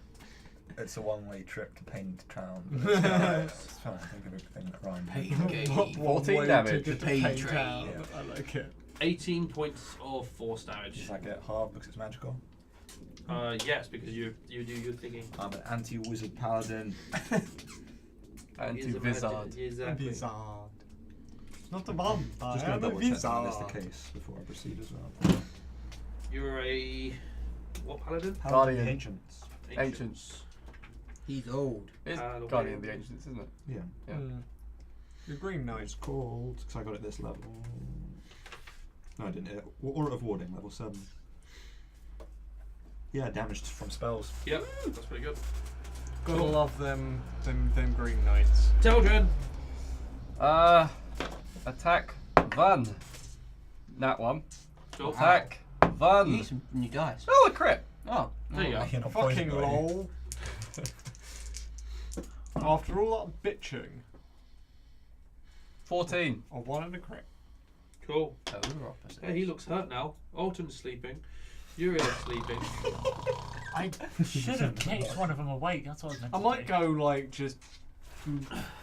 It's a one-way trip to Pain Town. I was trying to think of a thing that rhymes. Pain game. What 14 way damage. to get to Pain Pain train. Town. Yeah. I like it. 18 points of force damage. Does that get halved because it's magical? Yes, because you do your thinking. I'm an anti-wizard paladin. Anti-Vizard. Exactly. Wizard. Not a vampire. Just going I'm to a double check that is the wizard. case before I proceed as well. You're a what paladin? Guardian. Ancients. Ancients. He's old. It's Paladin. Guardian of the Ancients, isn't it? Yeah. Yeah. Your green knight. It's called, because I got it this level. No, I didn't. Aura of Warding, level 7. Yeah, damaged from spells. Yep, that's pretty good. Gotta Cool. love them green knights. Tel'dryn. Attack. Van. That one. Cool. Attack. You Van. need some new dice. Oh, a crit. Oh, There you go. You're not Fucking poisoned, are you? lol. After all that bitching, 14. I wanted a crit. Cool. polar opposite. Hey, he looks hurt now. Alton's sleeping. Uriel's sleeping. I should have kicked one of them awake. That's what I was meant I to might do. go like just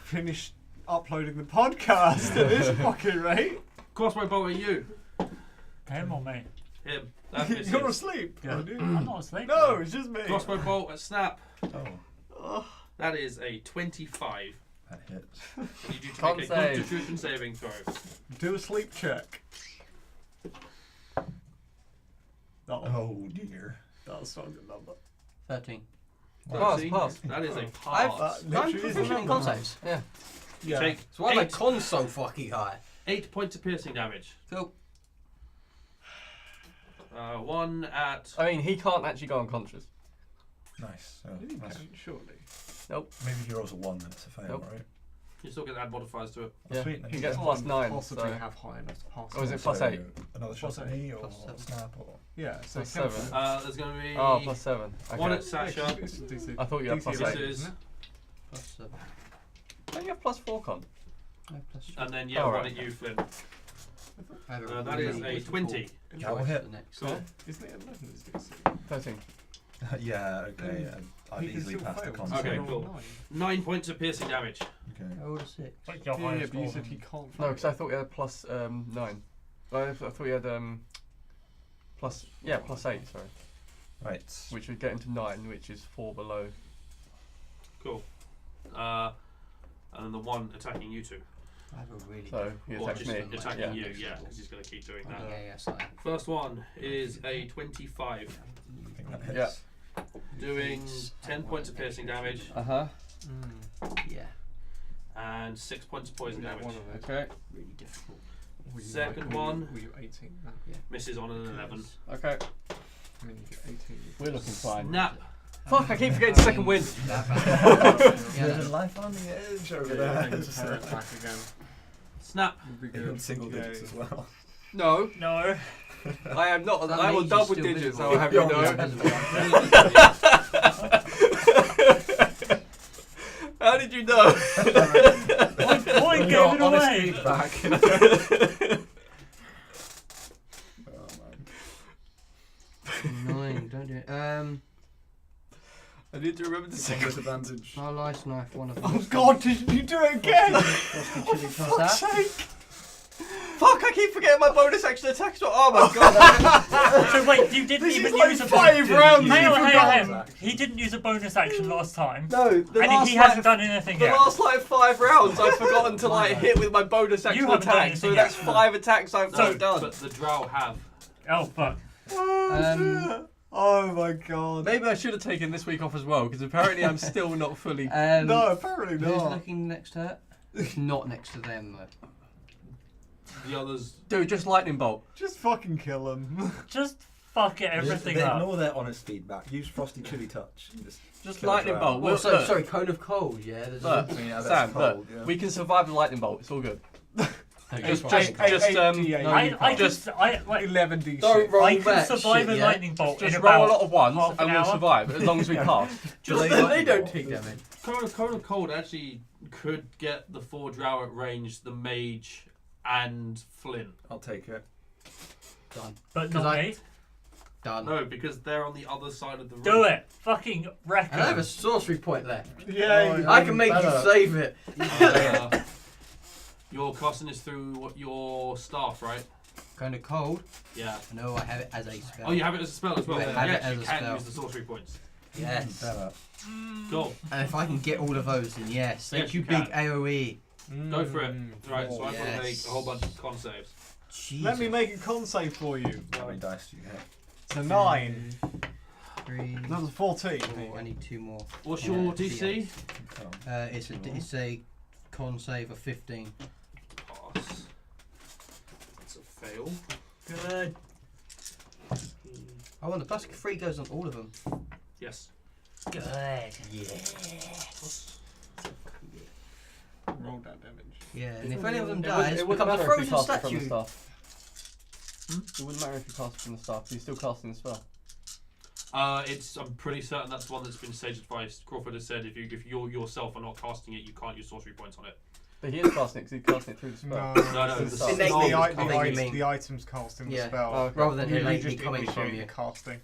finish uploading the podcast at this fucking rate. Crossbow bolt at you. Him or me? Him. That misses. You're asleep. Yeah. aren't you? I'm not asleep. No, it's just me. Crossbow bolt at Snap. Oh, That is a 25. that hits. You need you to Can't make a save. Constitution saving throw. Do a sleep check. That one. Oh dear. That was not a good number. 13. Pass, 13. pass. That is a I've pass. That I'm literally is proficient in the con number. saves. Yeah. Yeah. Take So why are my 8, cons so fucking high? 8 points of piercing damage. Cool. 1 at. I mean, he can't actually go unconscious. Nice. Oh, You that's- can, surely. maybe if he rolls a 1, then it's a fail, Nope. right? You still get add modifiers to it. Oh, Yeah. sweet. He gets Can't plus 9. Possibly So. have high enough to pass. Or is it So, plus 8? Another shot Plus at me, or Plus 7. snap, or... Yeah, so Plus it counts 7. as- There's going to be. Oh, plus 7. Okay. 1 at Sasha. It's DC. I thought you had DC plus 8, 8. This is- isn't it? Plus 7. Don't you have plus 4 con? No, plus 2. And then, yeah, Oh, 1 right. at you, Flynn. I have a That is really a 20. That will choice hit. for the next. Cool. Isn't it 11 is DC? 13. Yeah, okay. I've He can easily still passed the fail, con so Okay, save. roll cool. 9. 9 points of piercing damage. Okay. I rolled a 6. It's like your Yeah, yeah, highest but you roll said than- he can't. No, because I thought you had plus 9. I thought you had plus 8. Sorry, Right. which would get into 9, which is 4 below. Cool. And then the 1 attacking you two. I have a really So good he Or attacks just me. attacking Yeah. you, yeah, because he's going to keep doing that. Yeah, yeah, so First one is a 25, I think that hits. Yeah. doing 10 points of piercing damage Uh huh. yeah, and 6 points of poison Yeah, damage. one of those. Okay. really difficult. Were you Second like- were you- one. Were you 18? No. Misses on an 11. Okay. I mean, if you're 18. We're looking fine. Snap. Fuck! I keep forgetting the second win. Yeah, Living life on the edge over there. Just tear it back again. Snap. Would be In good. single Yeah, digits yeah. as well. No, No. I am not. That I will means you're double still digits. visible. I will have you Yeah, know. How did you know? Point gave it away. Back. Annoying, don't do it. I need to remember the second. Disadvantage. I'll ice knife one of them. Oh God! Did you do it again? Frosty chili plus that. Fuck! I keep forgetting my bonus action attacks. Oh my god! So wait, you didn't This even is like use a 5 bonus. rounds Hang on, you've hang on, hang forgotten. on. He didn't use a bonus action last time. No, the And last he like, hasn't done anything the yet. last like 5 rounds, I've forgotten to like hit with my bonus action haven't done attack. So anything that's yet. 5 attacks I've No, done. but the Drow have. Oh fuck. Oh my god. Maybe I should have taken this week off as well, because apparently I'm still not fully. No, apparently Who's not. looking next to it? It's not next to them though. The others. Dude, just lightning bolt. Just fucking kill him. Just fuck it, everything They up. ignore their honest feedback. Use Frosty Chili Touch. Just kill lightning Drow. bolt. Well, Look, so, look. sorry, cone of cold. Yeah. There's Look, I mean, yeah, that's Sam, cold, look, yeah. we can survive the lightning bolt. It's all good. Just Eight, D8. no, I just just I 11d6. Don't roll I can that survive shit, a yeah? lightning bolt just in roll a about lot of ones half an and we'll hour. survive as long as we cast. They don't take damage. Cone of Cold actually could get the 4 Drow at range, the Mage, and Flynn. I'll take it. Done. But 'Cause not I- me. Done. No, because they're on the other side of the room. Do it. Fucking wreck And I have him. a sorcery point left. Yay. I can make better. you save it. You're casting this through your staff, right? Kind of cold. Yeah. No, I have it as a spell. Oh, you have it as a spell as well. Yeah, Then have it yes, as you a can spell. use the sorcery points. Yes. Better. Cool. And if I can get all of those, then yes. Thank Yes, you, you big can. AoE. Go for it. Right, so I'm yes. going to make a whole bunch of con saves. Jesus. Let me make a con save for you. How many dice do you have? It's a 9. 3. That was a 14. Oh, I need 2 more. What's your Yeah, DC? It's a con save of 15. Pass. That's a fail. Good. Oh, and the plus 3 goes on all of them. Yes. Good. Yes. Roll that damage. Yeah, and if any of them It dies, wouldn't becomes a matter if you frozen cast it from the statue. staff. It wouldn't matter if you cast it from the staff. You're still casting the spell. I'm pretty certain that's one that's been sage advice. Crawford has said if you yourself are not casting it, you can't use sorcery points on it. But he is casting it because he's casting it through the spell. No, It's the staff. Innately, The, I think you mean. the items casting the Yeah. spell. Oh, okay. Rather than You innately just coming from initiate you. the casting.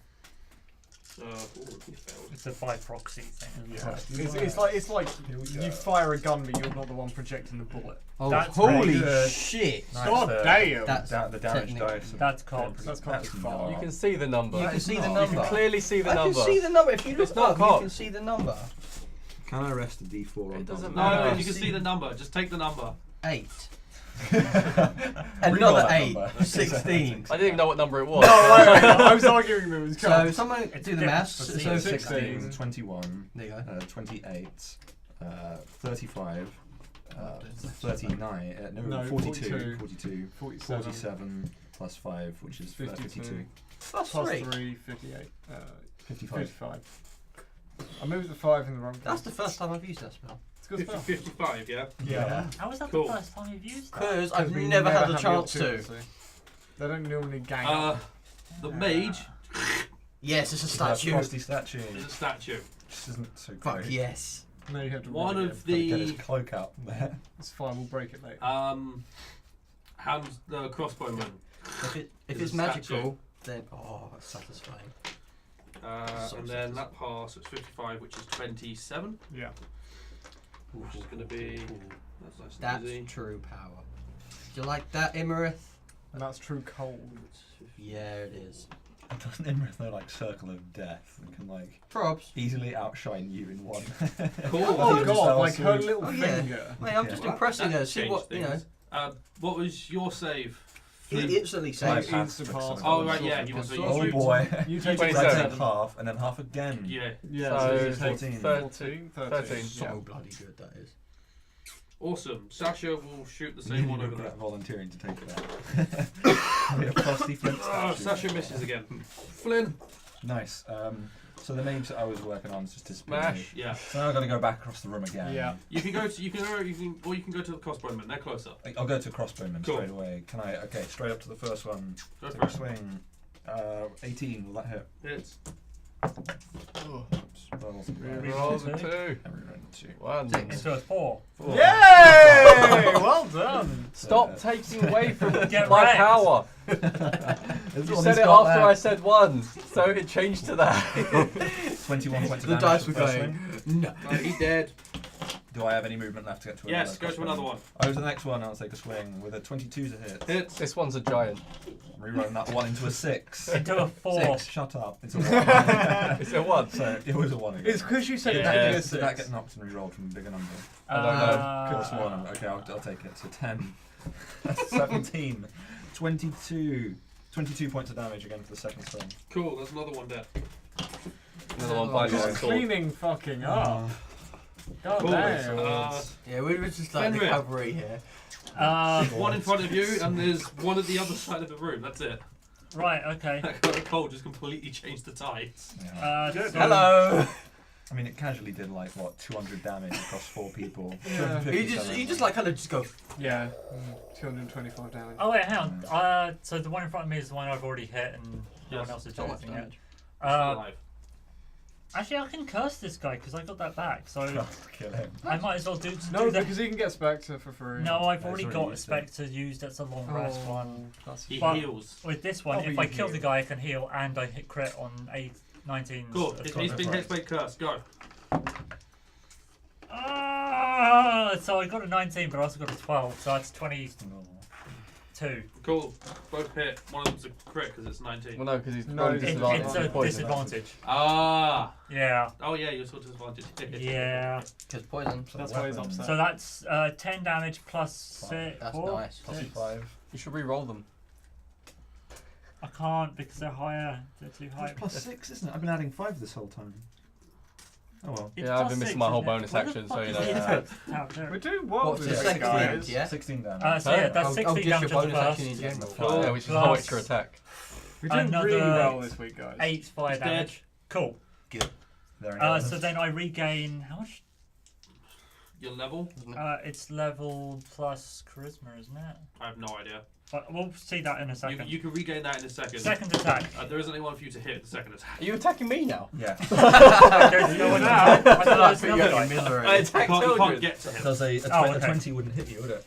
He failed. It's a by proxy thing. Yeah. It's like Here we you go. fire a gun, but you're not the one projecting the bullet. Oh, That's holy really good. shit! Nice, God damn! That's the damage technique. dice. That's cocked. That's cocked as fuck. You can see the number. You can see the not. number. You can clearly see the I number. can see the number. If you look It's not up, you cocked. can see the number. Can I rest a D4 on It doesn't No, matter. you can see the number. Just take the number. 8. Reroll Another that 8. number. 16. I didn't even know what number it was. No, wait, I was arguing that it was So cocked. someone It's do the death maths. for So 16. 21, There you go. 28, 35, 39, No, 42, 47. 47 plus 5, which is 52. Plus Plus 3. 3, 58. 55. 55. I moved the 5 in the wrong That's the first time I've used that spell. It's a good spell. 55, yeah? Yeah. How was that Cool. the first time you've used that? Because I've we never had the the chance to. opportunity. They don't normally gang up. The mage Yes, it's a statue. Frosty statue. is a statue. Which isn't so Fuck great. yes. No, you have to One roll it of again. Gotta get his the cloak out there. It's fine, we'll break it later. hands the crossbowman. If It's it's a magical, then that's satisfying. So And then that pass, it's 55, which is 27, Yeah. which is going to be that's nice and That's easy. true power. Do you like that, Imarith? And that's true cold. Yeah, it is. Doesn't Imrith know like Circle of Death and can like Probs. easily outshine you in one? Cool. Oh Just god, our like her swoop. little Oh, yeah. finger. Mate, I'm just Yeah. impressing That her. See changed what you know. things. What was your save? He instantly Five saves. halves Insta flick pass. something. Oh right, yeah, he was. Because So Oh you boy. You take take So I 27. take half and then half again. Yeah. Yeah, So so you it's take 14. 13. 13. So Yeah. bloody good that is. Awesome. Sasha will shoot the You same one over there. regret volunteering to take that. We have Frosty Flint statue. Sasha misses again. Flynn. Nice. So the names that I was working on is just disappeared. Smash. Yeah. So now I've got to go back across the room again. Yeah. You can go to you can go to the crossbowman. They're closer. I'll go to crossbowman Cool. straight away. Can I? Okay, straight up to the first one. Go Take for a it. swing. 18. Will that hit? Hits. Rolls Rolls a 2. Everyone 2. 1. So it's 4. Yay! Well done. Stop taking away from Get my wrecked. power. You said it after I said 1, so it changed to that. 21 points of The damage. dice the were first going. swing. No. He's dead. Do I have any movement left to get to another? Yes, go to another one. Over to the next one, I'll take a swing with a 22 to hit. Hits. This one's a giant. Rerolling that 1 into a 6. Into a 4. 6, shut up. It's a 1. It's a 1. So it was a 1 again. It's because you said Yeah. it Did that that, did that get knocked and rerolled from a bigger number? I don't know. Cool, small number. Okay, I'll take it. So 10. 17. 22. 22 points of damage again for the second swing. Cool, there's another one there. Another one by Just my sword. cleaning fucking up. God Cool. damn. Yeah, we were just like the Fenrir. cavalry here. There's one in front of you, and there's one at the other side of the room. That's it. Right, okay. That kind of cold just completely changed the tides. Yeah. So Hello. I mean, it casually did like, what, 200 damage across 4 people. Yeah. You just like kind of just go. Yeah, 225 damage. Oh wait, hang on. So the one in front of me is the one I've already hit, and no one Yes. else has So done much anything yet. damage. Still alive. Actually, I can curse this guy because I got that back. So Kill him. I might as well do No, that. because he can get Spectre for free. No, I've No, already it's got already a used Spectre used. That's a long rest one. That's He But- heals. With this one, Oh, but if I you kill the heal. guy, I can heal and I hit crit on 19. Cool. He's been hit by curse. Go. So I got a 19, but I also got a 12. So that's 22. Cool. Both hit. One of them's a crit because it's 19. Well, no, because he's No, on it's disadvantage. It's a Poison. disadvantage. Ah. Yeah. Oh yeah, you're sort of disadvantaged. Yeah. Because poison. That's why he's upset. So that's 10 damage plus 6. That's 4, nice. Plus 6. 5. You should re-roll them. I can't because they're higher. They're too high. Plus 6, isn't it? I've been adding 5 this whole time. Oh well. It's Yeah, I've plus been missing 6, my whole isn't it? bonus Where the action, fuck so you is know. the Yeah. intent? We're doing well What's with the this, second guys. yeah? 16 damage. So yeah, that's Oh, 16 just damage your on the bonus first. action in general. Cool. Yeah, which is a Plus- whole extra attack. We're doing Another really well this week, guys. 8 fire He's damage. Cool. There he is. So then I regain how much? Your level? It's level plus charisma, isn't it? I have no idea. But we'll see that in a second. You can regain that in a second. Second attack. There isn't anyone for you to hit the second attack. Are you attacking me now? Yeah. There's no one to attack. I thought there was another guy. Misery. I You attacked can't Tel'dryn. get to him. Does a Oh, okay. 20 wouldn't hit you, would it?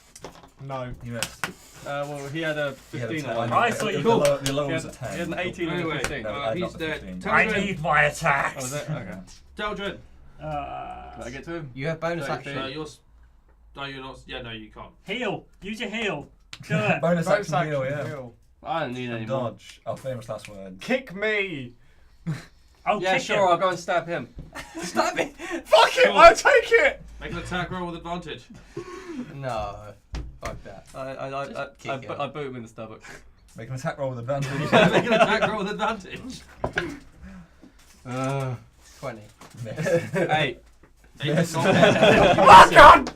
No. You missed. Well, he had a He had a 15. 10. on I him. thought you- The low, the low He was had, a 10. he had an 18 and a Anyway, 15. No, he's I'd not the dead. 15. I Tel'dryn. need my Oh, attacks. was it? Okay. Tel'dryn. Did I get to him? You have bonus 33. action. No, you're not. Yeah, no, you can't. Heal. Use your heal. Do it. Bonus Bonus action heal, action, yeah. heal. I don't need any And more. dodge. Our famous last word. Kick me! Oh, Yeah, kick sure, him. I'll go and stab him. Stab me! Fuck it! Sure. I'll take it! Make an attack roll with advantage. No. Fuck that. Just kick him. I boot him in the stomach. Make an attack roll with advantage. Make an attack roll with advantage. 20. Miss. 8. Miss. Fuck on!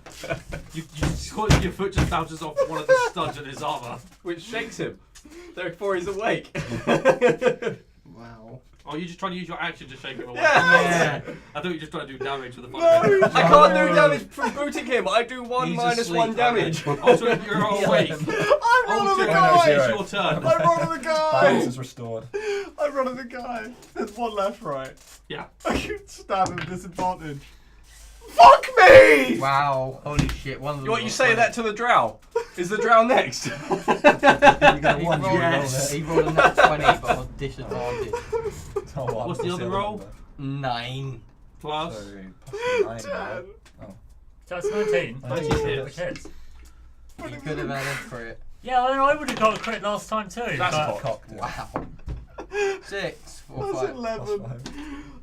Your foot just bounces off one of the studs in his armor. Which shakes him. Therefore, he's awake. Wow. Oh, you're just trying to use your action to shake him away. Yeah. I thought you were just trying to do damage with the fun. I can't do damage from booting him. I do 1 He's minus asleep. 1 damage. Also, if you're awake. I'm running Also, the it's guy! your turn. I'm running the guy! Balance is restored. I'm running the guy. There's one left, right? Yeah. I can stab him disadvantage. Fuck me! Wow. Holy shit. One of them. What, you say that to the Drow? Is the Drow next? You got a He 1, you rolled, Yes. he rolled a nat 20, but on disadvantage. Oh, well, What's the we'll other see roll? number. 9. Plus. So, plus 9 now. So it's 19. 19 Which hits. hits. You could have had a crit. Yeah, I would have got a crit last time too. That's but Cocked it. Wow. 6 or That's 5. 11. Plus 5.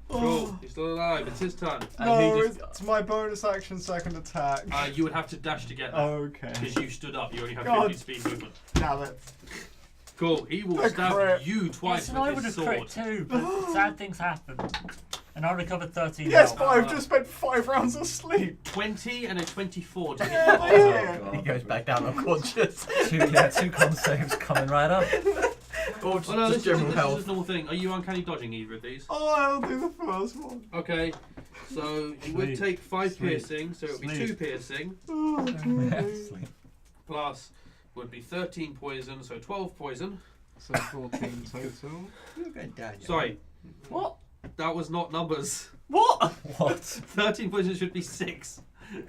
Cool. He's still alive. It's his turn. No, And he just- it's my bonus action second attack. You would have to dash to get that. Okay. Because you stood up. You only have God. 50 speed movement. Damn it. Cool. He will A stab crit. you yes, twice and I with would his have crit sword. too, but sad things happen. And I recovered 13 Yes, health. but I've just spent 5 rounds of sleep. 20 and a 24 to hit Yeah, you. yeah. Oh, He God. goes back down unconscious. 2 con saves coming right up. Or Oh, no, just this general is health. a normal thing. Are you uncanny dodging either of these? Oh, I'll do the first one. Okay, so you would Sleep. take 5 Sleep. piercing, so it would be Sleep. 2 piercing, Oh, Yeah, Jesus. sleep. plus would be 13 poison, so 12 poison. So 14 total. You're going down, yeah. Sorry, What? that was not numbers. What? What? 13 poison should be 6.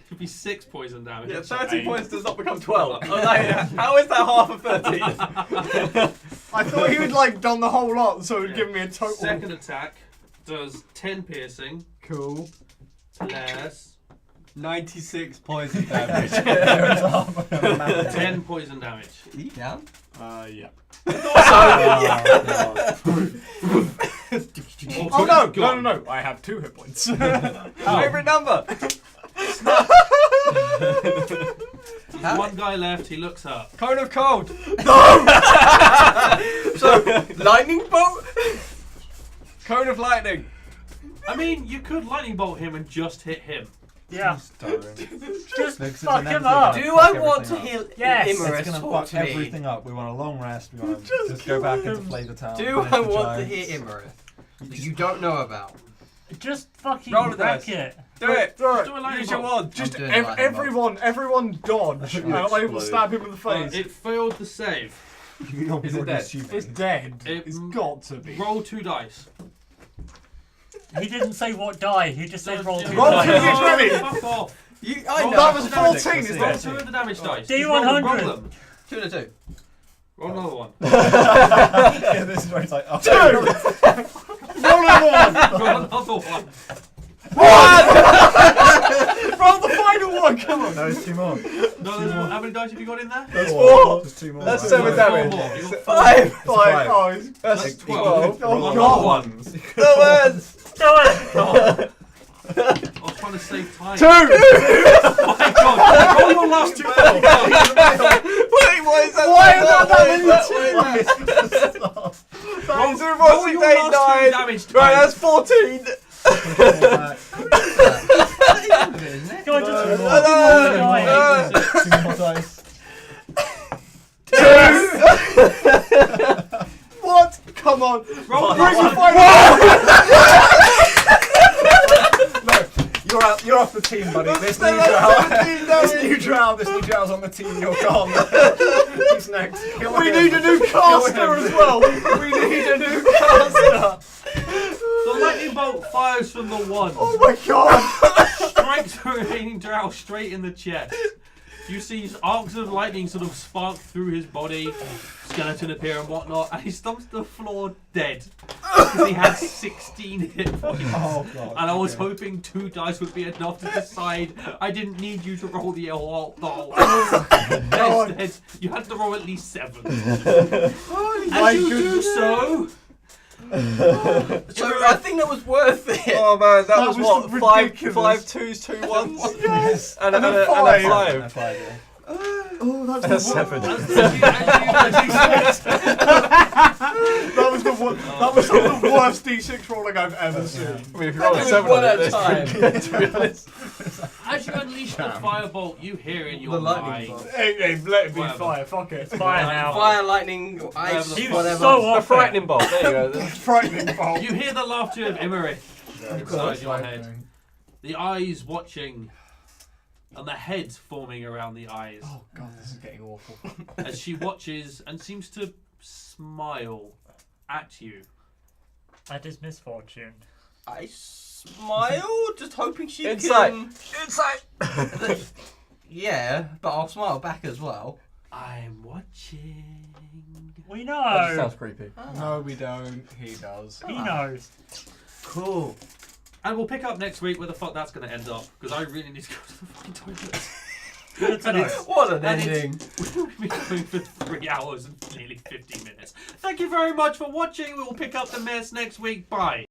Should be 6 poison damage. Yeah, not 30 8. points does not become 12. I was like, how is that half of 13? I thought he would like done the whole lot, so it would Yeah. give me a total. Second attack does 10 piercing, Cool. plus 96 poison damage. 10 poison damage. Are you down? Yeah. Oh No. I have 2 hit points. Favorite number. One guy left, he looks up. Cone of cold. So, lightning bolt? Cone of lightning. I mean, you could lightning bolt him and just hit him. Yeah. Just Because fuck it's him inevitably up. gonna Do fuck I want to everything up. heal Yes. Imra? It's going to Talk fuck to me. everything up. We want a long rest. We want to just go back into Flavor Town. Do finish I the want to giants. hear Imra? That you don't know about. Just fucking Roll the wreck dice. it. Do it. Do a lightning Use your bolt. wand. Just doing lightning bolt. everyone dodge. And I'm able to stab him in the face. It failed the save. Is it dead? It's dead. It- It's got to be. Roll 2 dice. He didn't say what die. He just said roll 2 Roll dice. 2 d20. Fuck off. I Roll know. That was damage. 14, isn't Roll it? 2 of the damage dice. D100. Roll them. 2 and a 2. Roll another one. Yeah, this is where it's like, oh, Roll another one. Roll another one. Roll the final one. Come on. no, it's 2 more. No, there's more. How many dice have you got in there? That's 4. There's 2 more. That's Right. 7 Four damage. more. You got 5. 5. five. Oh, he's That's 12. 12. Oh, Roll God. ones. No words. Do it. I was trying to save time. 2. Oh my god! Roll your last 2 Wait, why is that? Why is that Roll, Two more, roll 6, your 8, last 2 9. damage Right, dice. that's 14. Isn't it? Go on, just No, fucking no, roll the no, die. 2 more dice. What? Come on. Roll Bring the one. final You're out. You're off the team, buddy. This new Drow. This new Drow's on the team. You're gone. He's next. Kill We him. need a new caster as well. We need a new caster. The lightning bolt fires from the 1. Oh my god. Strikes the remaining Drow straight in the chest. You see arcs of lightning sort of spark through his body, skeleton appear and whatnot, and he stumps to the floor dead. Because he had 16 hit points. Oh god. And I was hoping 2 dice would be enough to decide I didn't need you to roll the whole. Instead, you had to roll at least 7. As you do so, So I think that was worth it. Oh man, that was was what? 5 ridiculous. 2s, 2 1s? Yes. And a And a 5. That's 5, yeah. Oh, that's And a the 7. as That was the worst D6 rolling I've ever seen. I mean, if you roll a That 7 was one on at it, a that's pretty good, to be honest. as you unleash the firebolt, you hear in your The lightning mind. bolt. Hey, let it be Whatever. fire. Fuck it. Fire now. Fire, lightning, ice, He was whatever. so A off frightening bolt, there you go. Frightening bolt. You hear the laughter of Immerich inside That's your my head. thing. The eyes watching, and the heads forming around the eyes. Oh god, this is getting awful. As she watches and seems to smile at you. That is misfortune. I smile, just hoping she Insight. can. Insight! Yeah, but I'll smile back as well. I'm watching. We That just know. sounds creepy. No, we don't. He does. He knows. Cool. And we'll pick up next week where the fuck that's going to end up. Because I really need to go to the fucking toilet. Good to know. What an And ending. We've been going for 3 hours and nearly 50 minutes. Thank you very much for watching. We will pick up the mess next week. Bye.